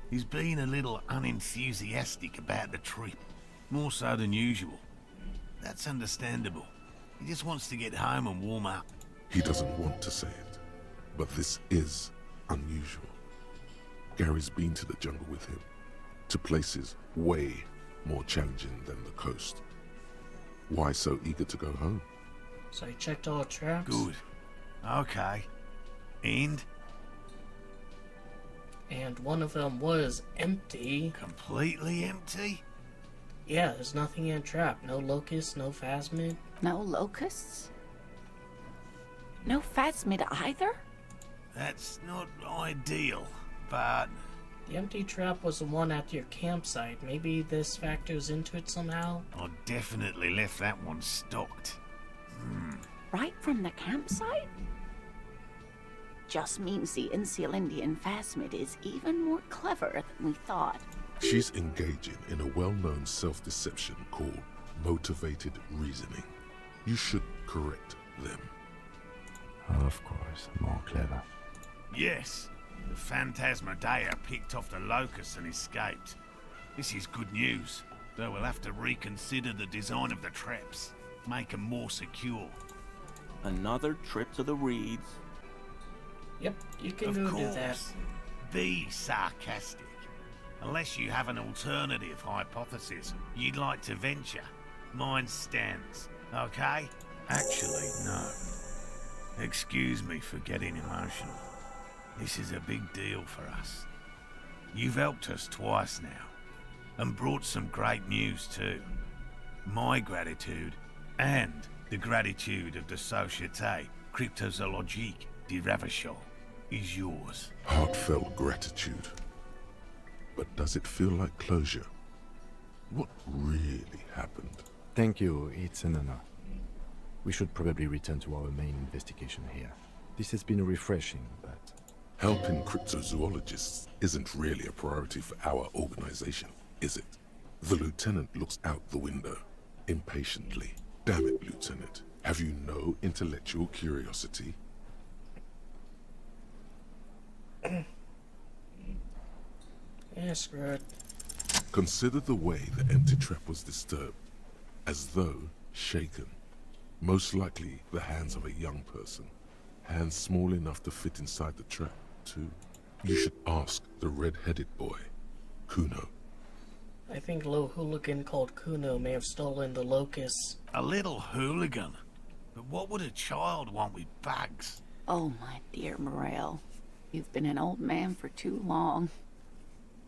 he's been a little unenthusiastic about the trip. More so than usual. That's understandable. He just wants to get home and warm up. He doesn't want to say it, but this is unusual. Gary's been to the jungle with him, to places way more challenging than the coast. Why so eager to go home? So he checked all the traps? Good. Okay. And one of them was empty. Completely empty? Yeah, there's nothing in a trap. No locusts, no phasmid. No locusts? No phasmid either? That's not ideal, but... The empty trap was the one at your campsite. Maybe this factors into it somehow? I definitely left that one stocked. Right from the campsite? Just means the Insulindian phasmid is even more clever than we thought. She's engaging in a well-known self-deception called motivated reasoning. You should correct them. Of course, more clever. Yes, the Phantasmadeia picked off the locust and escaped. This is good news, though we'll have to reconsider the design of the traps, make them more secure. Another trip to the reeds. Yep, you can go do that. Be sarcastic. Unless you have an alternative hypothesis you'd like to venture, mine stands, okay? Actually, no. Excuse me for getting emotional. This is a big deal for us. You've helped us twice now, and brought some great news too. My gratitude, and the gratitude of the Société Cryptozoologique de Ravachol, is yours. Heartfelt gratitude. But does it feel like closure? What really happened? Thank you, it's an honor. We should probably return to our main investigation here. This has been refreshing, but... Helping cryptozoologists isn't really a priority for our organization, is it? The lieutenant looks out the window, impatiently. Damn it, Lieutenant. Have you no intellectual curiosity? Yeah, screw it. Consider the way the empty trap was disturbed, as though shaken. Most likely the hands of a young person. Hands small enough to fit inside the trap, too. You should ask the red-headed boy, Kuno. I think a little hooligan called Kuno may have stolen the locust. A little hooligan? But what would a child want with bags? Oh, my dear Morel. You've been an old man for too long.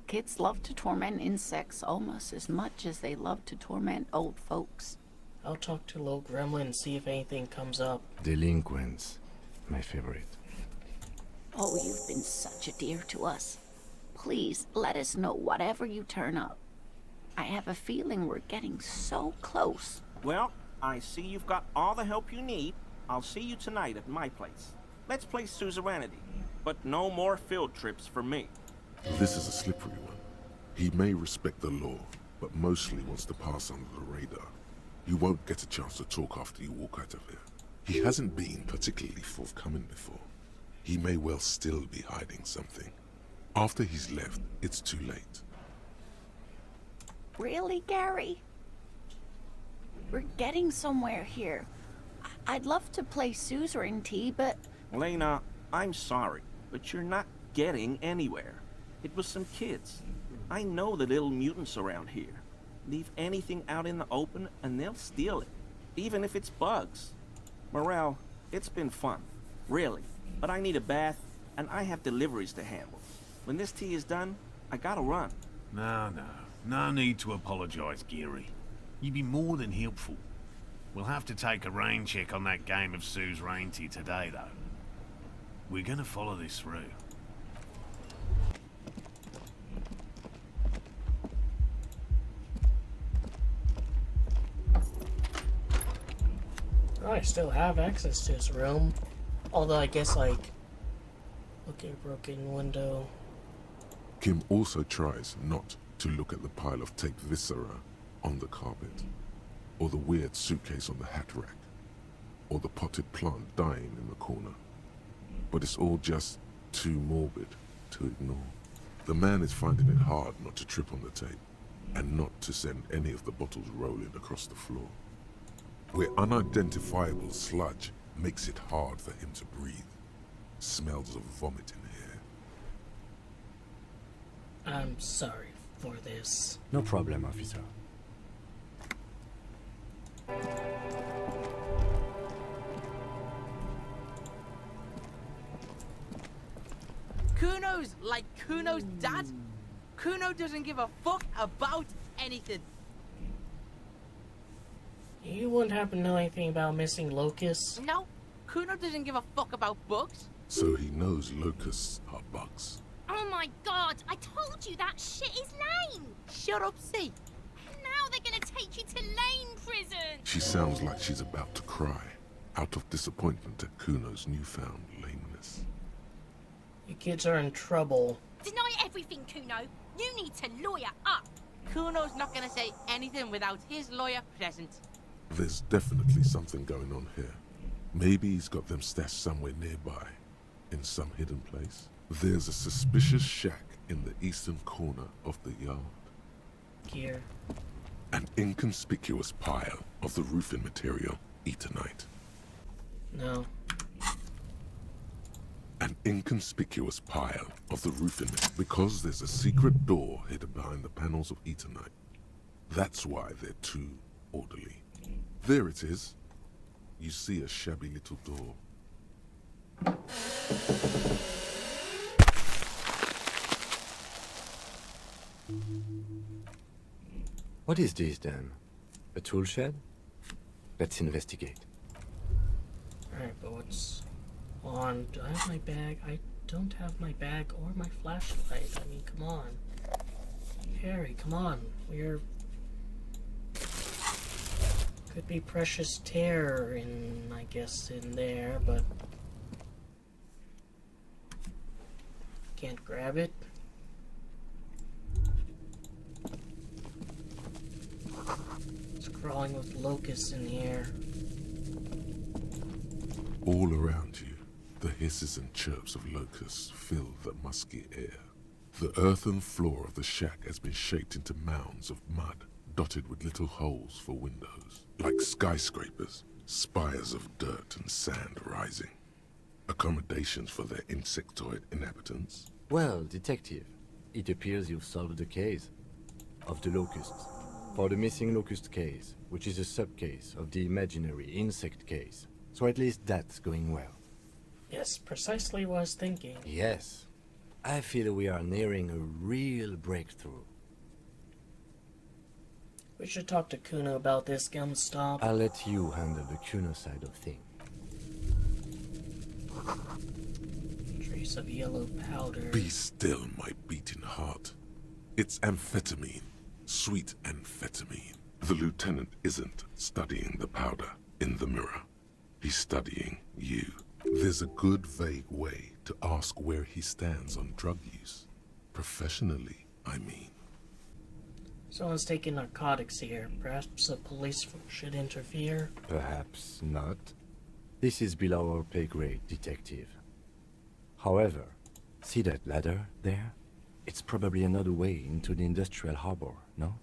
Kids love to torment insects almost as much as they love to torment old folks. I'll talk to little gremlin and see if anything comes up. Delinquents. My favorite. Oh, you've been such a dear to us. Please, let us know whatever you turn up. I have a feeling we're getting so close. Well, I see you've got all the help you need. I'll see you tonight at my place. Let's play suzerainty, but no more field trips for me. This is a slippery one. He may respect the law, but mostly wants to pass under the radar. You won't get a chance to talk after you walk out of here. He hasn't been particularly forthcoming before. He may well still be hiding something. After he's left, it's too late. Really, Gary? We're getting somewhere here. I'd love to play suzerainty, but... Lena, I'm sorry, but you're not getting anywhere. It was some kids. I know the little mutants around here. Leave anything out in the open and they'll steal it, even if it's bugs. Morel, it's been fun, really, but I need a bath and I have deliveries to handle. When this tea is done, I gotta run. No need to apologize, Geary. You'd be more than helpful. We'll have to take a rain check on that game of suzerainty today, though. We're gonna follow this through. I still have access to his room. Although I guess, like, look at a broken window. Kim also tries not to look at the pile of taped viscera on the carpet, or the weird suitcase on the hat rack, or the potted plant dying in the corner. But it's all just too morbid to ignore. The man is finding it hard not to trip on the tape, and not to send any of the bottles rolling across the floor. Where unidentifiable sludge makes it hard for him to breathe. Smells of vomit in here. I'm sorry for this. No problem, officer. Kuno's like Kuno's dad. Kuno doesn't give a fuck about anything. You wouldn't happen to know anything about missing locusts? No, Kuno doesn't give a fuck about bugs. So he knows locusts are bugs. Oh my god, I told you that shit is lame! Shut up, see. Now they're gonna take you to lame prison! She sounds like she's about to cry, out of disappointment at Kuno's newfound lameness. You kids are in trouble. Deny everything, Kuno. You need to lawyer up. Kuno's not gonna say anything without his lawyer present. There's definitely something going on here. Maybe he's got them stashed somewhere nearby, in some hidden place. There's a suspicious shack in the eastern corner of the yard. Gear. An inconspicuous pile of the roofing material, Eternite. No. An inconspicuous pile of the roofing because there's a secret door hidden behind the panels of Eternite. That's why they're too orderly. There it is. You see a shabby little door. What is this, then? A tool shed? Let's investigate. Alright, but what's on? Do I have my bag? I don't have my bag or my flashlight. I mean, come on. Harry, come on. Could be precious terror I guess, in there, but can't grab it. It's crawling with locusts in the air. All around you, the hisses and chirps of locusts fill the musky air. The earthen floor of the shack has been shaped into mounds of mud, dotted with little holes for windows. Like skyscrapers, spires of dirt and sand rising. Accommodations for their insectoid inhabitants. Well, detective, it appears you've solved the case of the locusts. For the missing locust case, which is a sub-case of the imaginary insect case. So at least that's going well. Yes, precisely what I was thinking. Yes. I feel we are nearing a real breakthrough. We should talk to Kuno about this, Gumstop. I'll let you handle the Kuno side of things. Trace of yellow powder. Be still, my beating heart. It's amphetamine. Sweet amphetamine. The lieutenant isn't studying the powder in the mirror. He's studying you. There's a good vague way to ask where he stands on drug use. Professionally, I mean. Someone's taking narcotics here. Perhaps the police should interfere? Perhaps not. This is below our pay grade, detective. However, see that ladder there? It's probably another way into the industrial harbor, no?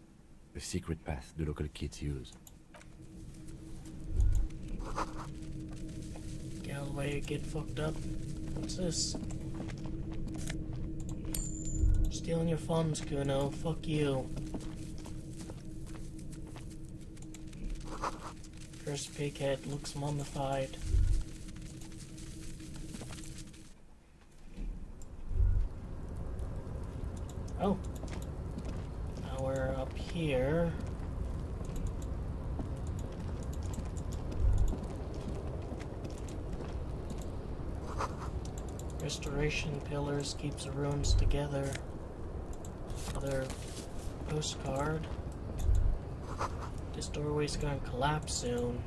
A secret path the local kids use. Galloway, get fucked up. What's this? Stealing your funds, Kuno. Fuck you. Cursed pighead looks mummified. Oh. Now we're up here. Restoration pillars keeps the ruins together. Another postcard. This doorway's gonna collapse soon.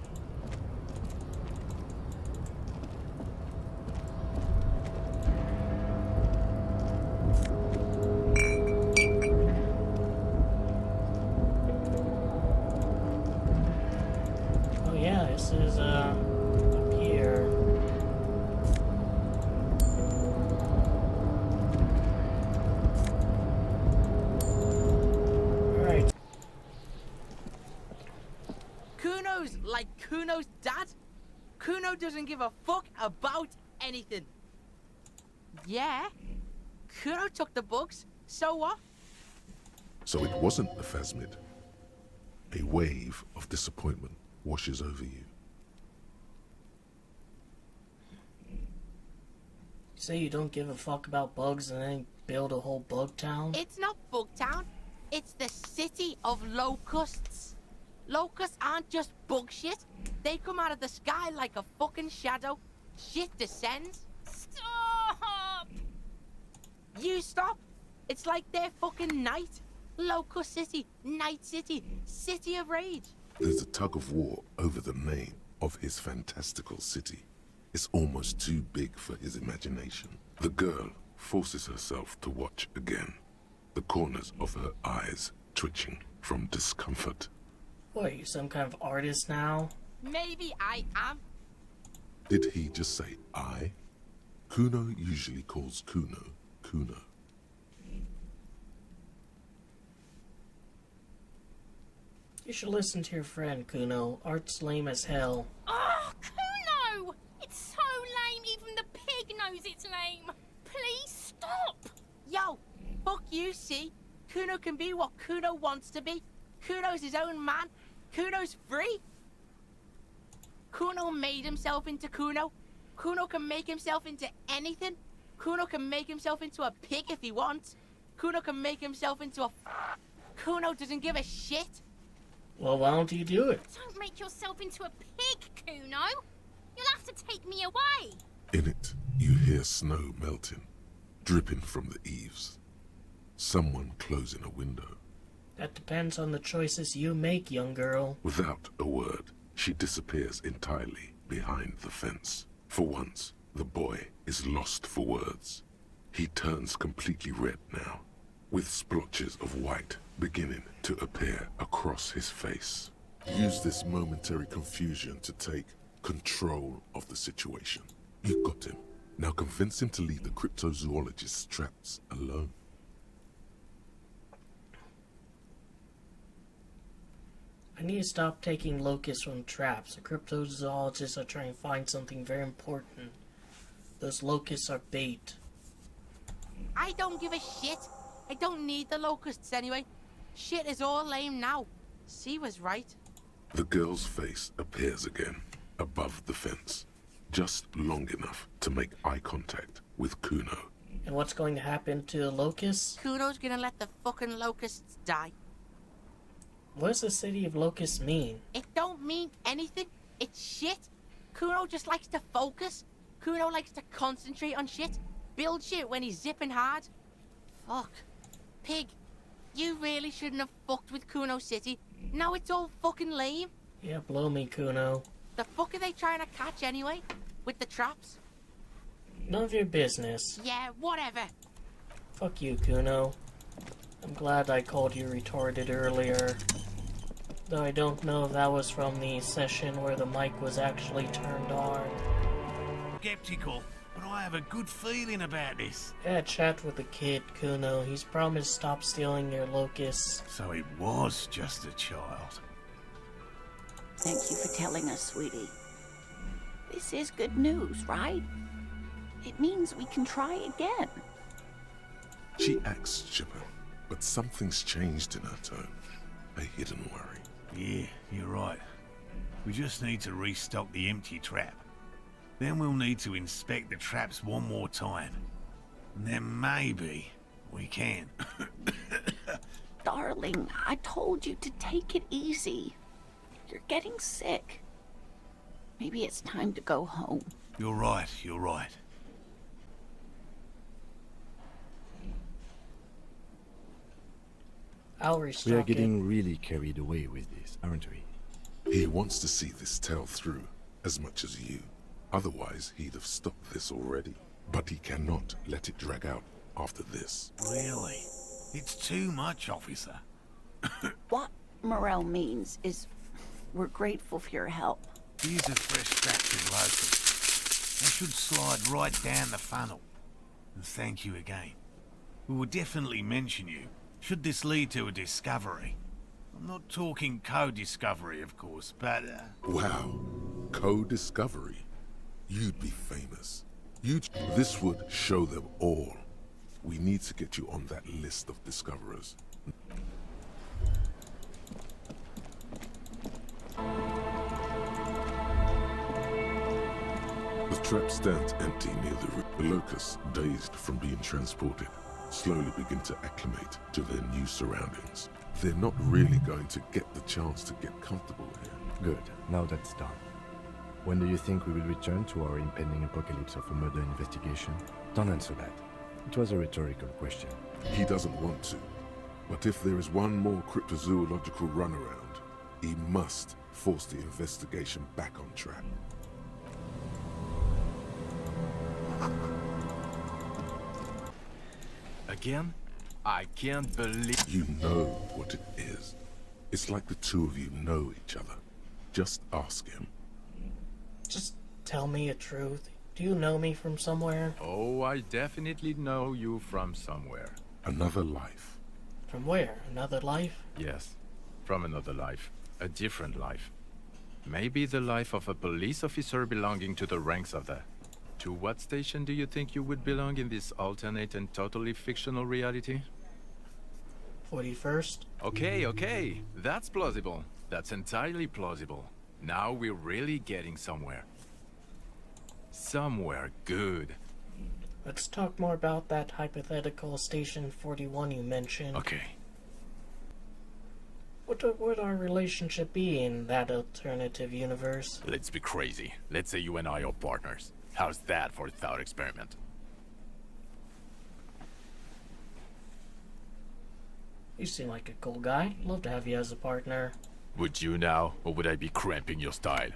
Oh yeah, this is up here. Alright. Kuno's like Kuno's dad. Kuno doesn't give a fuck about anything. Yeah, Kuno took the books, so what? So it wasn't a phasmid. A wave of disappointment washes over you. You say you don't give a fuck about bugs and then build a whole bug town? It's not Bugtown. It's the city of locusts. Locusts aren't just bug shit. They come out of the sky like a fucking shadow. Shit descends. Stop! You stop. It's like their fucking night. Locust City, Night City, City of Rage. There's a tug of war over the name of his fantastical city. It's almost too big for his imagination. The girl forces herself to watch again, the corners of her eyes twitching from discomfort. What, are you some kind of artist now? Maybe I am. Did he just say I? Kuno usually calls Kuno, Kuno. You should listen to your friend, Kuno. Art's lame as hell. Oh, Kuno! It's so lame, even the pig knows it's lame. Please stop! Yo, fuck you, see? Kuno can be what Kuno wants to be. Kuno's his own man. Kuno's free. Kuno made himself into Kuno. Kuno can make himself into anything. Kuno can make himself into a pig if he wants. Kuno can make himself into a... Kuno doesn't give a shit. Well, why don't you do it? Don't make yourself into a pig, Kuno. You'll have to take me away. In it, you hear snow melting, dripping from the eaves. someone closing a window. That depends on the choices you make, young girl. Without a word, she disappears entirely behind the fence. For once, the boy is lost for words. He turns completely red now, with splotches of white beginning to appear across his face. Use this momentary confusion to take control of the situation. You got him. Now convince him to leave the cryptozoologist's traps alone. I need to stop taking locusts from traps. The cryptozoologists are trying to find something very important. Those locusts are bait. I don't give a shit. I don't need the locusts anyway. Shit is all lame now. She was right. The girl's face appears again, above the fence, just long enough to make eye contact with Kuno. And what's going to happen to the locusts? Kuno's gonna let the fucking locusts die. What does the city of locusts mean? It don't mean anything. It's shit. Kuno just likes to focus. Kuno likes to concentrate on shit. Build shit when he's zipping hard. Fuck. Pig, you really shouldn't have fucked with Kuno City. Now it's all fucking lame. Yeah, blow me, Kuno. The fuck are they trying to catch anyway? With the traps? None of your business. Yeah, whatever. Fuck you, Kuno. I'm glad I called you retarded earlier. Though I don't know if that was from the session where the mic was actually turned on. Skeptical, but I have a good feeling about this. Yeah, chat with the kid, Kuno. He's promised to stop stealing your locusts. So it was just a child. Thank you for telling us, sweetie. This is good news, right? It means we can try again. She acts chipper, but something's changed in her tone. A hidden worry. Yeah, you're right. We just need to restock the empty trap. Then we'll need to inspect the traps one more time. And then maybe we can. Darling, I told you to take it easy. You're getting sick. Maybe it's time to go home. You're right, you're right. I'll restock We are getting really carried away with this, aren't we? He wants to see this tale through as much as you. Otherwise, he'd have stopped this already. But he cannot let it drag out after this. Really? It's too much, officer. What Morel means is we're grateful for your help. Here's a fresh batch of locusts. They should slide right down the funnel. And thank you again. We will definitely mention you, should this lead to a discovery. I'm not talking co-discovery, of course, but... Wow. Co-discovery. You'd be famous. This would show them all. We need to get you on that list of discoverers. The trap stands empty near the room. The locusts, dazed from being transported, slowly begin to acclimate to their new surroundings. They're not really going to get the chance to get comfortable here. Good. Now that's done. When do you think we will return to our impending apocalypse of a murder investigation? Don't answer that. It was a rhetorical question. He doesn't want to. But if there is one more cryptozoological runaround, he must force the investigation back on track. Again? I can't believe... You know what it is. It's like the two of you know each other. Just ask him. Just tell me the truth. Do you know me from somewhere? Oh, I definitely know you from somewhere. Another life. From where? Another life? Yes, from another life. A different life. Maybe the life of a police officer belonging to the ranks of the... To what station do you think you would belong in this alternate and totally fictional reality? 41st? Okay. That's plausible. That's entirely plausible. Now we're really getting somewhere. Somewhere good. Let's talk more about that hypothetical Station 41 you mentioned. Okay. What would our relationship be in that alternative universe? Let's be crazy. Let's say you and I are partners. How's that for a thought experiment? You seem like a cool guy. Love to have you as a partner. Would you now, or would I be cramping your style?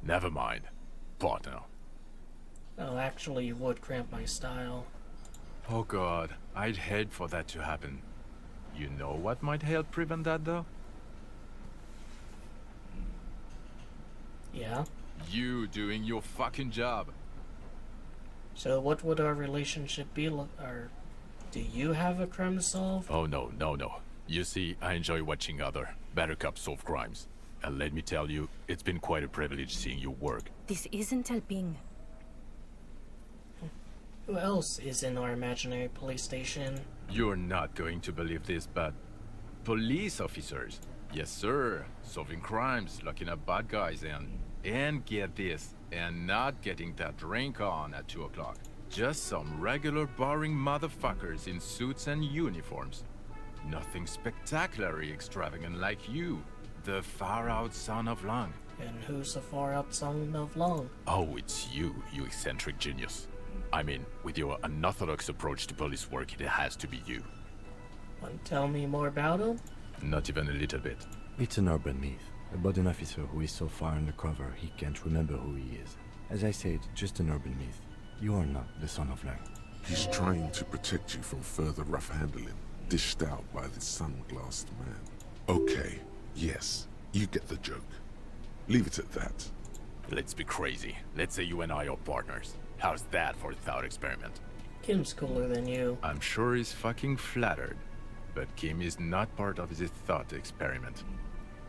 Never mind. Partner. Oh, actually, you would cramp my style. Oh god, I'd hate for that to happen. You know what might help prevent that, though? Yeah? You doing your fucking job. So what would our relationship be like? Or do you have a crime to solve? Oh no. You see, I enjoy watching other better cops solve crimes. And let me tell you, it's been quite a privilege seeing you work. This isn't helping. Who else is in our imaginary police station? You're not going to believe this, but police officers. Yes, sir. Solving crimes, locking up bad guys, and get this, and not getting that drink on at 2 o'clock. Just some regular boring motherfuckers in suits and uniforms. Nothing spectacularly extravagant like you, the far-out son of Long. And who's the far-out son of Long? Oh, it's you eccentric genius. I mean, with your unorthodox approach to police work, it has to be you. Want to tell me more about him? Not even a little bit. It's an urban myth about an officer who is so far undercover he can't remember who he is. As I said, just an urban myth. You are not the son of Lang. He's trying to protect you from further rough handling, dished out by the sunglassed man. Okay, yes, you get the joke. Leave it at that. Let's be crazy. Let's say you and I are partners. How's that for a thought experiment? Kim's cooler than you. I'm sure he's fucking flattered. But Kim is not part of his thought experiment.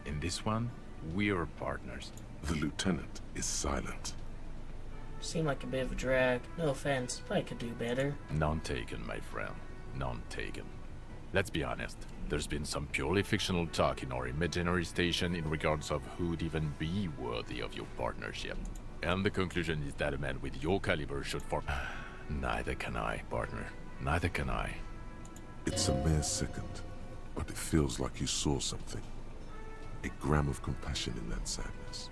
In this one, we're partners. The lieutenant is silent. Seem like a bit of a drag. No offense, but I could do better. None taken, my friend. None taken. Let's be honest. There's been some purely fictional talk in our imaginary station in regards of who'd even be worthy of your partnership. And the conclusion is that a man with your caliber should form... Neither can I, partner. Neither can I. It's a mere second, but it feels like you saw something. A gram of compassion in that sadness.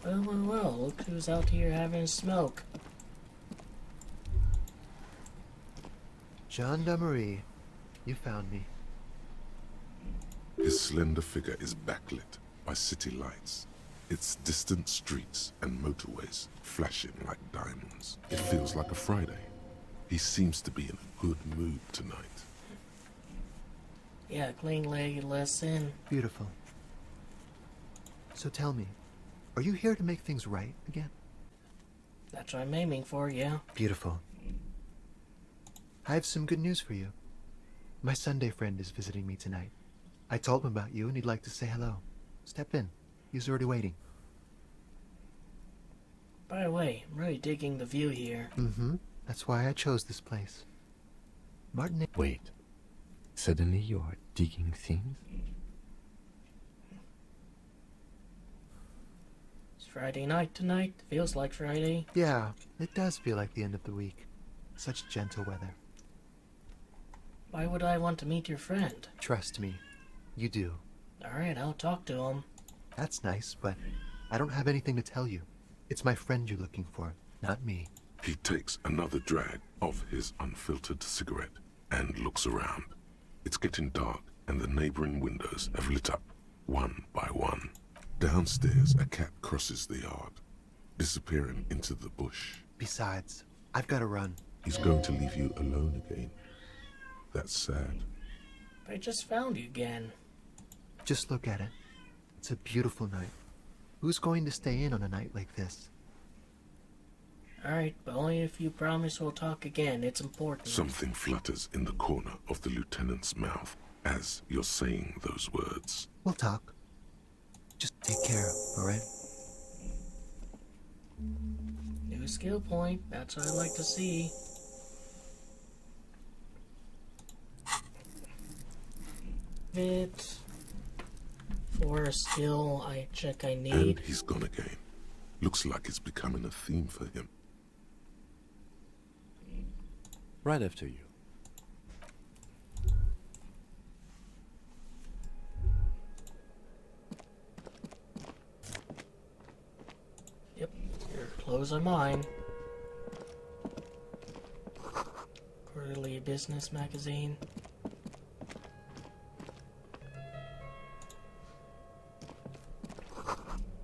Well, look who's out here having a smoke. Gendarmerie, you found me. His slender figure is backlit by city lights, its distant streets and motorways flashing like diamonds. It feels like a Friday. He seems to be in a good mood tonight. Yeah, clean leg lesson. Beautiful. So tell me, are you here to make things right again? That's what I'm aiming for, yeah. Beautiful. I have some good news for you. My Sunday friend is visiting me tonight. I told him about you and he'd like to say hello. Step in. He's already waiting. By the way, I'm really digging the view here. Mm-hmm. That's why I chose this place. Martin... Wait. Suddenly you are digging things? It's Friday night tonight. Feels like Friday. Yeah, it does feel like the end of the week. Such gentle weather. Why would I want to meet your friend? Trust me, you do. Alright, I'll talk to him. That's nice, but I don't have anything to tell you. It's my friend you're looking for, not me. He takes another drag of his unfiltered cigarette and looks around. It's getting dark and the neighboring windows have lit up, one by one. Downstairs, a cat crosses the yard, disappearing into the bush. Besides, I've got to run. He's going to leave you alone again. That's sad. I just found you again. Just look at it. It's a beautiful night. Who's going to stay in on a night like this? Alright, but only if you promise we'll talk again. It's important. Something flutters in the corner of the lieutenant's mouth as you're saying those words. We'll talk. Just take care, alright? New skill point. That's what I like to see. It for a skill I need. And he's gone again. Looks like it's becoming a theme for him. Right after you. Yep, you're Those are mine. Quarterly business magazine.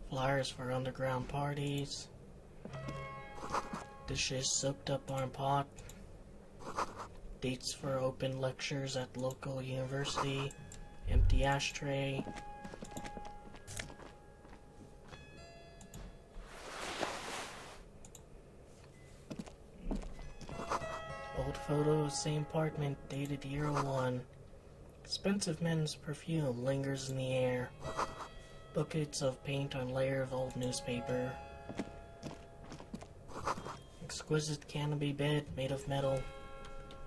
Flyers for underground parties. Dishes soaked up on pot. Dates for open lectures at local university. Empty ashtray. Old photo of same apartment, dated year 01. Expensive men's perfume lingers in the air. Buckets of paint on layer of old newspaper. Exquisite canopy bed made of metal.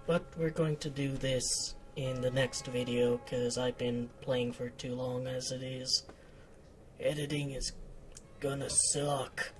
But we're going to do this in the next video because I've been playing for too long as it is. Editing is gonna suck.